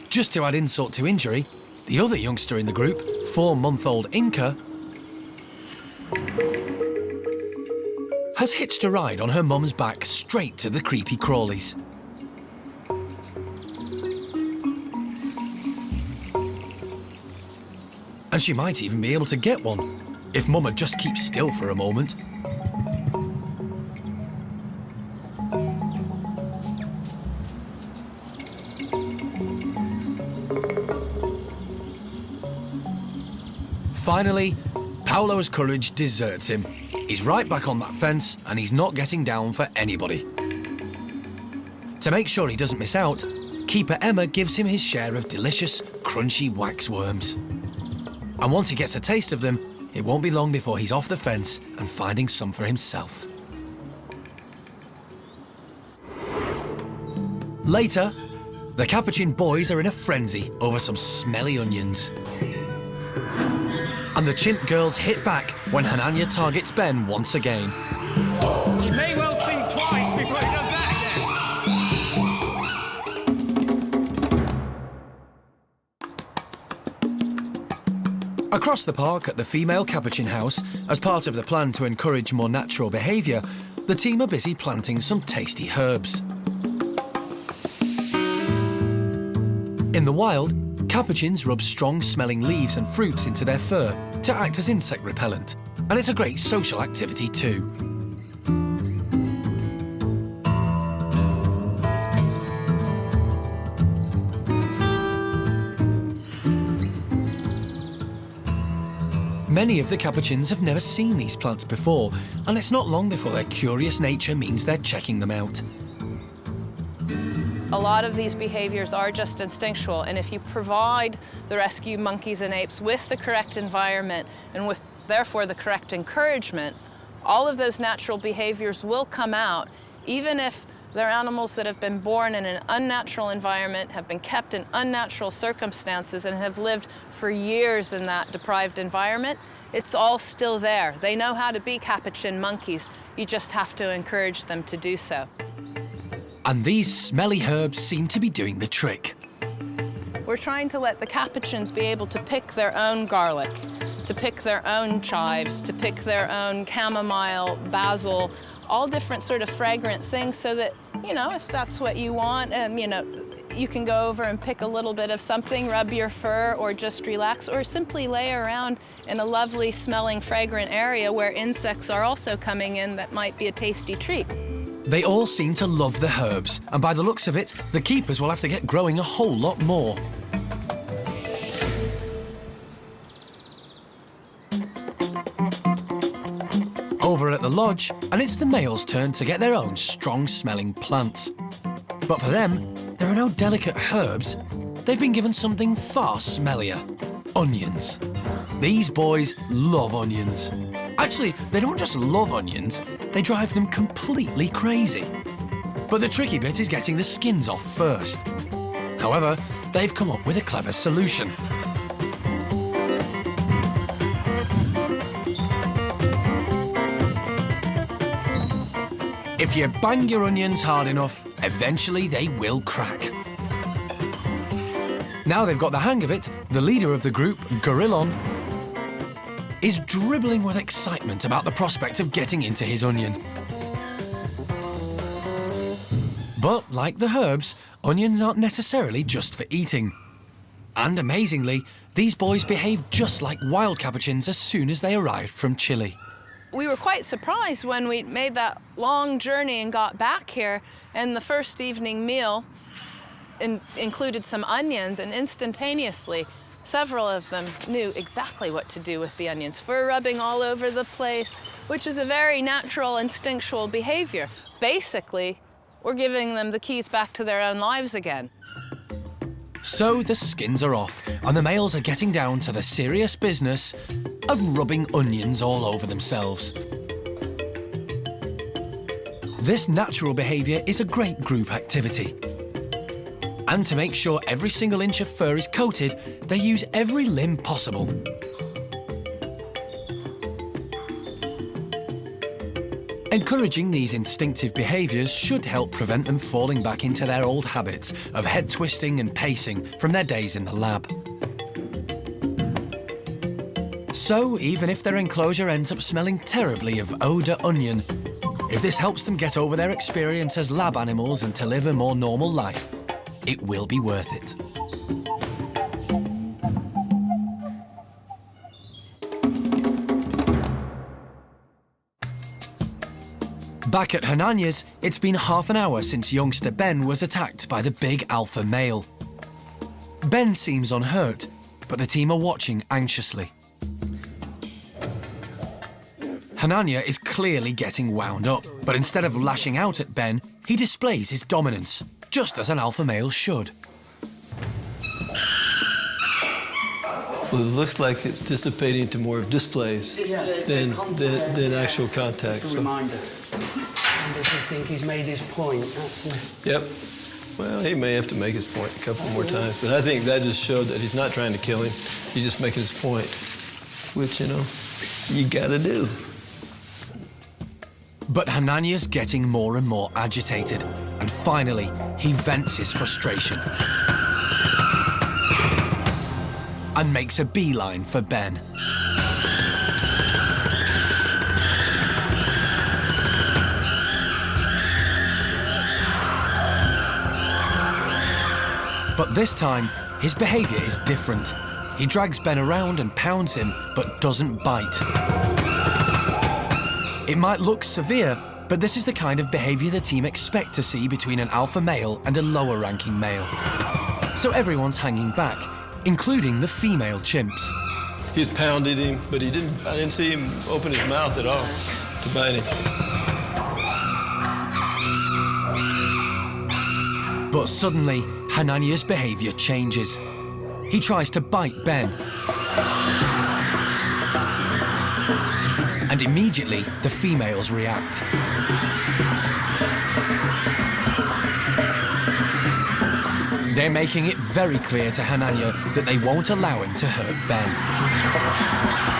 S1: Just to add insult to injury, the other youngster in the group, 4-month-old Inca, has hitched a ride on her mum's back straight to the creepy crawlies. And she might even be able to get one, if Mama just keeps still for a moment. Finally, Paolo's courage deserts him. He's right back on that fence and he's not getting down for anybody. To make sure he doesn't miss out, Keeper Emma gives him his share of delicious, crunchy waxworms. And once he gets a taste of them, it won't be long before he's off the fence and finding some for himself. Later, the Capuchin boys are in a frenzy over some smelly onions. And the chimp girls hit back when Hananya targets Ben once again.
S22: He may well think twice before he does that again.
S1: Across the park at the female Capuchin house, as part of the plan to encourage more natural behaviour, the team are busy planting some tasty herbs. In the wild, Capuchins rub strong-smelling leaves and fruits into their fur to act as insect repellent, and it's a great social activity too. Many of the Capuchins have never seen these plants before, and it's not long before their curious nature means they're checking them out.
S2: A lot of these behaviors are just instinctual, and if you provide the rescue monkeys and apes with the correct environment and with, therefore, the correct encouragement, all of those natural behaviors will come out, even if they're animals that have been born in an unnatural environment, have been kept in unnatural circumstances, and have lived for years in that deprived environment. It's all still there. They know how to be Capuchin monkeys. You just have to encourage them to do so.
S1: And these smelly herbs seem to be doing the trick.
S2: We're trying to let the Capuchins be able to pick their own garlic, to pick their own chives, to pick their own chamomile, basil, all different sort of fragrant things, so that, you know, if that's what you want, you know, you can go over and pick a little bit of something, rub your fur, or just relax, or simply lay around in a lovely smelling, fragrant area where insects are also coming in that might be a tasty treat.
S1: They all seem to love the herbs, and by the looks of it, the keepers will have to get growing a whole lot more. Over at the lodge, and it's the males' turn to get their own strong-smelling plants. But for them, there are no delicate herbs. They've been given something far smellier: onions. These boys love onions. Actually, they don't just love onions, they drive them completely crazy. But the tricky bit is getting the skins off first. However, they've come up with a clever solution. If you bang your onions hard enough, eventually they will crack. Now they've got the hang of it, the leader of the group, Gorillon, is dribbling with excitement about the prospect of getting into his onion. But like the herbs, onions aren't necessarily just for eating. And amazingly, these boys behave just like wild Capuchins as soon as they arrived from Chile.
S2: We were quite surprised when we made that long journey and got back here, and the first evening meal included some onions, and instantaneously several of them knew exactly what to do with the onions. Fur rubbing all over the place, which is a very natural, instinctual behavior. Basically, we're giving them the keys back to their own lives again.
S1: So the skins are off, and the males are getting down to the serious business of rubbing onions all over themselves. This natural behaviour is a great group activity. And to make sure every single inch of fur is coated, they use every limb possible. Encouraging these instinctive behaviours should help prevent them falling back into their old habits of head twisting and pacing from their days in the lab. So, even if their enclosure ends up smelling terribly of eau d'onion, if this helps them get over their experience as lab animals and to live a more normal life, it will be worth it. Back at Hananya's, it's been half an hour since youngster Ben was attacked by the big alpha male. Ben seems unhurt, but the team are watching anxiously. Hananya is clearly getting wound up, but instead of lashing out at Ben, he displays his dominance, just as an alpha male should.
S6: Well, it looks like it's dissipating into more of displays than actual contact.
S10: It's a reminder. And does he think he's made his point? That's the...
S6: Yep. Well, he may have to make his point a couple more times, but I think that just showed that he's not trying to kill him. He's just making his point, which, you know, you gotta do.
S1: But Hananiah's getting more and more agitated, and finally, he vents his frustration and makes a beeline for Ben. But this time, his behaviour is different. He drags Ben around and pounds him, but doesn't bite. It might look severe, but this is the kind of behaviour the team expect to see between an alpha male and a lower-ranking male. So everyone's hanging back, including the female chimps.
S6: He's pounded him, but I didn't see him open his mouth at all to bite him.
S1: But suddenly, Hananiah's behaviour changes. He tries to bite Ben. And immediately, the females react. They're making it very clear to Hananiah that they won't allow him to hurt Ben.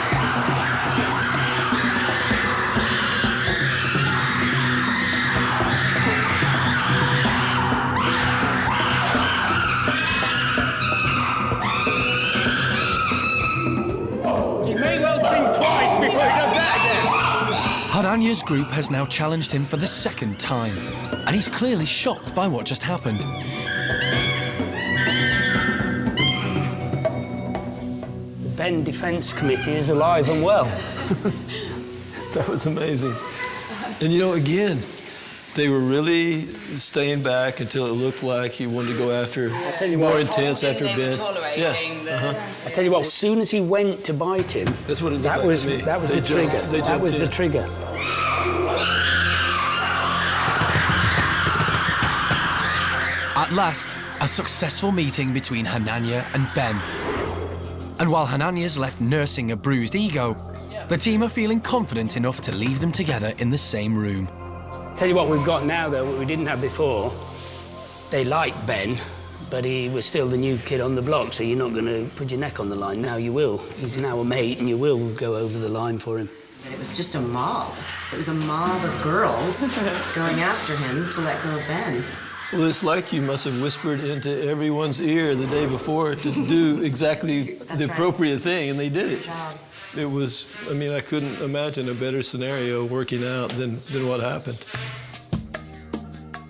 S1: Hananiah's group has now challenged him for the second time, and he's clearly shocked by what just happened.
S10: The Ben Defence Committee is alive and well.
S6: That was amazing. And you know, again, they were really staying back until it looked like he wanted to go after more intense after Ben.
S10: I tell you what, as soon as he went to bite him,
S6: that's what it
S10: that
S6: looked
S10: was
S6: like to me.
S10: that was
S6: They
S10: the
S6: jumped-
S10: trigger.
S6: they
S10: That
S6: jumped
S10: was the
S6: in.
S10: trigger.
S1: At last, a successful meeting between Hananiah and Ben. And while Hananiah's left nursing a bruised ego, the team are feeling confident enough to leave them together in the same room.
S10: Tell you what we've got now, though, what we didn't have before. They liked Ben, but he was still the new kid on the block, so you're not going to put your neck on the line. Now you will. He's now a mate, and you will go over the line for him.
S15: It was just a mob. It was a mob of girls going after him to let go of Ben.
S6: Well, it's like you must have whispered into everyone's ear the day before to do exactly the appropriate thing, and they did it. It was, I mean, I couldn't imagine a better scenario working out than what happened.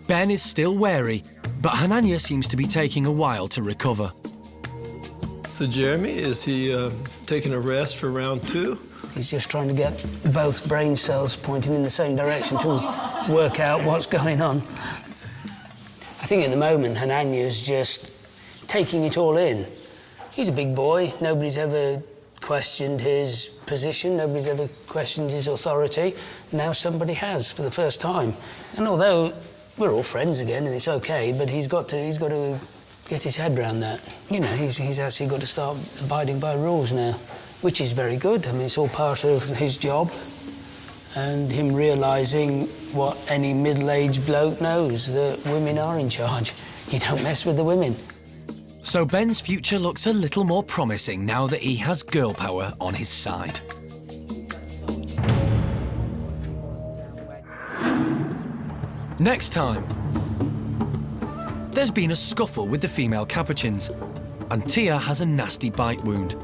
S1: Ben is still wary, but Hananiah seems to be taking a while to recover.
S6: So, Jeremy, is he taking a rest for round 2?
S10: He's just trying to get both brain cells pointing in the same direction to work out what's going on. I think at the moment, Hananiah's just taking it all in. He's a big boy. Nobody's ever questioned his position. Nobody's ever questioned his authority. Now somebody has for the first time. And although we're all friends again and it's okay, but he's got to get his head around that. You know, he's actually got to start abiding by rules now, which is very good. I mean, it's all part of his job. And him realising what any middle-aged bloke knows, that women are in charge. You don't mess with the women.
S1: So Ben's future looks a little more promising now that he has girl power on his side. Next time, there's been a scuffle with the female Capuchins, and Tia has a nasty bite wound.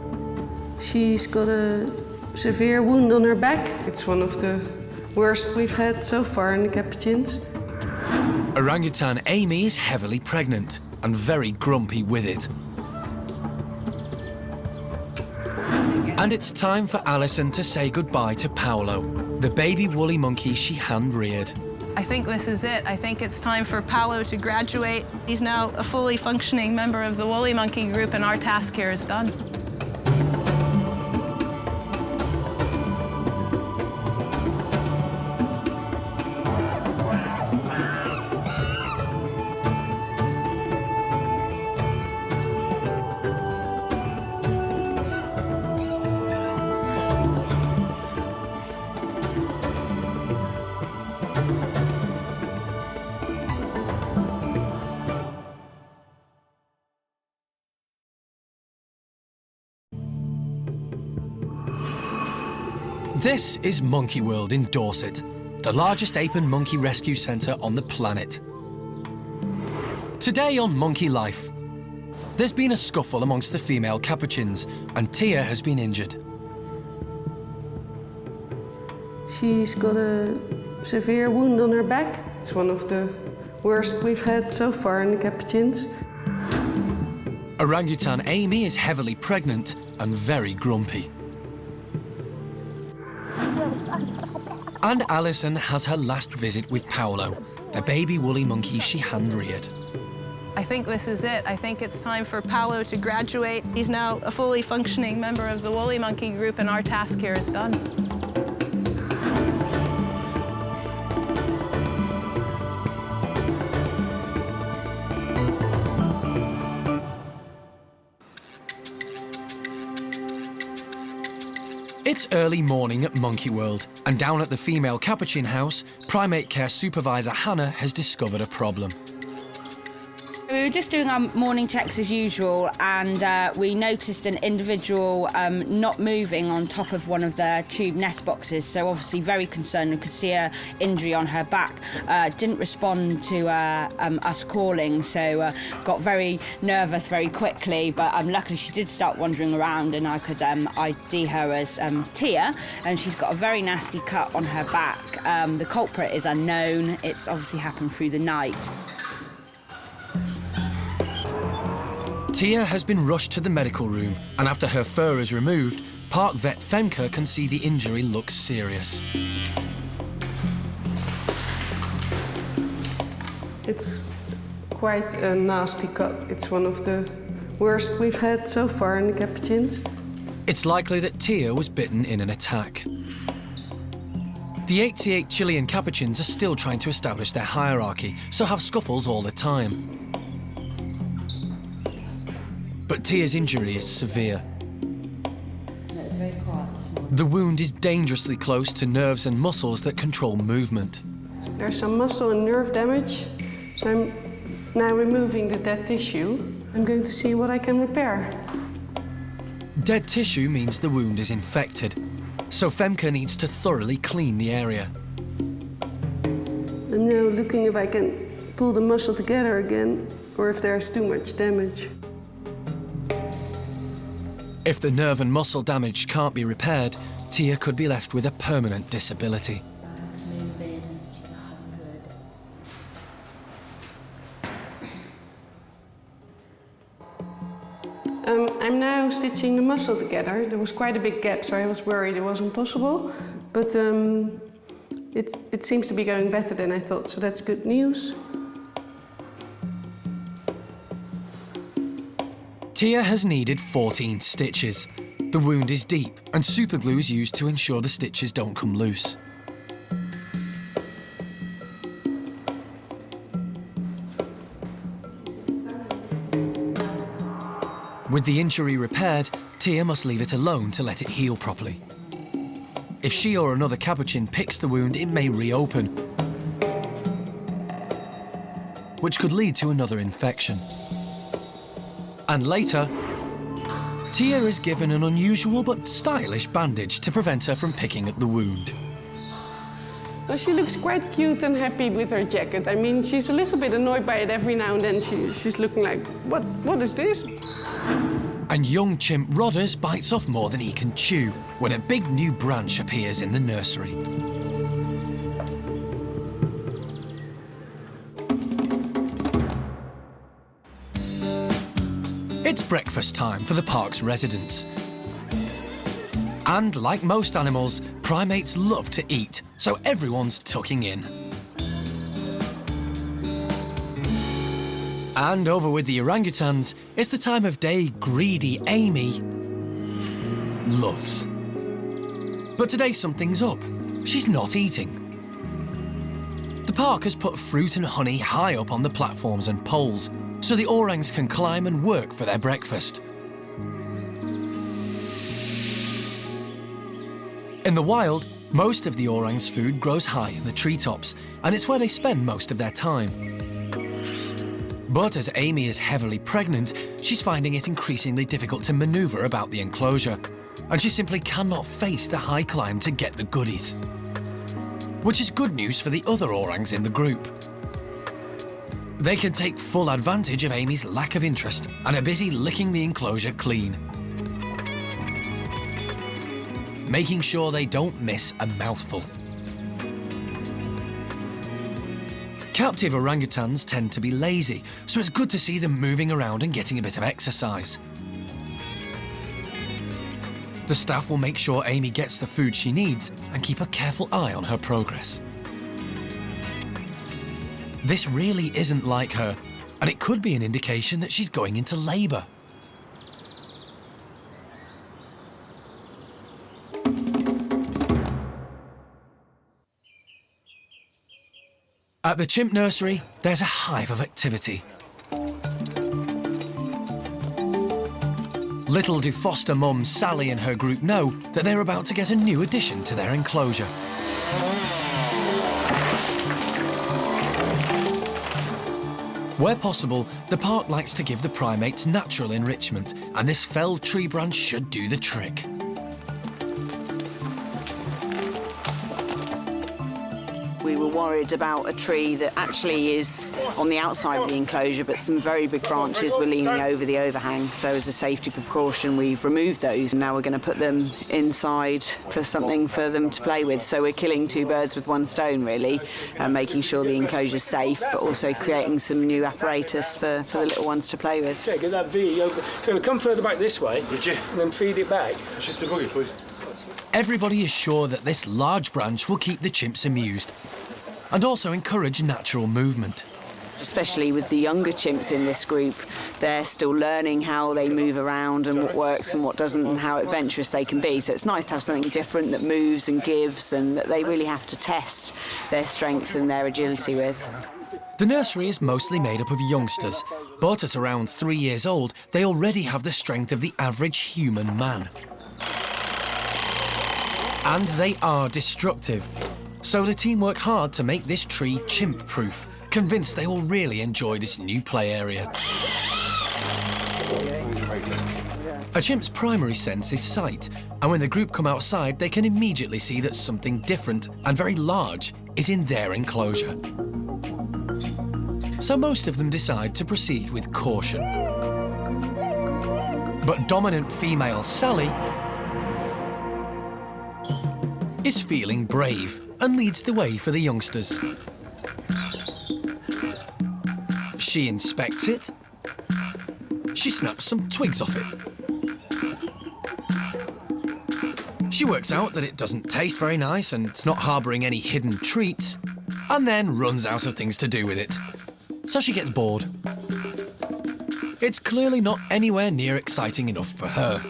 S9: She's got a severe wound on her back. It's one of the worst we've had so far in the Capuchins.
S1: Orangutan Amy is heavily pregnant and very grumpy with it. And it's time for Alison to say goodbye to Paolo, the baby woolly monkey she hand-reared.
S7: I think this is it. I think it's time for Paolo to graduate. He's now a fully functioning member of the woolly monkey group, and our task here is done.
S1: This is Monkey World in Dorset, the largest ape and monkey rescue centre on the planet. Today on Monkey Life, there's been a scuffle amongst the female Capuchins and Tia has been injured.
S9: She's got a severe wound on her back. It's one of the worst we've had so far in the Capuchins.
S1: Orangutan Amy is heavily pregnant and very grumpy. And Alison has her last visit with Paolo, the baby woolly monkey she hand-reared.
S7: I think this is it. I think it's time for Paolo to graduate. He's now a fully functioning member of the woolly monkey group and our task here is done.
S1: It's early morning at Monkey World, and down at the female Capuchin house, Primate Care Supervisor Hannah has discovered a problem.
S5: We were just doing our morning checks as usual, and we noticed an individual not moving on top of one of the tube nest boxes, so obviously very concerned and could see an injury on her back. Didn't respond to us calling, so got very nervous very quickly, but luckily she did start wandering around and I could ID her as Tia, and she's got a very nasty cut on her back. The culprit is unknown. It's obviously happened through the night.
S1: Tia has been rushed to the medical room, and after her fur is removed, park vet Femke can see the injury looks serious.
S9: It's quite a nasty cut. It's one of the worst we've had so far in the Capuchins.
S1: It's likely that Tia was bitten in an attack. The 88 Chilean Capuchins are still trying to establish their hierarchy, so have scuffles all the time. But Tia's injury is severe. The wound is dangerously close to nerves and muscles that control movement.
S9: There's some muscle and nerve damage, so I'm now removing the dead tissue. I'm going to see what I can repair.
S1: Dead tissue means the wound is infected, so Femke needs to thoroughly clean the area.
S9: I'm now looking if I can pull the muscle together again, or if there's too much damage.
S1: If the nerve and muscle damage can't be repaired, Tia could be left with a permanent disability.
S9: I'm now stitching the muscle together. There was quite a big gap, so I was worried it wasn't possible. But it seems to be going better than I thought, so that's good news.
S1: Tia has needed 14 stitches. The wound is deep, and superglue is used to ensure the stitches don't come loose. With the injury repaired, Tia must leave it alone to let it heal properly. If she or another Capuchin picks the wound, it may reopen, which could lead to another infection. And later, Tia is given an unusual but stylish bandage to prevent her from picking at the wound.
S9: Well, she looks quite cute and happy with her jacket. I mean, she's a little bit annoyed by it every now and then. She's looking like, what is this?
S1: And young chimp Rodders bites off more than he can chew when a big new branch appears in the nursery. It's breakfast time for the park's residents. And like most animals, primates love to eat, so everyone's tucking in. And over with the orangutans, it's the time of day greedy Amy loves. But today something's up. She's not eating. The park has put fruit and honey high up on the platforms and poles, so the orangs can climb and work for their breakfast. In the wild, most of the orangs' food grows high in the treetops, and it's where they spend most of their time. But as Amy is heavily pregnant, she's finding it increasingly difficult to maneuver about the enclosure. and she simply cannot face the high climb to get the goodies. Which is good news for the other orangs in the group. They can take full advantage of Amy's lack of interest and are busy licking the enclosure clean, making sure they don't miss a mouthful. Captive orangutans tend to be lazy, so it's good to see them moving around and getting a bit of exercise. The staff will make sure Amy gets the food she needs and keep a careful eye on her progress. This really isn't like her, and it could be an indication that she's going into labour. At the chimp nursery, there's a hive of activity. Little do foster mum Sally and her group know that they're about to get a new addition to their enclosure. Where possible, the park likes to give the primates natural enrichment, and this felled tree branch should do the trick.
S8: We were worried about a tree that actually is on the outside of the enclosure, but some very big branches were leaning over the overhang. So as a safety precaution, we've removed those. Now we're going to put them inside for something for them to play with. So we're killing two birds with one stone, really, and making sure the enclosure's safe, but also creating some new apparatus for the little ones to play with.
S3: So get that V over. So come further back this way, would you? And then feed it back.
S1: Everybody is sure that this large branch will keep the chimps amused and also encourage natural movement.
S8: Especially with the younger chimps in this group, they're still learning how they move around and what works and what doesn't and how adventurous they can be. So it's nice to have something different that moves and gives and that they really have to test their strength and their agility with.
S1: The nursery is mostly made up of youngsters, but at around 3 years old, they already have the strength of the average human man. And they are destructive. So the team work hard to make this tree chimp-proof, convinced they will really enjoy this new play area. A chimp's primary sense is sight, and when the group come outside, they can immediately see that something different and very large is in their enclosure. So most of them decide to proceed with caution. But dominant female Sally is feeling brave and leads the way for the youngsters. She inspects it. She snaps some twigs off it. She works out that it doesn't taste very nice and it's not harbouring any hidden treats, and then runs out of things to do with it. So she gets bored. It's clearly not anywhere near exciting enough for her.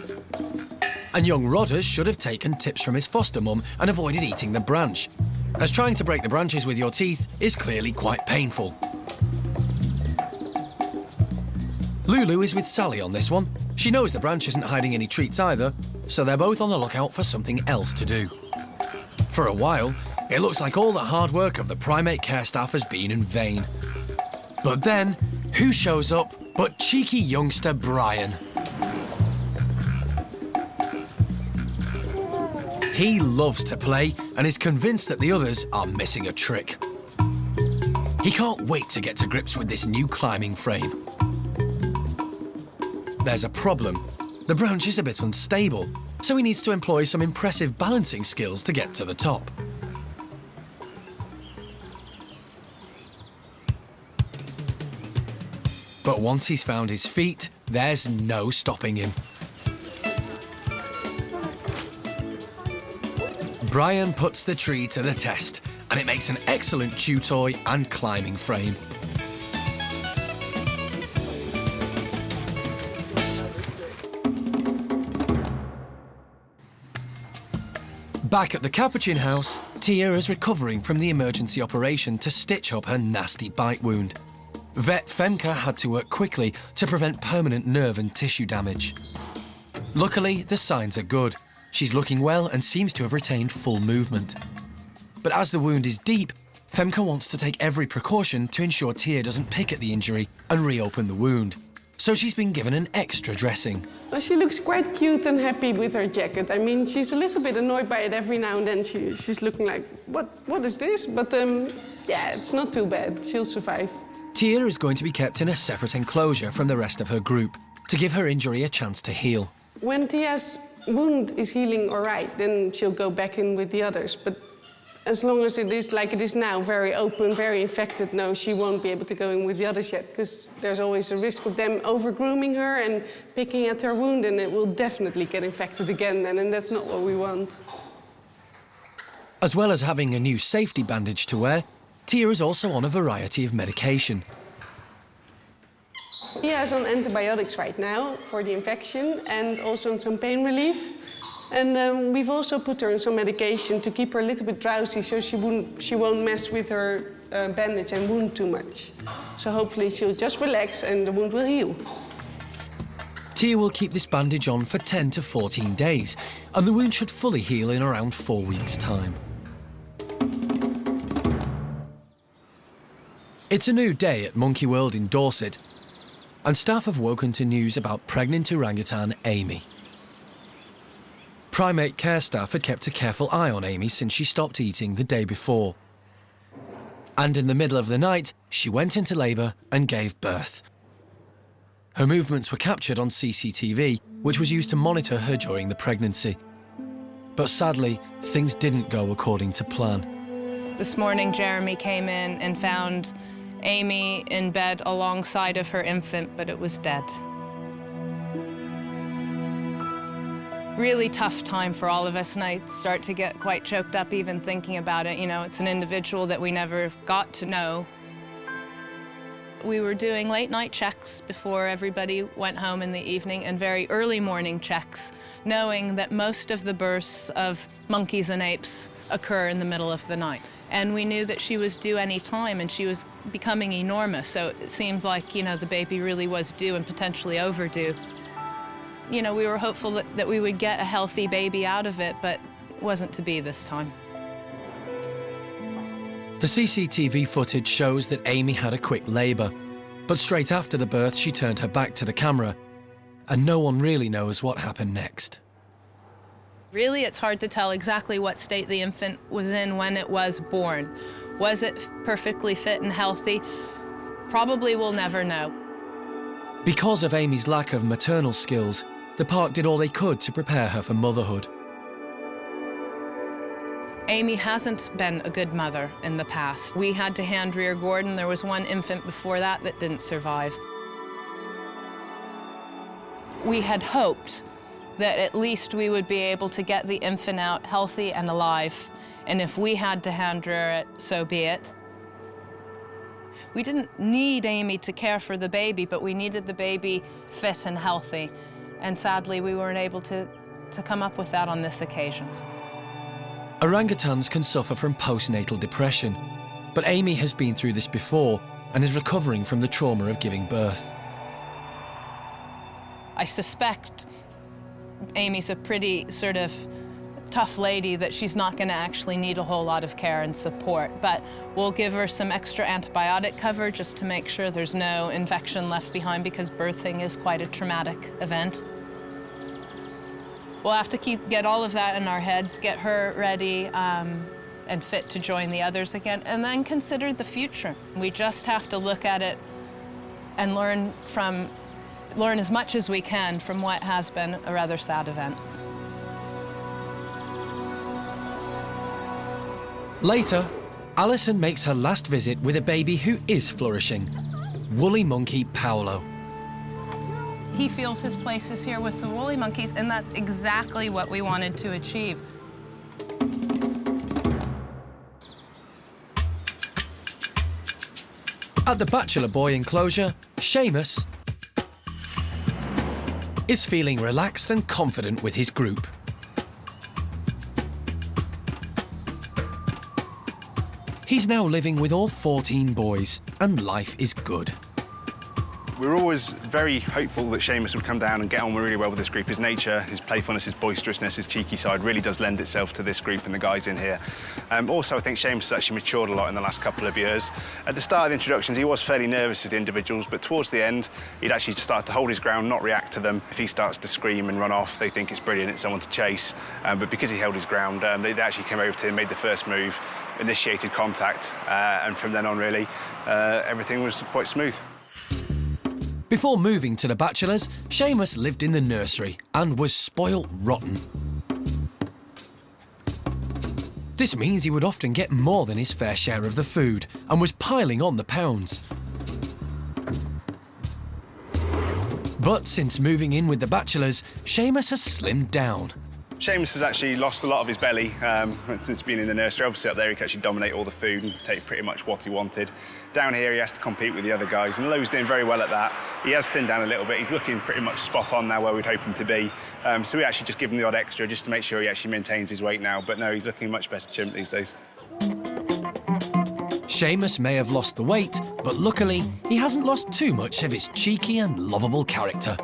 S1: And young Rodders should have taken tips from his foster mum and avoided eating the branch, as trying to break the branches with your teeth is clearly quite painful. Lulu is with Sally on this one. She knows the branch isn't hiding any treats either, so they're both on the lookout for something else to do. For a while, it looks like all the hard work of the Primate Care Staff has been in vain. But then, who shows up but cheeky youngster Brian? He loves to play and is convinced that the others are missing a trick. He can't wait to get to grips with this new climbing frame. There's a problem. The branch is a bit unstable, so he needs to employ some impressive balancing skills to get to the top. But once he's found his feet, there's no stopping him. Brian puts the tree to the test, and it makes an excellent chew toy and climbing frame. Back at the Capuchin house, Tia is recovering from the emergency operation to stitch up her nasty bite wound. Vet Femke had to work quickly to prevent permanent nerve and tissue damage. Luckily, the signs are good. She's looking well and seems to have retained full movement. But as the wound is deep, Femke wants to take every precaution to ensure Tia doesn't pick at the injury and reopen the wound. so she's been given an extra dressing.
S9: Well, she looks quite cute and happy with her jacket. I mean, she's a little bit annoyed by it every now and then. She's looking like, what is this? But yeah, it's not too bad. She'll survive.
S1: Tia is going to be kept in a separate enclosure from the rest of her group to give her injury a chance to heal.
S9: When Tia's wound is healing all right, then she'll go back in with the others. But as long as it is like it is now, very open, very infected, no, she won't be able to go in with the others yet, because there's always a risk of them over-grooming her and picking at her wound, and it will definitely get infected again then, and that's not what we want.
S1: As well as having a new safety bandage to wear, Tia is also on a variety of medication.
S9: Tia is on antibiotics right now for the infection and also on some pain relief. And we've also put her on some medication to keep her a little bit drowsy so she won't mess with her bandage and wound too much. So hopefully she'll just relax and the wound will heal.
S1: Tia will keep this bandage on for 10 to 14 days, and the wound should fully heal in around 4 weeks' time. It's a new day at Monkey World in Dorset, and staff have woken to news about pregnant orangutan Amy. Primate Care Staff had kept a careful eye on Amy since she stopped eating the day before. And in the middle of the night, she went into labour and gave birth. Her movements were captured on CCTV, which was used to monitor her during the pregnancy. But sadly, things didn't go according to plan.
S2: This morning, Jeremy came in and found Amy in bed alongside of her infant, but it was dead. Really tough time for all of us, and I start to get quite choked up even thinking about it. You know, it's an individual that we never got to know. We were doing late-night checks before everybody went home in the evening, and very early morning checks, knowing that most of the births of monkeys and apes occur in the middle of the night. And we knew that she was due any time, and she was becoming enormous, so it seemed like, you know, the baby really was due and potentially overdue. You know, we were hopeful that we would get a healthy baby out of it, but it wasn't to be this time.
S1: The CCTV footage shows that Amy had a quick labour, but straight after the birth she turned her back to the camera, and no one really knows what happened next.
S2: Really, it's hard to tell exactly what state the infant was in when it was born. Was it perfectly fit and healthy? Probably we'll never know.
S1: Because of Amy's lack of maternal skills, the park did all they could to prepare her for motherhood.
S2: Amy hasn't been a good mother in the past. We had to hand rear Gordon. There was one infant before that didn't survive. We had hoped that at least we would be able to get the infant out healthy and alive. And if we had to hand rear it, so be it. We didn't need Amy to care for the baby, but we needed the baby fit and healthy. And sadly, we weren't able to come up with that on this occasion.
S1: Orangutans can suffer from postnatal depression, but Amy has been through this before and is recovering from the trauma of giving birth.
S2: I suspect Amy's a pretty sort of tough lady, that she's not going to actually need a whole lot of care and support, but we'll give her some extra antibiotic cover just to make sure there's no infection left behind, because birthing is quite a traumatic event. We'll have to get all of that in our heads, get her ready and fit to join the others again, and then consider the future. We just have to look at it and learn as much as we can from what has been a rather sad event.
S1: Later, Alison makes her last visit with a baby who is flourishing, woolly monkey Paolo.
S7: He feels his place is here with the woolly monkeys, and that's exactly what we wanted to achieve.
S1: At the Bachelor Boy enclosure, Seamus is feeling relaxed and confident with his group. He's now living with all 14 boys, and life is good.
S17: We were always very hopeful that Seamus would come down and get on really well with this group. His nature, his playfulness, his boisterousness, his cheeky side really does lend itself to this group and the guys in here. Also, I think Seamus has actually matured a lot in the last couple of years. At the start of the introductions, he was fairly nervous with the individuals, but towards the end, he'd actually just start to hold his ground, not react to them. If he starts to scream and run off, they think it's brilliant, it's someone to chase. But because he held his ground, they actually came over to him, made the first move, initiated contact, and from then on, really, everything was quite smooth.
S1: Before moving to the Bachelors, Seamus lived in the nursery and was spoilt rotten. This means he would often get more than his fair share of the food and was piling on the pounds. But since moving in with the Bachelors, Seamus has slimmed down.
S17: Seamus has actually lost a lot of his belly since being in the nursery. Obviously up there he could actually dominate all the food and take pretty much what he wanted. Down here he has to compete with the other guys, and Lowe's doing very well at that. He has thinned down a little bit. He's looking pretty much spot on now where we'd hope him to be. So we actually just give him the odd extra just to make sure he actually maintains his weight now. But no, he's looking much better chimp these days.
S1: Seamus may have lost the weight, but luckily he hasn't lost too much of his cheeky and lovable character.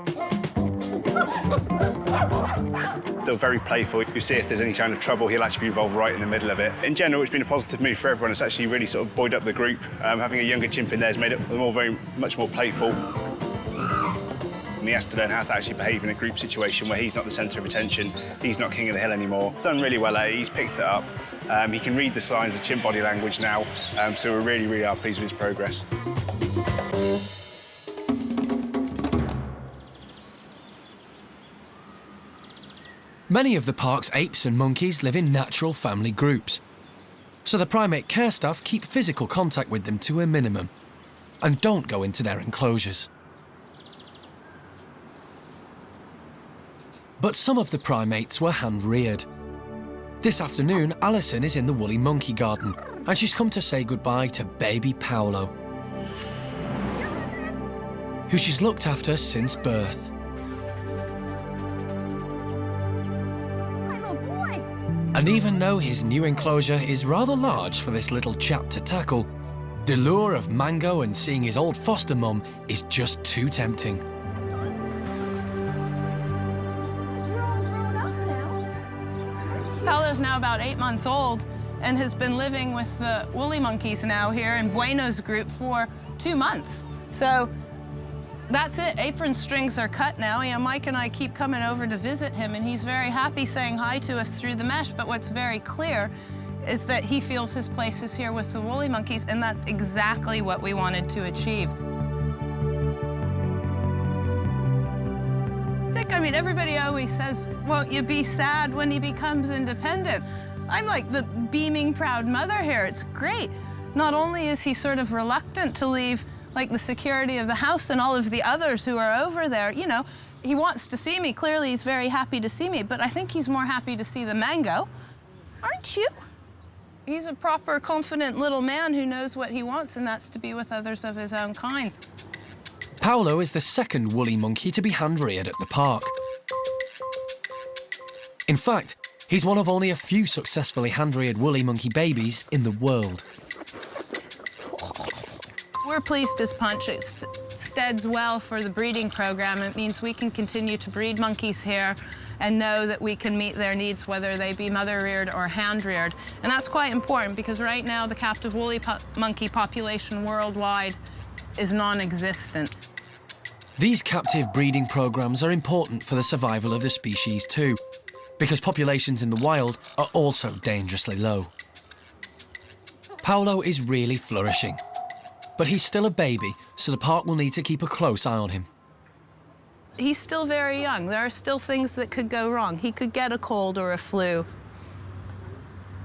S17: Still very playful. You see if there's any kind of trouble, he'll actually be involved right in the middle of it. In general, it's been a positive move for everyone. It's actually really sort of buoyed up the group. Having a younger chimp in there has made them all much more playful. And he has to learn how to actually behave in a group situation where he's not the centre of attention, he's not king of the hill anymore. He's done really well at it, he's picked it up. He can read the signs of chimp body language now, so we really are pleased with his progress.
S1: Many of the park's apes and monkeys live in natural family groups, so the Primate Care Staff keep physical contact with them to a minimum and don't go into their enclosures. But some of the primates were hand-reared. This afternoon, Alison is in the woolly monkey garden and she's come to say goodbye to baby Paolo, who she's looked after since birth. And even though his new enclosure is rather large for this little chap to tackle, the lure of mango and seeing his old foster mum is just too tempting.
S7: Paolo's now about 8 months old and has been living with the woolly monkeys now here in Bueno's group for 2 months. So that's it. Apron strings are cut now. You know, Mike and I keep coming over to visit him, and he's very happy saying hi to us through the mesh. But what's very clear is that he feels his place is here with the woolly monkeys, and that's exactly what we wanted to achieve. I mean, everybody always says, won't you be sad when he becomes independent? I'm like the beaming, proud mother here. It's great. Not only is he sort of reluctant to leave like the security of the house and all of the others who are over there, you know, he wants to see me. Clearly, he's very happy to see me, but I think he's more happy to see the mango. Aren't you? He's a proper, confident little man who knows what he wants, and that's to be with others of his own kind.
S1: Paolo is the second woolly monkey to be hand-reared at the park. In fact, he's one of only a few successfully hand-reared woolly monkey babies in the world.
S7: We're pleased as Punch. It steads well for the breeding program. It means we can continue to breed monkeys here and know that we can meet their needs, whether they be mother-reared or hand-reared. And that's quite important because right now the captive woolly monkey population worldwide is non-existent.
S1: These captive breeding programs are important for the survival of the species too, because populations in the wild are also dangerously low. Paolo is really flourishing, but he's still a baby, so the park will need to keep a close eye on him.
S7: He's still very young. There are still things that could go wrong. He could get a cold or a flu.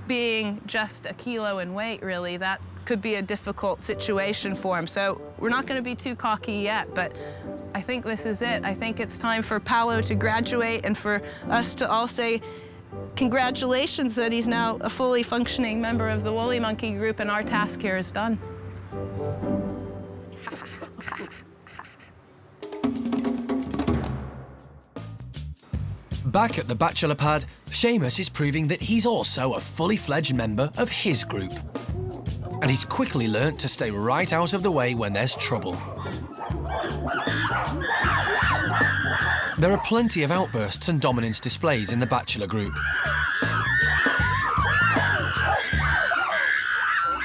S7: Being just a kilo in weight, really, that could be a difficult situation for him. So we're not going to be too cocky yet, but I think this is it. I think it's time for Paolo to graduate and for us to all say congratulations that he's now a fully functioning member of the woolly monkey group and our task here is done.
S1: Back at the bachelor pad, Seamus is proving that he's also a fully fledged member of his group. and he's quickly learnt to stay right out of the way when there's trouble. There are plenty of outbursts and dominance displays in the bachelor group.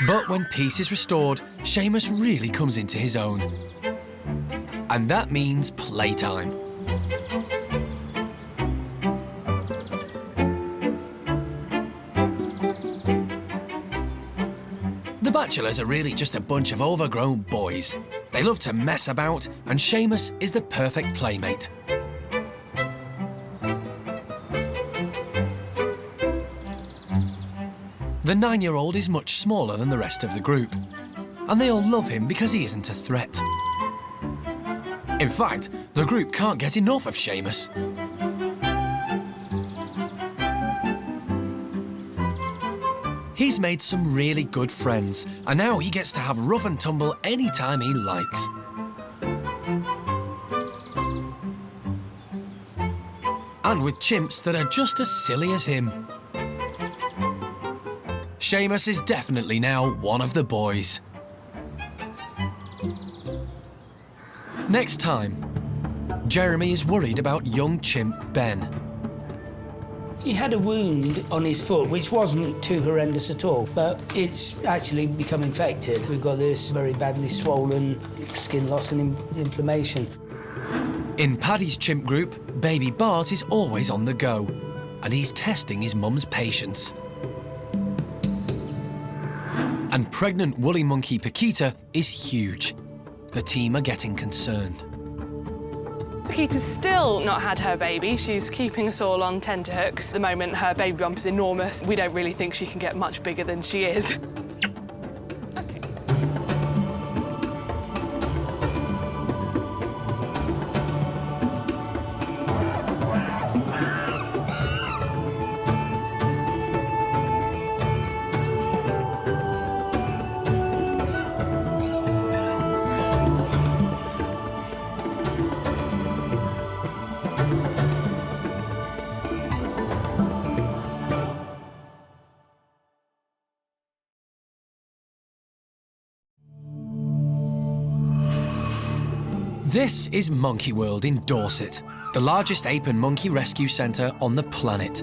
S1: But when peace is restored, Seamus really comes into his own. And that means playtime. The bachelors are really just a bunch of overgrown boys. They love to mess about, and Seamus is the perfect playmate. The 9-year-old is much smaller than the rest of the group, and they all love him because he isn't a threat. In fact, the group can't get enough of Seamus. He's made some really good friends, and now he gets to have rough and tumble anytime he likes. And with chimps that are just as silly as him. Seamus is definitely now one of the boys. Next time, Jeremy is worried about young chimp Ben.
S10: He had a wound on his foot, which wasn't too horrendous at all, but it's actually become infected. We've got this very badly swollen skin loss and inflammation.
S1: In Paddy's chimp group, baby Bart is always on the go, and he's testing his mum's patience. And pregnant woolly monkey Paquita is huge. The team are getting concerned.
S16: Paquita's still not had her baby. She's keeping us all on tenterhooks. At the moment, her baby bump is enormous. We don't really think she can get much bigger than she is.
S1: This is Monkey World in Dorset, the largest ape and monkey rescue centre on the planet.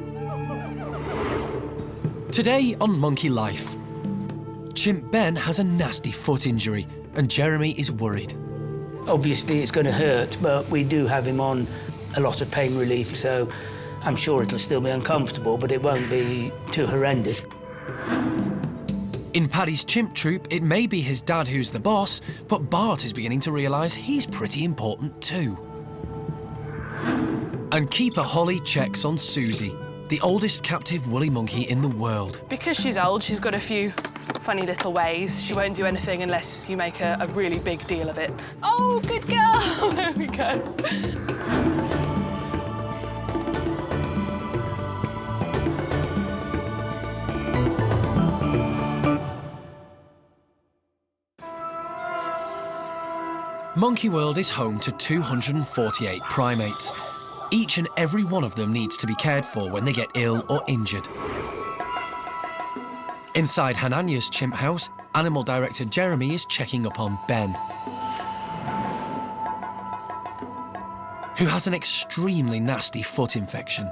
S1: Today on Monkey Life, Chimp Ben has a nasty foot injury and Jeremy is worried.
S10: Obviously it's going to hurt, but we do have him on a lot of pain relief, so I'm sure it'll still be uncomfortable, but it won't be too horrendous.
S1: In Paddy's chimp troop, it may be his dad who's the boss, but Bart is beginning to realise he's pretty important too. And Keeper Holly checks on Susie, the oldest captive woolly monkey in the world.
S16: Because she's old, she's got a few funny little ways. She won't do anything unless you make a really big deal of it. Oh, good girl! There we go.
S1: Monkey World is home to 248 primates. Each and every one of them needs to be cared for when they get ill or injured. Inside Hananya's chimp house, animal director Jeremy is checking up on Ben, who has an extremely nasty foot infection.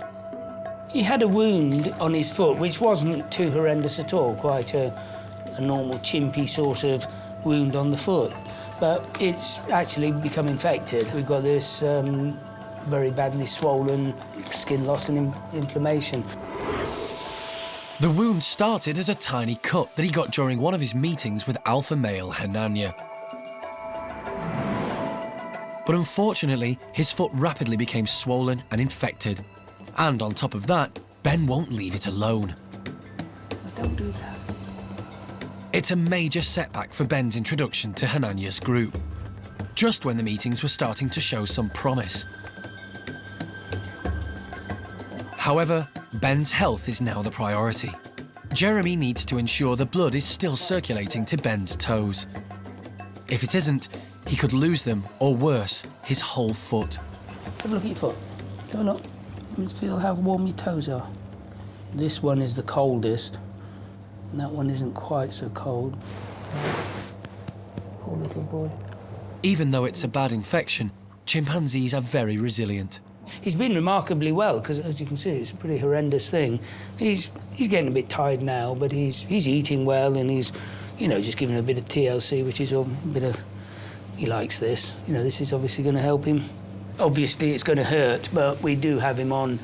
S10: He had a wound on his foot, which wasn't too horrendous at all, quite a normal chimpy sort of wound on the foot. But it's actually become infected. We've got this very badly swollen skin loss and inflammation.
S1: The wound started as a tiny cut that he got during one of his meetings with alpha male Hananya. But unfortunately, his foot rapidly became swollen and infected. And on top of that, Ben won't leave it alone.
S10: Don't do that.
S1: It's a major setback for Ben's introduction to Hananya's group, just when the meetings were starting to show some promise. However, Ben's health is now the priority. Jeremy needs to ensure the blood is still circulating to Ben's toes. If it isn't, he could lose them, or worse, his whole foot.
S10: Have a look at your foot. Go on up. Let's feel how warm your toes are. This one is the coldest. And that one isn't quite so cold. Poor little boy.
S1: Even though it's a bad infection, chimpanzees are very resilient.
S10: He's been remarkably well, because as you can see, it's a pretty horrendous thing. He's getting a bit tired now, but he's eating well, and he's, you know, just giving a bit of TLC, which is a bit of... He likes this. You know, this is obviously going to help him. Obviously, it's going to hurt, but we do have him on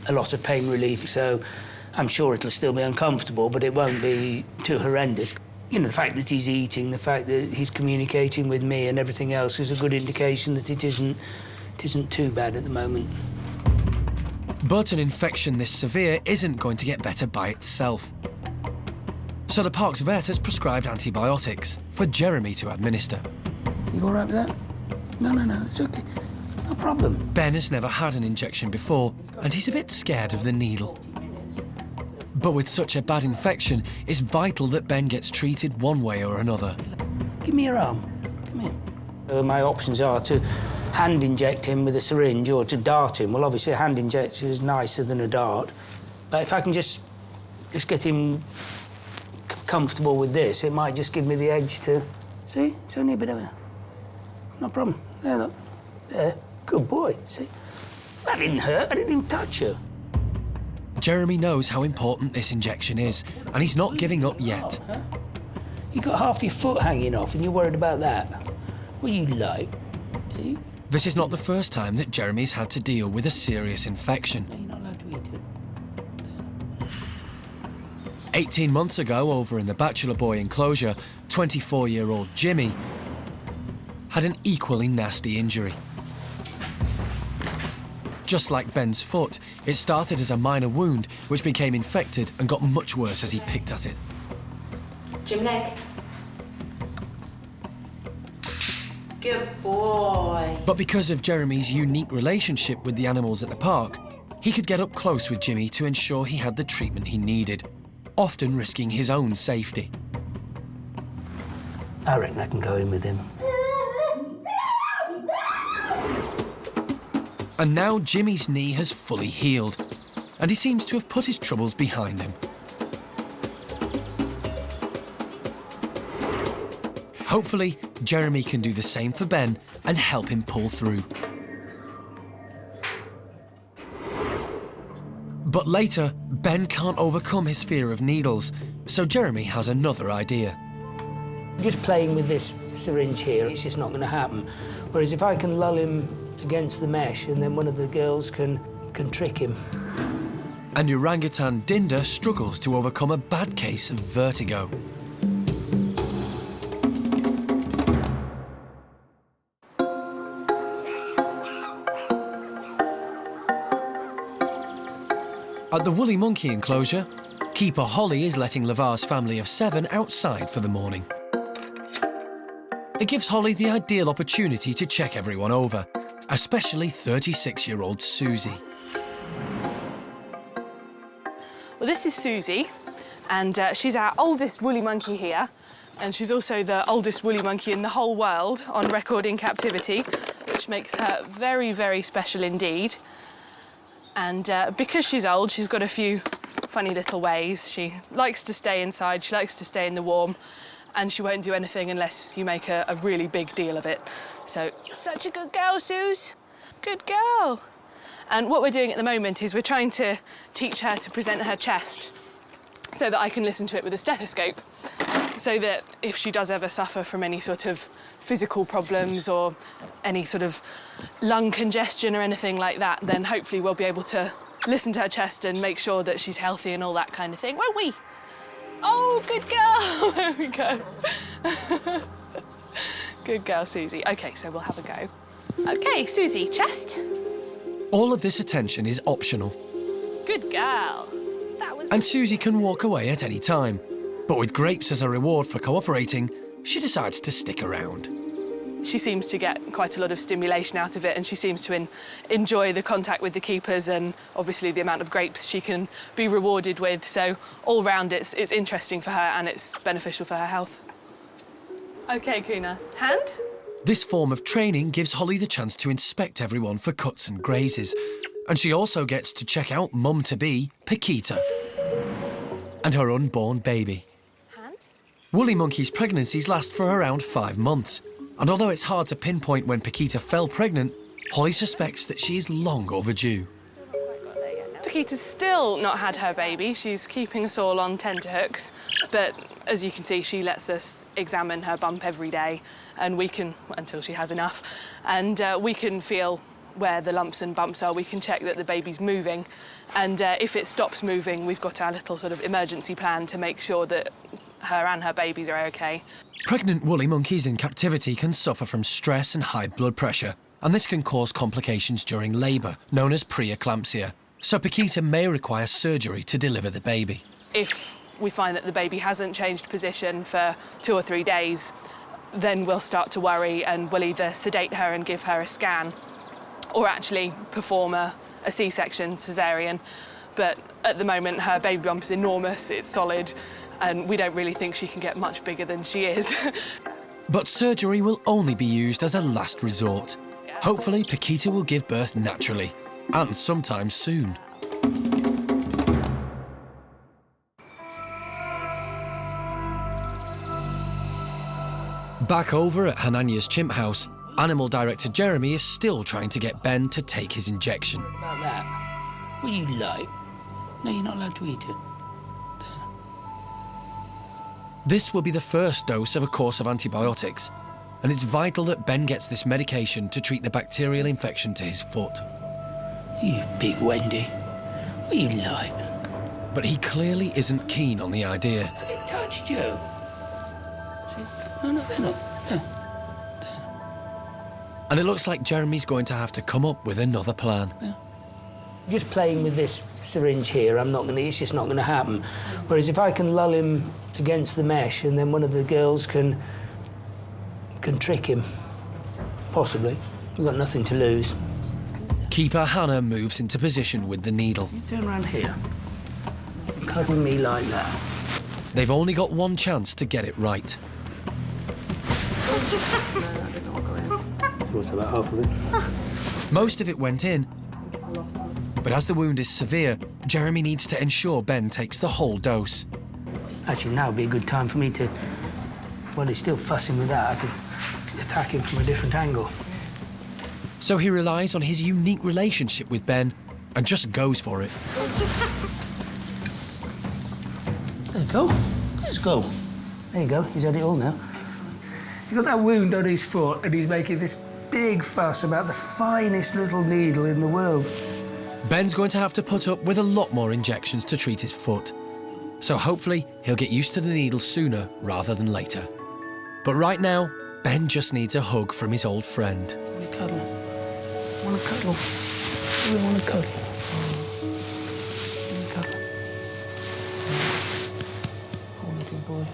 S10: a lot of pain relief, so I'm sure it'll still be uncomfortable, but it won't be too horrendous. You know, the fact that he's eating, the fact that he's communicating with me and everything else is a good indication that it isn't too bad at the moment.
S1: But an infection this severe isn't going to get better by itself. So the park's vet has prescribed antibiotics for Jeremy to administer.
S10: You all right with that? No, it's okay. It's no problem.
S1: Ben has never had an injection before, and he's a bit scared of the needle. But with such a bad infection, it's vital that Ben gets treated one way or another.
S10: Give me your arm. Come here. My options are to hand inject him with a syringe or to dart him. Well, obviously, a hand injector is nicer than a dart. But if I can just get him comfortable with this, it might just give me the edge to... See? It's only a bit of a... No problem. There, look. There. Good boy. See? That didn't hurt. I didn't even touch you.
S1: Jeremy knows how important this injection is, and he's not giving up yet.
S10: You got half your foot hanging off and you're worried about that? What you like? See?
S1: This is not the first time that Jeremy's had to deal with a serious infection.
S10: You're not allowed to eat it.
S1: 18 months ago, over in the Bachelor Boy enclosure, 24-year-old Jimmy had an equally nasty injury. Just like Ben's foot, it started as a minor wound, which became infected and got much worse as he picked at it.
S5: Jim leg. Good boy.
S1: But because of Jeremy's unique relationship with the animals at the park, he could get up close with Jimmy to ensure he had the treatment he needed, often risking his own safety.
S10: I reckon I can go in with him.
S1: And now Jimmy's knee has fully healed, and he seems to have put his troubles behind him. Hopefully, Jeremy can do the same for Ben and help him pull through. But later, Ben can't overcome his fear of needles, so Jeremy has another idea.
S10: Just playing with this syringe here, it's just not going to happen. Whereas if I can lull him against the mesh and then one of the girls can trick him.
S1: And orangutan Dinda struggles to overcome a bad case of vertigo. At the woolly monkey enclosure, keeper Holly is letting Lavar's family of 7 outside for the morning. It gives Holly the ideal opportunity to check everyone over, especially 36-year-old Susie.
S16: Well, this is Susie, and she's our oldest woolly monkey here, and she's also the oldest woolly monkey in the whole world on record in captivity, which makes her very, very special indeed. And because she's old, she's got a few funny little ways. She likes to stay inside, she likes to stay in the warm, and she won't do anything unless you make a really big deal of it. So, you're such a good girl, Suze. Good girl. And what we're doing at the moment is we're trying to teach her to present her chest so that I can listen to it with a stethoscope, so that if she does ever suffer from any sort of physical problems or any sort of lung congestion or anything like that, then hopefully we'll be able to listen to her chest and make sure that she's healthy and all that kind of thing, won't we? Oh, good girl. There we go. Good girl, Susie. OK, so we'll have a go. OK, Susie, chest.
S1: All of this attention is optional.
S16: Good girl. That was...
S1: And Susie can walk away at any time. But with grapes as a reward for cooperating, she decides to stick around.
S16: She seems to get quite a lot of stimulation out of it, and she seems to enjoy the contact with the keepers and obviously the amount of grapes she can be rewarded with. So all round it's interesting for her and it's beneficial for her health. OK, Kuna. Hand?
S1: This form of training gives Holly the chance to inspect everyone for cuts and grazes. And she also gets to check out mum-to-be, Paquita, and her unborn baby.
S16: Hand?
S1: Woolly monkey's pregnancies last for around 5 months, and although it's hard to pinpoint when Paquita fell pregnant, Holly suspects that she is long overdue.
S16: Paquita's still not had her baby. She's keeping us all on tenterhooks, but as you can see, she lets us examine her bump every day, and we can, until she has enough, and we can feel where the lumps and bumps are. We can check that the baby's moving, and if it stops moving, we've got our little sort of emergency plan to make sure that her and her babies are okay.
S1: Pregnant woolly monkeys in captivity can suffer from stress and high blood pressure, and this can cause complications during labour, known as preeclampsia. So Paquita may require surgery to deliver the baby.
S16: If we find that the baby hasn't changed position for 2 or 3 days, then we'll start to worry and we'll either sedate her and give her a scan or actually perform a C-section caesarean. But at the moment, her baby bump is enormous, it's solid, and we don't really think she can get much bigger than she is.
S1: But surgery will only be used as a last resort. Hopefully, Paquita will give birth naturally, and sometime soon. Back over at Hananya's chimp house, animal director Jeremy is still trying to get Ben to take his injection.
S10: What about that? What you like? No, you're not allowed to eat it.
S1: This will be the first dose of a course of antibiotics, and it's vital that Ben gets this medication to treat the bacterial infection to his foot.
S10: You big Wendy. What you like?
S1: But he clearly isn't keen on the idea.
S10: Have it touched you? See? No, they're not. No.
S1: And it looks like Jeremy's going to have to come up with another plan.
S10: Yeah. Just playing with this syringe here, it's just not going to happen. Whereas if I can lull him against the mesh and then one of the girls can trick him, possibly. We've got nothing to lose.
S1: Keeper Hannah moves into position with the needle.
S10: You turn around here. Cuddle me like that.
S1: They've only got one chance to get it right.
S10: About half of it.
S1: Most of it went in, but as the wound is severe, Jeremy needs to ensure Ben takes the whole dose.
S10: Actually, now would be a good time for me to... While he's still fussing with that, I could attack him from a different angle.
S1: So he relies on his unique relationship with Ben and just goes for it.
S10: There you go. Let's go. There you go. He's had it all now. He's got that wound on his foot and he's making this big fuss about the finest little needle in the world.
S1: Ben's going to have to put up with a lot more injections to treat his foot. So hopefully he'll get used to the needle sooner rather than later. But right now, Ben just needs a hug from his old friend.
S10: I want to cuddle. I want to cuddle. I want to cuddle. I want to cuddle. Oh, little boy.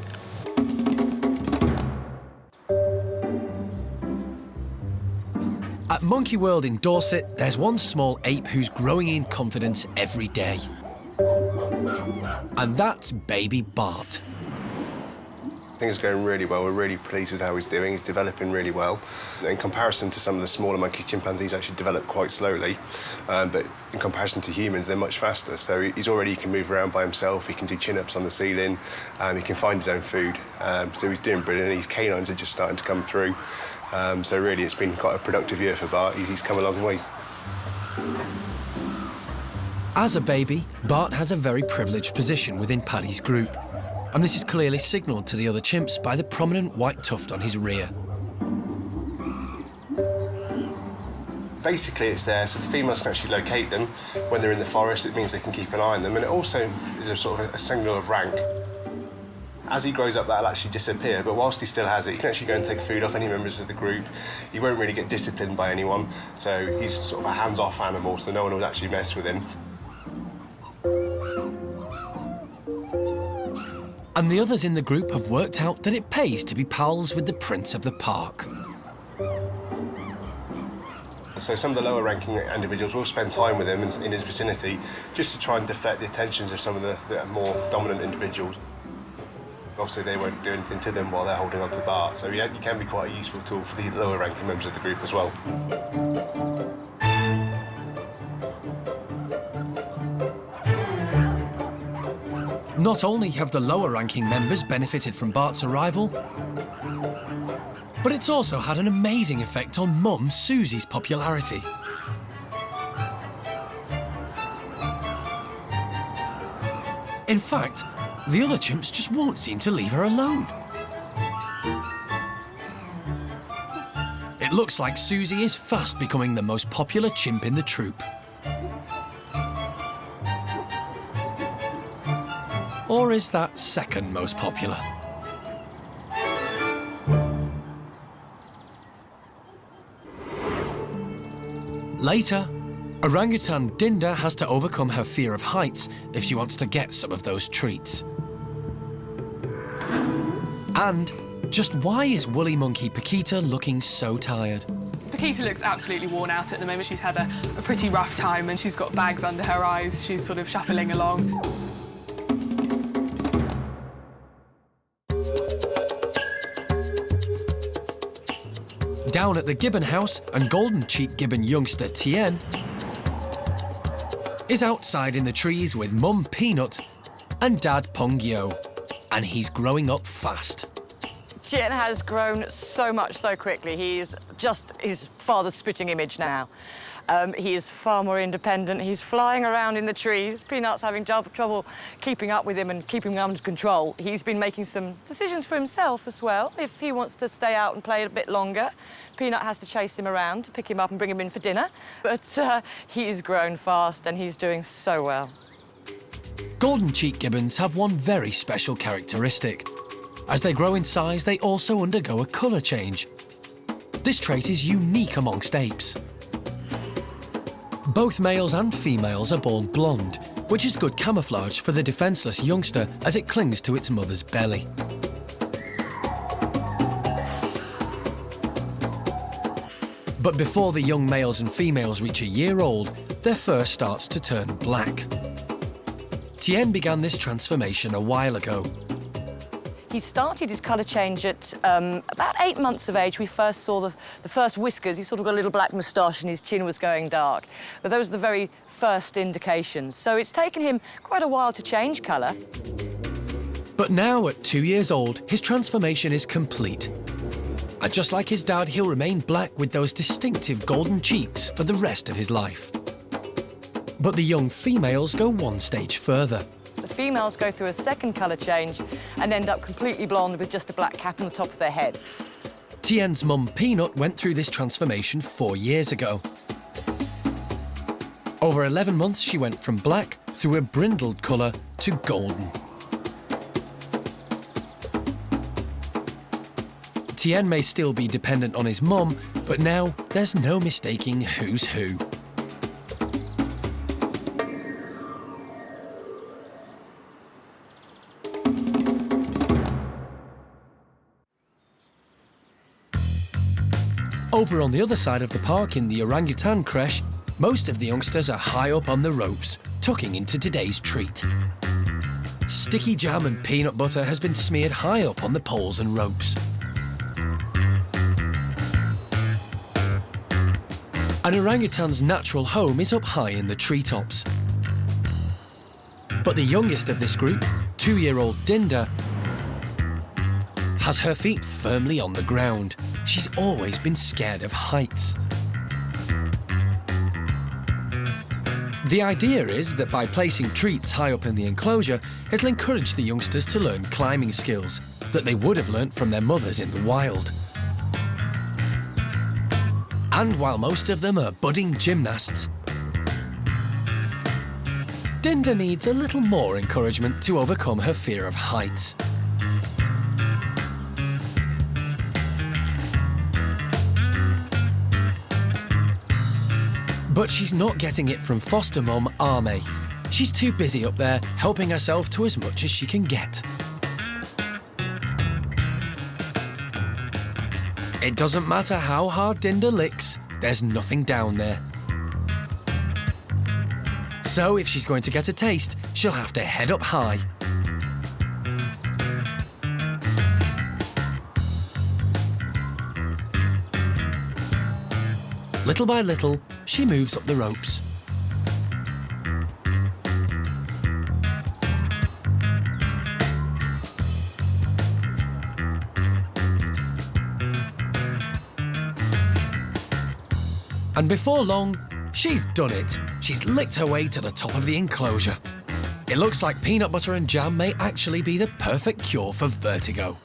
S1: At Monkey World in Dorset, there's one small ape who's growing in confidence every day. And that's baby Bart.
S4: Things are going really well. We're really pleased with how he's doing. He's developing really well. In comparison to some of the smaller monkeys, chimpanzees actually develop quite slowly. But in comparison to humans, they're much faster. So he can move around by himself. He can do chin-ups on the ceiling. He can find his own food. So he's doing brilliant. His canines are just starting to come through. So really, it's been quite a productive year for Bart. He's come a long way.
S1: As a baby, Bart has a very privileged position within Paddy's group. And this is clearly signalled to the other chimps by the prominent white tuft on his rear.
S4: Basically, it's there so the females can actually locate them. When they're in the forest, it means they can keep an eye on them. And it also is a sort of a signal of rank. As he grows up, that'll actually disappear, but whilst he still has it, he can actually go and take food off any members of the group. He won't really get disciplined by anyone, so he's sort of a hands-off animal, so no one will actually mess with him.
S1: And the others in the group have worked out that it pays to be pals with the prince of the park.
S4: So some of the lower-ranking individuals will spend time with him in his vicinity, just to try and deflect the attentions of some of the more dominant individuals. Obviously, they won't do anything to them while they're holding on to Bart, so yeah, you can be quite a useful tool for the lower-ranking members of the group as well.
S1: Not only have the lower-ranking members benefited from Bart's arrival, but it's also had an amazing effect on Mum Susie's popularity. In fact, the other chimps just won't seem to leave her alone. It looks like Susie is fast becoming the most popular chimp in the troop. Or is that second most popular? Later, orangutan Dinda has to overcome her fear of heights if she wants to get some of those treats. And just why is woolly monkey Paquita looking so tired?
S16: Paquita looks absolutely worn out at the moment. She's had a pretty rough time and she's got bags under her eyes. She's sort of shuffling along.
S1: Down at the gibbon house, and golden-cheeked gibbon youngster Tien is outside in the trees with Mum Peanut and Dad Pongyo, and he's growing up fast.
S11: Tien has grown so much so quickly. He's just his father's spitting image now. He is far more independent. He's flying around in the trees. Peanut's having trouble keeping up with him and keeping him under control. He's been making some decisions for himself as well. If he wants to stay out and play a bit longer, Peanut has to chase him around to pick him up and bring him in for dinner. But he's grown fast and he's doing so well.
S1: Golden-cheeked gibbons have one very special characteristic. As they grow in size, they also undergo a colour change. This trait is unique amongst apes. Both males and females are born blonde, which is good camouflage for the defenceless youngster as it clings to its mother's belly. But before the young males and females reach a year old, their fur starts to turn black. Tien began this transformation a while ago.
S11: He started his colour change at about 8 months of age. We first saw the first whiskers. He sort of got a little black moustache and his chin was going dark. But those are the very first indications. So it's taken him quite a while to change colour.
S1: But now, at 2 years old, his transformation is complete. And just like his dad, he'll remain black with those distinctive golden cheeks for the rest of his life. But the young females go one stage further.
S11: The females go through a second colour change and end up completely blonde with just a black cap on the top of their head.
S1: Tien's mum Peanut went through this transformation 4 years ago. Over 11 months, she went from black through a brindled colour to golden. Tien may still be dependent on his mum, but now there's no mistaking who's who. Over on the other side of the park in the orangutan creche, most of the youngsters are high up on the ropes, tucking into today's treat. Sticky jam and peanut butter has been smeared high up on the poles and ropes. An orangutan's natural home is up high in the treetops. But the youngest of this group, 2-year-old Dinda, has her feet firmly on the ground. She's always been scared of heights. The idea is that by placing treats high up in the enclosure, it'll encourage the youngsters to learn climbing skills that they would have learnt from their mothers in the wild. And while most of them are budding gymnasts, Dinda needs a little more encouragement to overcome her fear of heights. But she's not getting it from foster mum Ame. She's too busy up there helping herself to as much as she can get. It doesn't matter how hard Dinda licks, there's nothing down there. So if she's going to get a taste, she'll have to head up high. Little by little, she moves up the ropes. And before long, she's done it. She's licked her way to the top of the enclosure. It looks like peanut butter and jam may actually be the perfect cure for vertigo.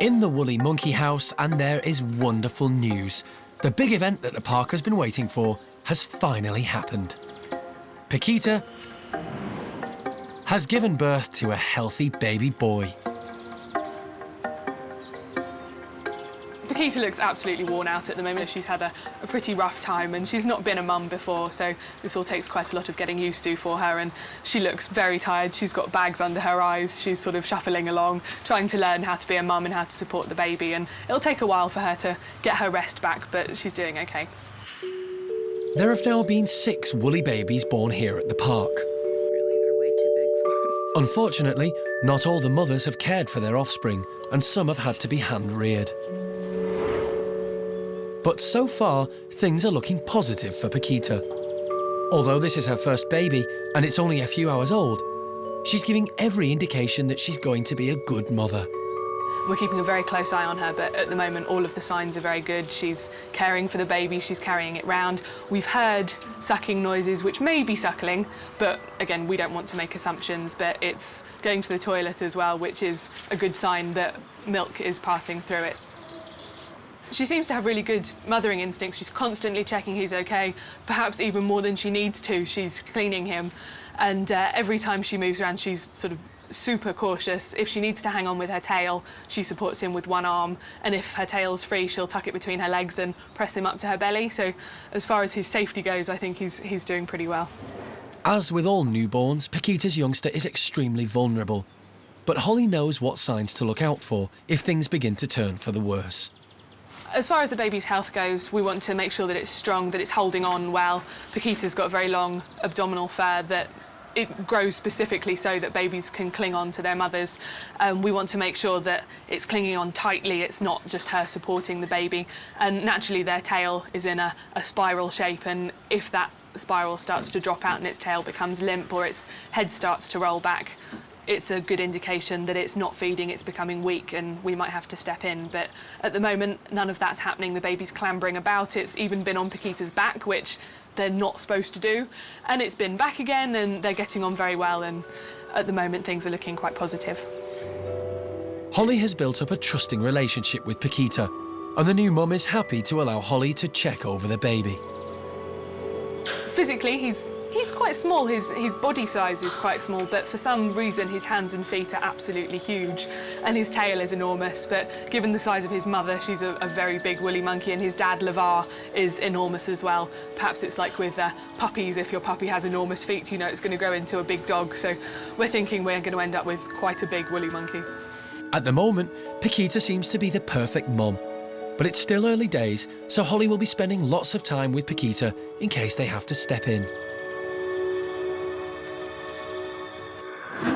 S1: In the woolly monkey house, and there is wonderful news. The big event that the park has been waiting for has finally happened. Paquita has given birth to a healthy baby boy.
S16: Paquita looks absolutely worn out at the moment. She's had a pretty rough time, and she's not been a mum before, so this all takes quite a lot of getting used to for her, and she looks very tired. She's got bags under her eyes. She's sort of shuffling along, trying to learn how to be a mum and how to support the baby, and it'll take a while for her to get her rest back, but she's doing okay.
S1: There have now been 6 woolly babies born here at the park.
S2: Really, they're way too big for him.
S1: Unfortunately, not all the mothers have cared for their offspring, and some have had to be hand-reared. But so far, things are looking positive for Paquita. Although this is her first baby, and it's only a few hours old, she's giving every indication that she's going to be a good mother.
S16: We're keeping a very close eye on her, but at the moment all of the signs are very good. She's caring for the baby, she's carrying it round. We've heard sucking noises, which may be suckling, but again, we don't want to make assumptions, but it's going to the toilet as well, which is a good sign that milk is passing through it. She seems to have really good mothering instincts. She's constantly checking he's okay, perhaps even more than she needs to. She's cleaning him, and every time she moves around, she's sort of super cautious. If she needs to hang on with her tail, she supports him with one arm, and if her tail's free, she'll tuck it between her legs and press him up to her belly. So as far as his safety goes, I think he's doing pretty well.
S1: As with all newborns, Paquita's youngster is extremely vulnerable. But Holly knows what signs to look out for if things begin to turn for the worse.
S16: As far as the baby's health goes, we want to make sure that it's strong, that it's holding on well. Paquita's got a very long abdominal fur that it grows specifically so that babies can cling on to their mothers. We want to make sure that it's clinging on tightly, it's not just her supporting the baby. And naturally their tail is in a spiral shape, and if that spiral starts to drop out and its tail becomes limp or its head starts to roll back, it's a good indication that it's not feeding, it's becoming weak, and we might have to step in. But at the moment, none of that's happening. The baby's clambering about. It's even been on Paquita's back, which they're not supposed to do. And it's been back again, and they're getting on very well. And at the moment, things are looking quite positive.
S1: Holly has built up a trusting relationship with Paquita, and the new mum is happy to allow Holly to check over the baby.
S16: Physically, he's quite small. His body size is quite small, but for some reason his hands and feet are absolutely huge, and his tail is enormous. But given the size of his mother, she's a very big woolly monkey, and his dad, Lavar, is enormous as well. Perhaps it's like with puppies. If your puppy has enormous feet, you know it's going to grow into a big dog. So we're thinking we're going to end up with quite a big woolly monkey.
S1: At the moment, Paquita seems to be the perfect mum. But it's still early days, so Holly will be spending lots of time with Paquita in case they have to step in.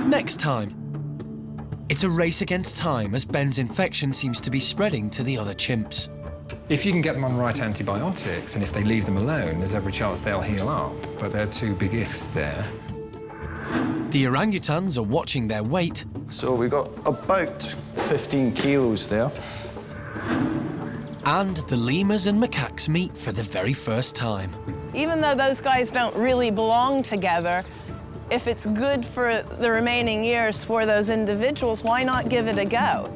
S1: Next time, it's a race against time as Ben's infection seems to be spreading to the other chimps.
S12: If you can get them on right antibiotics, and if they leave them alone, there's every chance they'll heal up. But there are 2 big ifs there.
S1: The orangutans are watching their weight.
S14: So we got about 15 kilos there.
S1: And the lemurs and macaques meet for the very first time.
S7: Even though those guys don't really belong together, if it's good for the remaining years for those individuals, why not give it a go?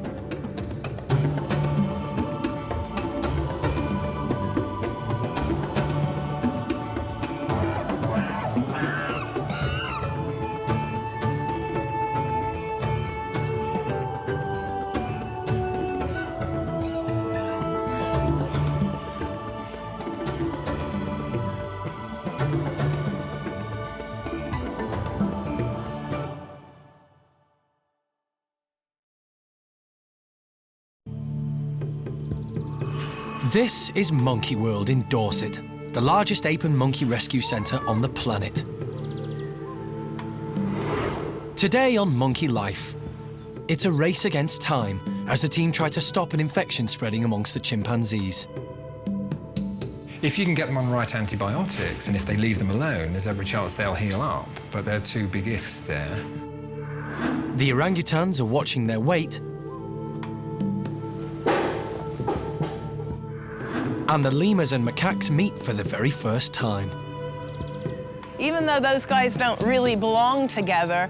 S1: This is Monkey World in Dorset, the largest ape and monkey rescue centre on the planet. Today on Monkey Life, it's a race against time as the team try to stop an infection spreading amongst the chimpanzees.
S12: If you can get them on right antibiotics, and if they leave them alone, there's every chance they'll heal up. But there are two big ifs there.
S1: The orangutans are watching their weight, and the lemurs and macaques meet for the very first time.
S7: Even though those guys don't really belong together,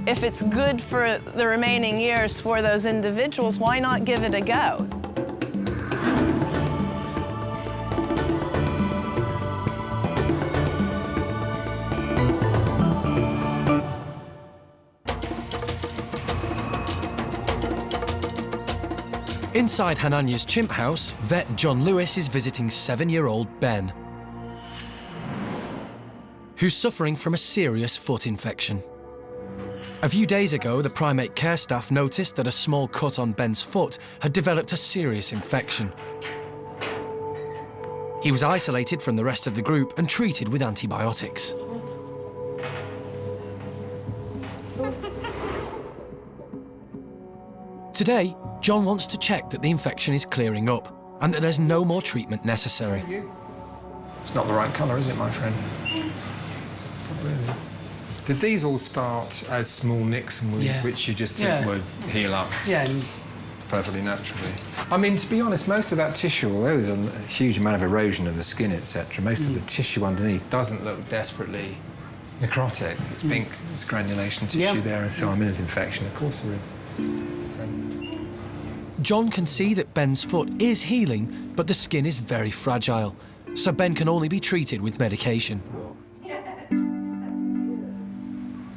S7: if it's good for the remaining years for those individuals, why not give it a go?
S1: Inside Hananya's chimp house, vet John Lewis is visiting 7-year-old Ben, who's suffering from a serious foot infection. A few days ago, the Primate Care Staff noticed that a small cut on Ben's foot had developed a serious infection. He was isolated from the rest of the group and treated with antibiotics. Today, John wants to check that the infection is clearing up and that there's no more treatment necessary.
S12: It's not the right colour, is it, my friend? Not really. Did these all start as small nicks and wounds, which you just think would heal up?
S10: Yeah.
S12: Perfectly naturally. I mean, to be honest, most of that tissue, although there's a huge amount of erosion of the skin, etc., most of the tissue underneath doesn't look desperately necrotic. It's pink, it's granulation tissue there, and so I'm in an infection. Of course there is.
S1: John can see that Ben's foot is healing, but the skin is very fragile, so Ben can only be treated with medication.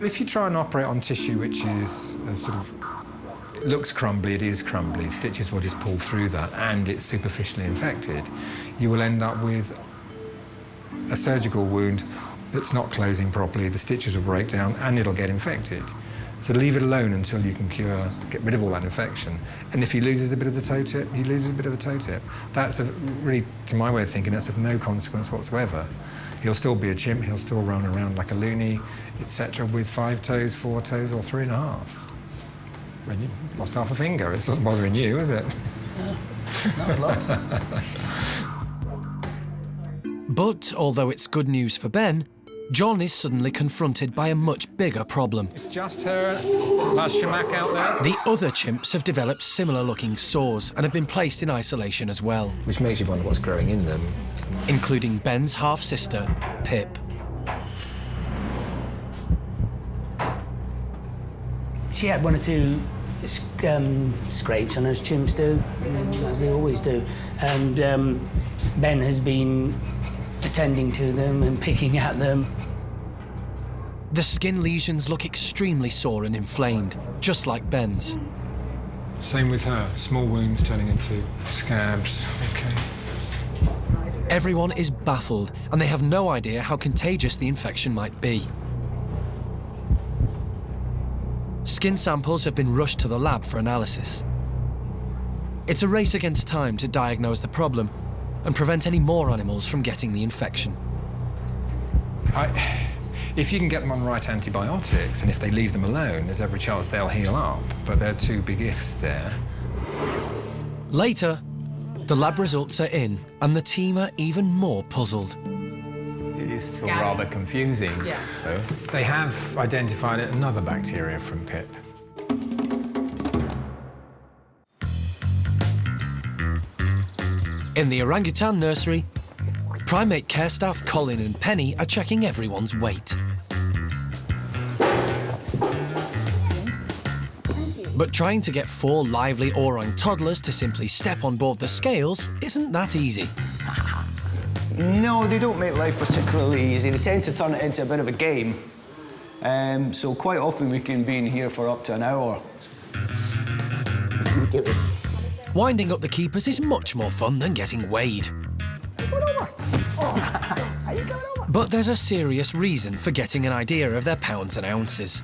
S12: If you try and operate on tissue which is sort of looks crumbly, it is crumbly, stitches will just pull through that, and it's superficially infected, you will end up with a surgical wound that's not closing properly, the stitches will break down, and it'll get infected. So leave it alone until you can get rid of all that infection. And if he loses a bit of the toe tip, he loses a bit of the toe tip. That's really, to my way of thinking, that's of no consequence whatsoever. He'll still be a chimp, he'll still run around like a loony, etc., with 5 toes, 4 toes, or 3.5. When you lost half a finger, it's not bothering you, is it?
S10: Not a lot.
S1: But although it's good news for Ben, John is suddenly confronted by a much bigger problem.
S12: It's just her last shamak out there.
S1: The other chimps have developed similar-looking sores and have been placed in isolation as well.
S12: Which makes you wonder what's growing in them.
S1: Including Ben's half-sister, Pip.
S10: She had 1 or 2 scrapes on her, as chimps do, as they always do. And Ben has been attending to them and picking at them.
S1: The skin lesions look extremely sore and inflamed, just like Ben's.
S12: Same with her, small wounds turning into scabs. Okay.
S1: Everyone is baffled, and they have no idea how contagious the infection might be. Skin samples have been rushed to the lab for analysis. It's a race against time to diagnose the problem and prevent any more animals from getting the infection.
S12: If you can get them on right antibiotics, and if they leave them alone, there's every chance they'll heal up. But there are two big ifs there.
S1: Later, the lab results are in, and the team are even more puzzled.
S12: It is still rather confusing, though. They have identified another bacteria from Pip.
S1: In the orangutan nursery, Primate Care Staff Colin and Penny are checking everyone's weight. But trying to get 4 lively orang toddlers to simply step on board the scales isn't that easy.
S14: No, they don't make life particularly easy. They tend to turn it into a bit of a game. So quite often we can be in here for up to an hour.
S1: Winding up the keepers is much more fun than getting weighed. But there's a serious reason for getting an idea of their pounds and ounces.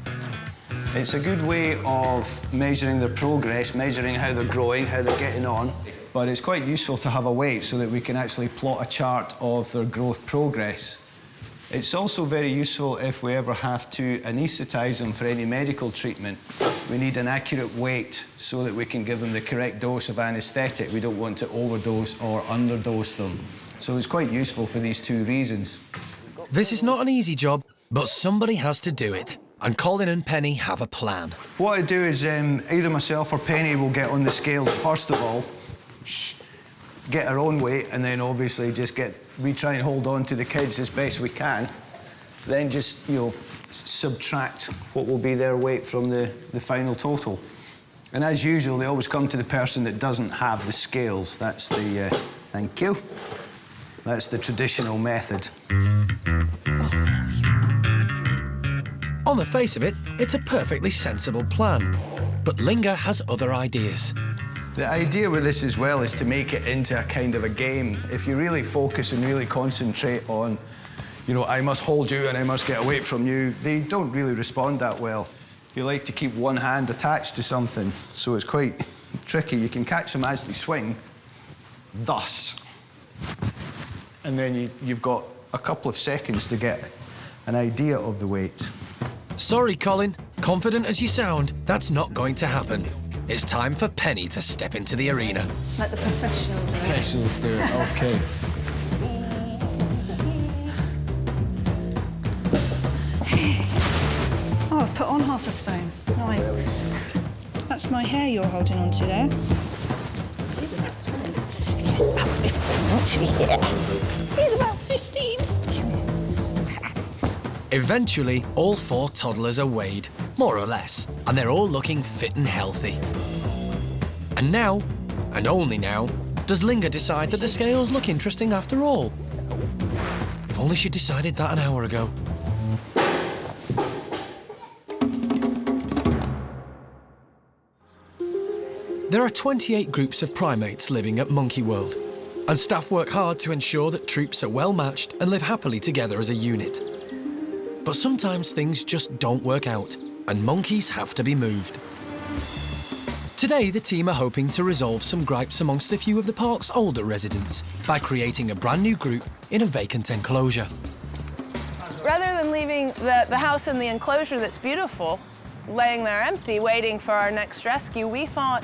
S14: It's a good way of measuring their progress, measuring how they're growing, how they're getting on. But it's quite useful to have a weight so that we can actually plot a chart of their growth progress. It's also very useful if we ever have to anaesthetise them for any medical treatment. We need an accurate weight so that we can give them the correct dose of anaesthetic. We don't want to overdose or underdose them. So it's quite useful for these two reasons.
S1: This is not an easy job, but somebody has to do it. And Colin and Penny have a plan.
S14: What I do is either myself or Penny will get on the scales first of all, get our own weight, and then obviously we try and hold on to the kids as best we can. Then just, you know, subtract what will be their weight from the final total. And as usual, they always come to the person that doesn't have the scales. That's the, thank you. That's the traditional method.
S1: On the face of it, it's a perfectly sensible plan. But Linga has other ideas.
S14: The idea with this as well is to make it into a kind of a game. If you really focus and really concentrate on, you know, I must hold you and I must get away from you, they don't really respond that well. You like to keep one hand attached to something, so it's quite tricky. You can catch them as they swing, thus. And then you've got a couple of seconds to get an idea of the weight.
S1: Sorry, Colin. Confident as you sound, that's not going to happen. It's time for Penny to step into the arena.
S13: Let the professionals do it.
S14: Professionals do it, OK.
S13: Oh, I've put on half a stone. 9. That's my hair you're holding on to there. He's about 15.
S1: Eventually, all 4 toddlers are weighed, more or less, and they're all looking fit and healthy. And now, and only now, does Linga decide that the scales look interesting after all. If only she'd decided that an hour ago. There are 28 groups of primates living at Monkey World, and staff work hard to ensure that troops are well matched and live happily together as a unit. But sometimes things just don't work out, and monkeys have to be moved. Today, the team are hoping to resolve some gripes amongst a few of the park's older residents by creating a brand new group in a vacant enclosure.
S7: Rather than leaving the house in the enclosure that's beautiful, laying there empty, waiting for our next rescue, we thought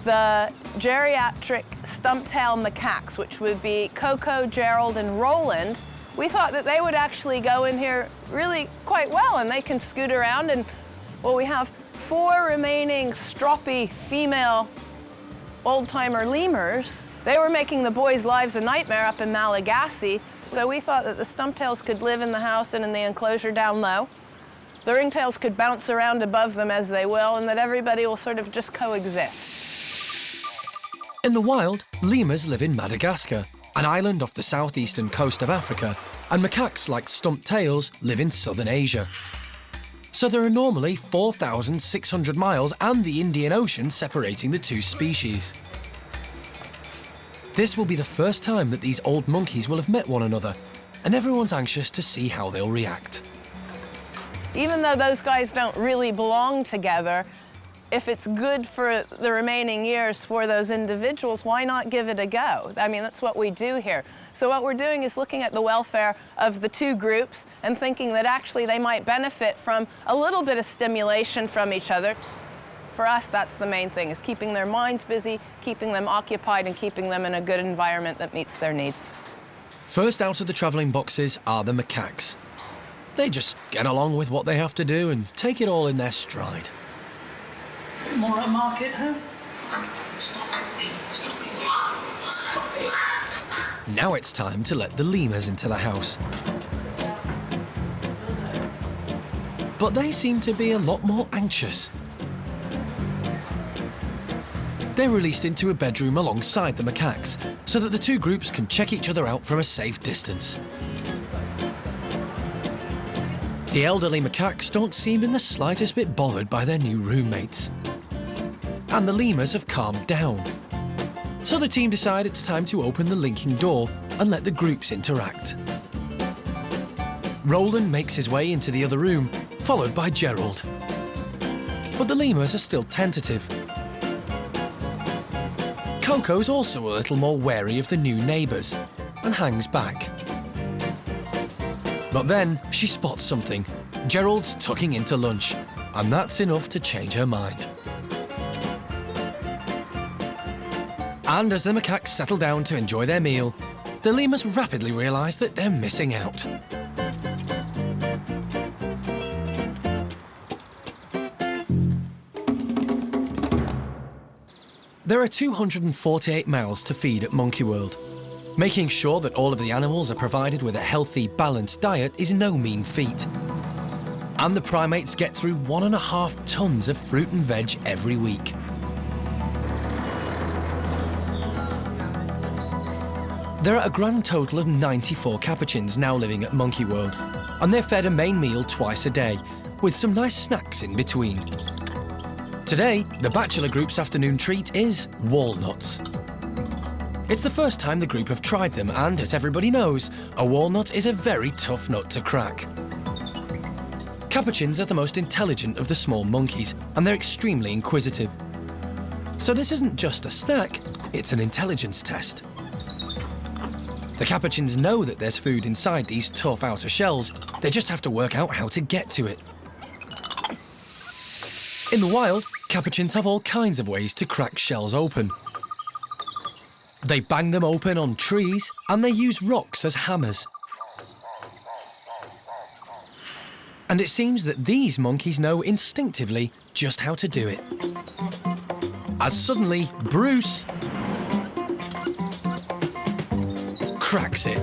S7: the geriatric stump-tail macaques, which would be Coco, Gerald, and Roland, we thought that they would actually go in here really quite well, and they can scoot around. And well, we have 4 remaining stroppy female old-timer lemurs. They were making the boys' lives a nightmare up in Malagasy, so we thought that the stumptails could live in the house and in the enclosure down low. The ringtails could bounce around above them as they will, and that everybody will sort of just coexist.
S1: In the wild, lemurs live in Madagascar, an island off the southeastern coast of Africa, and macaques like stump-tails live in southern Asia. So there are normally 4,600 miles and the Indian Ocean separating the 2 species. This will be the first time that these old monkeys will have met one another, and everyone's anxious to see how they'll react.
S7: Even though those guys don't really belong together, if it's good for the remaining years for those individuals, why not give it a go? I mean, that's what we do here. So what we're doing is looking at the welfare of the 2 groups and thinking that actually they might benefit from a little bit of stimulation from each other. For us, that's the main thing, is keeping their minds busy, keeping them occupied, and keeping them in a good environment that meets their needs.
S1: First out of the travelling boxes are the macaques. They just get along with what they have to do and take it all in their stride.
S22: More at market, huh?
S1: Now it's time to let the lemurs into the house. But they seem to be a lot more anxious. They're released into a bedroom alongside the macaques, so that the 2 groups can check each other out from a safe distance. The elderly macaques don't seem in the slightest bit bothered by their new roommates. And the lemurs have calmed down. So the team decide it's time to open the linking door and let the groups interact. Roland makes his way into the other room, followed by Gerald. But the lemurs are still tentative. Coco's also a little more wary of the new neighbours and hangs back. But then she spots something. Gerald's tucking into lunch, and that's enough to change her mind. And as the macaques settle down to enjoy their meal, the lemurs rapidly realise that they're missing out. There are 248 mouths to feed at Monkey World. Making sure that all of the animals are provided with a healthy, balanced diet is no mean feat. And the primates get through 1.5 tons of fruit and veg every week. There are a grand total of 94 Capuchins now living at Monkey World, and they're fed a main meal twice a day, with some nice snacks in between. Today, the bachelor group's afternoon treat is walnuts. It's the first time the group have tried them, and as everybody knows, a walnut is a very tough nut to crack. Capuchins are the most intelligent of the small monkeys, and they're extremely inquisitive. So this isn't just a snack, it's an intelligence test. The Capuchins know that there's food inside these tough outer shells, they just have to work out how to get to it. In the wild, Capuchins have all kinds of ways to crack shells open. They bang them open on trees, and they use rocks as hammers. And it seems that these monkeys know instinctively just how to do it. As suddenly, Bruce cracks it.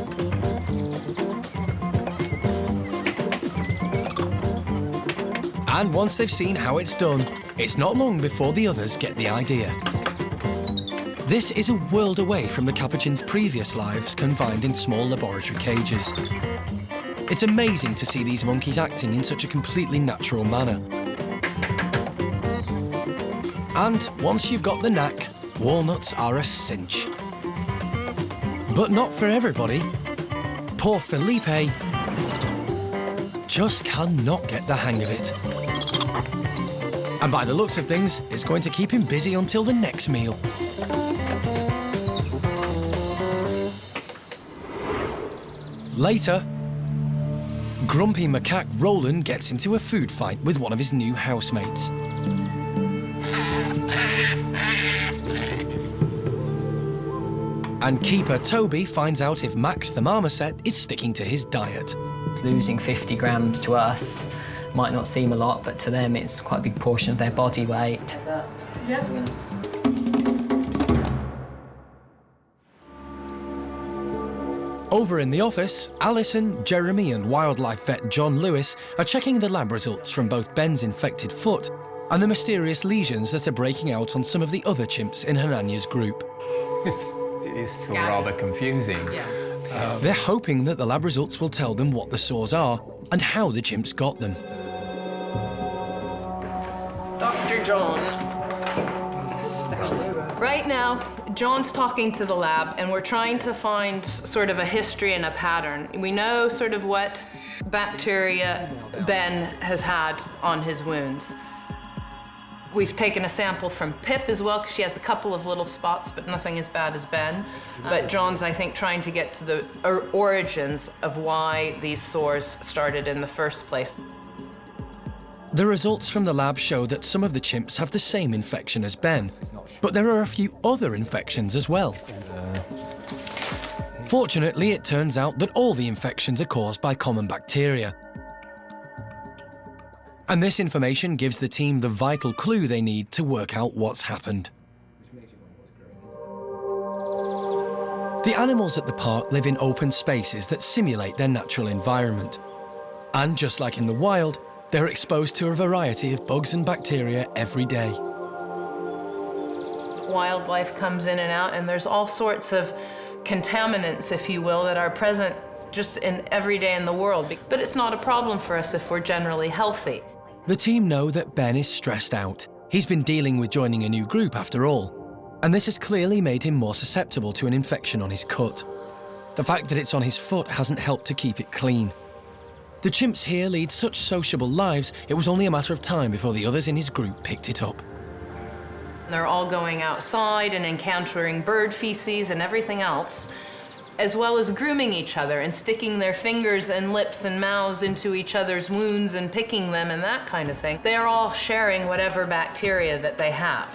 S1: And once they've seen how it's done, it's not long before the others get the idea. This is a world away from the Capuchins' previous lives confined in small laboratory cages. It's amazing to see these monkeys acting in such a completely natural manner. And once you've got the knack, walnuts are a cinch. But not for everybody. Poor Felipe just cannot get the hang of it. And by the looks of things, it's going to keep him busy until the next meal. Later, grumpy macaque Roland gets into a food fight with one of his new housemates. And keeper Toby finds out if Max the marmoset is sticking to his diet.
S21: Losing 50 grams to us might not seem a lot, but to them it's quite a big portion of their body weight.
S1: Over in the office, Alison, Jeremy and wildlife vet John Lewis are checking the lab results from both Ben's infected foot and the mysterious lesions that are breaking out on some of the other chimps in Hananya's group.
S12: It is still rather confusing.
S1: They're hoping that the lab results will tell them what the sores are and how the chimps got them.
S2: Dr. John. Right now, John's talking to the lab, and we're trying to find sort of a history and a pattern. We know sort of what bacteria Ben has had on his wounds. We've taken a sample from Pip as well, because she has a couple of little spots, but nothing as bad as Ben. But John's, I think, trying to get to the origins of why these sores started in the first place.
S1: The results from the lab show that some of the chimps have the same infection as Ben, but there are a few other infections as well. Fortunately, it turns out that all the infections are caused by common bacteria. And this information gives the team the vital clue they need to work out what's happened. The animals at the park live in open spaces that simulate their natural environment. And just like in the wild, they're exposed to a variety of bugs and bacteria every day.
S2: Wildlife comes in and out, and there's all sorts of contaminants, if you will, that are present just in every day in the world. But it's not a problem for us if we're generally healthy.
S1: The team know that Ben is stressed out. He's been dealing with joining a new group after all, and this has clearly made him more susceptible to an infection on his cut. The fact that it's on his foot hasn't helped to keep it clean. The chimps here lead such sociable lives, it was only a matter of time before the others in his group picked it up.
S2: They're all going outside and encountering bird feces and everything else, as well as grooming each other and sticking their fingers and lips and mouths into each other's wounds and picking them and that kind of thing. They're all sharing whatever bacteria that they have.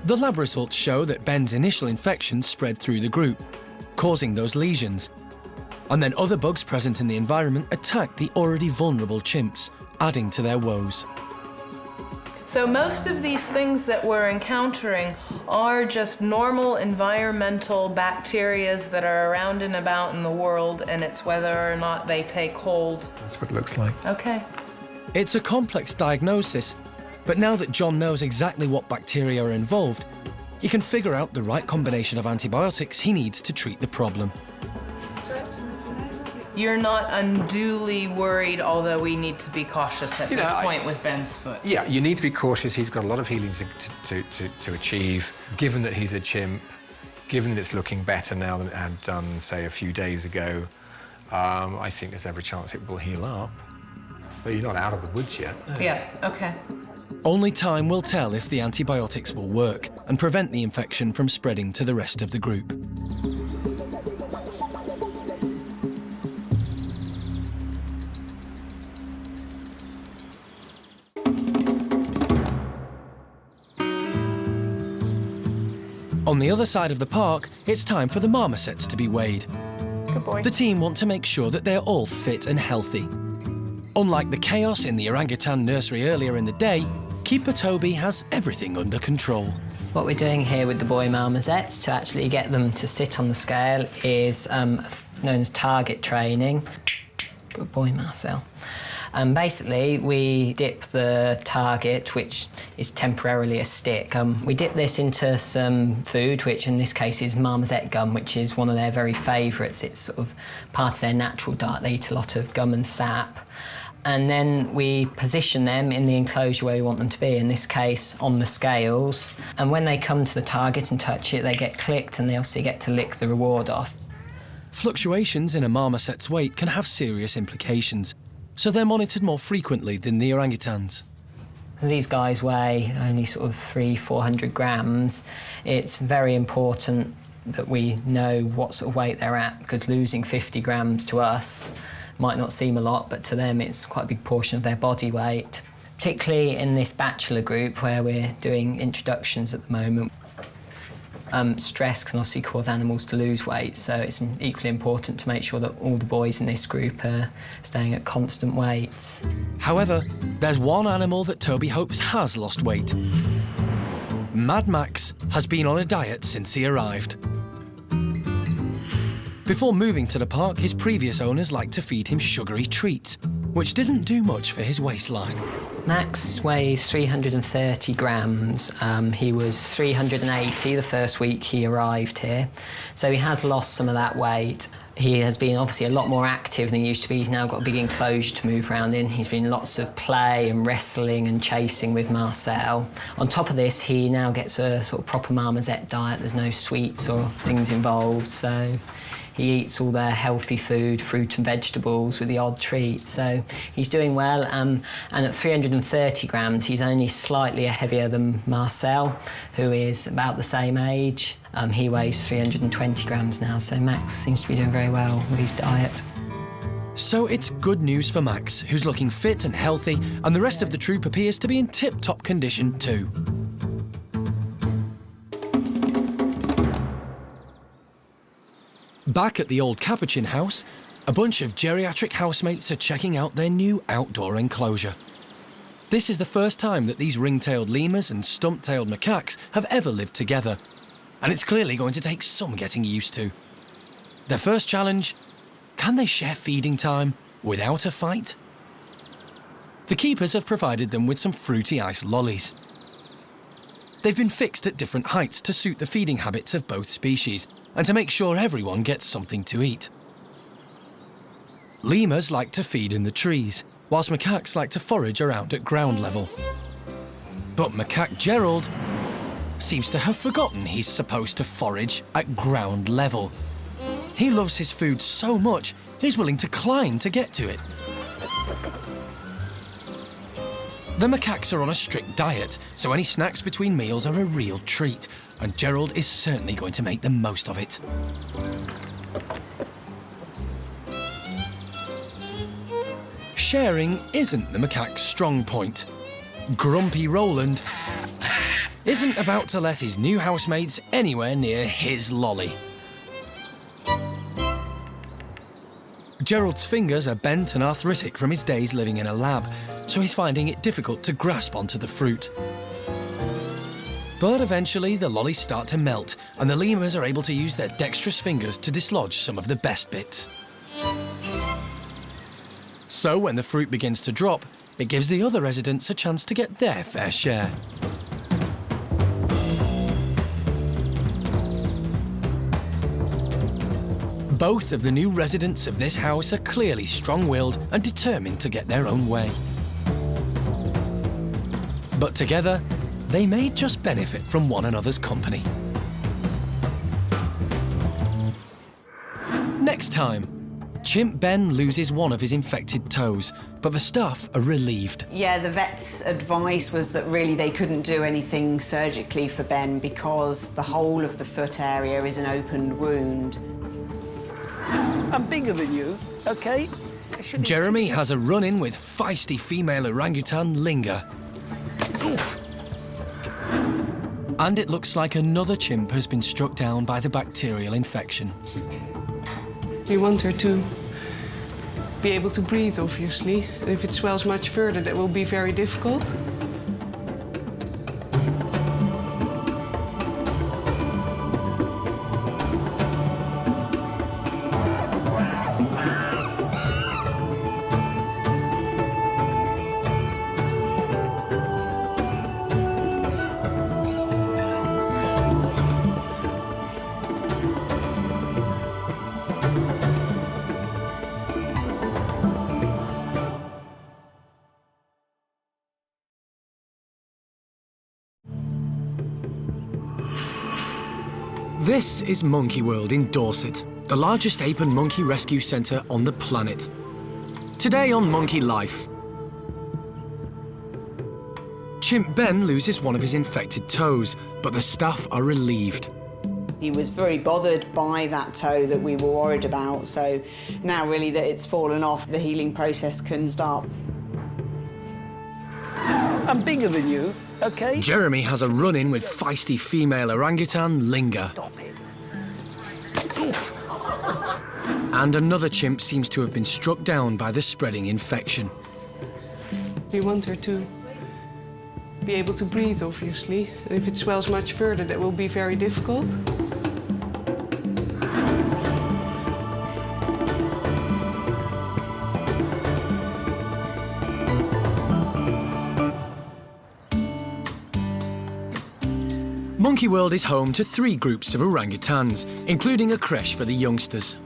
S1: The lab results show that Ben's initial infection spread through the group, causing those lesions. And then other bugs present in the environment attack the already vulnerable chimps, adding to their woes.
S2: So most of these things that we're encountering are just normal environmental bacteria that are around and about in the world, and it's whether or not they take hold.
S12: That's what it looks like.
S2: Okay.
S1: It's a complex diagnosis, but now that John knows exactly what bacteria are involved, he can figure out the right combination of antibiotics he needs to treat the problem.
S2: You're not unduly worried, although we need to be cautious at this point with Ben's foot.
S12: Yeah, you need to be cautious. He's got a lot of healing to achieve. Given that he's a chimp, given that it's looking better now than it had done, say, a few days ago, I think there's every chance it will heal up. But you're not out of the woods yet.
S2: Yeah, okay.
S1: Only time will tell if the antibiotics will work and prevent the infection from spreading to the rest of the group. On the other side of the park, it's time for the marmosets to be weighed.
S2: Good boy.
S1: The team want to make sure that they're all fit and healthy. Unlike the chaos in the orangutan nursery earlier in the day, Keeper Toby has everything under control.
S21: What we're doing here with the boy marmosets to actually get them to sit on the scale is known as target training. Good boy, Marcel. Basically, we dip the target, which is temporarily a stick. We dip this into some food, which in this case is marmoset gum, which is one of their very favourites. It's sort of part of their natural diet. They eat a lot of gum and sap. And then we position them in the enclosure where we want them to be, in this case on the scales. And when they come to the target and touch it, they get clicked and they obviously get to lick the reward off.
S1: Fluctuations in a marmoset's weight can have serious implications, so they're monitored more frequently than the orangutans.
S21: These guys weigh only sort of 300-400 grams. It's very important that we know what sort of weight they're at, because losing 50 grams to us might not seem a lot, but to them it's quite a big portion of their body weight. Particularly in this bachelor group where we're doing introductions at the moment. Stress can obviously cause animals to lose weight, so it's equally important to make sure that all the boys in this group are staying at constant weights.
S1: However, there's one animal that Toby hopes has lost weight. Mad Max has been on a diet since he arrived. Before moving to the park, his previous owners liked to feed him sugary treats, which didn't do much for his waistline.
S21: Max weighs 330 grams. He was 380 the first week he arrived here, so he has lost some of that weight. He has been obviously a lot more active than he used to be. He's now got a big enclosure to move around in. He's been lots of play and wrestling and chasing with Marcel. On top of this, he now gets a sort of proper marmoset diet. There's no sweets or things involved, so he eats all their healthy food, fruit and vegetables with the odd treat. So he's doing well, and at 330 grams, he's only slightly heavier than Marcel, who is about the same age. He weighs 320 grams now, so Max seems to be doing very well with his diet.
S1: So it's good news for Max, who's looking fit and healthy, and the rest of the troop appears to be in tip-top condition too. Back at the old Capuchin house, a bunch of geriatric housemates are checking out their new outdoor enclosure. This is the first time that these ring-tailed lemurs and stump-tailed macaques have ever lived together, and it's clearly going to take some getting used to. Their first challenge: can they share feeding time without a fight? The keepers have provided them with some fruity ice lollies. They've been fixed at different heights to suit the feeding habits of both species and to make sure everyone gets something to eat. Lemurs like to feed in the trees, whilst macaques like to forage around at ground level. But macaque Gerald seems to have forgotten he's supposed to forage at ground level. He loves his food so much, he's willing to climb to get to it. The macaques are on a strict diet, so any snacks between meals are a real treat, and Gerald is certainly going to make the most of it. Sharing isn't the macaque's strong point. Grumpy Roland isn't about to let his new housemates anywhere near his lolly. Gerald's fingers are bent and arthritic from his days living in a lab, so he's finding it difficult to grasp onto the fruit. But eventually the lollies start to melt, and the lemurs are able to use their dexterous fingers to dislodge some of the best bits. So when the fruit begins to drop, it gives the other residents a chance to get their fair share. Both of the new residents of this house are clearly strong-willed and determined to get their own way. But together, they may just benefit from one another's company. Next time, Chimp Ben loses one of his infected toes, but the staff are relieved.
S8: Yeah, the vet's advice was that really they couldn't do anything surgically for Ben because the whole of the foot area is an open wound.
S10: I'm bigger than you, OK?
S1: Jeremy has a run-in with feisty female orangutan Linga.
S10: Oof.
S1: And it looks like another chimp has been struck down by the bacterial infection.
S9: We want her to be able to breathe, obviously. If it swells much further, that will be very difficult.
S1: This is Monkey World in Dorset, the largest ape and monkey rescue centre on the planet. Today on Monkey Life. Chimp Ben loses one of his infected toes, but the staff are relieved.
S8: He was very bothered by that toe that we were worried about, so now really that it's fallen off, the healing process can start.
S10: I'm bigger than you, OK?
S1: Jeremy has a run-in with feisty female orangutan Linga.
S10: Stop it.
S1: And another chimp seems to have been struck down by the spreading infection.
S9: We want her to be able to breathe, obviously. If it swells much further, that will be very difficult.
S1: Monkey World is home to 3 groups of orangutans, including a creche for the youngsters.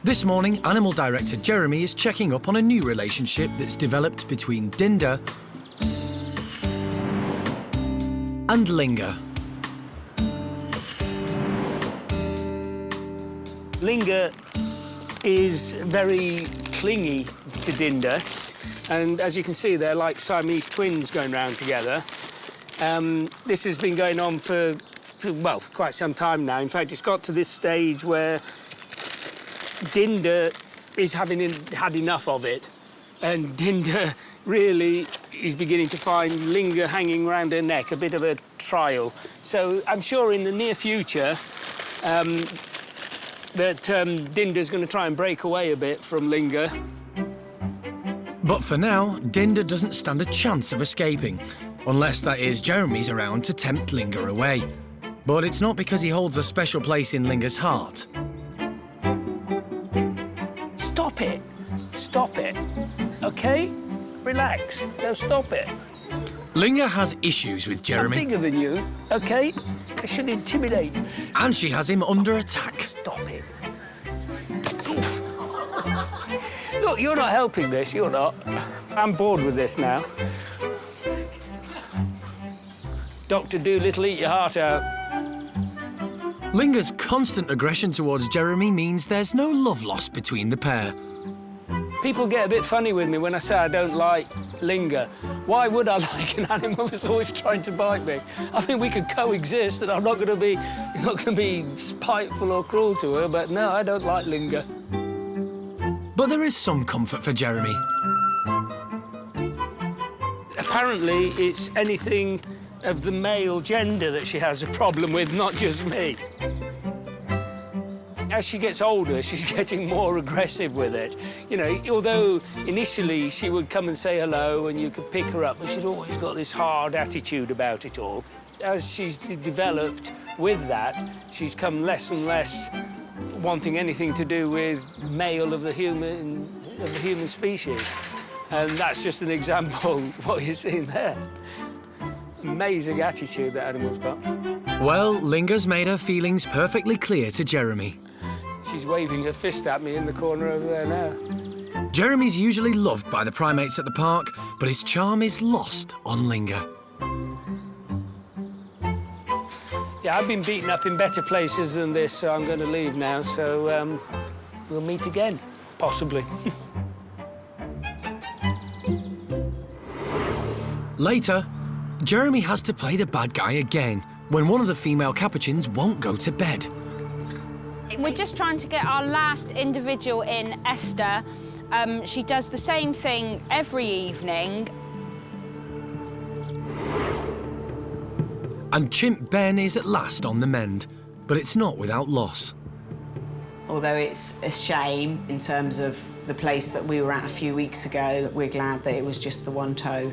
S1: This morning, Animal Director Jeremy is checking up on a new relationship that's developed between Dinda and Linga.
S10: Linga is very clingy to Dinda, and as you can see, they're like Siamese twins going round together. This has been going on for, well, quite some time now. In fact, it's got to this stage where Dinda is having had enough of it, and Dinda really is beginning to find Linga hanging around her neck a bit of a trial. So I'm sure in the near future that Dinda's going to try and break away a bit from Linga.
S1: But for now, Dinda doesn't stand a chance of escaping, unless, that is, Jeremy's around to tempt Linga away. But it's not because he holds a special place in Linga's heart.
S10: Stop it. Stop it. OK? Relax. Now stop it.
S1: Linga has issues with Jeremy.
S10: I'm bigger than you, OK? I should intimidate.
S1: And she has him under attack.
S10: Stop it. Look, you're not helping this, you're not. I'm bored with this now. Dr. Doolittle, eat your heart out.
S1: Linga's constant aggression towards Jeremy means there's no love lost between the pair.
S10: People get a bit funny with me when I say I don't like Linga. Why would I like an animal that's always trying to bite me? I mean, we could coexist, and I'm not going to be spiteful or cruel to her, but no, I don't like Linga.
S1: But there is some comfort for Jeremy.
S10: Apparently, it's anything of the male gender that she has a problem with, not just me.
S3: as she gets older, she's getting more aggressive with it. You know, although initially she would come and say hello and you could pick her up, but she'd always got this hard attitude about it all. As she's developed with that, she's come less and less wanting anything to do with male of the human species. And that's just an example of what you're seeing there. Amazing attitude that animal's got.
S1: Well, Linga's made her feelings perfectly clear to Jeremy.
S3: She's waving her fist at me in the corner over there now.
S1: Jeremy's usually loved by the primates at the park, but his charm is lost on Linga.
S3: Yeah, I've been beaten up in better places than this, so I'm going to leave now, so we'll meet again, possibly.
S1: Later, Jeremy has to play the bad guy again when one of the female Capuchins won't go to bed.
S5: We're just trying to get our last individual in, Esther. She does the same thing every evening.
S1: And chimp Ben is at last on the mend, but it's not without loss.
S8: Although it's a shame in terms of the place that we were at a few weeks ago, we're glad that it was just the one toe.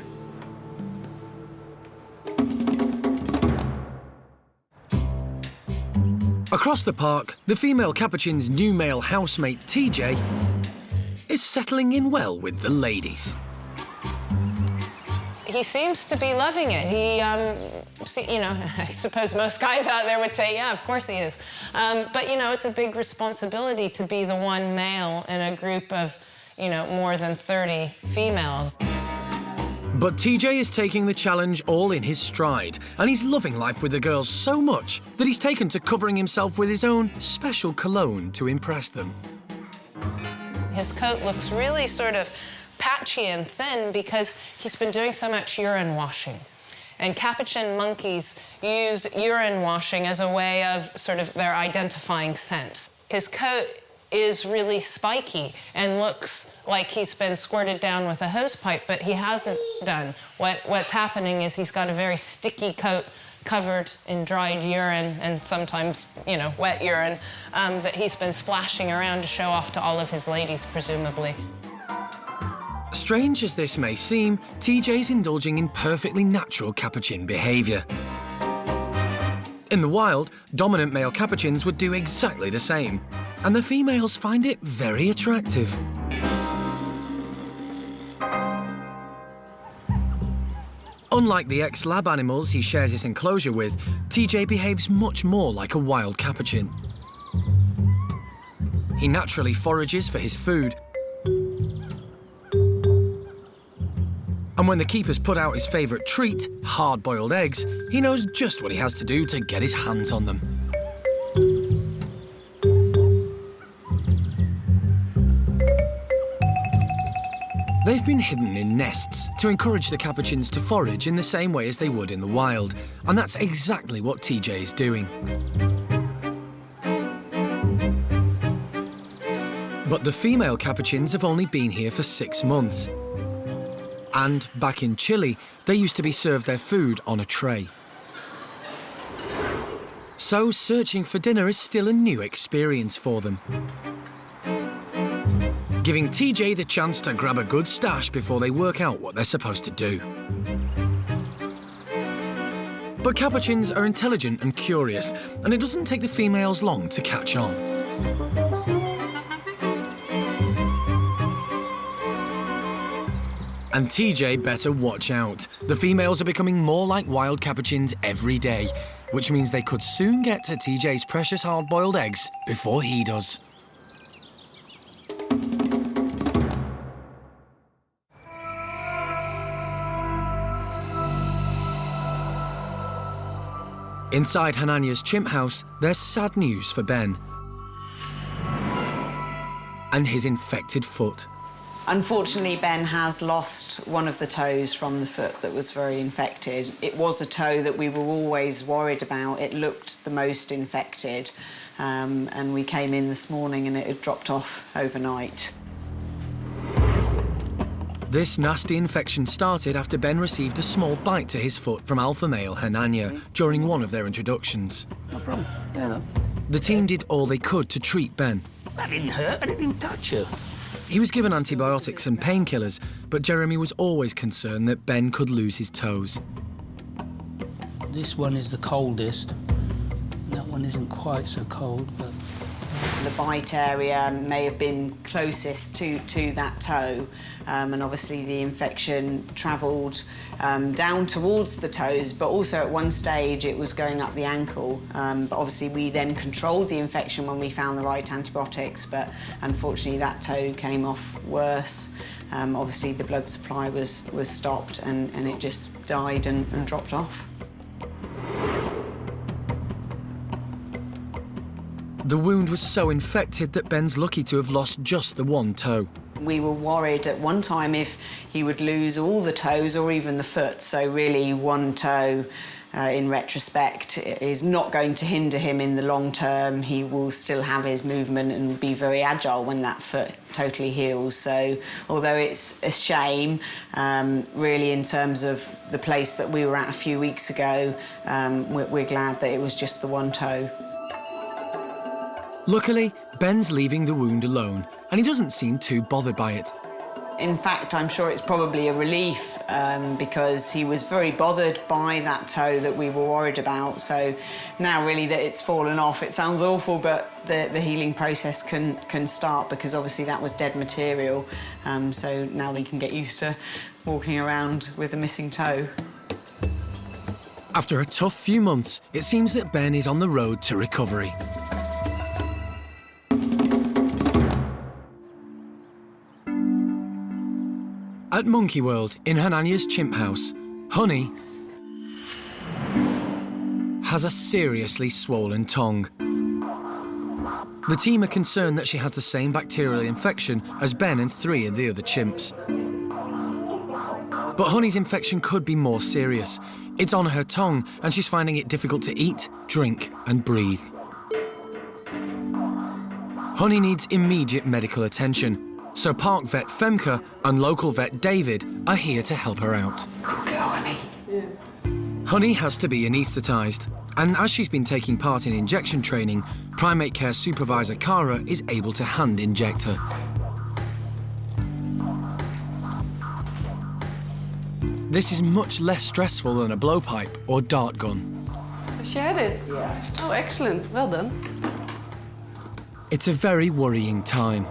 S1: Across the park, the female Capuchin's new male housemate, TJ, is settling in well with the ladies.
S2: He seems to be loving it. He, you know, I suppose most guys out there would say, yeah, of course he is. But, you know, it's a big responsibility to be the one male in a group of, you know, more than 30 females.
S1: But TJ is taking the challenge all in his stride, and he's loving life with the girls so much that he's taken to covering himself with his own special cologne to impress them.
S2: His coat looks really sort of patchy and thin because he's been doing so much urine washing. And Capuchin monkeys use urine washing as a way of sort of their identifying scent. His coat is really spiky and looks like he's been squirted down with a hose pipe, but he hasn't done. What's happening is he's got a very sticky coat covered in dried urine and sometimes, you know, wet urine that he's been splashing around to show off to all of his ladies, presumably.
S1: Strange as this may seem, TJ's indulging in perfectly natural Capuchin behaviour. In the wild, dominant male Capuchins would do exactly the same, and the females find it very attractive. Unlike the ex-lab animals he shares his enclosure with, TJ behaves much more like a wild Capuchin. He naturally forages for his food, and when the keepers put out his favourite treat, hard-boiled eggs, he knows just what he has to do to get his hands on them. They've been hidden in nests to encourage the Capuchins to forage in the same way as they would in the wild, and that's exactly what TJ is doing. But the female Capuchins have only been here for 6 months. And back in Chile, they used to be served their food on a tray. So searching for dinner is still a new experience for them, giving TJ the chance to grab a good stash before they work out what they're supposed to do. But Capuchins are intelligent and curious, and it doesn't take the females long to catch on. And TJ better watch out. The females are becoming more like wild Capuchins every day, which means they could soon get to TJ's precious hard-boiled eggs before he does. Inside Hananya's chimp house, there's sad news for Ben and his infected foot.
S8: Unfortunately, Ben has lost one of the toes from the foot that was very infected. It was a toe that we were always worried about. It looked the most infected, and we came in this morning and it had dropped off overnight.
S1: This nasty infection started after Ben received a small bite to his foot from alpha male Hananya during one of their introductions.
S3: No problem. Yeah, no.
S1: The team did all they could to treat Ben.
S10: That didn't hurt, I didn't even touch her.
S1: He was given antibiotics and painkillers, but Jeremy was always concerned that Ben could lose his toes.
S10: This one is the coldest. That one isn't quite so cold, but...
S8: The bite area may have been closest to that toe, and obviously the infection travelled down towards the toes, but also at one stage it was going up the ankle. But obviously we then controlled the infection when we found the right antibiotics, but unfortunately that toe came off worse. Obviously the blood supply was stopped and it just died and dropped off.
S1: The wound was so infected that Ben's lucky to have lost just the one toe.
S8: We were worried at one time if he would lose all the toes or even the foot, so really one toe, in retrospect, is not going to hinder him in the long term. He will still have his movement and be very agile when that foot totally heals. So although it's a shame, really in terms of the place that we were at a few weeks ago, we're glad that it was just the one toe.
S1: Luckily, Ben's leaving the wound alone, and he doesn't seem too bothered by it.
S8: In fact, I'm sure it's probably a relief because he was very bothered by that toe that we were worried about. So now really that it's fallen off, it sounds awful, but the healing process can start because obviously that was dead material. So now they can get used to walking around with a missing toe.
S1: After a tough few months, it seems that Ben is on the road to recovery. At Monkey World, in Hananya's chimp house, Honey has a seriously swollen tongue. The team are concerned that she has the same bacterial infection as Ben and 3 of the other chimps. But Honey's infection could be more serious. It's on her tongue, and she's finding it difficult to eat, drink, and breathe. Honey needs immediate medical attention. So park vet Femke and local vet David are here to help her out.
S8: Good girl, Honey.
S9: Yeah.
S1: Honey has to be anaesthetised, and as she's been taking part in injection training, Primate Care Supervisor Cara is able to hand inject her. This is much less stressful than a blowpipe or dart gun.
S9: She had it? Yeah. Oh, excellent. Well done.
S1: It's a very worrying time.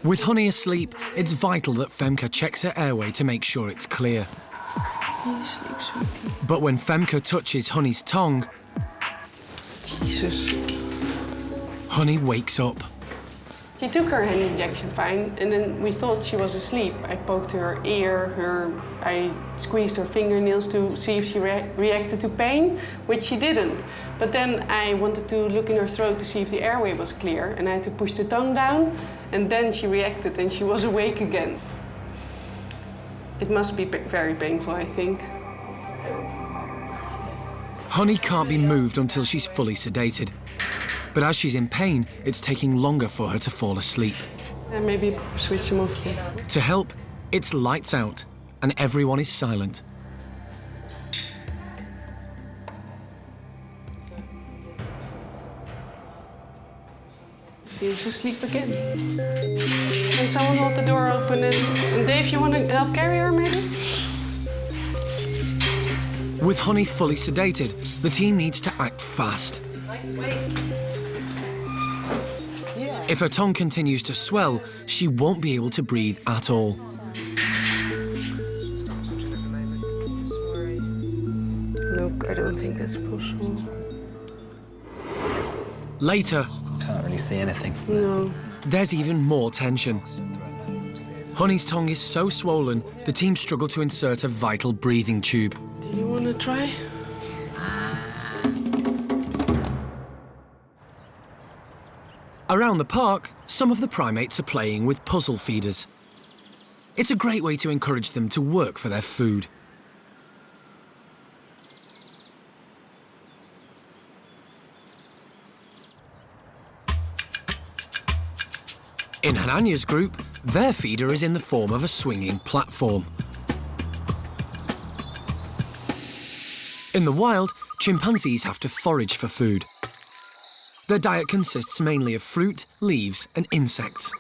S1: With Honey asleep, it's vital that Femke checks her airway to make sure it's clear. But when Femke touches Honey's tongue,
S9: Jesus.
S1: Honey wakes up.
S9: She took her hand injection fine, and then we thought she was asleep. I poked her ear, I squeezed her fingernails to see if she reacted to pain, which she didn't. But then I wanted to look in her throat to see if the airway was clear, and I had to push the tongue down, and then she reacted and she was awake again. It must be very painful, I think.
S1: Honey can't be moved until she's fully sedated. But as she's in pain, it's taking longer for her to fall asleep.
S9: Maybe switch them off.
S1: To help, it's lights out, and everyone is silent.
S9: Seems asleep again. Can someone hold the door open? And Dave, you want to help carry her, maybe?
S1: With Honey fully sedated, the team needs to act fast.
S9: Nice wait.
S1: If her tongue continues to swell, she won't be able to breathe at all.
S9: Look, I don't think that's possible.
S1: Later,
S18: can't really see anything.
S9: No.
S1: There's even more tension. Honey's tongue is so swollen, the team struggle to insert a vital breathing tube.
S9: Do you want to try?
S1: Around the park, some of the primates are playing with puzzle feeders. It's a great way to encourage them to work for their food. In Hananya's group, their feeder is in the form of a swinging platform. In the wild, chimpanzees have to forage for food. Their diet consists mainly of fruit, leaves and insects.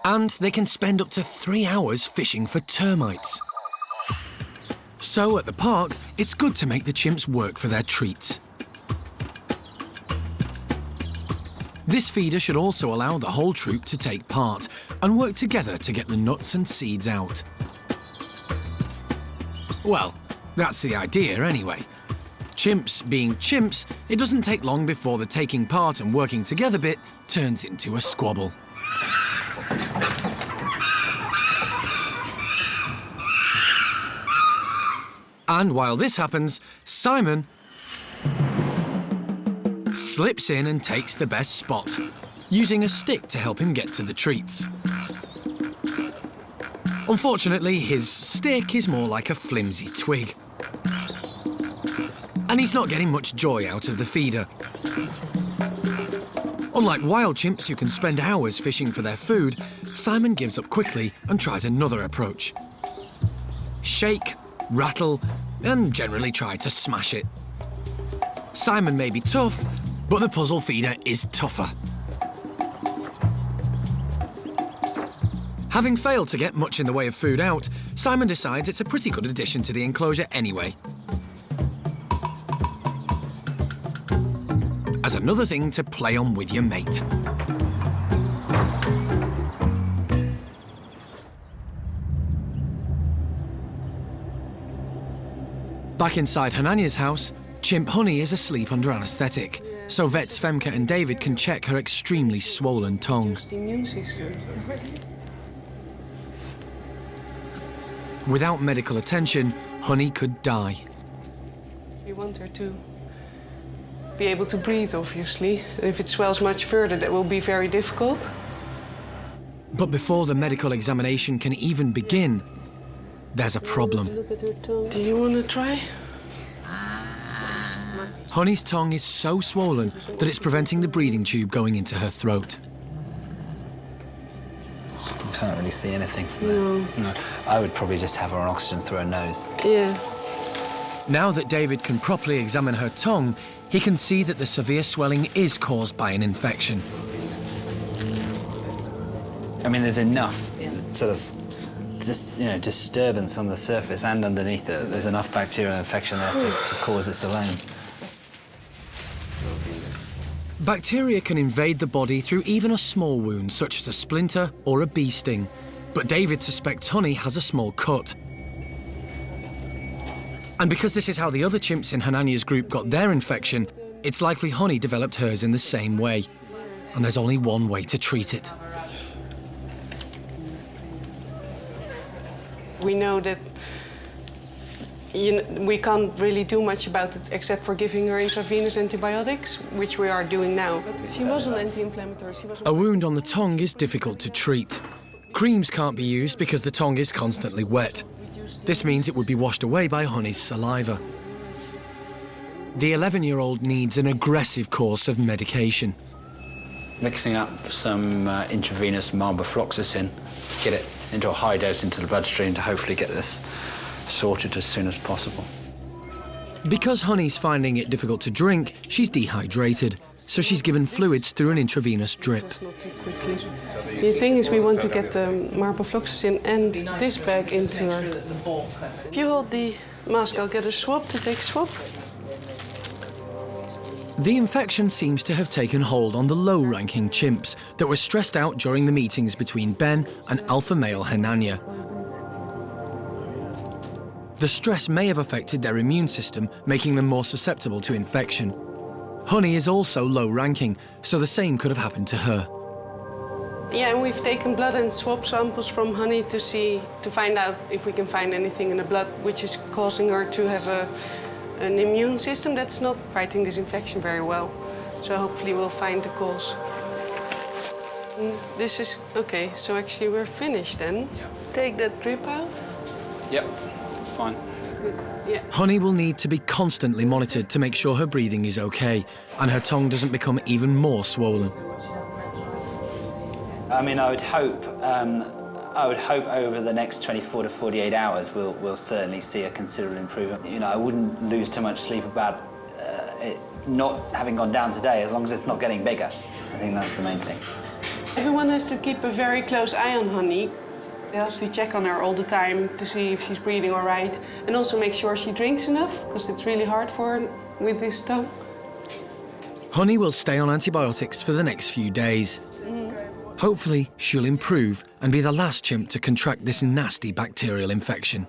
S1: And they can spend up to 3 hours fishing for termites. So at the park, it's good to make the chimps work for their treats. This feeder should also allow the whole troop to take part and work together to get the nuts and seeds out. Well, that's the idea anyway. Chimps being chimps, it doesn't take long before the taking part and working together bit turns into a squabble. And while this happens, Simon slips in and takes the best spot, using a stick to help him get to the treats. Unfortunately, his stick is more like a flimsy twig. And he's not getting much joy out of the feeder. Unlike wild chimps who can spend hours fishing for their food, Simon gives up quickly and tries another approach. Shake, rattle, and generally try to smash it. Simon may be tough, but the puzzle feeder is tougher. Having failed to get much in the way of food out, Simon decides it's a pretty good addition to the enclosure anyway. As another thing to play on with your mate. Back inside Hananya's house, chimp Honey is asleep under anaesthetic, so vets Femke and David can check her extremely swollen tongue. Without medical attention, Honey could die.
S9: We want her to be able to breathe, obviously. If it swells much further, that will be very difficult.
S1: But before the medical examination can even begin, there's a problem.
S9: Look at her tongue. Do you want to try?
S1: Honey's tongue is so swollen that it's preventing the breathing tube going into her throat.
S18: I can't really see anything from there. No. I would probably just have her on oxygen through her nose.
S9: Yeah.
S1: Now that David can properly examine her tongue, he can see that the severe swelling is caused by an infection.
S18: I mean, there's enough sort of disturbance on the surface and underneath it. There's enough bacterial infection there to cause this alone.
S1: Bacteria can invade the body through even a small wound, such as a splinter or a bee sting. But David suspects Honey has a small cut. And because this is how the other chimps in Hananya's group got their infection, it's likely Honey developed hers in the same way. And there's only one way to treat it.
S9: We know that we can't really do much about it except for giving her intravenous antibiotics, which we are doing now. But she was on anti-inflammatory.
S1: A wound on the tongue is difficult to treat. Creams can't be used because the tongue is constantly wet. This means it would be washed away by Honey's saliva. The 11-year-old needs an aggressive course of medication.
S18: Mixing up some intravenous marbofloxacin, get it into a high dose into the bloodstream to hopefully get this sorted as soon as possible.
S1: Because Honey's finding it difficult to drink, she's dehydrated, so she's given fluids through an intravenous drip.
S9: The thing is, we want to get the marbofloxacin and this bag into her. If you hold the mask, I'll get a swab to take a swab.
S1: The infection seems to have taken hold on the low-ranking chimps that were stressed out during the meetings between Ben and alpha male Hananya. The stress may have affected their immune system, making them more susceptible to infection. Honey is also low-ranking, so the same could have happened to her.
S9: Yeah, and we've taken blood and swab samples from Honey to find out if we can find anything in the blood which is causing her to have an immune system that's not fighting this infection very well. So hopefully we'll find the cause. And this is okay, so actually we're finished then. Yeah. Take that drip out.
S18: Yep, fine.
S9: Good. Yeah.
S1: Honey will need to be constantly monitored to make sure her breathing is okay and her tongue doesn't become even more swollen.
S18: I mean, I would hope over the next 24 to 48 hours we'll certainly see a considerable improvement. You know, I wouldn't lose too much sleep about it not having gone down today, as long as it's not getting bigger. I think that's the main thing.
S9: Everyone has to keep a very close eye on Honey. They have to check on her all the time to see if she's breathing all right, and also make sure she drinks enough, because it's really hard for her with this stuff.
S1: Honey will stay on antibiotics for the next few days. Hopefully, she'll improve and be the last chimp to contract this nasty bacterial infection.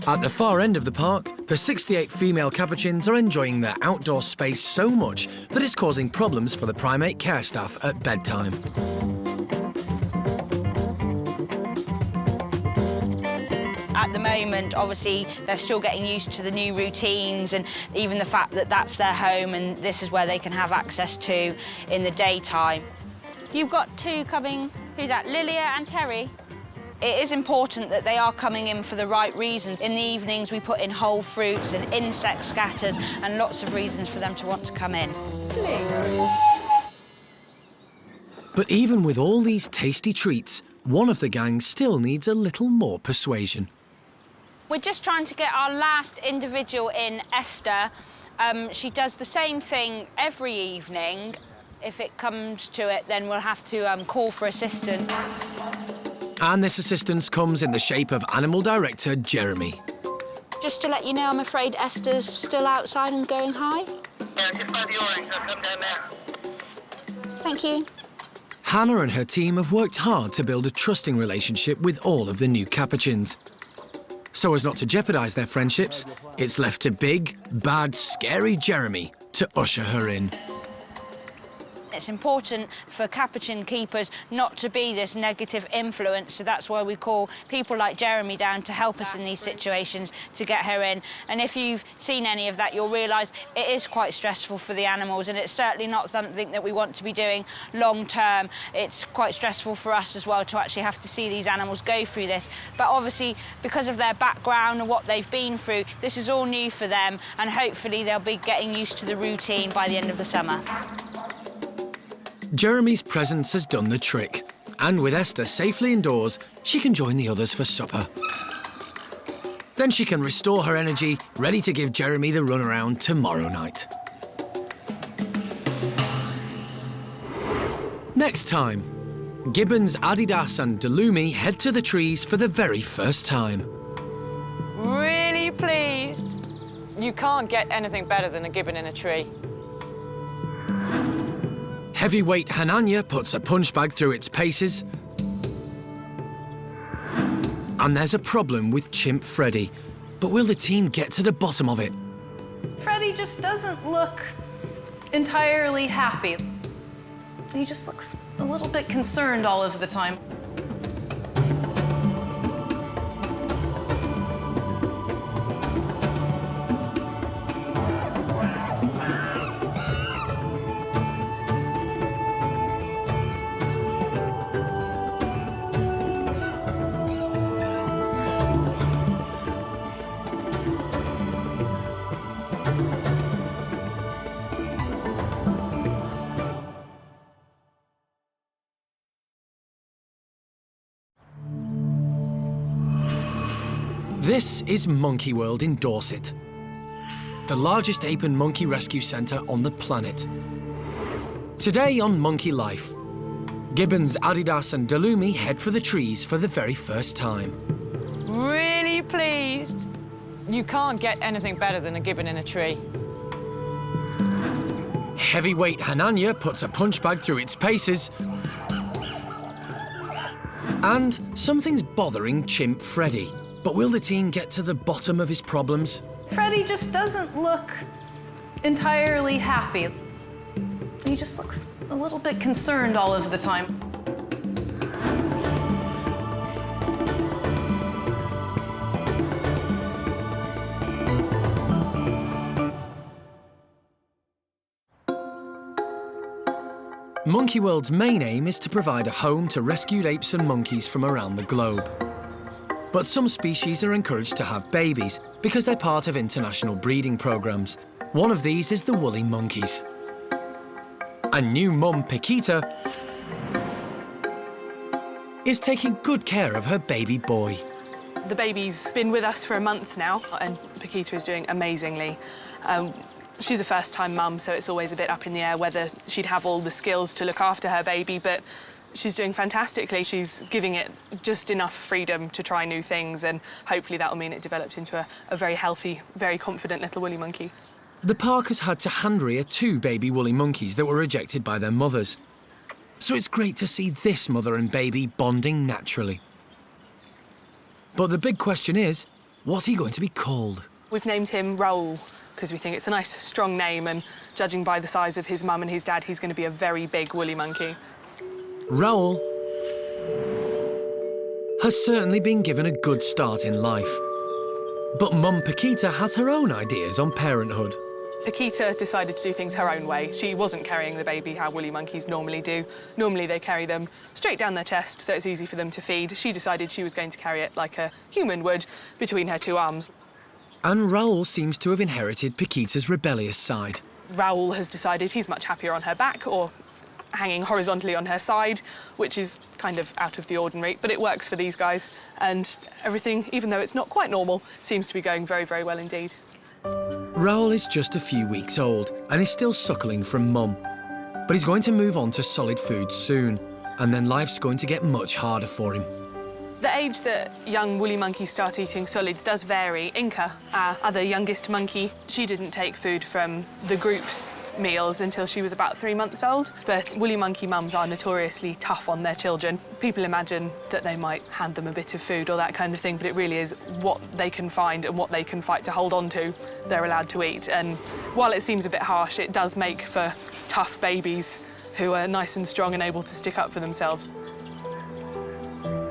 S1: At the far end of the park, the 68 female Capuchins are enjoying their outdoor space so much that it's causing problems for the Primate Care Staff at bedtime.
S5: At the moment, obviously, they're still getting used to the new routines and even the fact that that's their home and this is where they can have access to in the daytime. You've got two coming. Who's that, Lilia and Terry? It is important that they are coming in for the right reason. In the evenings, we put in whole fruits and insect scatters and lots of reasons for them to want to come in.
S1: But even with all these tasty treats, one of the gang still needs a little more persuasion.
S5: We're just trying to get our last individual in, Esther. She does the same thing every evening. If it comes to it, then we'll have to call for assistance.
S1: And this assistance comes in the shape of Animal Director Jeremy.
S5: Just to let you know, I'm afraid Esther's still outside and going high.
S19: Yeah, just by the orange, I'll come down there.
S5: Thank you.
S1: Hannah and her team have worked hard to build a trusting relationship with all of the new Capuchins. So as not to jeopardise their friendships, it's left to big, bad, scary Jeremy to usher her in.
S5: It's important for Capuchin keepers not to be this negative influence, so that's why we call people like Jeremy down to help us in these situations to get her in. And if you've seen any of that, you'll realise it is quite stressful for the animals, and it's certainly not something that we want to be doing long term. It's quite stressful for us as well to actually have to see these animals go through this. But obviously, because of their background and what they've been through, this is all new for them, and hopefully they'll be getting used to the routine by the end of the summer.
S1: Jeremy's presence has done the trick, and with Esther safely indoors, she can join the others for supper. Then she can restore her energy, ready to give Jeremy the runaround tomorrow night. Next time, Gibbons, Adidas and Delumi head to the trees for the very first time.
S11: Really pleased. You can't get anything better than a gibbon in a tree.
S1: Heavyweight Hananya puts a punch bag through its paces. And there's a problem with chimp Freddie. But will the team get to the bottom of it?
S7: Freddie just doesn't look entirely happy. He just looks a little bit concerned all of the time.
S1: This is Monkey World in Dorset, the largest ape and monkey rescue centre on the planet. Today on Monkey Life, Gibbons, Adidas and Delumi head for the trees for the very first time.
S11: Really pleased. You can't get anything better than a gibbon in a tree.
S1: Heavyweight Hananya puts a punch bag through its paces. And something's bothering chimp Freddie. But will the team get to the bottom of his problems?
S7: Freddie just doesn't look entirely happy. He just looks a little bit concerned all of the time.
S1: Monkey World's main aim is to provide a home to rescued apes and monkeys from around the globe. But some species are encouraged to have babies because they're part of international breeding programs. One of these is the woolly monkeys. And new mum Paquita is taking good care of her baby boy.
S16: The baby's been with us for a month now, and Paquita is doing amazingly. She's a first-time mum, so it's always a bit up in the air whether she'd have all the skills to look after her baby, but she's doing fantastically. She's giving it just enough freedom to try new things, and hopefully that'll mean it develops into a very healthy, very confident little woolly monkey.
S1: The park has had to hand rear 2 baby woolly monkeys that were rejected by their mothers. So it's great to see this mother and baby bonding naturally. But the big question is, what's he going to be called?
S16: We've named him Raoul because we think it's a nice, strong name, and judging by the size of his mum and his dad, he's going to be a very big woolly monkey.
S1: Raoul has certainly been given a good start in life. But Mum Paquita has her own ideas on parenthood.
S16: Paquita decided to do things her own way. She wasn't carrying the baby how woolly monkeys normally do. Normally they carry them straight down their chest so it's easy for them to feed. She decided she was going to carry it like a human would, between her 2 arms.
S1: And Raoul seems to have inherited Paquita's rebellious side.
S16: Raoul has decided he's much happier on her back or hanging horizontally on her side, which is kind of out of the ordinary, but it works for these guys. And everything, even though it's not quite normal, seems to be going very, very well indeed.
S1: Raoul is just a few weeks old and is still suckling from mum. But he's going to move on to solid food soon, and then life's going to get much harder for him.
S16: The age that young woolly monkeys start eating solids does vary. Inca, our other youngest monkey, she didn't take food from the group's meals until she was about 3 months old. But woolly monkey mums are notoriously tough on their children. People imagine that they might hand them a bit of food or that kind of thing, but it really is what they can find and what they can fight to hold on to they're allowed to eat. And while it seems a bit harsh, it does make for tough babies who are nice and strong and able to stick up for themselves.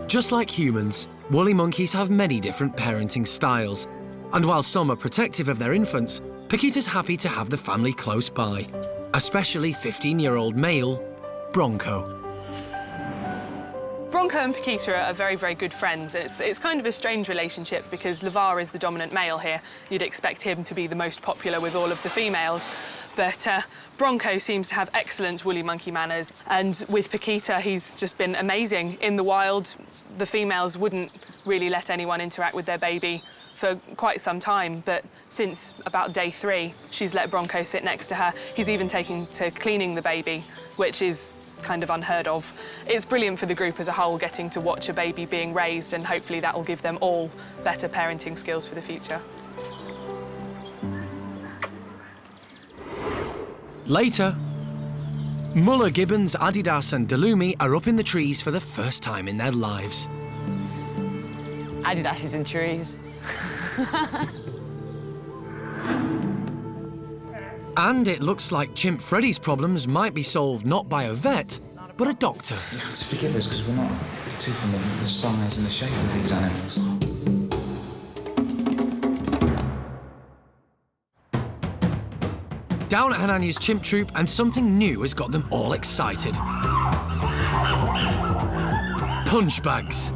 S1: Just like humans, woolly monkeys have many different parenting styles. And while some are protective of their infants, Paquita's happy to have the family close by, especially 15-year-old male, Bronco.
S16: Bronco and Paquita are very, very good friends. It's kind of a strange relationship because Lavar is the dominant male here. You'd expect him to be the most popular with all of the females. But Bronco seems to have excellent woolly monkey manners. And with Paquita, he's just been amazing. In the wild, the females wouldn't really let anyone interact with their baby for quite some time, but since about day 3, she's let Bronco sit next to her. He's even taken to cleaning the baby, which is kind of unheard of. It's brilliant for the group as a whole, getting to watch a baby being raised, and hopefully that will give them all better parenting skills for the future.
S1: Later, Muller, Gibbons, Adidas and Delumi are up in the trees for the first time in their lives.
S15: Adidas is in trees.
S1: And it looks like Chimp Freddy's problems might be solved not by a vet, but a doctor.
S20: You have to forgive us because we're not too familiar with the size and the shape of these animals.
S1: Down at Hanania's chimp troop, and something new has got them all excited. Punch bags.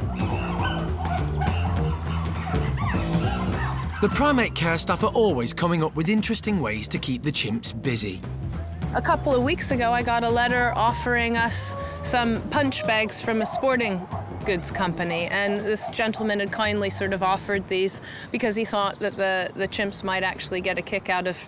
S1: The Primate Care Staff are always coming up with interesting ways to keep the chimps busy.
S7: A couple of weeks ago, I got a letter offering us some punch bags from a sporting goods company, and this gentleman had kindly sort of offered these because he thought that the chimps might actually get a kick out of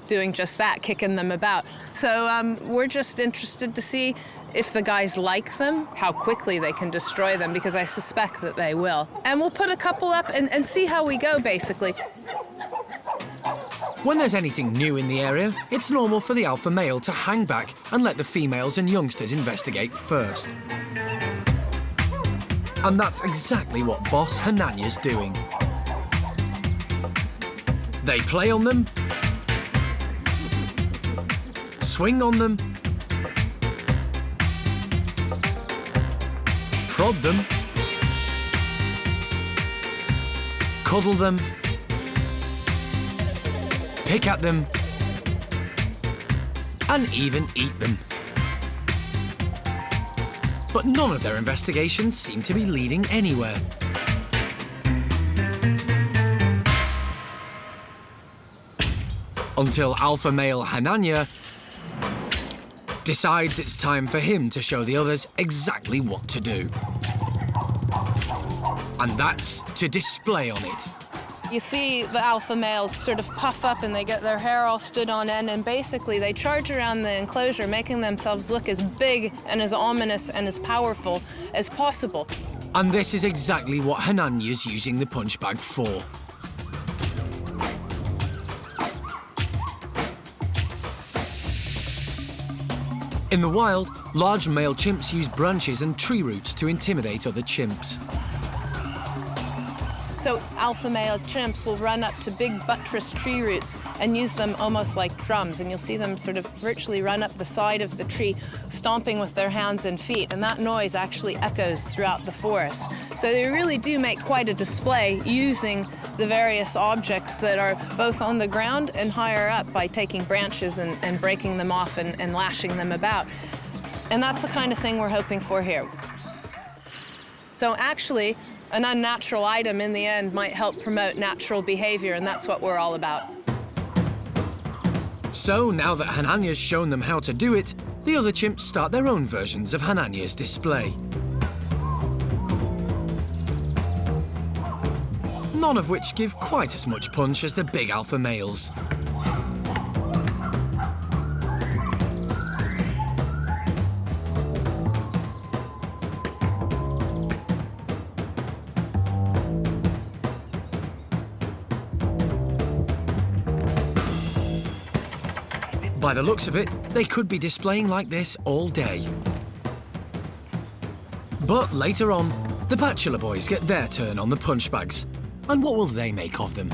S7: doing just that, kicking them about. So we're just interested to see if the guys like them, how quickly they can destroy them, because I suspect that they will. And we'll put a couple up and see how we go, basically.
S1: When there's anything new in the area, it's normal for the alpha male to hang back and let the females and youngsters investigate first. And that's exactly what Boss Hanania's doing. They play on them, swing on them, prod them, cuddle them, pick at them, and even eat them. But none of their investigations seem to be leading anywhere. Until alpha male Hananya decides it's time for him to show the others exactly what to do. And that's to display on it.
S7: You see the alpha males sort of puff up and they get their hair all stood on end, and basically they charge around the enclosure, making themselves look as big and as ominous and as powerful as possible.
S1: And this is exactly what Hananya's using the punch bag for. In the wild, large male chimps use branches and tree roots to intimidate other chimps.
S7: So alpha male chimps will run up to big buttress tree roots and use them almost like drums, and you'll see them sort of virtually run up the side of the tree, stomping with their hands and feet, and that noise actually echoes throughout the forest. So they really do make quite a display using the various objects that are both on the ground and higher up by taking branches and breaking them off and lashing them about. And that's the kind of thing we're hoping for here. So actually, an unnatural item in the end might help promote natural behavior, and that's what we're all about.
S1: So now that Hananya's shown them how to do it, the other chimps start their own versions of Hananya's display. None of which give quite as much punch as the big alpha males. By the looks of it, they could be displaying like this all day. But later on, the bachelor boys get their turn on the punch bags. And what will they make of them?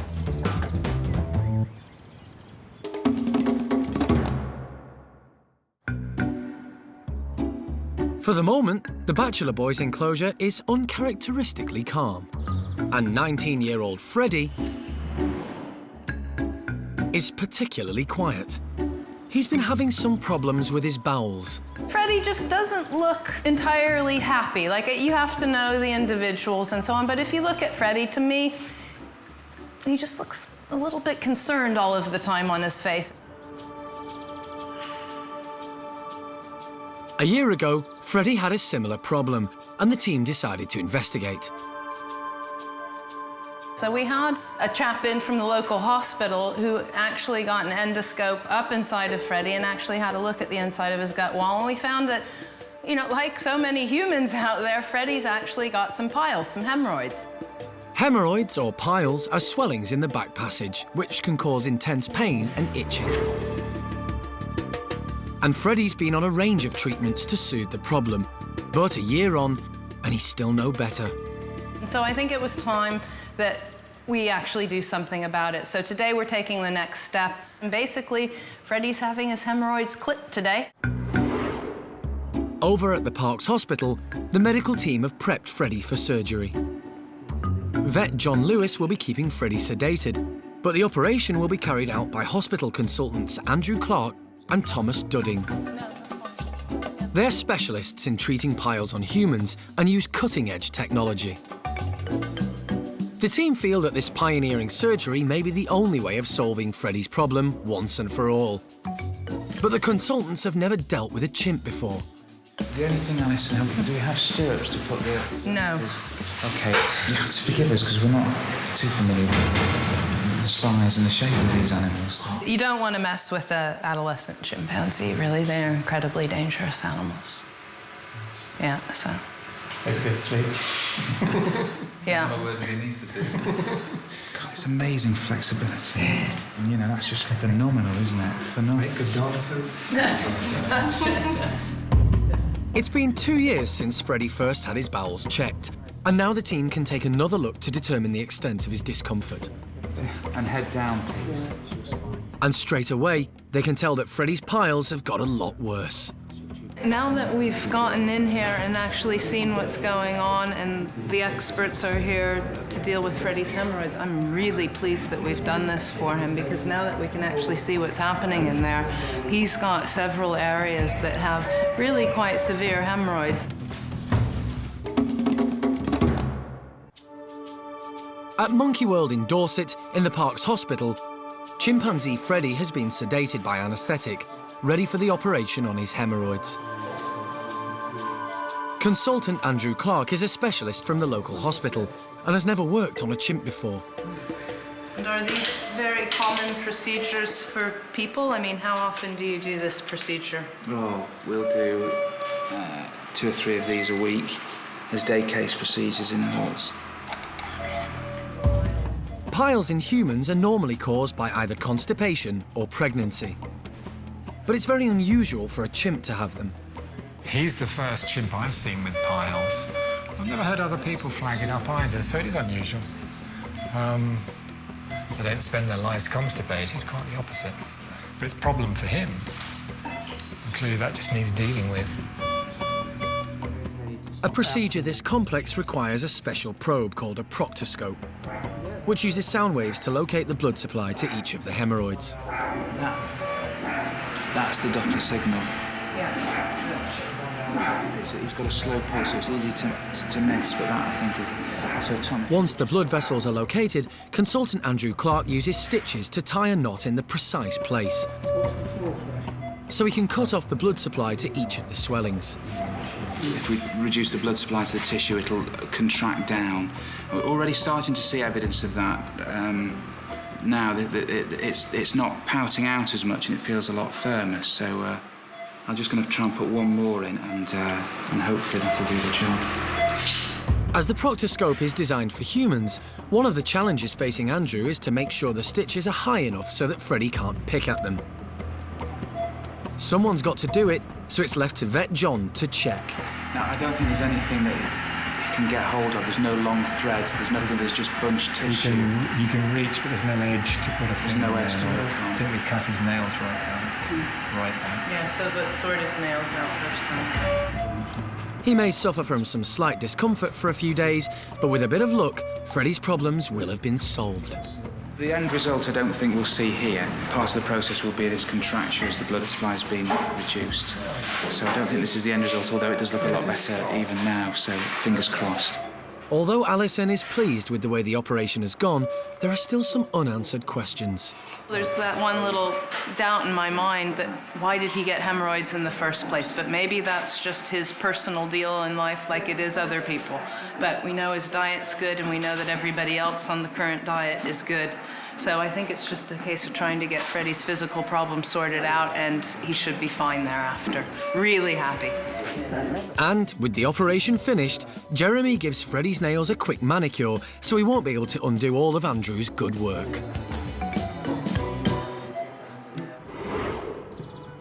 S1: For the moment, the bachelor boys' enclosure is uncharacteristically calm. And 19-year-old Freddie is particularly quiet. He's been having some problems with his bowels.
S7: Freddie just doesn't look entirely happy. Like, you have to know the individuals and so on, but if you look at Freddie, to me, he just looks a little bit concerned all of the time on his face.
S1: A year ago, Freddie had a similar problem, and the team decided to investigate.
S7: So we had a chap in from the local hospital who actually got an endoscope up inside of Freddie and actually had a look at the inside of his gut wall, and we found that, you know, like so many humans out there, Freddie's actually got some piles, some hemorrhoids.
S1: Hemorrhoids, or piles, are swellings in the back passage, which can cause intense pain and itching. And Freddie's been on a range of treatments to soothe the problem, but a year on, and he's still no better.
S7: And so I think it was time that we actually do something about it. So today we're taking the next step. And basically, Freddie's having his hemorrhoids clipped today.
S1: Over at the Parks Hospital, the medical team have prepped Freddie for surgery. Vet John Lewis will be keeping Freddie sedated, but the operation will be carried out by hospital consultants Andrew Clark and Thomas Dudding. They're specialists in treating piles on humans and use cutting-edge technology. The team feel that this pioneering surgery may be the only way of solving Freddie's problem once and for all. But the consultants have never dealt with a chimp before.
S20: The only thing, Alison, do we have stirrups to put the...
S7: No.
S20: OK, you have to forgive us because we're not too familiar with the size and the shape of these animals. So.
S7: You don't want to mess with an adolescent chimpanzee, really. They're incredibly dangerous animals. Yeah, so...
S20: Maybe go to sleep.
S7: Yeah.
S20: My word needs to do. God, it's amazing flexibility. And, you know, that's just phenomenal, isn't it? Phenomenal. Make good dancers.
S1: It's been 2 years since Freddie first had his bowels checked, and now the team can take another look to determine the extent of his discomfort.
S20: And head down, please.
S1: And straight away, they can tell that Freddie's piles have got a lot worse.
S7: Now that we've gotten in here and actually seen what's going on and the experts are here to deal with Freddie's hemorrhoids, I'm really pleased that we've done this for him, because now that we can actually see what's happening in there, he's got several areas that have really quite severe hemorrhoids.
S1: At Monkey World in Dorset, in the Parks Hospital, chimpanzee Freddy has been sedated by anaesthetic, ready for the operation on his hemorrhoids. Consultant Andrew Clark is a specialist from the local hospital and has never worked on a chimp before.
S2: And are these very common procedures for people? I mean, how often do you do this procedure?
S20: Oh, we'll do 2 or 3 of these a week as day case procedures in the huts.
S1: Piles in humans are normally caused by either constipation or pregnancy. But it's very unusual for a chimp to have them.
S12: He's the first chimp I've seen with piles. I've never heard other people flag it up either, so it is unusual. They don't spend their lives constipated, quite the opposite. But it's a problem for him. And clearly that just needs dealing with.
S1: A procedure this complex requires a special probe called a proctoscope, which uses sound waves to locate the blood supply to each of the hemorrhoids.
S20: That's the Doppler signal.
S2: Yeah.
S20: He's got a slow pulse, so it's easy to miss, but that, I think, is... So, Tom...
S1: Once the blood vessels are located, consultant Andrew Clark uses stitches to tie a knot in the precise place, so he can cut off the blood supply to each of the swellings.
S20: If we reduce the blood supply to the tissue, it'll contract down. We're already starting to see evidence of that. Now it's not pouting out as much and it feels a lot firmer, so I'm just going to try and put one more in and hopefully that'll do the job.
S1: As the proctoscope is designed for humans, one of the challenges facing Andrew is to make sure the stitches are high enough so that Freddy can't pick at them. Someone's got to do it, so it's left to vet John to check.
S20: Now, I don't think there's anything that you can get hold of. There's no long threads, there's nothing, there's just bunched tissue.
S12: You can reach, but there's no edge to put a finger.
S20: There's no edge to work on.
S12: I think we cut his nails right back.
S2: Yeah, so but sort his nails out first then.
S1: He may suffer from some slight discomfort for a few days, but with a bit of luck, Freddy's problems will have been solved.
S20: The end result I don't think we'll see here. Part of the process will be this contracture as the blood supply has been reduced. So I don't think this is the end result, although it does look a lot better even now, so fingers crossed.
S1: Although Alison is pleased with the way the operation has gone, there are still some unanswered questions.
S2: There's that one little doubt in my mind that why did he get hemorrhoids in the first place? But maybe that's just his personal deal in life like it is other people. But we know his diet's good and we know that everybody else on the current diet is good. So I think it's just a case of trying to get Freddy's physical problems sorted out and he should be fine thereafter. Really happy.
S1: And with the operation finished, Jeremy gives Freddy's nails a quick manicure so he won't be able to undo all of Andrew's good work.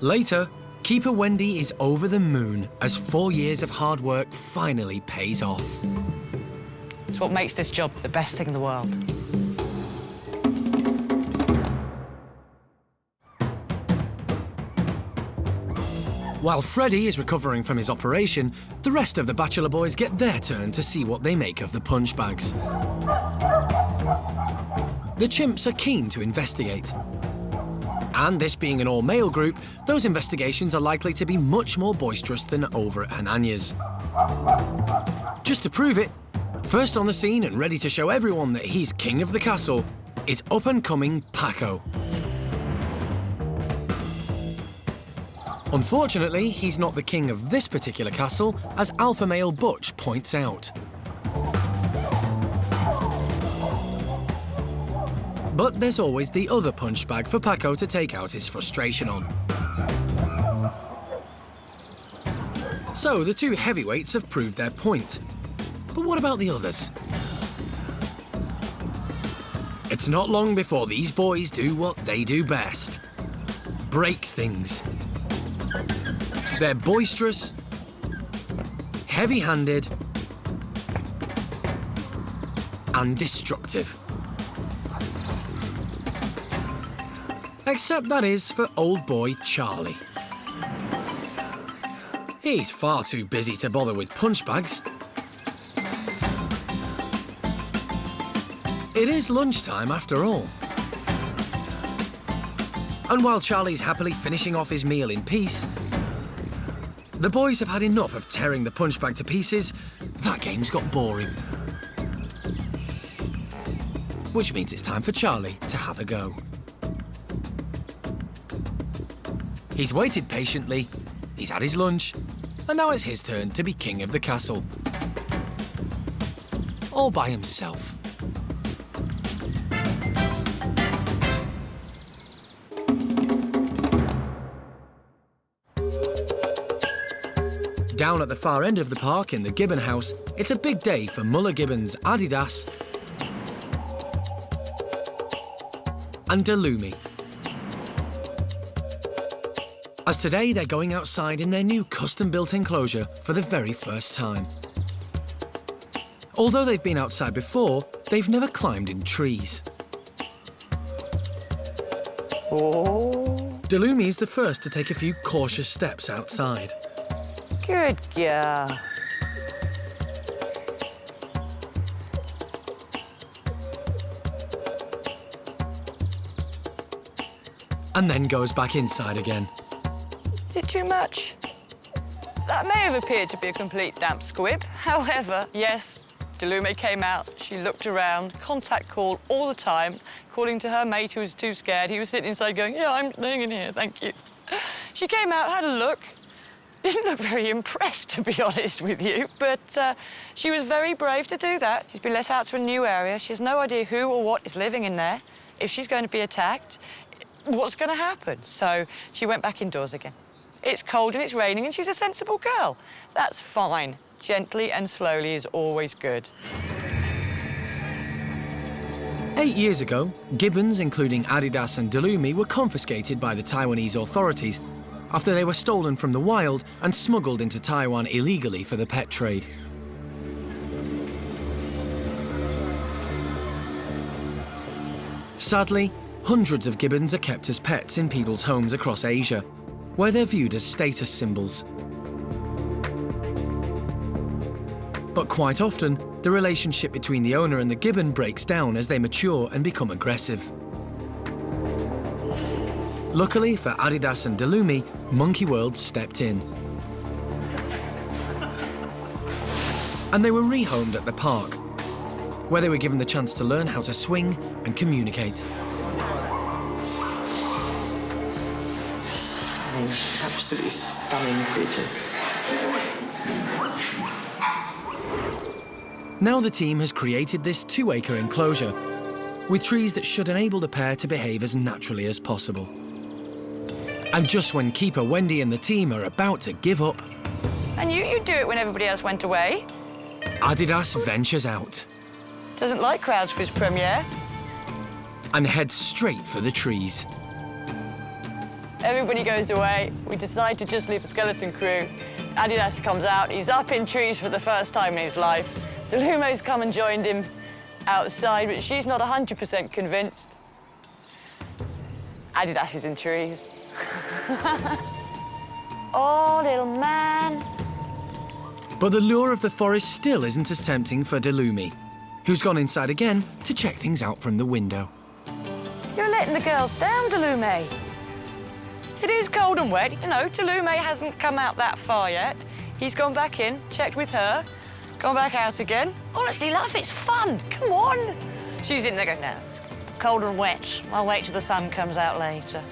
S1: Later, Keeper Wendy is over the moon as 4 years of hard work finally pays off.
S6: It's what makes this job the best thing in the world.
S1: While Freddy is recovering from his operation, the rest of the Bachelor Boys get their turn to see what they make of the punch bags. The chimps are keen to investigate. And this being an all-male group, those investigations are likely to be much more boisterous than over at Hananya's. Just to prove it, first on the scene and ready to show everyone that he's king of the castle is up-and-coming Paco. Unfortunately, he's not the king of this particular castle, as alpha male Butch points out. But there's always the other punch bag for Paco to take out his frustration on. So the two heavyweights have proved their point. But what about the others? It's not long before these boys do what they do best: break things. They're boisterous, heavy-handed, and destructive. Except that is for old boy Charlie. He's far too busy to bother with punch bags. It is lunchtime after all. And while Charlie's happily finishing off his meal in peace, the boys have had enough of tearing the punch bag to pieces. That game's got boring. Which means it's time for Charlie to have a go. He's waited patiently, he's had his lunch, and now it's his turn to be king of the castle. All by himself. Down at the far end of the park in the Gibbon House, it's a big day for Muller Gibbons, Adidas and Delumi. As today they're going outside in their new custom-built enclosure for the very first time. Although they've been outside before, they've never climbed in trees.
S11: Oh.
S1: Delumi is the first to take a few cautious steps outside.
S11: Good girl.
S1: And then goes back inside again.
S11: Is it too much? That may have appeared to be a complete damp squib. However, yes, Delumi came out, she looked around, contact called all the time, calling to her mate who was too scared. He was sitting inside going, yeah, I'm staying in here, thank you. She came out, had a look. Didn't look very impressed, to be honest with you, but she was very brave to do that. She's been let out to a new area. She has no idea who or what is living in there. If she's going to be attacked, what's going to happen? So she went back indoors again. It's cold and it's raining and she's a sensible girl. That's fine. Gently and slowly is always good.
S1: 8 years ago, gibbons, including Adidas and Delumi, were confiscated by the Taiwanese authorities after they were stolen from the wild and smuggled into Taiwan illegally for the pet trade. Sadly, hundreds of gibbons are kept as pets in people's homes across Asia, where they're viewed as status symbols. But quite often, the relationship between the owner and the gibbon breaks down as they mature and become aggressive. Luckily for Adidas and Delumi, Monkey World stepped in. And they were rehomed at the park, where they were given the chance to learn how to swing and communicate.
S15: Stunning, absolutely stunning creatures.
S1: Now the team has created this 2-acre enclosure, with trees that should enable the pair to behave as naturally as possible. And just when keeper Wendy and the team are about to give up...
S11: And you'd do it when everybody else went away.
S1: Adidas ventures out.
S11: Doesn't like crowds for his premiere.
S1: And heads straight for the trees.
S11: Everybody goes away. We decide to just leave a skeleton crew. Adidas comes out. He's up in trees for the first time in his life. Delumo's come and joined him outside, but she's not 100% convinced. Adidas is in trees. Oh, little man.
S1: But the lure of the forest still isn't as tempting for Delumi, who's gone inside again to check things out from the window.
S11: You're letting the girls down, Delume. It is cold and wet. You know, Delume hasn't come out that far yet. He's gone back in, checked with her, gone back out again. Honestly, love, it's fun. Come on. She's in there going, no, it's cold and wet. I'll wait till the sun comes out later.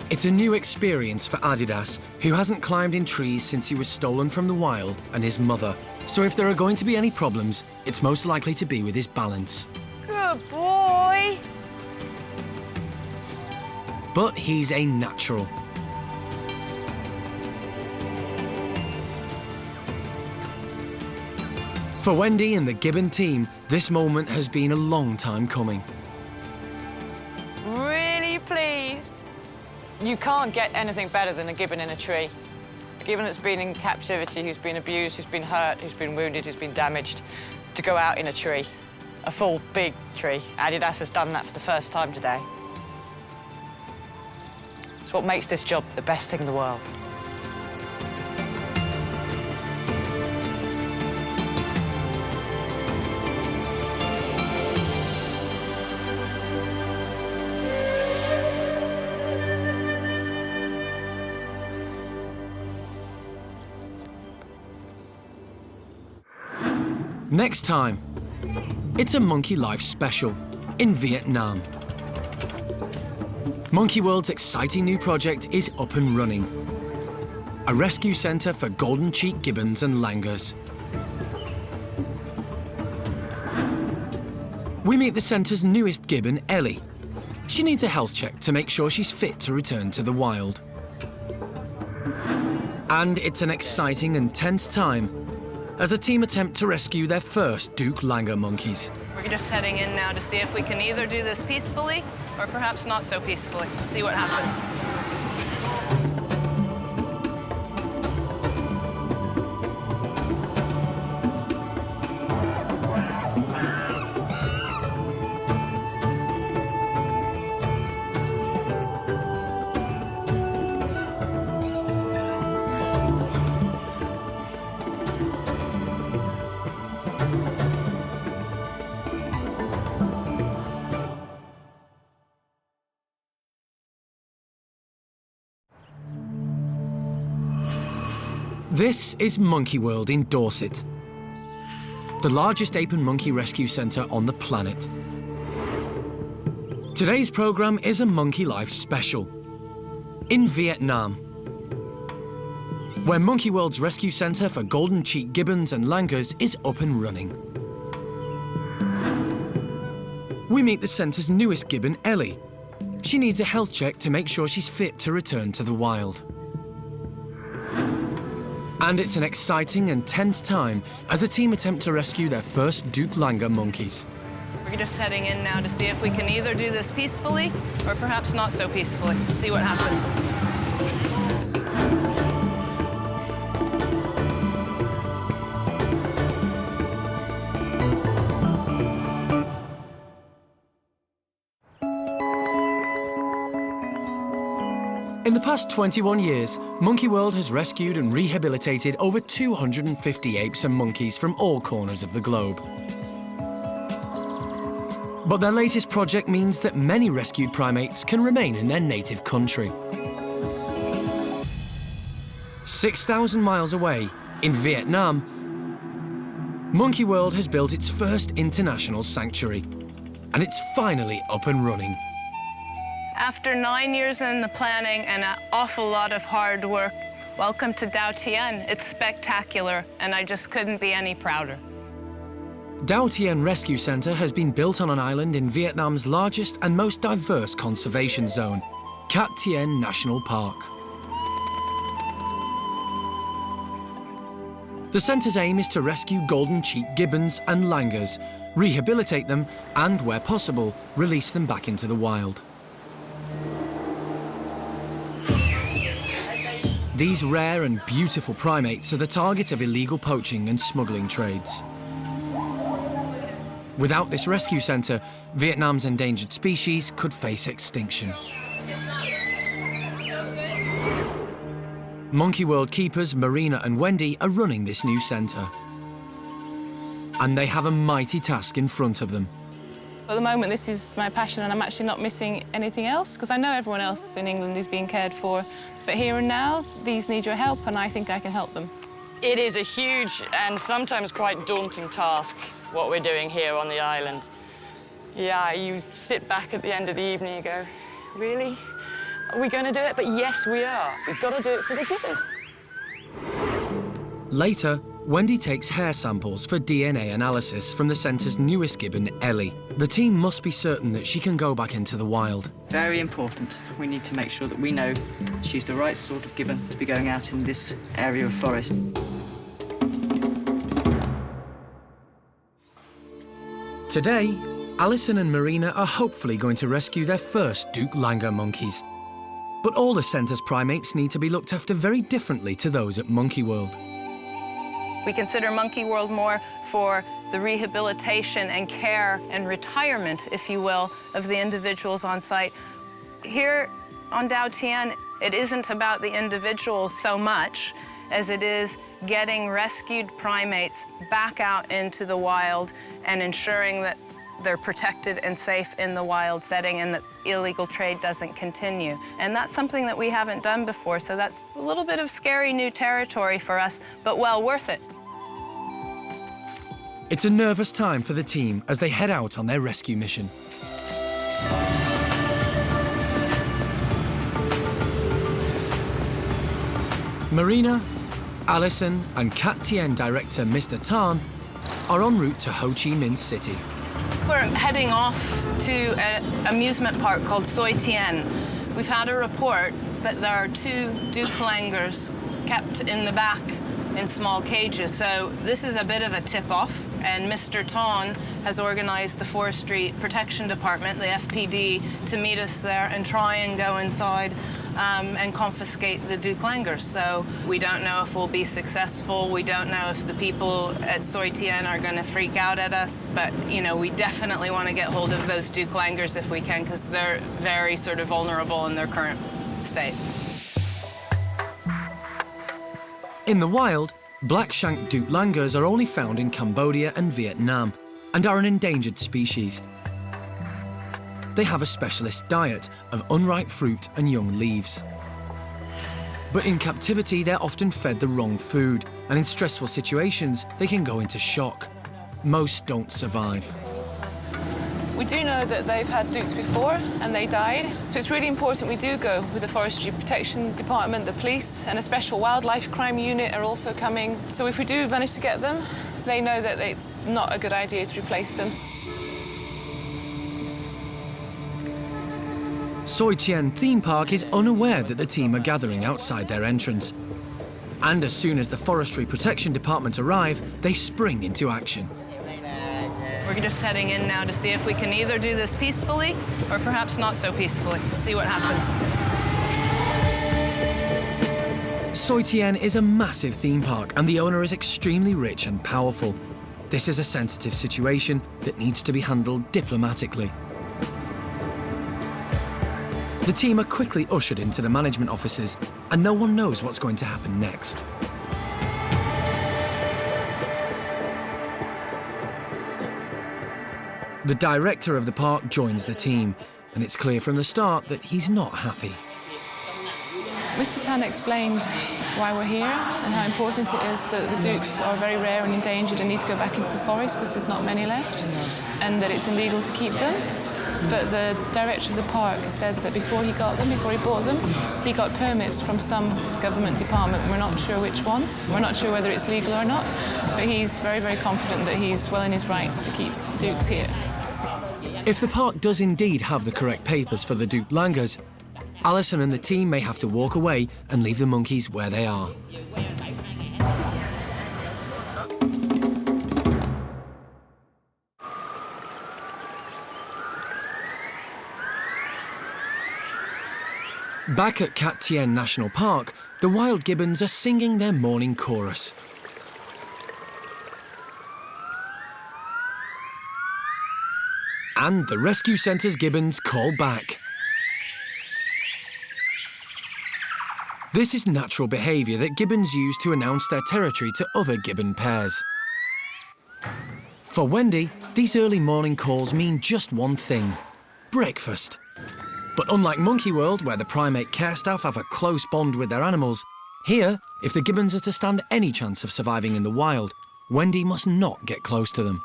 S1: It's a new experience for Adidas, who hasn't climbed in trees since he was stolen from the wild and his mother. So if there are going to be any problems, it's most likely to be with his balance.
S11: Good boy.
S1: But he's a natural. For Wendy and the Gibbon team, this moment has been a long time coming.
S11: Really pleased. You can't get anything better than a gibbon in a tree. A gibbon that's been in captivity, who's been abused, who's been hurt, who's been wounded, who's been damaged, to go out in a tree. A full, big tree. Adidas has done that for the first time today.
S6: It's what makes this job the best thing in the world.
S1: Next time, it's a Monkey Life special in Vietnam. Monkey World's exciting new project is up and running. A rescue centre for golden cheek gibbons and langurs. We meet the centre's newest gibbon, Ellie. She needs a health check to make sure she's fit to return to the wild. And it's an exciting and tense time as the team attempt to rescue their first Duke Langur monkeys.
S2: We're just heading in now to see if we can either do this peacefully or perhaps not so peacefully. We'll see what happens.
S1: This is Monkey World in Dorset, the largest ape and monkey rescue centre on the planet. Today's programme is a Monkey Life special in Vietnam, where Monkey World's rescue centre for golden cheek gibbons and langurs is up and running. We meet the centre's newest gibbon, Ellie. She needs a health check to make sure she's fit to return to the wild. And it's an exciting and tense time as the team attempt to rescue their first Duke Langur monkeys.
S2: We're just heading in now to see if we can either do this peacefully or perhaps not so peacefully. We'll see what happens.
S1: In the past 21 years, Monkey World has rescued and rehabilitated over 250 apes and monkeys from all corners of the globe. But their latest project means that many rescued primates can remain in their native country. 6,000 miles away, in Vietnam, Monkey World has built its first international sanctuary, and it's finally up and running.
S2: After 9 years in the planning and an awful lot of hard work, welcome to Dau Tien. It's spectacular, and I just couldn't be any prouder.
S1: Dau Tien Rescue Centre has been built on an island in Vietnam's largest and most diverse conservation zone, Cat Tien National Park. The centre's aim is to rescue golden cheek gibbons and langurs, rehabilitate them, and, where possible, release them back into the wild. These rare and beautiful primates are the target of illegal poaching and smuggling trades. Without this rescue centre, Vietnam's endangered species could face extinction. Monkey World keepers Marina and Wendy are running this new centre. And they have a mighty task in front of them.
S16: At the moment, this is my passion, and I'm actually not missing anything else, because I know everyone else in England is being cared for. But here and now, these need your help, and I think I can help them.
S11: It is a huge and sometimes quite daunting task, what we're doing here on the island. Yeah, you sit back at the end of the evening and go, really? Are we going to do it? But yes, we are. We've got to do it for the gibbons.
S1: Later, Wendy takes hair samples for DNA analysis from the centre's newest gibbon, Ellie. The team must be certain that she can go back into the wild.
S15: Very important. We need to make sure that we know she's the right sort of gibbon to be going out in this area of forest.
S1: Today, Alison and Marina are hopefully going to rescue their first Duke Langur monkeys. But all the centre's primates need to be looked after very differently to those at Monkey World.
S2: We consider Monkey World more for the rehabilitation and care and retirement, if you will, of the individuals on site. Here on Dau Tien, it isn't about the individuals so much as it is getting rescued primates back out into the wild and ensuring that they're protected and safe in the wild setting and that illegal trade doesn't continue. And that's something that we haven't done before, so that's a little bit of scary new territory for us, but well worth it.
S1: It's a nervous time for the team as they head out on their rescue mission. Marina, Alison and Capuchin director Mr. Tan are en route to Ho Chi Minh City.
S2: We're heading off to an amusement park called Soi Tien. We've had a report that there are 2 Duke langurs kept in the back in small cages. So this is a bit of a tip-off, and Mr. Tan has organised the Forestry Protection Department, the FPD, to meet us there and try and go inside and confiscate the Duke langurs. So we don't know if we'll be successful. We don't know if the people at Soi Tien are going to freak out at us. But, you know, we definitely want to get hold of those Duke langurs if we can, because they're very sort of vulnerable in their current state.
S1: In the wild, black-shanked Duke langurs are only found in Cambodia and Vietnam and are an endangered species. They have a specialist diet of unripe fruit and young leaves. But in captivity, they're often fed the wrong food, and in stressful situations, they can go into shock. Most don't survive.
S16: We do know that they've had dukes before and they died, so it's really important we do go with the Forestry Protection Department, the police, and a special wildlife crime unit are also coming. So if we do manage to get them, they know that it's not a good idea to replace them.
S1: Soi Tien theme park is unaware that the team are gathering outside their entrance. And as soon as the Forestry Protection Department arrive, they spring into action.
S2: We're just heading in now to see if we can either do this peacefully or perhaps not so peacefully. We'll see what happens.
S1: Soi Tien is a massive theme park and the owner is extremely rich and powerful. This is a sensitive situation that needs to be handled diplomatically. The team are quickly ushered into the management offices and no one knows what's going to happen next. The director of the park joins the team, and it's clear from the start that he's not happy.
S16: Mr. Tan explained why we're here and how important it is that the dukes are very rare and endangered and need to go back into the forest because there's not many left, and that it's illegal to keep them. But the director of the park said that before he got them, before he bought them, he got permits from some government department. We're not sure which one. We're not sure whether it's legal or not, but he's very, very confident that he's well in his rights to keep dukes here.
S1: If the park does indeed have the correct papers for the Duke langurs, Alison and the team may have to walk away and leave the monkeys where they are. Back at Cat Tien National Park, the wild gibbons are singing their morning chorus. And the rescue centre's gibbons call back. This is natural behaviour that gibbons use to announce their territory to other gibbon pairs. For Wendy, these early morning calls mean just one thing: breakfast. But unlike Monkey World, where the Primate Care Staff have a close bond with their animals, here, if the gibbons are to stand any chance of surviving in the wild, Wendy must not get close to them.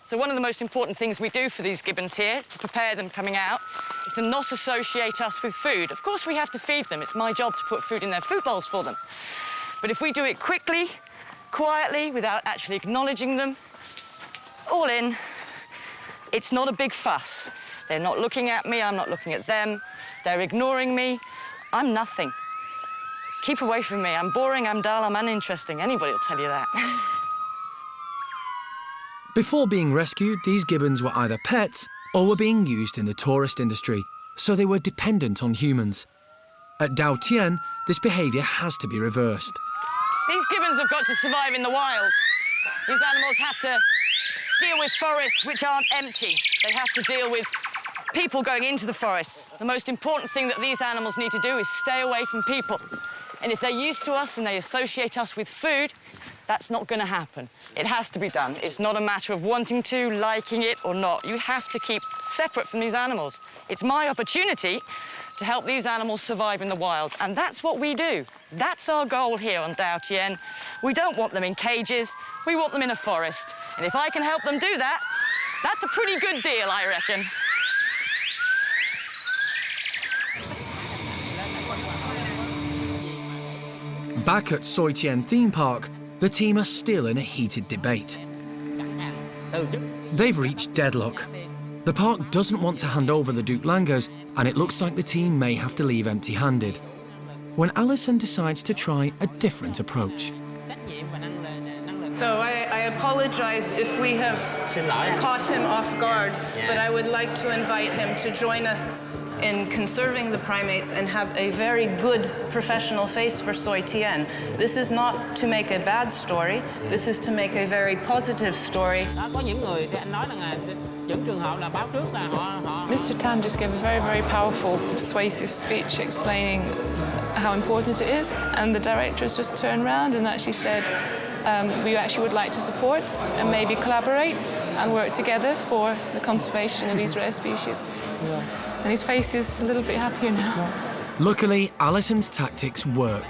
S11: So one of the most important things we do for these gibbons here, to prepare them coming out, is to not associate us with food. Of course, we have to feed them. It's my job to put food in their food bowls for them. But if we do it quickly, quietly, without actually acknowledging them, all in, it's not a big fuss. They're not looking at me, I'm not looking at them. They're ignoring me. I'm nothing. Keep away from me. I'm boring, I'm dull, I'm uninteresting. Anybody will tell you that.
S1: Before being rescued, these gibbons were either pets or were being used in the tourist industry, so they were dependent on humans. At Dao Tien, this behaviour has to be reversed.
S11: These gibbons have got to survive in the wild. These animals have to deal with forests which aren't empty. They have to deal with people going into the forests. The most important thing that these animals need to do is stay away from people. And if they're used to us and they associate us with food, that's not going to happen. It has to be done. It's not a matter of wanting to, liking it or not. You have to keep separate from these animals. It's my opportunity to help these animals survive in the wild, and that's what we do. That's our goal here on Dao Tien. We don't want them in cages, we want them in a forest. And if I can help them do that, that's a pretty good deal, I reckon.
S1: Back at Soi Tien theme park, the team are still in a heated debate. They've reached deadlock. The park doesn't want to hand over the Duke Langurs, and it looks like the team may have to leave empty-handed. When Alison decides to try a different approach.
S2: So I apologize if we have caught him off guard, but I would like to invite him to join us in conserving the primates and have a very good professional face for Soi Tien. This is not to make a bad story, this is to make a very positive story.
S16: Mr. Tan just gave a very, very powerful, persuasive speech explaining how important it is, and the directors just turned around and actually said, we actually would like to support and maybe collaborate and work together for the conservation of these rare species. And his face is a little bit happier now.
S1: Luckily, Alison's tactics work.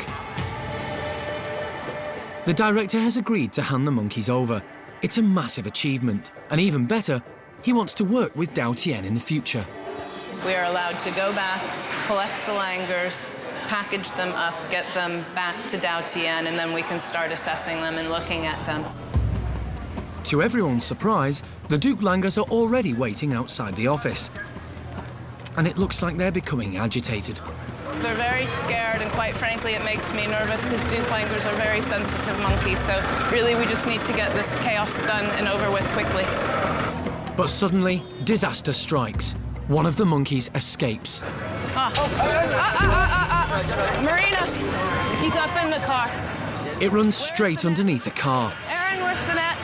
S1: The director has agreed to hand the monkeys over. It's a massive achievement, and even better, he wants to work with Dao Tien in the future.
S2: We are allowed to go back, collect the langurs, package them up, get them back to Dao Tien, and then we can start assessing them and looking at them.
S1: To everyone's surprise, the Duke Langurs are already waiting outside the office. And it looks like they're becoming agitated.
S2: They're very scared, and quite frankly, it makes me nervous because Duke Langurs are very sensitive monkeys, so really we just need to get this chaos done and over with quickly.
S1: But suddenly, disaster strikes. One of the monkeys escapes.
S2: Marina, he's up in the car.
S1: It runs straight underneath the car.
S2: Aaron, where's the net?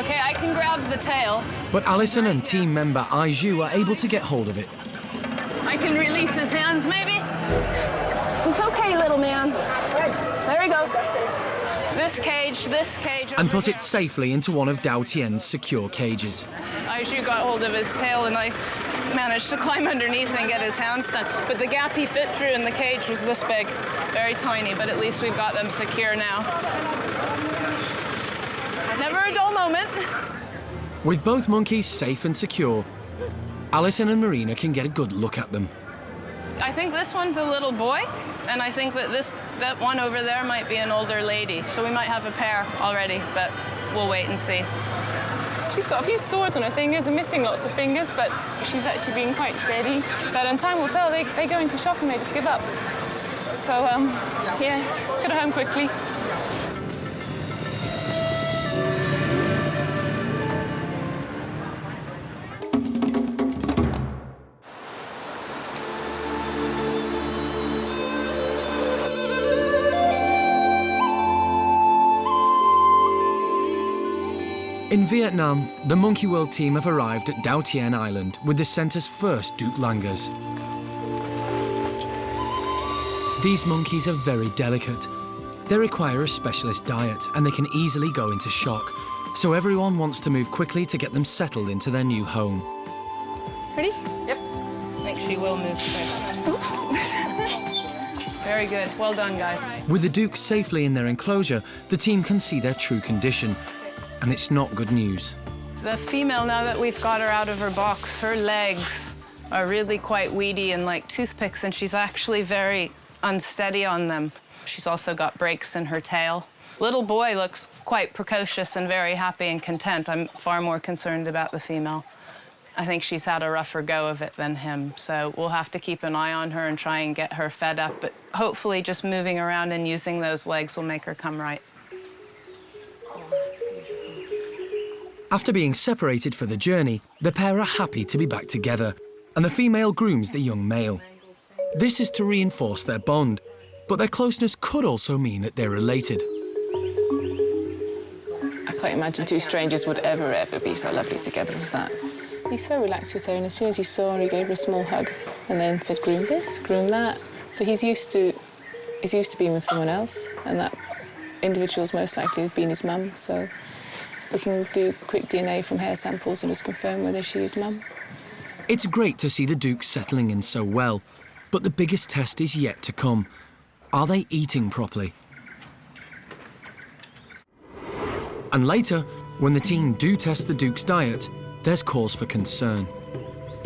S2: Okay, I can grab the tail.
S1: But Alison and team member Ai Zhu are able to get hold of it.
S2: I can release his hands, maybe? It's okay, little man. There he goes. This cage.
S1: And put it safely into one of Dao Tien's secure cages.
S2: Ai Zhu got hold of his tail, and I managed to climb underneath and get his hands done. But the gap he fit through in the cage was this big, very tiny, but at least we've got them secure now. Never a dull moment.
S1: With both monkeys safe and secure, Alison and Marina can get a good look at them.
S2: I think this one's a little boy, and I think that that one over there might be an older lady. So we might have a pair already, but we'll wait and see.
S16: She's got a few sores on her fingers and missing lots of fingers, but she's actually been quite steady. But time will tell, they go into shock and they just give up. So, yeah, let's get her home quickly.
S1: In Vietnam, the Monkey World team have arrived at Dao Tien Island with the centre's first Duke Langurs. These monkeys are very delicate. They require a specialist diet and they can easily go into shock, so everyone wants to move quickly to get them settled into their new home.
S2: Ready? Yep. I think she will move quick. Very good. Well done, guys.
S1: With the Dukes safely in their enclosure, the team can see their true condition. And it's not good news.
S2: The female, now that we've got her out of her box, her legs are really quite weedy and like toothpicks, and she's actually very unsteady on them. She's also got breaks in her tail. Little boy looks quite precocious and very happy and content. I'm far more concerned about the female. I think she's had a rougher go of it than him, so we'll have to keep an eye on her and try and get her fed up, but hopefully just moving around and using those legs will make her come right.
S1: After being separated for the journey, the pair are happy to be back together, and the female grooms the young male. This is to reinforce their bond, but their closeness could also mean that they're related.
S16: I can't imagine two strangers would ever be so lovely together as that. He's so relaxed with her, and as soon as he saw her, he gave her a small hug, and then said, groom this, groom that. So he's used to being with someone else, and that individual's most likely have been his mum, so we can do quick DNA from hair samples and just confirm whether she is mum.
S1: It's great to see the Dukes settling in so well, but the biggest test is yet to come. Are they eating properly? And later, when the team do test the Duke's diet, there's cause for concern.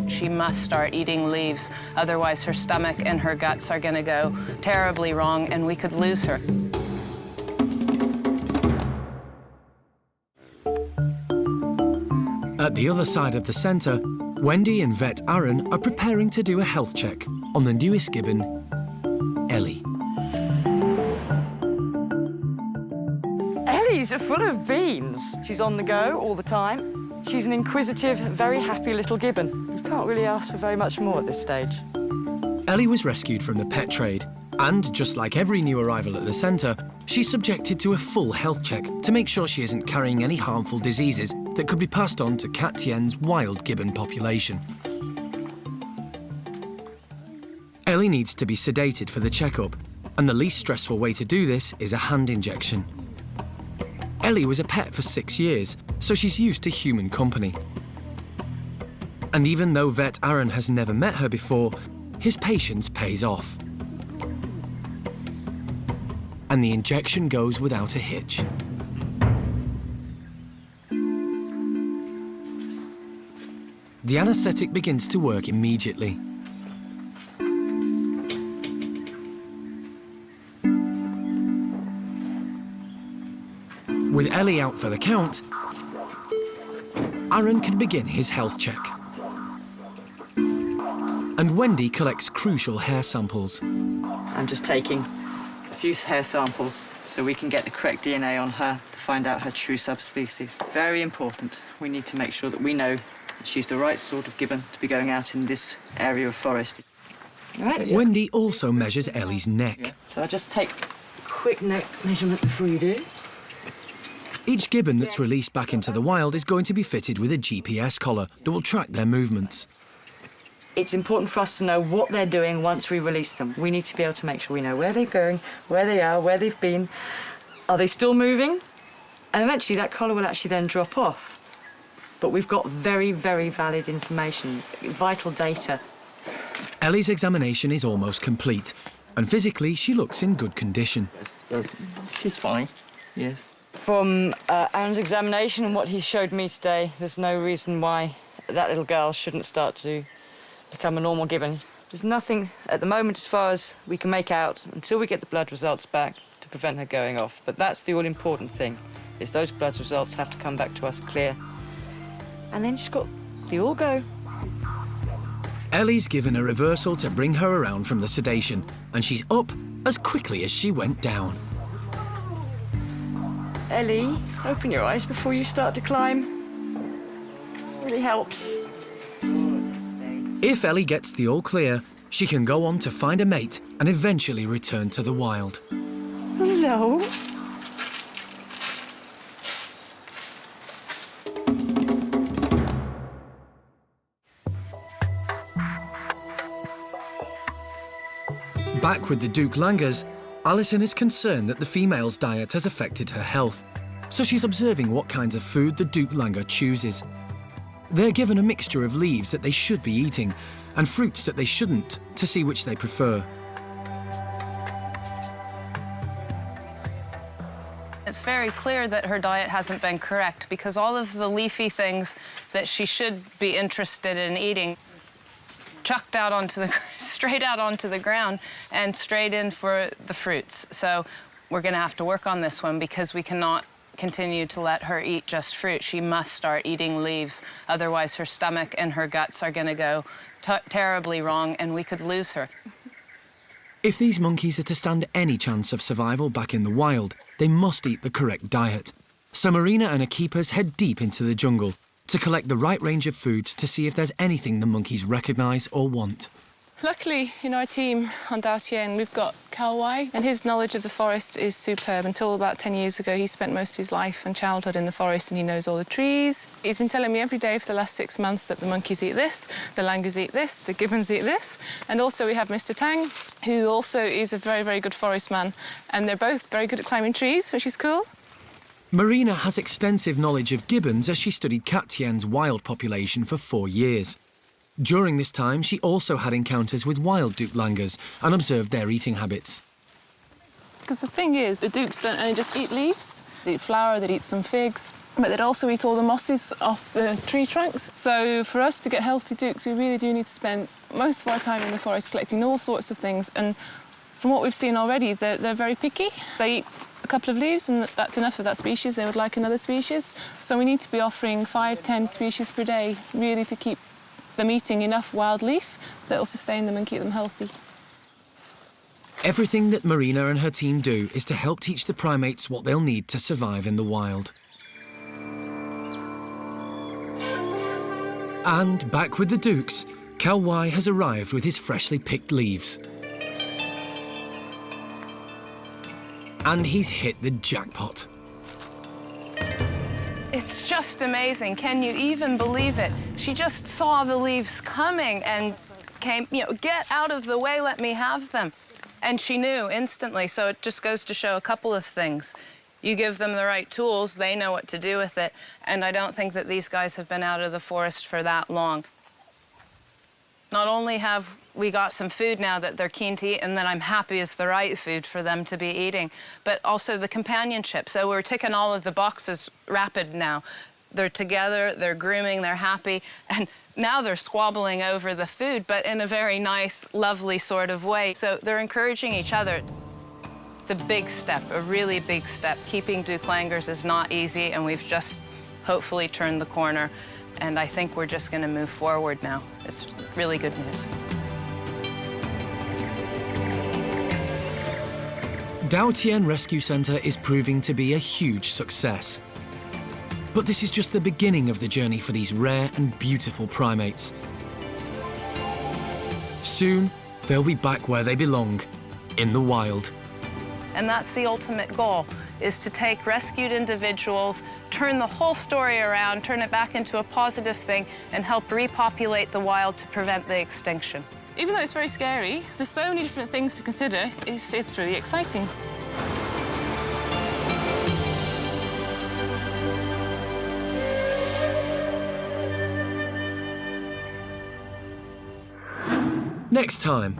S2: She must start eating leaves, otherwise her stomach and her guts are going to go terribly wrong and we could lose her.
S1: At the other side of the centre, Wendy and vet Aaron are preparing to do a health check on the newest gibbon, Ellie.
S11: Ellie's full of beans. She's on the go all the time. She's an inquisitive, very happy little gibbon. You can't really ask for very much more at this stage.
S1: Ellie was rescued from the pet trade, and just like every new arrival at the centre, she's subjected to a full health check to make sure she isn't carrying any harmful diseases that could be passed on to Capuchin's wild gibbon population. Ellie needs to be sedated for the checkup, and the least stressful way to do this is a hand injection. Ellie was a pet for 6 years, so she's used to human company. And even though vet Aaron has never met her before, his patience pays off. And the injection goes without a hitch. The anaesthetic begins to work immediately. With Ellie out for the count, Aaron can begin his health check. And Wendy collects crucial hair samples.
S15: I'm just taking a few hair samples so we can get the correct DNA on her to find out her true subspecies. Very important. We need to make sure that we know that she's the right sort of gibbon to be going out in this area of forest. Right.
S1: Wendy also measures Ellie's neck.
S15: So I'll just take a quick neck measurement before you do.
S1: Each gibbon that's released back into the wild is going to be fitted with a GPS collar that will track their movements.
S15: It's important for us to know what they're doing once we release them. We need to be able to make sure we know where they're going, where they are, where they've been. Are they still moving? And eventually that collar will actually then drop off. But we've got very, very valid information, vital data.
S1: Ellie's examination is almost complete, and physically she looks in good condition.
S15: She's fine, yes. From Aaron's examination and what he showed me today, there's no reason why that little girl shouldn't start to become a normal gibbon. There's nothing at the moment as far as we can make out until we get the blood results back to prevent her going off. But that's the all-important thing, is those blood results have to come back to us clear. And then she's got the all go.
S1: Ellie's given a reversal to bring her around from the sedation, and she's up as quickly as she went down.
S11: Ellie, open your eyes before you start to climb. Really helps.
S1: If Ellie gets the all clear, she can go on to find a mate and eventually return to the wild.
S11: Hello.
S1: Back with the Duke Langers, Alison is concerned that the female's diet has affected her health, so she's observing what kinds of food the Duke Langer chooses. They're given a mixture of leaves that they should be eating and fruits that they shouldn't to see which they prefer.
S2: It's very clear that her diet hasn't been correct because all of the leafy things that she should be interested in eating chucked out onto the, straight out onto the ground and straight in for the fruits. So we're going to have to work on this one because we cannot continue to let her eat just fruit. She must start eating leaves, otherwise her stomach and her guts are going to go terribly wrong and we could lose her.
S1: If these monkeys are to stand any chance of survival back in the wild, they must eat the correct diet. So Marina and her keepers head deep into the jungle to collect the right range of foods to see if there's anything the monkeys recognise or want.
S16: Luckily, in our team on Dartien, we've got Kalwai, and his knowledge of the forest is superb. Until about 10 years ago, he spent most of his life and childhood in the forest, and he knows all the trees. He's been telling me every day for the last 6 months that the monkeys eat this, the langurs eat this, the gibbons eat this. And also we have Mr. Tang, who also is a very, very good forest man, and they're both very good at climbing trees, which is cool.
S1: Marina has extensive knowledge of gibbons as she studied Capuchin's wild population for 4 years. During this time, she also had encounters with wild Duke Langurs and observed their eating habits.
S4: Because the thing is, the dukes don't only just eat leaves. They eat flower, they'd eat some figs, but they'd also eat all the mosses off the tree trunks. So for us to get healthy dukes, we really do need to spend most of our time in the forest collecting all sorts of things. And from what we've seen already, they're very picky. They eat a couple of leaves and that's enough of that species. They would like another species. So we need to be offering 5-10 species per day, really, to keep them eating enough wild leaf that will sustain them and keep them healthy.
S1: Everything that Marina and her team do is to help teach the primates what they'll need to survive in the wild. And back with the dukes, Cal Y has arrived with his freshly picked leaves. And he's hit the jackpot.
S2: It's just amazing. Can you even believe it? She just saw the leaves coming and came, get out of the way, let me have them. And she knew instantly, so it just goes to show a couple of things. You give them the right tools, they know what to do with it, and I don't think that these guys have been out of the forest for that long. Not only have we got some food now that they're keen to eat and that I'm happy is the right food for them to be eating, but also the companionship. So we're ticking all of the boxes rapid now. They're together, they're grooming, they're happy, and now they're squabbling over the food, but in a very nice, lovely sort of way. So they're encouraging each other. It's a big step, a really big step. Keeping Duklangers is not easy, and we've just hopefully turned the corner. And I think we're just going to move forward now. It's really good news.
S1: Dao Tien Rescue Centre is proving to be a huge success. But this is just the beginning of the journey for these rare and beautiful primates. Soon, they'll be back where they belong, in the wild.
S2: And that's the ultimate goal, is to take rescued individuals, turn the whole story around, turn it back into a positive thing, and help repopulate the wild to prevent the extinction.
S4: Even though it's very scary, there's so many different things to consider, it's really exciting.
S1: Next time,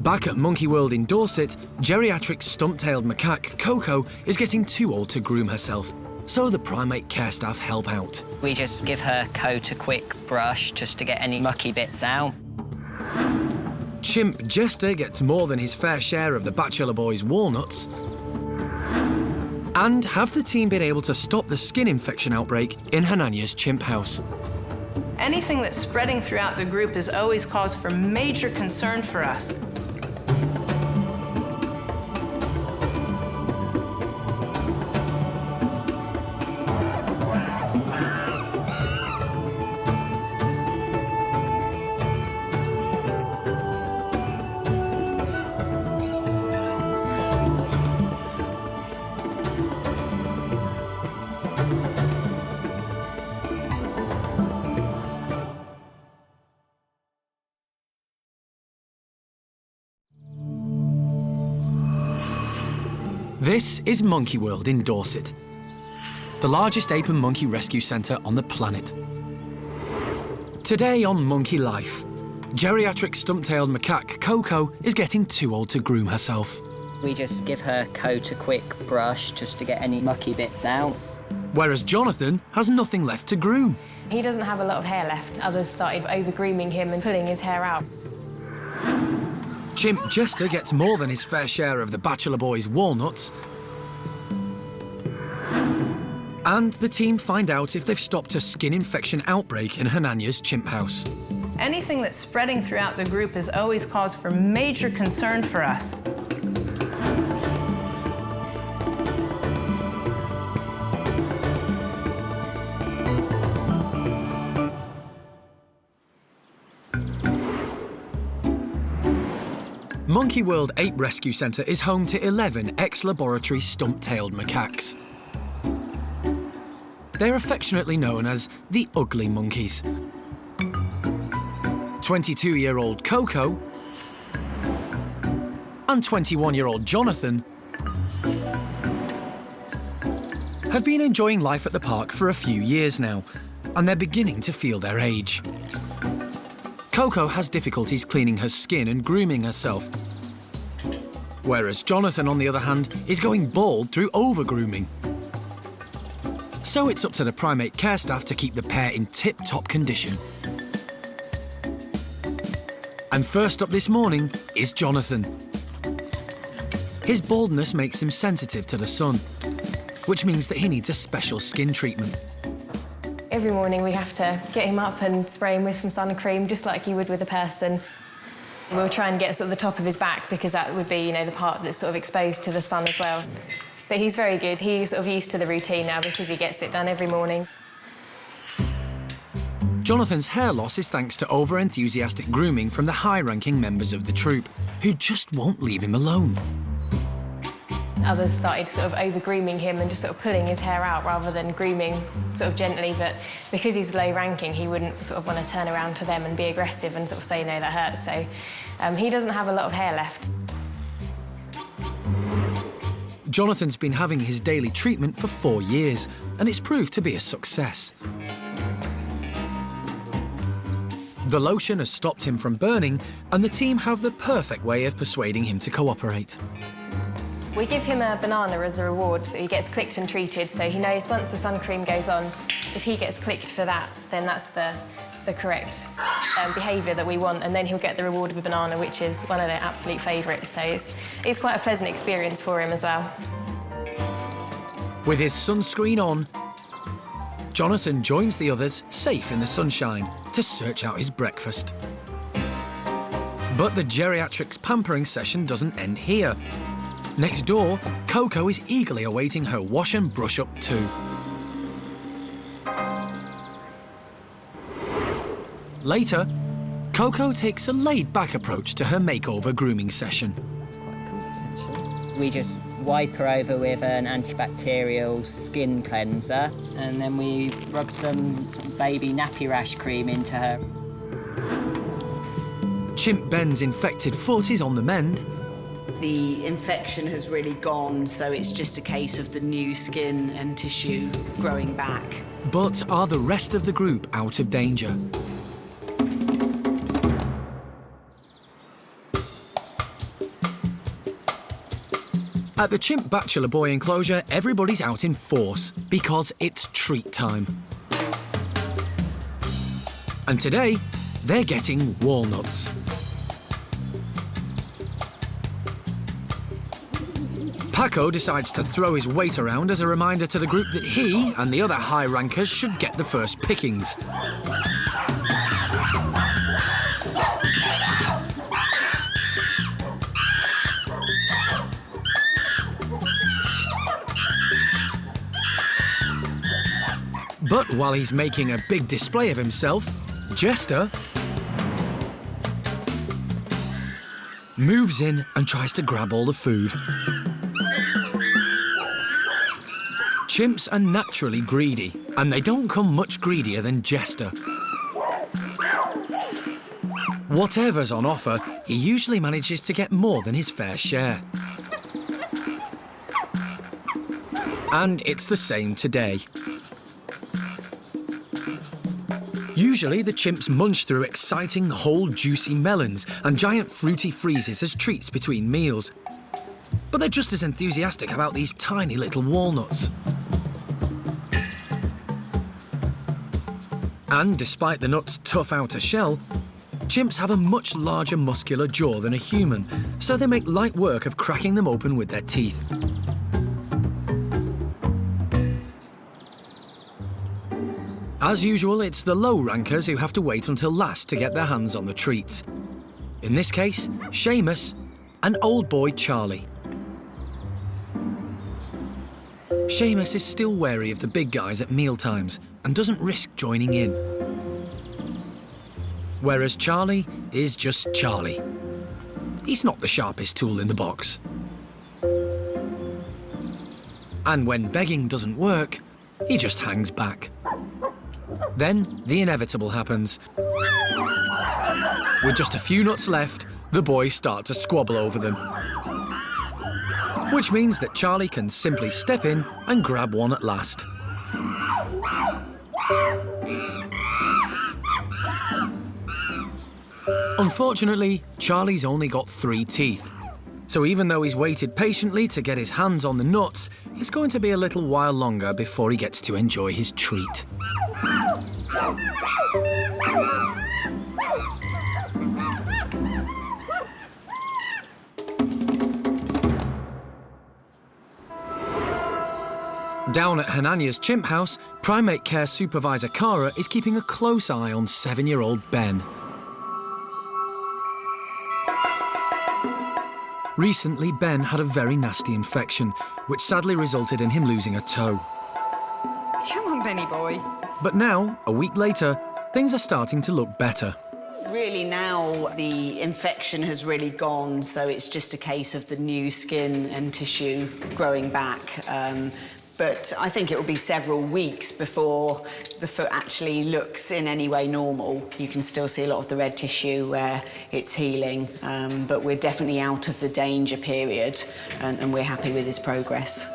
S1: back at Monkey World in Dorset, geriatric stump-tailed macaque Coco is getting too old to groom herself, so the Primate Care Staff help out.
S21: We just give her coat a quick brush just to get any mucky bits out.
S1: Chimp Jester gets more than his fair share of the bachelor boy's walnuts. And have the team been able to stop the skin infection outbreak in Hananya's chimp house?
S2: Anything that's spreading throughout the group is always cause for major concern for us.
S1: This is Monkey World in Dorset, the largest ape and monkey rescue centre on the planet. Today on Monkey Life, geriatric stump-tailed macaque Coco is getting too old to groom herself.
S21: We just give her coat a quick brush just to get any mucky bits out.
S1: Whereas Jonathan has nothing left to groom.
S17: He doesn't have a lot of hair left. Others started over-grooming him and pulling his hair out.
S1: Chimp Jester gets more than his fair share of the bachelor boy's walnuts. And the team find out if they've stopped a skin infection outbreak in Hananya's chimp house.
S2: Anything that's spreading throughout the group is always cause for major concern for us.
S1: Monkey World Ape Rescue Centre is home to 11 ex-laboratory stump-tailed macaques. They're affectionately known as the ugly monkeys. 22-year-old Coco and 21-year-old Jonathan have been enjoying life at the park for a few years now, and they're beginning to feel their age. Coco has difficulties cleaning her skin and grooming herself. Whereas Jonathan, on the other hand, is going bald through over-grooming. So it's up to the Primate Care Staff to keep the pair in tip-top condition. And first up this morning is Jonathan. His baldness makes him sensitive to the sun, which means that he needs a special skin treatment.
S17: Every morning we have to get him up and spray him with some sun cream, just like you would with a person. We'll try and get sort of the top of his back, because that would be, you know, the part that's sort of exposed to the sun as well. But he's very good. He's sort of used to the routine now because he gets it done every morning.
S1: Jonathan's hair loss is thanks to over-enthusiastic grooming from the high-ranking members of the troop, who just won't leave him alone.
S17: Others started sort of over-grooming him and just sort of pulling his hair out rather than grooming sort of gently, but because he's low-ranking, he wouldn't sort of want to turn around to them and be aggressive and sort of say, no, that hurts, so he doesn't have a lot of hair left.
S1: Jonathan's been having his daily treatment for 4 years, and it's proved to be a success. The lotion has stopped him from burning, and the team have the perfect way of persuading him to cooperate.
S17: We give him a banana as a reward, so he gets clicked and treated, so he knows once the sun cream goes on, if he gets clicked for that, then that's the correct behaviour that we want, and then he'll get the reward of a banana, which is one of their absolute favourites, so it's quite a pleasant experience for him as well.
S1: With his sunscreen on, Jonathan joins the others, safe in the sunshine, to search out his breakfast. But the geriatrics pampering session doesn't end here. Next door, Coco is eagerly awaiting her wash and brush up too. Later, Coco takes a laid-back approach to her makeover grooming session.
S21: We just wipe her over with an antibacterial skin cleanser, and then we rub some baby nappy rash cream into her.
S1: Chimp Ben's infected foot is on the mend.
S8: The infection has really gone, so it's just a case of the new skin and tissue growing back.
S1: But are the rest of the group out of danger? At the Chimp Bachelor Boy enclosure, everybody's out in force because it's treat time. And today, they're getting walnuts. Paco decides to throw his weight around as a reminder to the group that he and the other high rankers should get the first pickings. But while he's making a big display of himself, Jester moves in and tries to grab all the food. Chimps are naturally greedy, and they don't come much greedier than Jester. Whatever's on offer, he usually manages to get more than his fair share. And it's the same today. Usually, the chimps munch through exciting, whole, juicy melons and giant fruity freezes as treats between meals. But they're just as enthusiastic about these tiny little walnuts. And despite the nut's tough outer shell, chimps have a much larger muscular jaw than a human, so they make light work of cracking them open with their teeth. As usual, it's the low rankers who have to wait until last to get their hands on the treats. In this case, Seamus and old boy Charlie. Seamus is still wary of the big guys at mealtimes and doesn't risk joining in. Whereas Charlie is just Charlie. He's not the sharpest tool in the box. And when begging doesn't work, he just hangs back. Then the inevitable happens. With just a few nuts left, the boys start to squabble over them. Which means that Charlie can simply step in and grab one at last. Unfortunately, Charlie's only got 3 teeth. So even though he's waited patiently to get his hands on the nuts, it's going to be a little while longer before he gets to enjoy his treat. Down at Hananya's chimp house, Primate Care Supervisor Cara is keeping a close eye on 7-year-old Ben. Recently, Ben had a very nasty infection, which sadly resulted in him losing a toe.
S8: Come on, Benny boy.
S1: But now, a week later, things are starting to look better.
S8: Really now the infection has really gone, so it's just a case of the new skin and tissue growing back. But I think it will be several weeks before the foot actually looks in any way normal. You can still see a lot of the red tissue where it's healing, but we're definitely out of the danger period, and we're happy with his progress.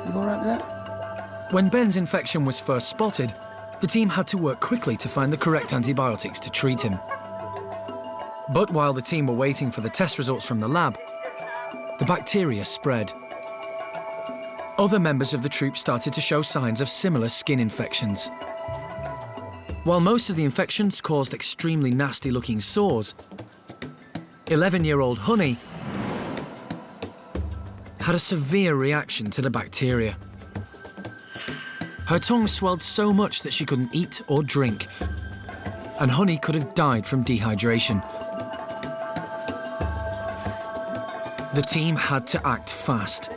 S10: You all right with that?
S1: When Ben's infection was first spotted, the team had to work quickly to find the correct antibiotics to treat him. But while the team were waiting for the test results from the lab, the bacteria spread. Other members of the troop started to show signs of similar skin infections. While most of the infections caused extremely nasty-looking sores, 11-year-old Honey had a severe reaction to the bacteria. Her tongue swelled so much that she couldn't eat or drink, and Honey could have died from dehydration. The team had to act fast.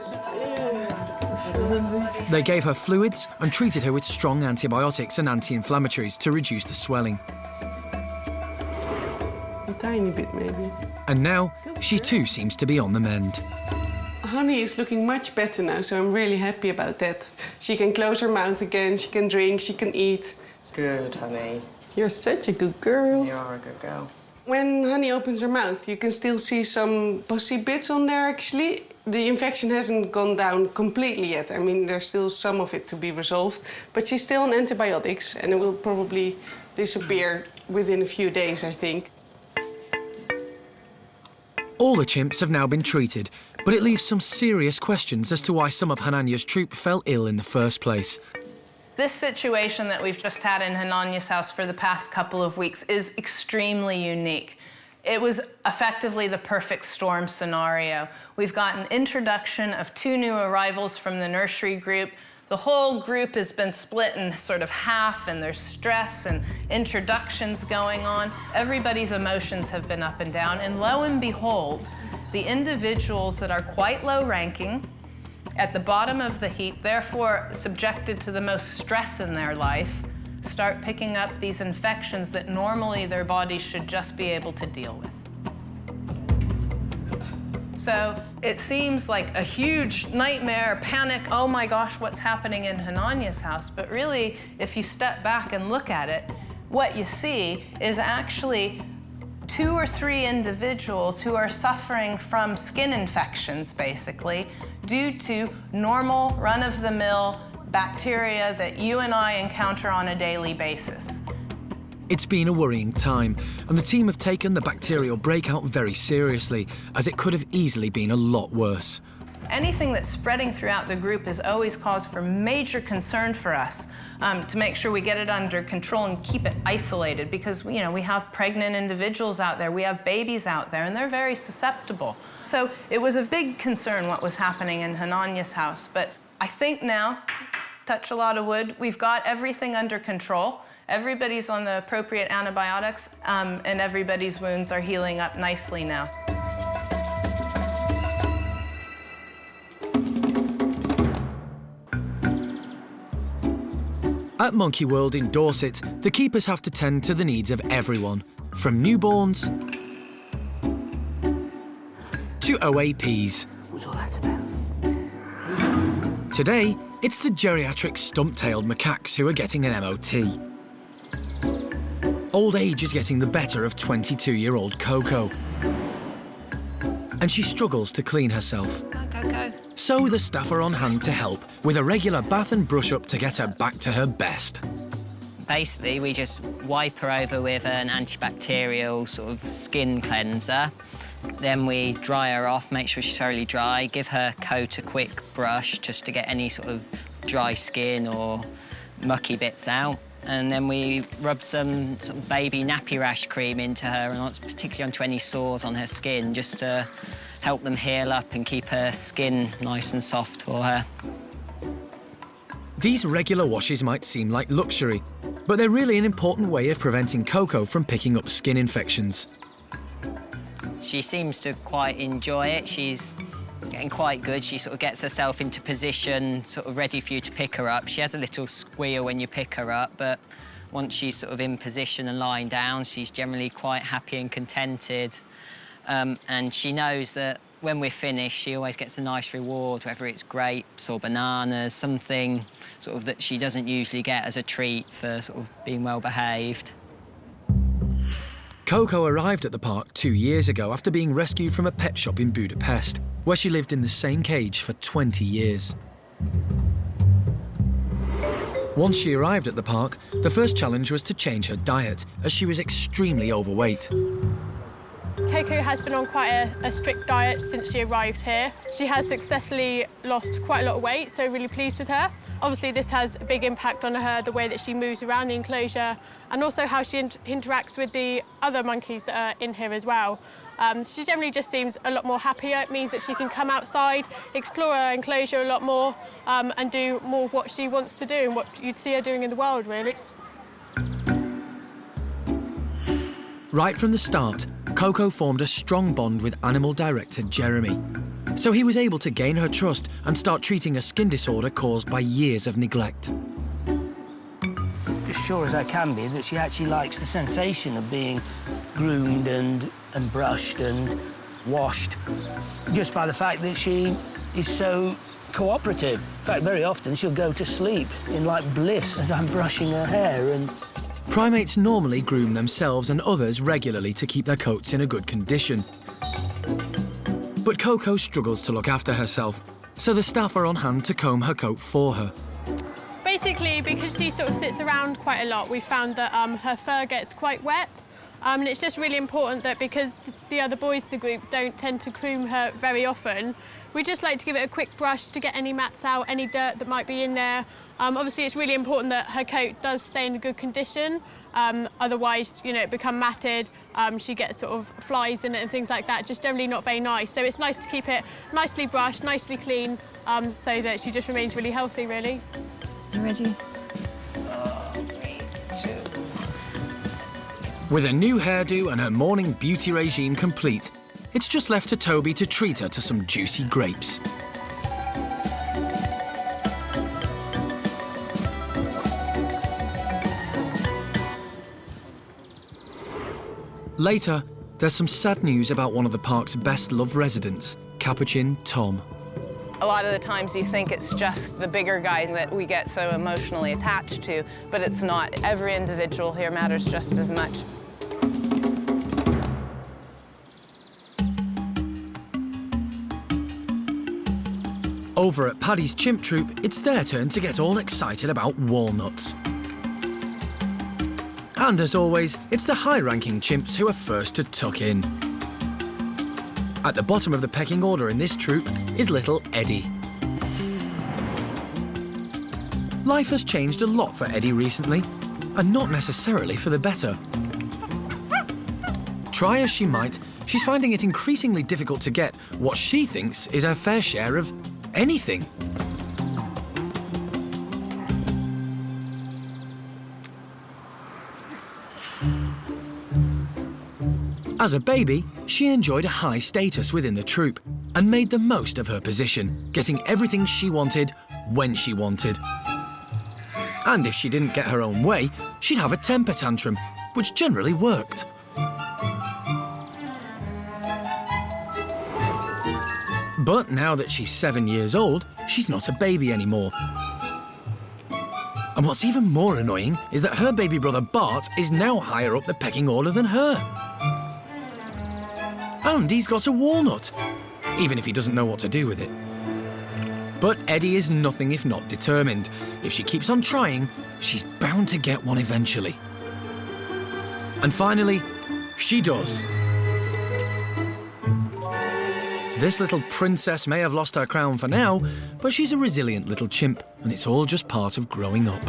S1: They gave her fluids and treated her with strong antibiotics and anti-inflammatories to reduce the swelling.
S9: A tiny bit, maybe.
S1: And now, she too seems to be on the mend.
S9: Honey is looking much better now, so I'm really happy about that. She can close her mouth again, she can drink, she can eat.
S8: Good, Honey.
S9: You're such a good girl.
S8: You are a good girl.
S9: When Honey opens her mouth, you can still see some pussy bits on there, actually. The infection hasn't gone down completely yet. I mean, there's still some of it to be resolved, but she's still on antibiotics, and it will probably disappear within a few days, I think.
S1: All the chimps have now been treated, but it leaves some serious questions as to why some of Hananya's troop fell ill in the first place.
S2: This situation that we've just had in Hananya's house for the past couple of weeks is extremely unique. It was effectively the perfect storm scenario. We've got an introduction of 2 new arrivals from the nursery group. The whole group has been split in sort of half, and there's stress and introductions going on. Everybody's emotions have been up and down, and lo and behold, the individuals that are quite low ranking, at the bottom of the heap, therefore subjected to the most stress in their life, start picking up these infections that normally their bodies should just be able to deal with. So it seems like a huge nightmare, panic, oh my gosh, what's happening in Hananya's house? But really, if you step back and look at it, what you see is actually 2 or 3 individuals who are suffering from skin infections, basically, due to normal, run-of-the-mill bacteria that you and I encounter on a daily basis.
S1: It's been a worrying time, and the team have taken the bacterial breakout very seriously, as it could have easily been a lot worse.
S2: Anything that's spreading throughout the group is always cause for major concern for us, to make sure we get it under control and keep it isolated, because we have pregnant individuals out there, we have babies out there, and they're very susceptible. So it was a big concern what was happening in Hananya's house, but I think now, touch a lot of wood, we've got everything under control. Everybody's on the appropriate antibiotics, and everybody's wounds are healing up nicely now.
S1: At Monkey World in Dorset, the keepers have to tend to the needs of everyone, from newborns to OAPs.
S10: What's all that about?
S1: Today, it's the geriatric stump-tailed macaques who are getting an MOT. Old age is getting the better of 22-year-old Coco, and she struggles to clean herself.
S7: Go.
S1: So the staff are on hand to help, with a regular bath and brush-up to get her back to her best.
S21: Basically, we just wipe her over with an antibacterial sort of skin cleanser, Then we dry her off, make sure she's thoroughly dry, give her coat a quick brush just to get any sort of dry skin or mucky bits out. And then we rub some sort of baby nappy rash cream into her, and particularly onto any sores on her skin, just to help them heal up and keep her skin nice and soft for her.
S1: These regular washes might seem like luxury, but they're really an important way of preventing Coco from picking up skin infections.
S21: She seems to quite enjoy it. She's getting quite good. She sort of gets herself into position, sort of ready for you to pick her up. She has a little squeal when you pick her up, but once she's sort of in position and lying down, she's generally quite happy and contented. And she knows that when we're finished, she always gets a nice reward, whether it's grapes or bananas, something sort of that she doesn't usually get as a treat for sort of being well behaved.
S1: Coco arrived at the park 2 years ago after being rescued from a pet shop in Budapest, where she lived in the same cage for 20 years. Once she arrived at the park, the first challenge was to change her diet, as she was extremely overweight.
S13: Coco has been on quite a strict diet since she arrived here. She has successfully lost quite a lot of weight, so really pleased with her. Obviously, this has a big impact on her, the way that she moves around the enclosure, and also how she interacts with the other monkeys that are in here as well. She generally just seems a lot more happier. It means that she can come outside, explore her enclosure a lot more, and do more of what she wants to do and what you'd see her doing in the wild, really.
S1: Right from the start, Coco formed a strong bond with animal director Jeremy. So he was able to gain her trust and start treating a skin disorder caused by years of neglect.
S10: As sure as I can be that she actually likes the sensation of being groomed and brushed and washed, just by the fact that she is so cooperative. In fact, very often she'll go to sleep in like bliss as I'm brushing her hair. And
S1: primates normally groom themselves and others regularly to keep their coats in a good condition. But Coco struggles to look after herself, so the staff are on hand to comb her coat for her.
S13: Basically, because she sort of sits around quite a lot, we found that her fur gets quite wet. And it's just really important that, because the other boys in the group don't tend to groom her very often, we just like to give it a quick brush to get any mats out, any dirt that might be in there. Obviously, it's really important that her coat does stay in good condition. Otherwise, you know, it become matted. She gets sort of flies in it and things like that. Just generally not very nice. So it's nice to keep it nicely brushed, nicely clean, so that she just remains really healthy, really.
S17: You ready?
S1: With a new hairdo and her morning beauty regime complete, it's just left to Toby to treat her to some juicy grapes. Later, there's some sad news about one of the park's best-loved residents, Capuchin Tom.
S2: A lot of the times you think it's just the bigger guys that we get so emotionally attached to, but it's not. Every individual here matters just as much.
S1: Over at Paddy's chimp troop, it's their turn to get all excited about walnuts. And as always, it's the high-ranking chimps who are first to tuck in. At the bottom of the pecking order in this troop is little Eddie. Life has changed a lot for Eddie recently, and not necessarily for the better. Try as she might, she's finding it increasingly difficult to get what she thinks is her fair share of anything. As a baby, she enjoyed a high status within the troop and made the most of her position, getting everything she wanted when she wanted. And if she didn't get her own way, she'd have a temper tantrum, which generally worked. But now that she's 7 years old, she's not a baby anymore. And what's even more annoying is that her baby brother Bart is now higher up the pecking order than her. And he's got a walnut, even if he doesn't know what to do with it. But Eddie is nothing if not determined. If she keeps on trying, she's bound to get one eventually. And finally, she does. This little princess may have lost her crown for now, but she's a resilient little chimp, and it's all just part of growing up.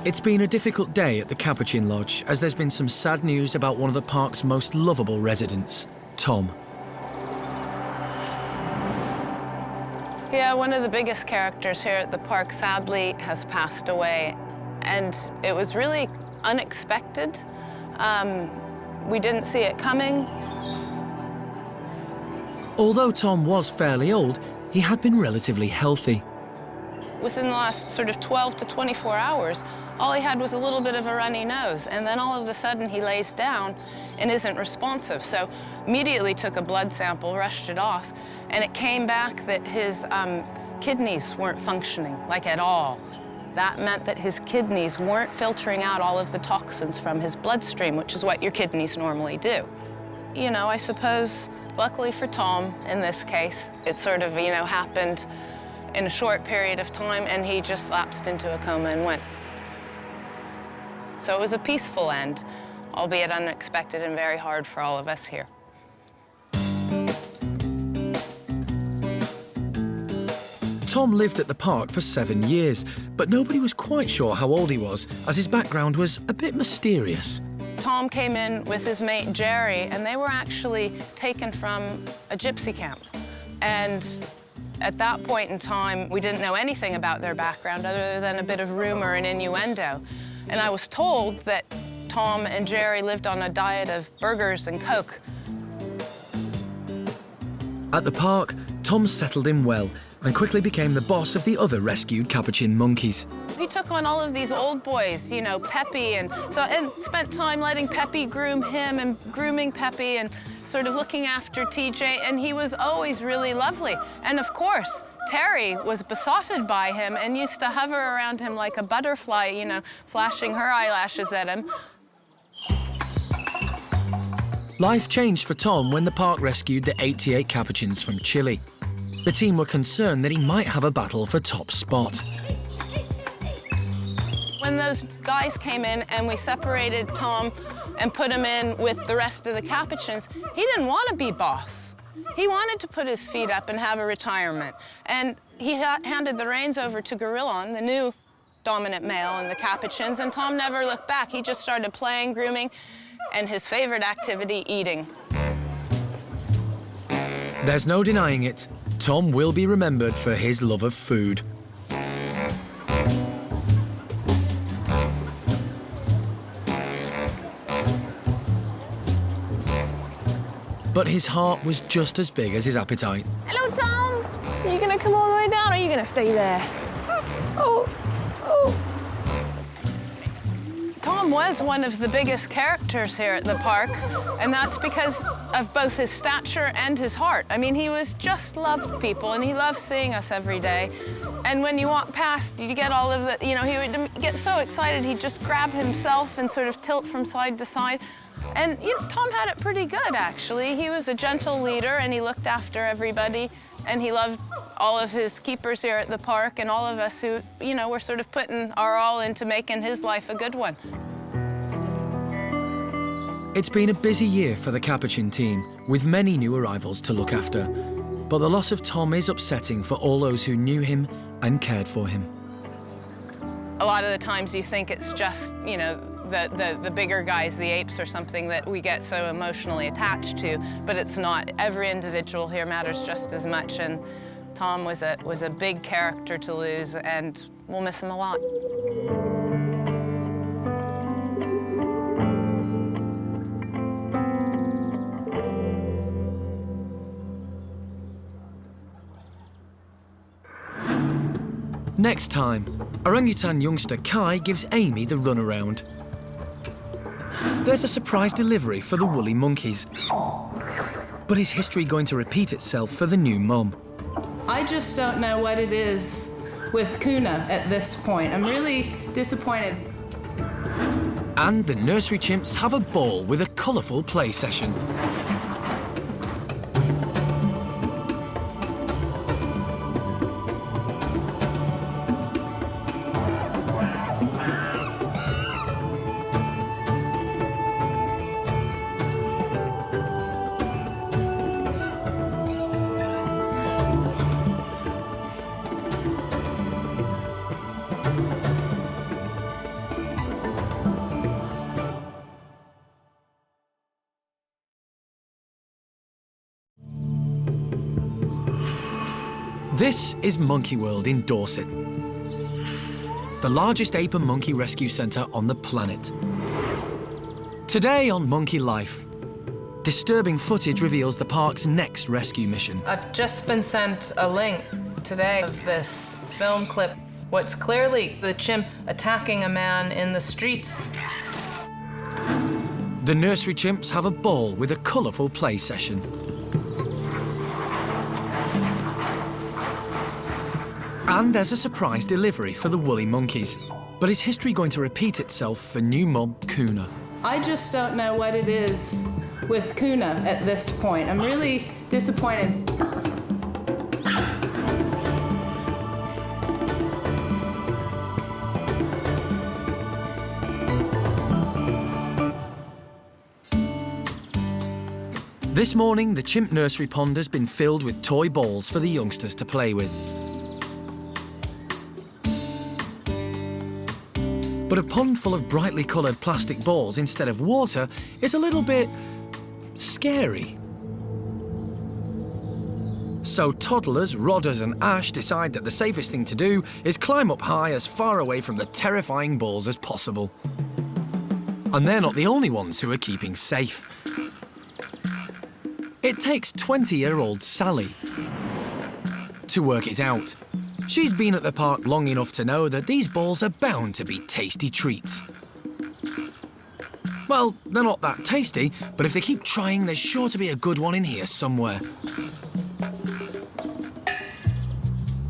S1: It's been a difficult day at the Capuchin Lodge, as there's been some sad news about one of the park's most lovable residents, Tom.
S4: Yeah, one of the biggest characters here at the park sadly has passed away, and it was really unexpected. We didn't see it coming.
S1: Although Tom was fairly old, he had been relatively healthy.
S4: Within the last sort of 12 to 24 hours, all he had was a little bit of a runny nose, and then all of a sudden he lays down and isn't responsive. So immediately took a blood sample, rushed it off, and it came back that his kidneys weren't functioning, like at all. That meant that his kidneys weren't filtering out all of the toxins from his bloodstream, which is what your kidneys normally do. You know, I suppose, luckily for Tom, in this case, it sort of, happened in a short period of time, and he just lapsed into a coma and went. So it was a peaceful end, albeit unexpected and very hard for all of us here.
S1: Tom lived at the park for 7 years, but nobody was quite sure how old he was, as his background was a bit mysterious.
S4: Tom came in with his mate Jerry, and they were actually taken from a gypsy camp. And at that point in time, we didn't know anything about their background other than a bit of rumor and innuendo. And I was told that Tom and Jerry lived on a diet of burgers and Coke.
S1: At the park, Tom settled in well and quickly became the boss of the other rescued Capuchin monkeys.
S4: He took on all of these old boys, Peppy, and spent time letting Peppy groom him and grooming Peppy and sort of looking after TJ, and he was always really lovely. And of course, Terry was besotted by him and used to hover around him like a butterfly, flashing her eyelashes at him.
S1: Life changed for Tom when the park rescued the 88 Capuchins from Chile. The team were concerned that he might have a battle for top spot.
S4: When those guys came in and we separated Tom and put him in with the rest of the Capuchins, he didn't want to be boss. He wanted to put his feet up and have a retirement. And he handed the reins over to Gorillon, the new dominant male in the Capuchins, and Tom never looked back. He just started playing, grooming, and his favorite activity, eating.
S1: There's no denying it. Tom will be remembered for his love of food. But his heart was just as big as his appetite.
S4: Hello, Tom. Are you going to come all the way down, or are you going to stay there? Oh. Tom was one of the biggest characters here at the park, and that's because of both his stature and his heart. I mean, he just loved people, and he loved seeing us every day. And when you walk past, you get all of the, he would get so excited, he'd just grab himself and sort of tilt from side to side. And Tom had it pretty good, actually. He was a gentle leader, and he looked after everybody, and he loved all of his keepers here at the park and all of us who, were sort of putting our all into making his life a good one.
S1: It's been a busy year for the Capuchin team, with many new arrivals to look after. But the loss of Tom is upsetting for all those who knew him and cared for him.
S4: A lot of the times you think it's just, the bigger guys, the apes or something that we get so emotionally attached to, but it's not. Every individual here matters just as much, and Tom was a big character to lose, and we'll miss him a lot.
S1: Next time, orangutan youngster Kai gives Amy the runaround. There's a surprise delivery for the woolly monkeys. But is history going to repeat itself for the new mum?
S2: I just don't know what it is with Kuna at this point. I'm really disappointed.
S1: And the nursery chimps have a ball with a colourful play session. This is Monkey World in Dorset, the largest ape and monkey rescue centre on the planet. Today on Monkey Life, disturbing footage reveals the park's next rescue mission.
S2: I've just been sent a link today of this film clip. What's clearly the chimp attacking a man in the streets.
S1: The nursery chimps have a ball with a colourful play session. And there's a surprise delivery for the woolly monkeys. But is history going to repeat itself for new mob Kuna?
S2: I just don't know what it is with Kuna at this point. I'm really disappointed.
S1: This morning, the chimp nursery pond has been filled with toy balls for the youngsters to play with. But a pond full of brightly coloured plastic balls instead of water is a little bit scary. So toddlers, Rodders and Ash decide that the safest thing to do is climb up high as far away from the terrifying balls as possible. And they're not the only ones who are keeping safe. It takes 20-year-old Sally to work it out. She's been at the park long enough to know that these balls are bound to be tasty treats. Well, they're not that tasty, but if they keep trying, there's sure to be a good one in here somewhere.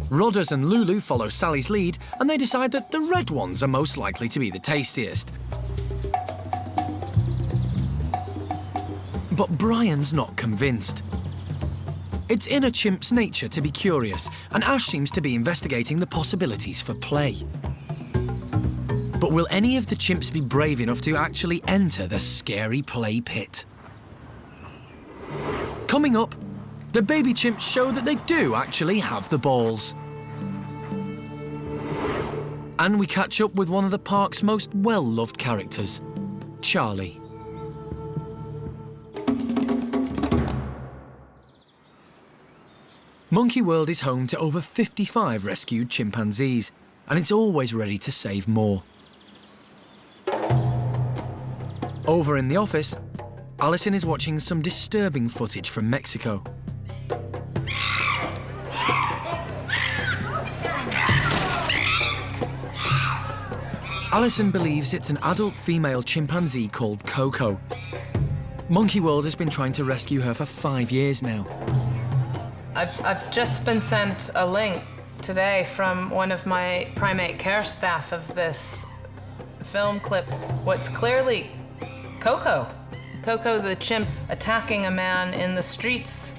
S1: Rodders and Lulu follow Sally's lead, and they decide that the red ones are most likely to be the tastiest. But Brian's not convinced. It's in a chimp's nature to be curious, and Ash seems to be investigating the possibilities for play. But will any of the chimps be brave enough to actually enter the scary play pit? Coming up, the baby chimps show that they do actually have the balls. And we catch up with one of the park's most well-loved characters, Charlie. Monkey World is home to over 55 rescued chimpanzees, and it's always ready to save more. Over in the office, Alison is watching some disturbing footage from Mexico. Alison believes it's an adult female chimpanzee called Coco. Monkey World has been trying to rescue her for 5 years now.
S2: I've just been sent a link today from one of my Primate Care Staff of this film clip. What's clearly Coco. Coco the chimp attacking a man in the streets.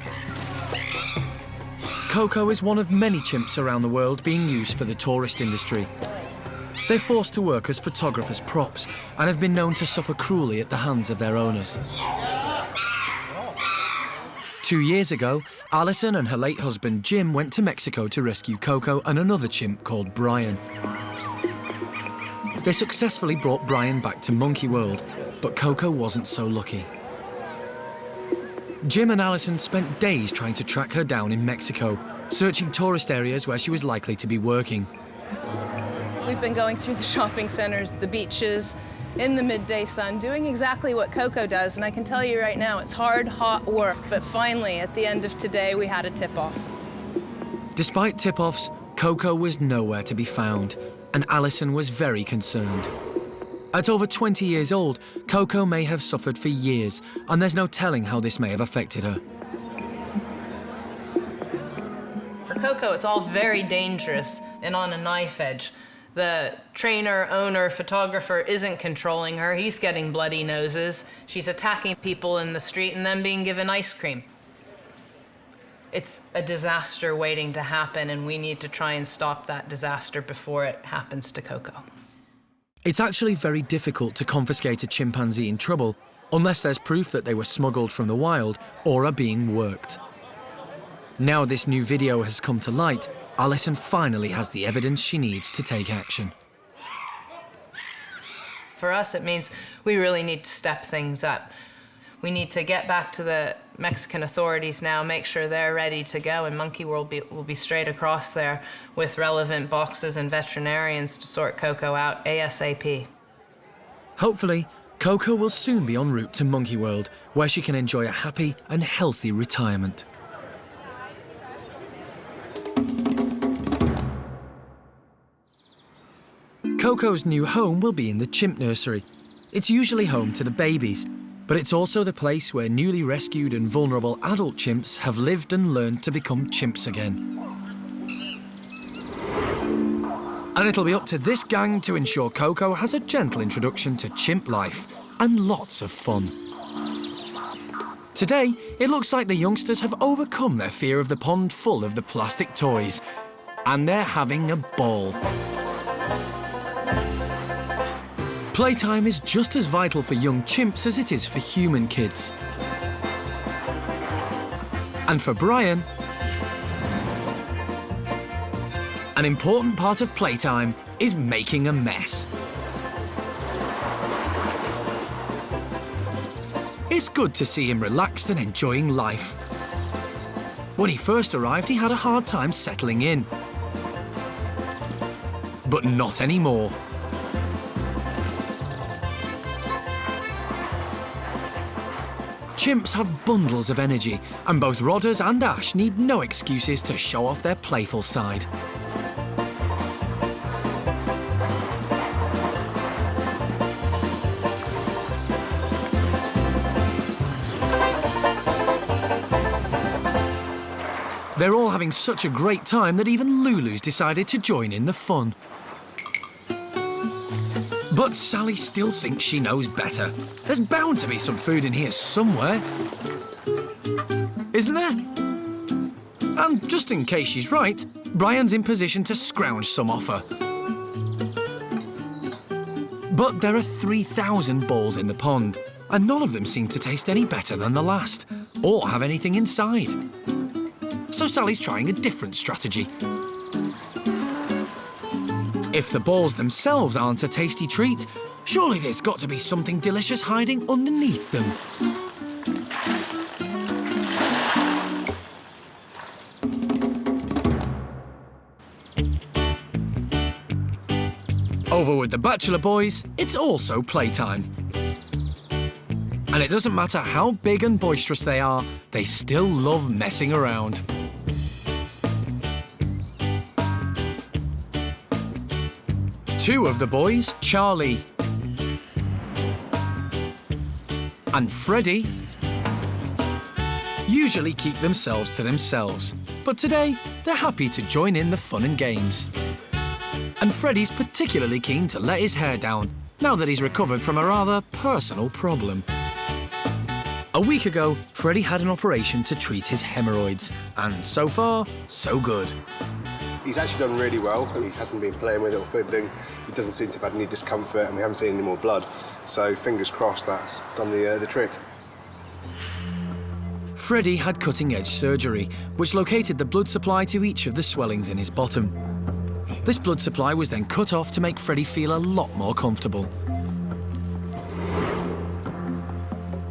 S1: Coco is one of many chimps around the world being used for the tourist industry. They're forced to work as photographers' props and have been known to suffer cruelly at the hands of their owners. 2 years ago, Alison and her late husband Jim went to Mexico to rescue Coco and another chimp called Brian. They successfully brought Brian back to Monkey World, but Coco wasn't so lucky. Jim and Alison spent days trying to track her down in Mexico, searching tourist areas where she was likely to be working.
S2: We've been going through the shopping centers, the beaches, in the midday sun, doing exactly what Coco does, and I can tell you right now, it's hard, hot work, but finally, at the end of today, we had a tip-off.
S1: Despite tip-offs, Coco was nowhere to be found, and Alison was very concerned. At over 20 years old, Coco may have suffered for years, and there's no telling how this may have affected her.
S2: For Coco, it's all very dangerous and on a knife edge. The trainer, owner, photographer isn't controlling her. He's getting bloody noses. She's attacking people in the street and then being given ice cream. It's a disaster waiting to happen, and we need to try and stop that disaster before it happens to Coco.
S1: It's actually very difficult to confiscate a chimpanzee in trouble unless there's proof that they were smuggled from the wild or are being worked. Now this new video has come to light, Alison finally has the evidence she needs to take action.
S2: For us, it means we really need to step things up. We need to get back to the Mexican authorities now make sure they're ready to go, and Monkey World will be straight across there with relevant boxes and veterinarians to sort Coco out ASAP.
S1: Hopefully, Coco will soon be en route to Monkey World, where she can enjoy a happy and healthy retirement. Coco's new home will be in the chimp nursery. It's usually home to the babies, but it's also the place where newly rescued and vulnerable adult chimps have lived and learned to become chimps again. And it'll be up to this gang to ensure Coco has a gentle introduction to chimp life and lots of fun. Today, it looks like the youngsters have overcome their fear of the pond full of the plastic toys, and they're having a ball. Playtime is just as vital for young chimps as it is for human kids. And for Brian, an important part of playtime is making a mess. It's good to see him relaxed and enjoying life. When he first arrived, he had a hard time settling in. But not anymore. Chimps have bundles of energy, and both Rodders and Ash need no excuses to show off their playful side. They're all having such a great time that even Lulu's decided to join in the fun. But Sally still thinks she knows better. There's bound to be some food in here somewhere. Isn't there? And just in case she's right, Brian's in position to scrounge some off her. But there are 3,000 balls in the pond, and none of them seem to taste any better than the last, or have anything inside. So Sally's trying a different strategy. If the balls themselves aren't a tasty treat, surely there's got to be something delicious hiding underneath them. Over with the Bachelor boys, it's also playtime. And it doesn't matter how big and boisterous they are, they still love messing around. Two of the boys, Charlie and Freddie, usually keep themselves to themselves, but today they're happy to join in the fun and games. And Freddie's particularly keen to let his hair down now that he's recovered from a rather personal problem. A week ago, Freddie had an operation to treat his hemorrhoids, and so far, so good.
S14: He's actually done really well, and he hasn't been playing with it or fiddling. He doesn't seem to have had any discomfort, and we haven't seen any more blood. So fingers crossed that's done the trick.
S1: Freddie had cutting-edge surgery, which located the blood supply to each of the swellings in his bottom. This blood supply was then cut off to make Freddie feel a lot more comfortable.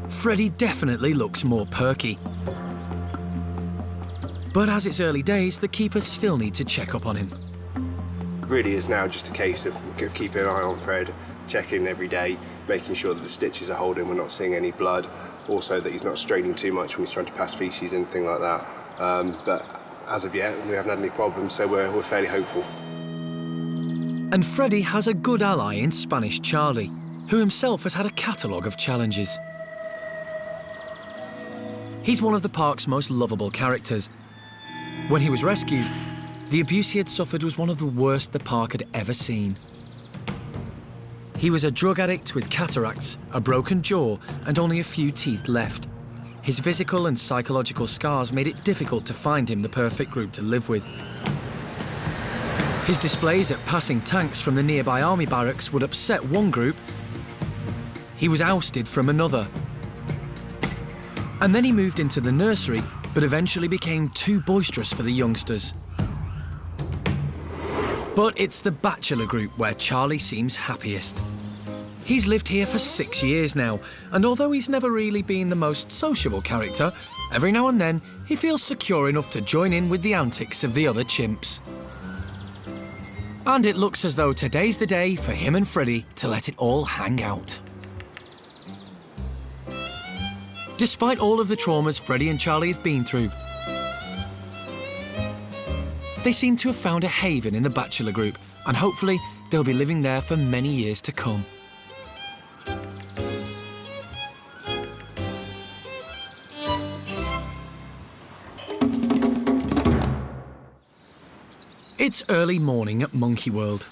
S1: Freddie definitely looks more perky. But as it's early days, the keepers still need to check up on him.
S14: Really is now just a case of keeping an eye on Fred, checking every day, making sure that the stitches are holding, we're not seeing any blood, also that he's not straining too much when he's trying to pass faeces, anything like that. But as of yet, we haven't had any problems, so we're fairly hopeful.
S1: And Freddie has a good ally in Spanish Charlie, who himself has had a catalogue of challenges. He's one of the park's most lovable characters. When he was rescued, the abuse he had suffered was one of the worst the park had ever seen. He was a drug addict with cataracts, a broken jaw, and only a few teeth left. His physical and psychological scars made it difficult to find him the perfect group to live with. His displays at passing tanks from the nearby army barracks would upset one group. He was ousted from another. And then he moved into the nursery, but eventually became too boisterous for the youngsters. But it's the Bachelor group where Charlie seems happiest. He's lived here for 6 years now, and although he's never really been the most sociable character, every now and then he feels secure enough to join in with the antics of the other chimps. And it looks as though today's the day for him and Freddie to let it all hang out. Despite all of the traumas Freddie and Charlie have been through, they seem to have found a haven in the bachelor group, and hopefully they'll be living there for many years to come. It's early morning at Monkey World.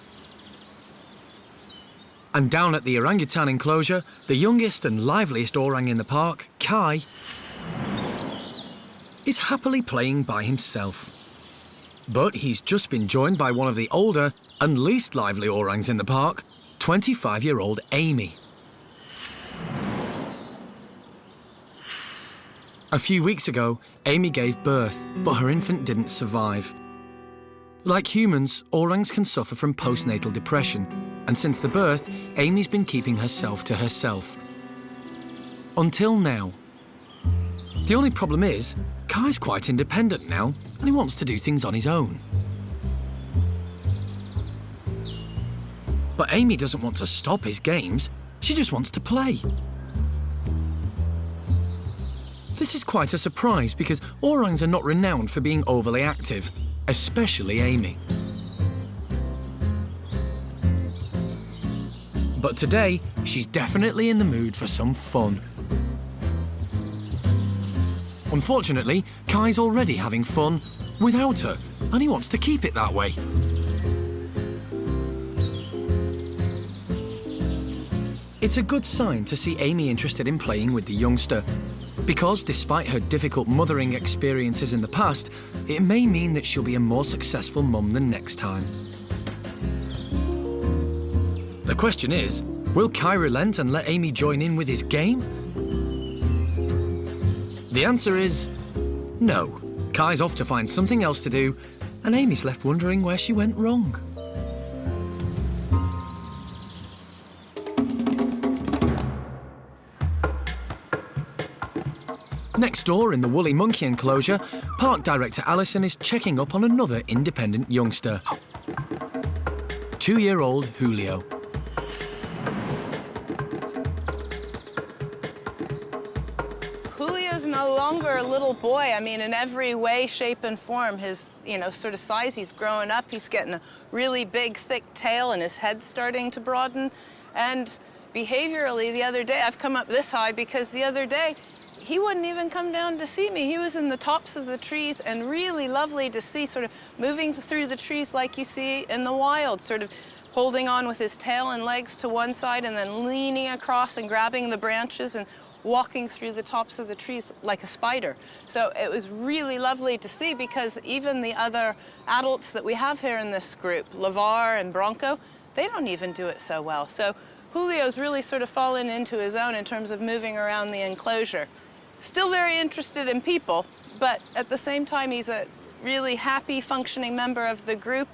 S1: And down at the orangutan enclosure, the youngest and liveliest orang in the park, Kai, is happily playing by himself. But he's just been joined by one of the older and least lively orangs in the park, 25-year-old Amy. A few weeks ago, Amy gave birth, but her infant didn't survive. Like humans, orangs can suffer from postnatal depression, and since the birth, Amy's been keeping herself to herself. Until now. The only problem is, Kai's quite independent now, and he wants to do things on his own. But Amy doesn't want to stop his games, she just wants to play. This is quite a surprise because orangs are not renowned for being overly active, especially Amy. But today, she's definitely in the mood for some fun. Unfortunately, Kai's already having fun without her, and he wants to keep it that way. It's a good sign to see Amy interested in playing with the youngster, because despite her difficult mothering experiences in the past, it may mean that she'll be a more successful mum the next time. The question is, will Kai relent and let Amy join in with his game? The answer is no. Kai's off to find something else to do, and Amy's left wondering where she went wrong. Next door in the woolly monkey enclosure, park director Alison is checking up on another independent youngster. 2-year-old Julio.
S2: Julio's no longer a little boy. I mean, in every way, shape, and form, his, sort of size, he's growing up. He's getting a really big, thick tail, and his head's starting to broaden. And behaviorally, the other day, I've come up this high because the other day, he wouldn't even come down to see me. He was in the tops of the trees and really lovely to see, sort of moving through the trees like you see in the wild, sort of holding on with his tail and legs to one side and then leaning across and grabbing the branches and walking through the tops of the trees like a spider. So it was really lovely to see because even the other adults that we have here in this group, Lavar and Bronco, they don't even do it so well. So Julio's really sort of fallen into his own in terms of moving around the enclosure. Still very interested in people, but at the same time, he's a really happy, functioning member of the group,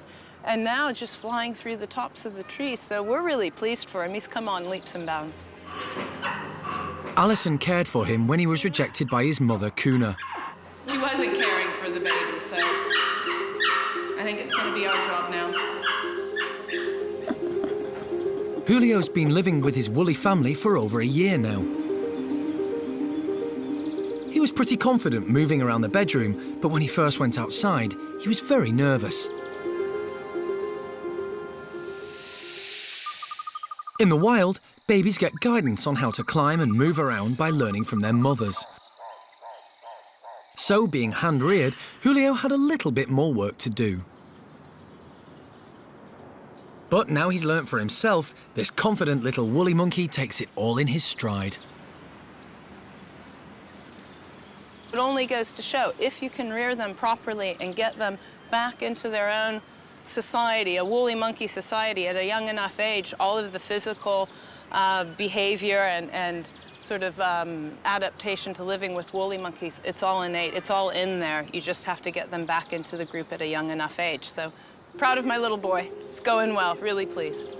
S2: and now just flying through the tops of the trees. So we're really pleased for him. He's come on leaps and bounds.
S1: Alison cared for him when he was rejected by his mother, Kuna.
S2: He wasn't caring for the baby, so I think it's going to be our job now.
S1: Julio's been living with his woolly family for over a year now. He was pretty confident moving around the bedroom, but when he first went outside, he was very nervous. In the wild, babies get guidance on how to climb and move around by learning from their mothers. So, being hand-reared, Julio had a little bit more work to do. But now he's learnt for himself, this confident little woolly monkey takes it all in his stride.
S2: It only goes to show, if you can rear them properly and get them back into their own society, a woolly monkey society at a young enough age, all of the physical behavior and sort of adaptation to living with woolly monkeys, it's all innate, it's all in there. You just have to get them back into the group at a young enough age. So proud of my little boy. It's going well, really pleased.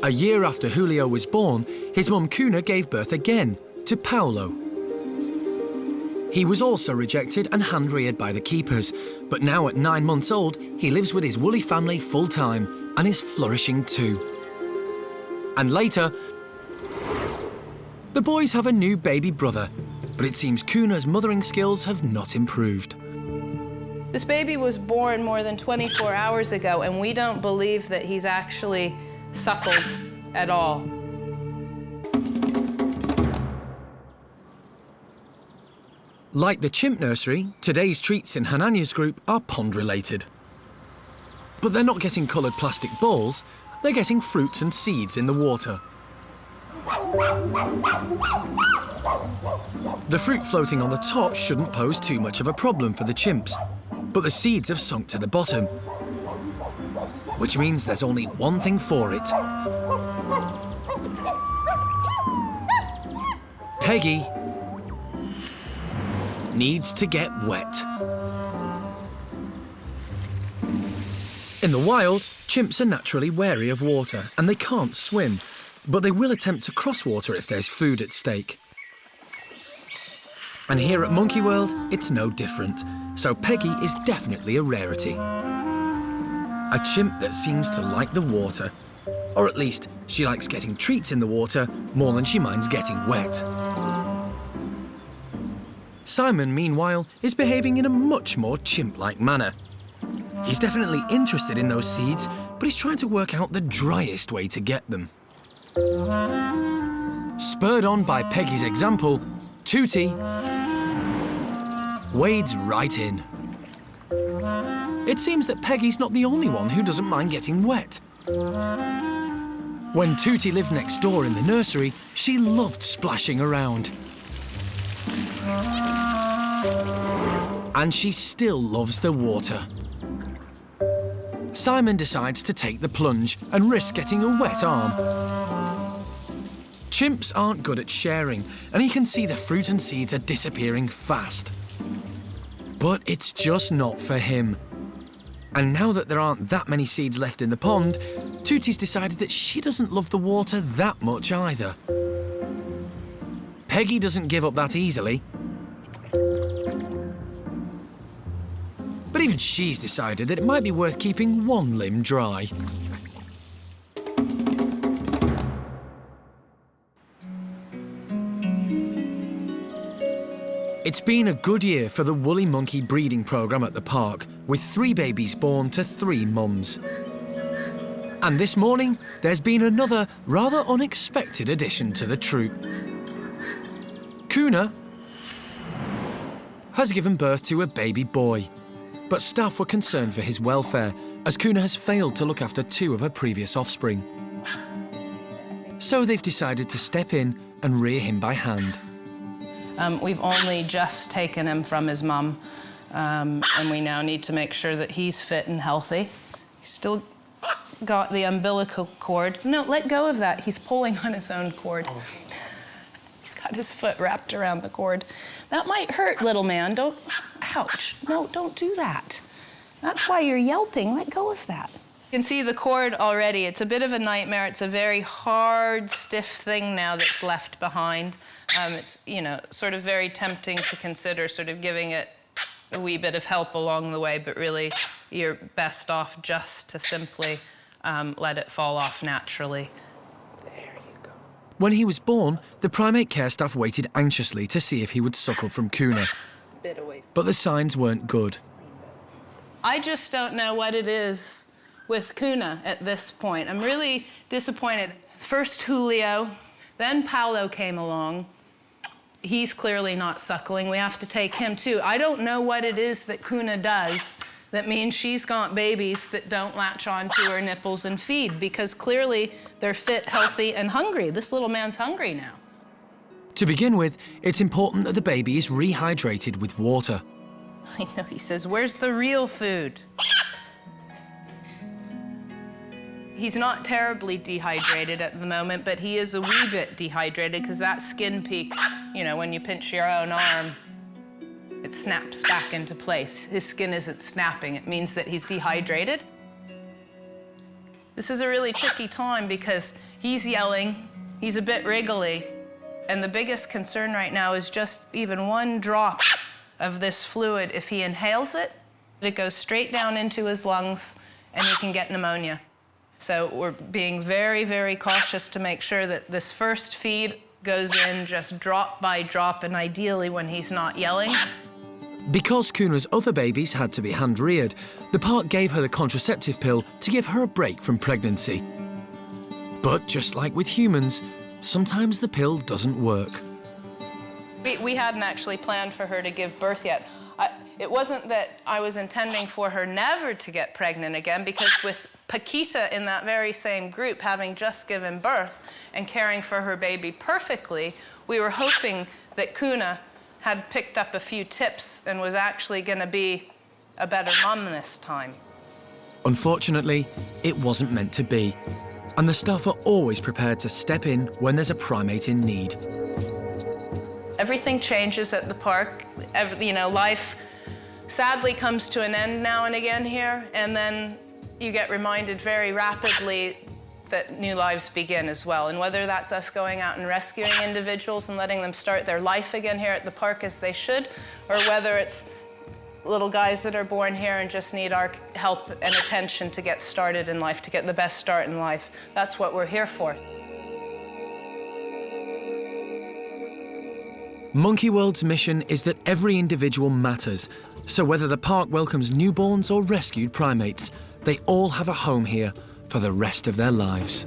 S1: A year after Julio was born, his mum Kuna gave birth again to Paolo. He was also rejected and hand-reared by the keepers, but now at 9 months old, he lives with his woolly family full-time and is flourishing too. And later, the boys have a new baby brother, but it seems Kuna's mothering skills have not improved.
S2: This baby was born more than 24 hours ago, and we don't believe that he's actually suckled at all.
S1: Like the chimp nursery, today's treats in Hananya's group are pond-related. But they're not getting coloured plastic balls, they're getting fruits and seeds in the water. The fruit floating on the top shouldn't pose too much of a problem for the chimps, but the seeds have sunk to the bottom, which means there's only one thing for it. Peggy needs to get wet. In the wild, chimps are naturally wary of water and they can't swim, but they will attempt to cross water if there's food at stake. And here at Monkey World, it's no different, so Peggy is definitely a rarity. A chimp that seems to like the water, or at least she likes getting treats in the water more than she minds getting wet. Simon, meanwhile, is behaving in a much more chimp-like manner. He's definitely interested in those seeds, but he's trying to work out the driest way to get them. Spurred on by Peggy's example, Tootie wades right in. It seems that Peggy's not the only one who doesn't mind getting wet. When Tootie lived next door in the nursery, she loved splashing around. And she still loves the water. Simon decides to take the plunge and risk getting a wet arm. Chimps aren't good at sharing, and he can see the fruit and seeds are disappearing fast. But it's just not for him. And now that there aren't that many seeds left in the pond, Tootie's decided that she doesn't love the water that much either. Peggy doesn't give up that easily. But even she's decided that it might be worth keeping one limb dry. It's been a good year for the woolly monkey breeding programme at the park, with 3 babies born to 3 mums. And this morning, there's been another rather unexpected addition to the troupe. Kuna has given birth to a baby boy, but staff were concerned for his welfare, as Kuna has failed to look after 2 of her previous offspring. So they've decided to step in and rear him by hand.
S2: We've only just taken him from his mum, and we now need to make sure that he's fit and healthy. He's still got the umbilical cord. No, let go of that. He's pulling on his own cord. Oh. He's got his foot wrapped around the cord. That might hurt, little man. Don't, ouch. No, don't do that. That's why you're yelping. Let go of that. You can see the cord already. It's a bit of a nightmare. It's a very hard, stiff thing now that's left behind. It's, you know, sort of very tempting to consider sort of giving it a wee bit of help along the way, but really you're best off just to simply let it fall off naturally.
S1: When he was born, the Primate Care Staff waited anxiously to see if he would suckle from Kuna. But the signs weren't good.
S2: I just don't know what it is with Kuna at this point. I'm really disappointed. First Julio, then Paolo came along. He's clearly not suckling. We have to take him too. I don't know what it is that Kuna does that means she's got babies that don't latch onto her nipples and feed, because clearly they're fit, healthy, and hungry. This little man's hungry now.
S1: To begin with, it's important that the baby is rehydrated with water.
S2: I know, he says, where's the real food? He's not terribly dehydrated at the moment, but he is a wee bit dehydrated because that skin peak, you know, when you pinch your own arm, it snaps back into place. His skin isn't snapping. It means that he's dehydrated. This is a really tricky time because he's yelling, he's a bit wriggly, and the biggest concern right now is just even one drop of this fluid. If he inhales it, it goes straight down into his lungs and he can get pneumonia. So we're being very, very cautious to make sure that this first feed goes in just drop by drop, and ideally when he's not yelling.
S1: Because Kuna's other babies had to be hand-reared, the park gave her the contraceptive pill to give her a break from pregnancy. But just like with humans, sometimes the pill doesn't work.
S2: We hadn't actually planned for her to give birth yet. It wasn't that I was intending for her never to get pregnant again, because with Paquita in that very same group, having just given birth and caring for her baby perfectly, we were hoping that Kuna had picked up a few tips and was actually going to be a better mum this time.
S1: Unfortunately, it wasn't meant to be, and the staff are always prepared to step in when there's a primate in need.
S2: Everything changes at the park. Life sadly comes to an end now and again here, and then you get reminded very rapidly that new lives begin as well. And whether that's us going out and rescuing individuals and letting them start their life again here at the park as they should, or whether it's little guys that are born here and just need our help and attention to get started in life, to get the best start in life. That's what we're here for.
S1: Monkey World's mission is that every individual matters. So whether the park welcomes newborns or rescued primates, they all have a home here for the rest of their lives.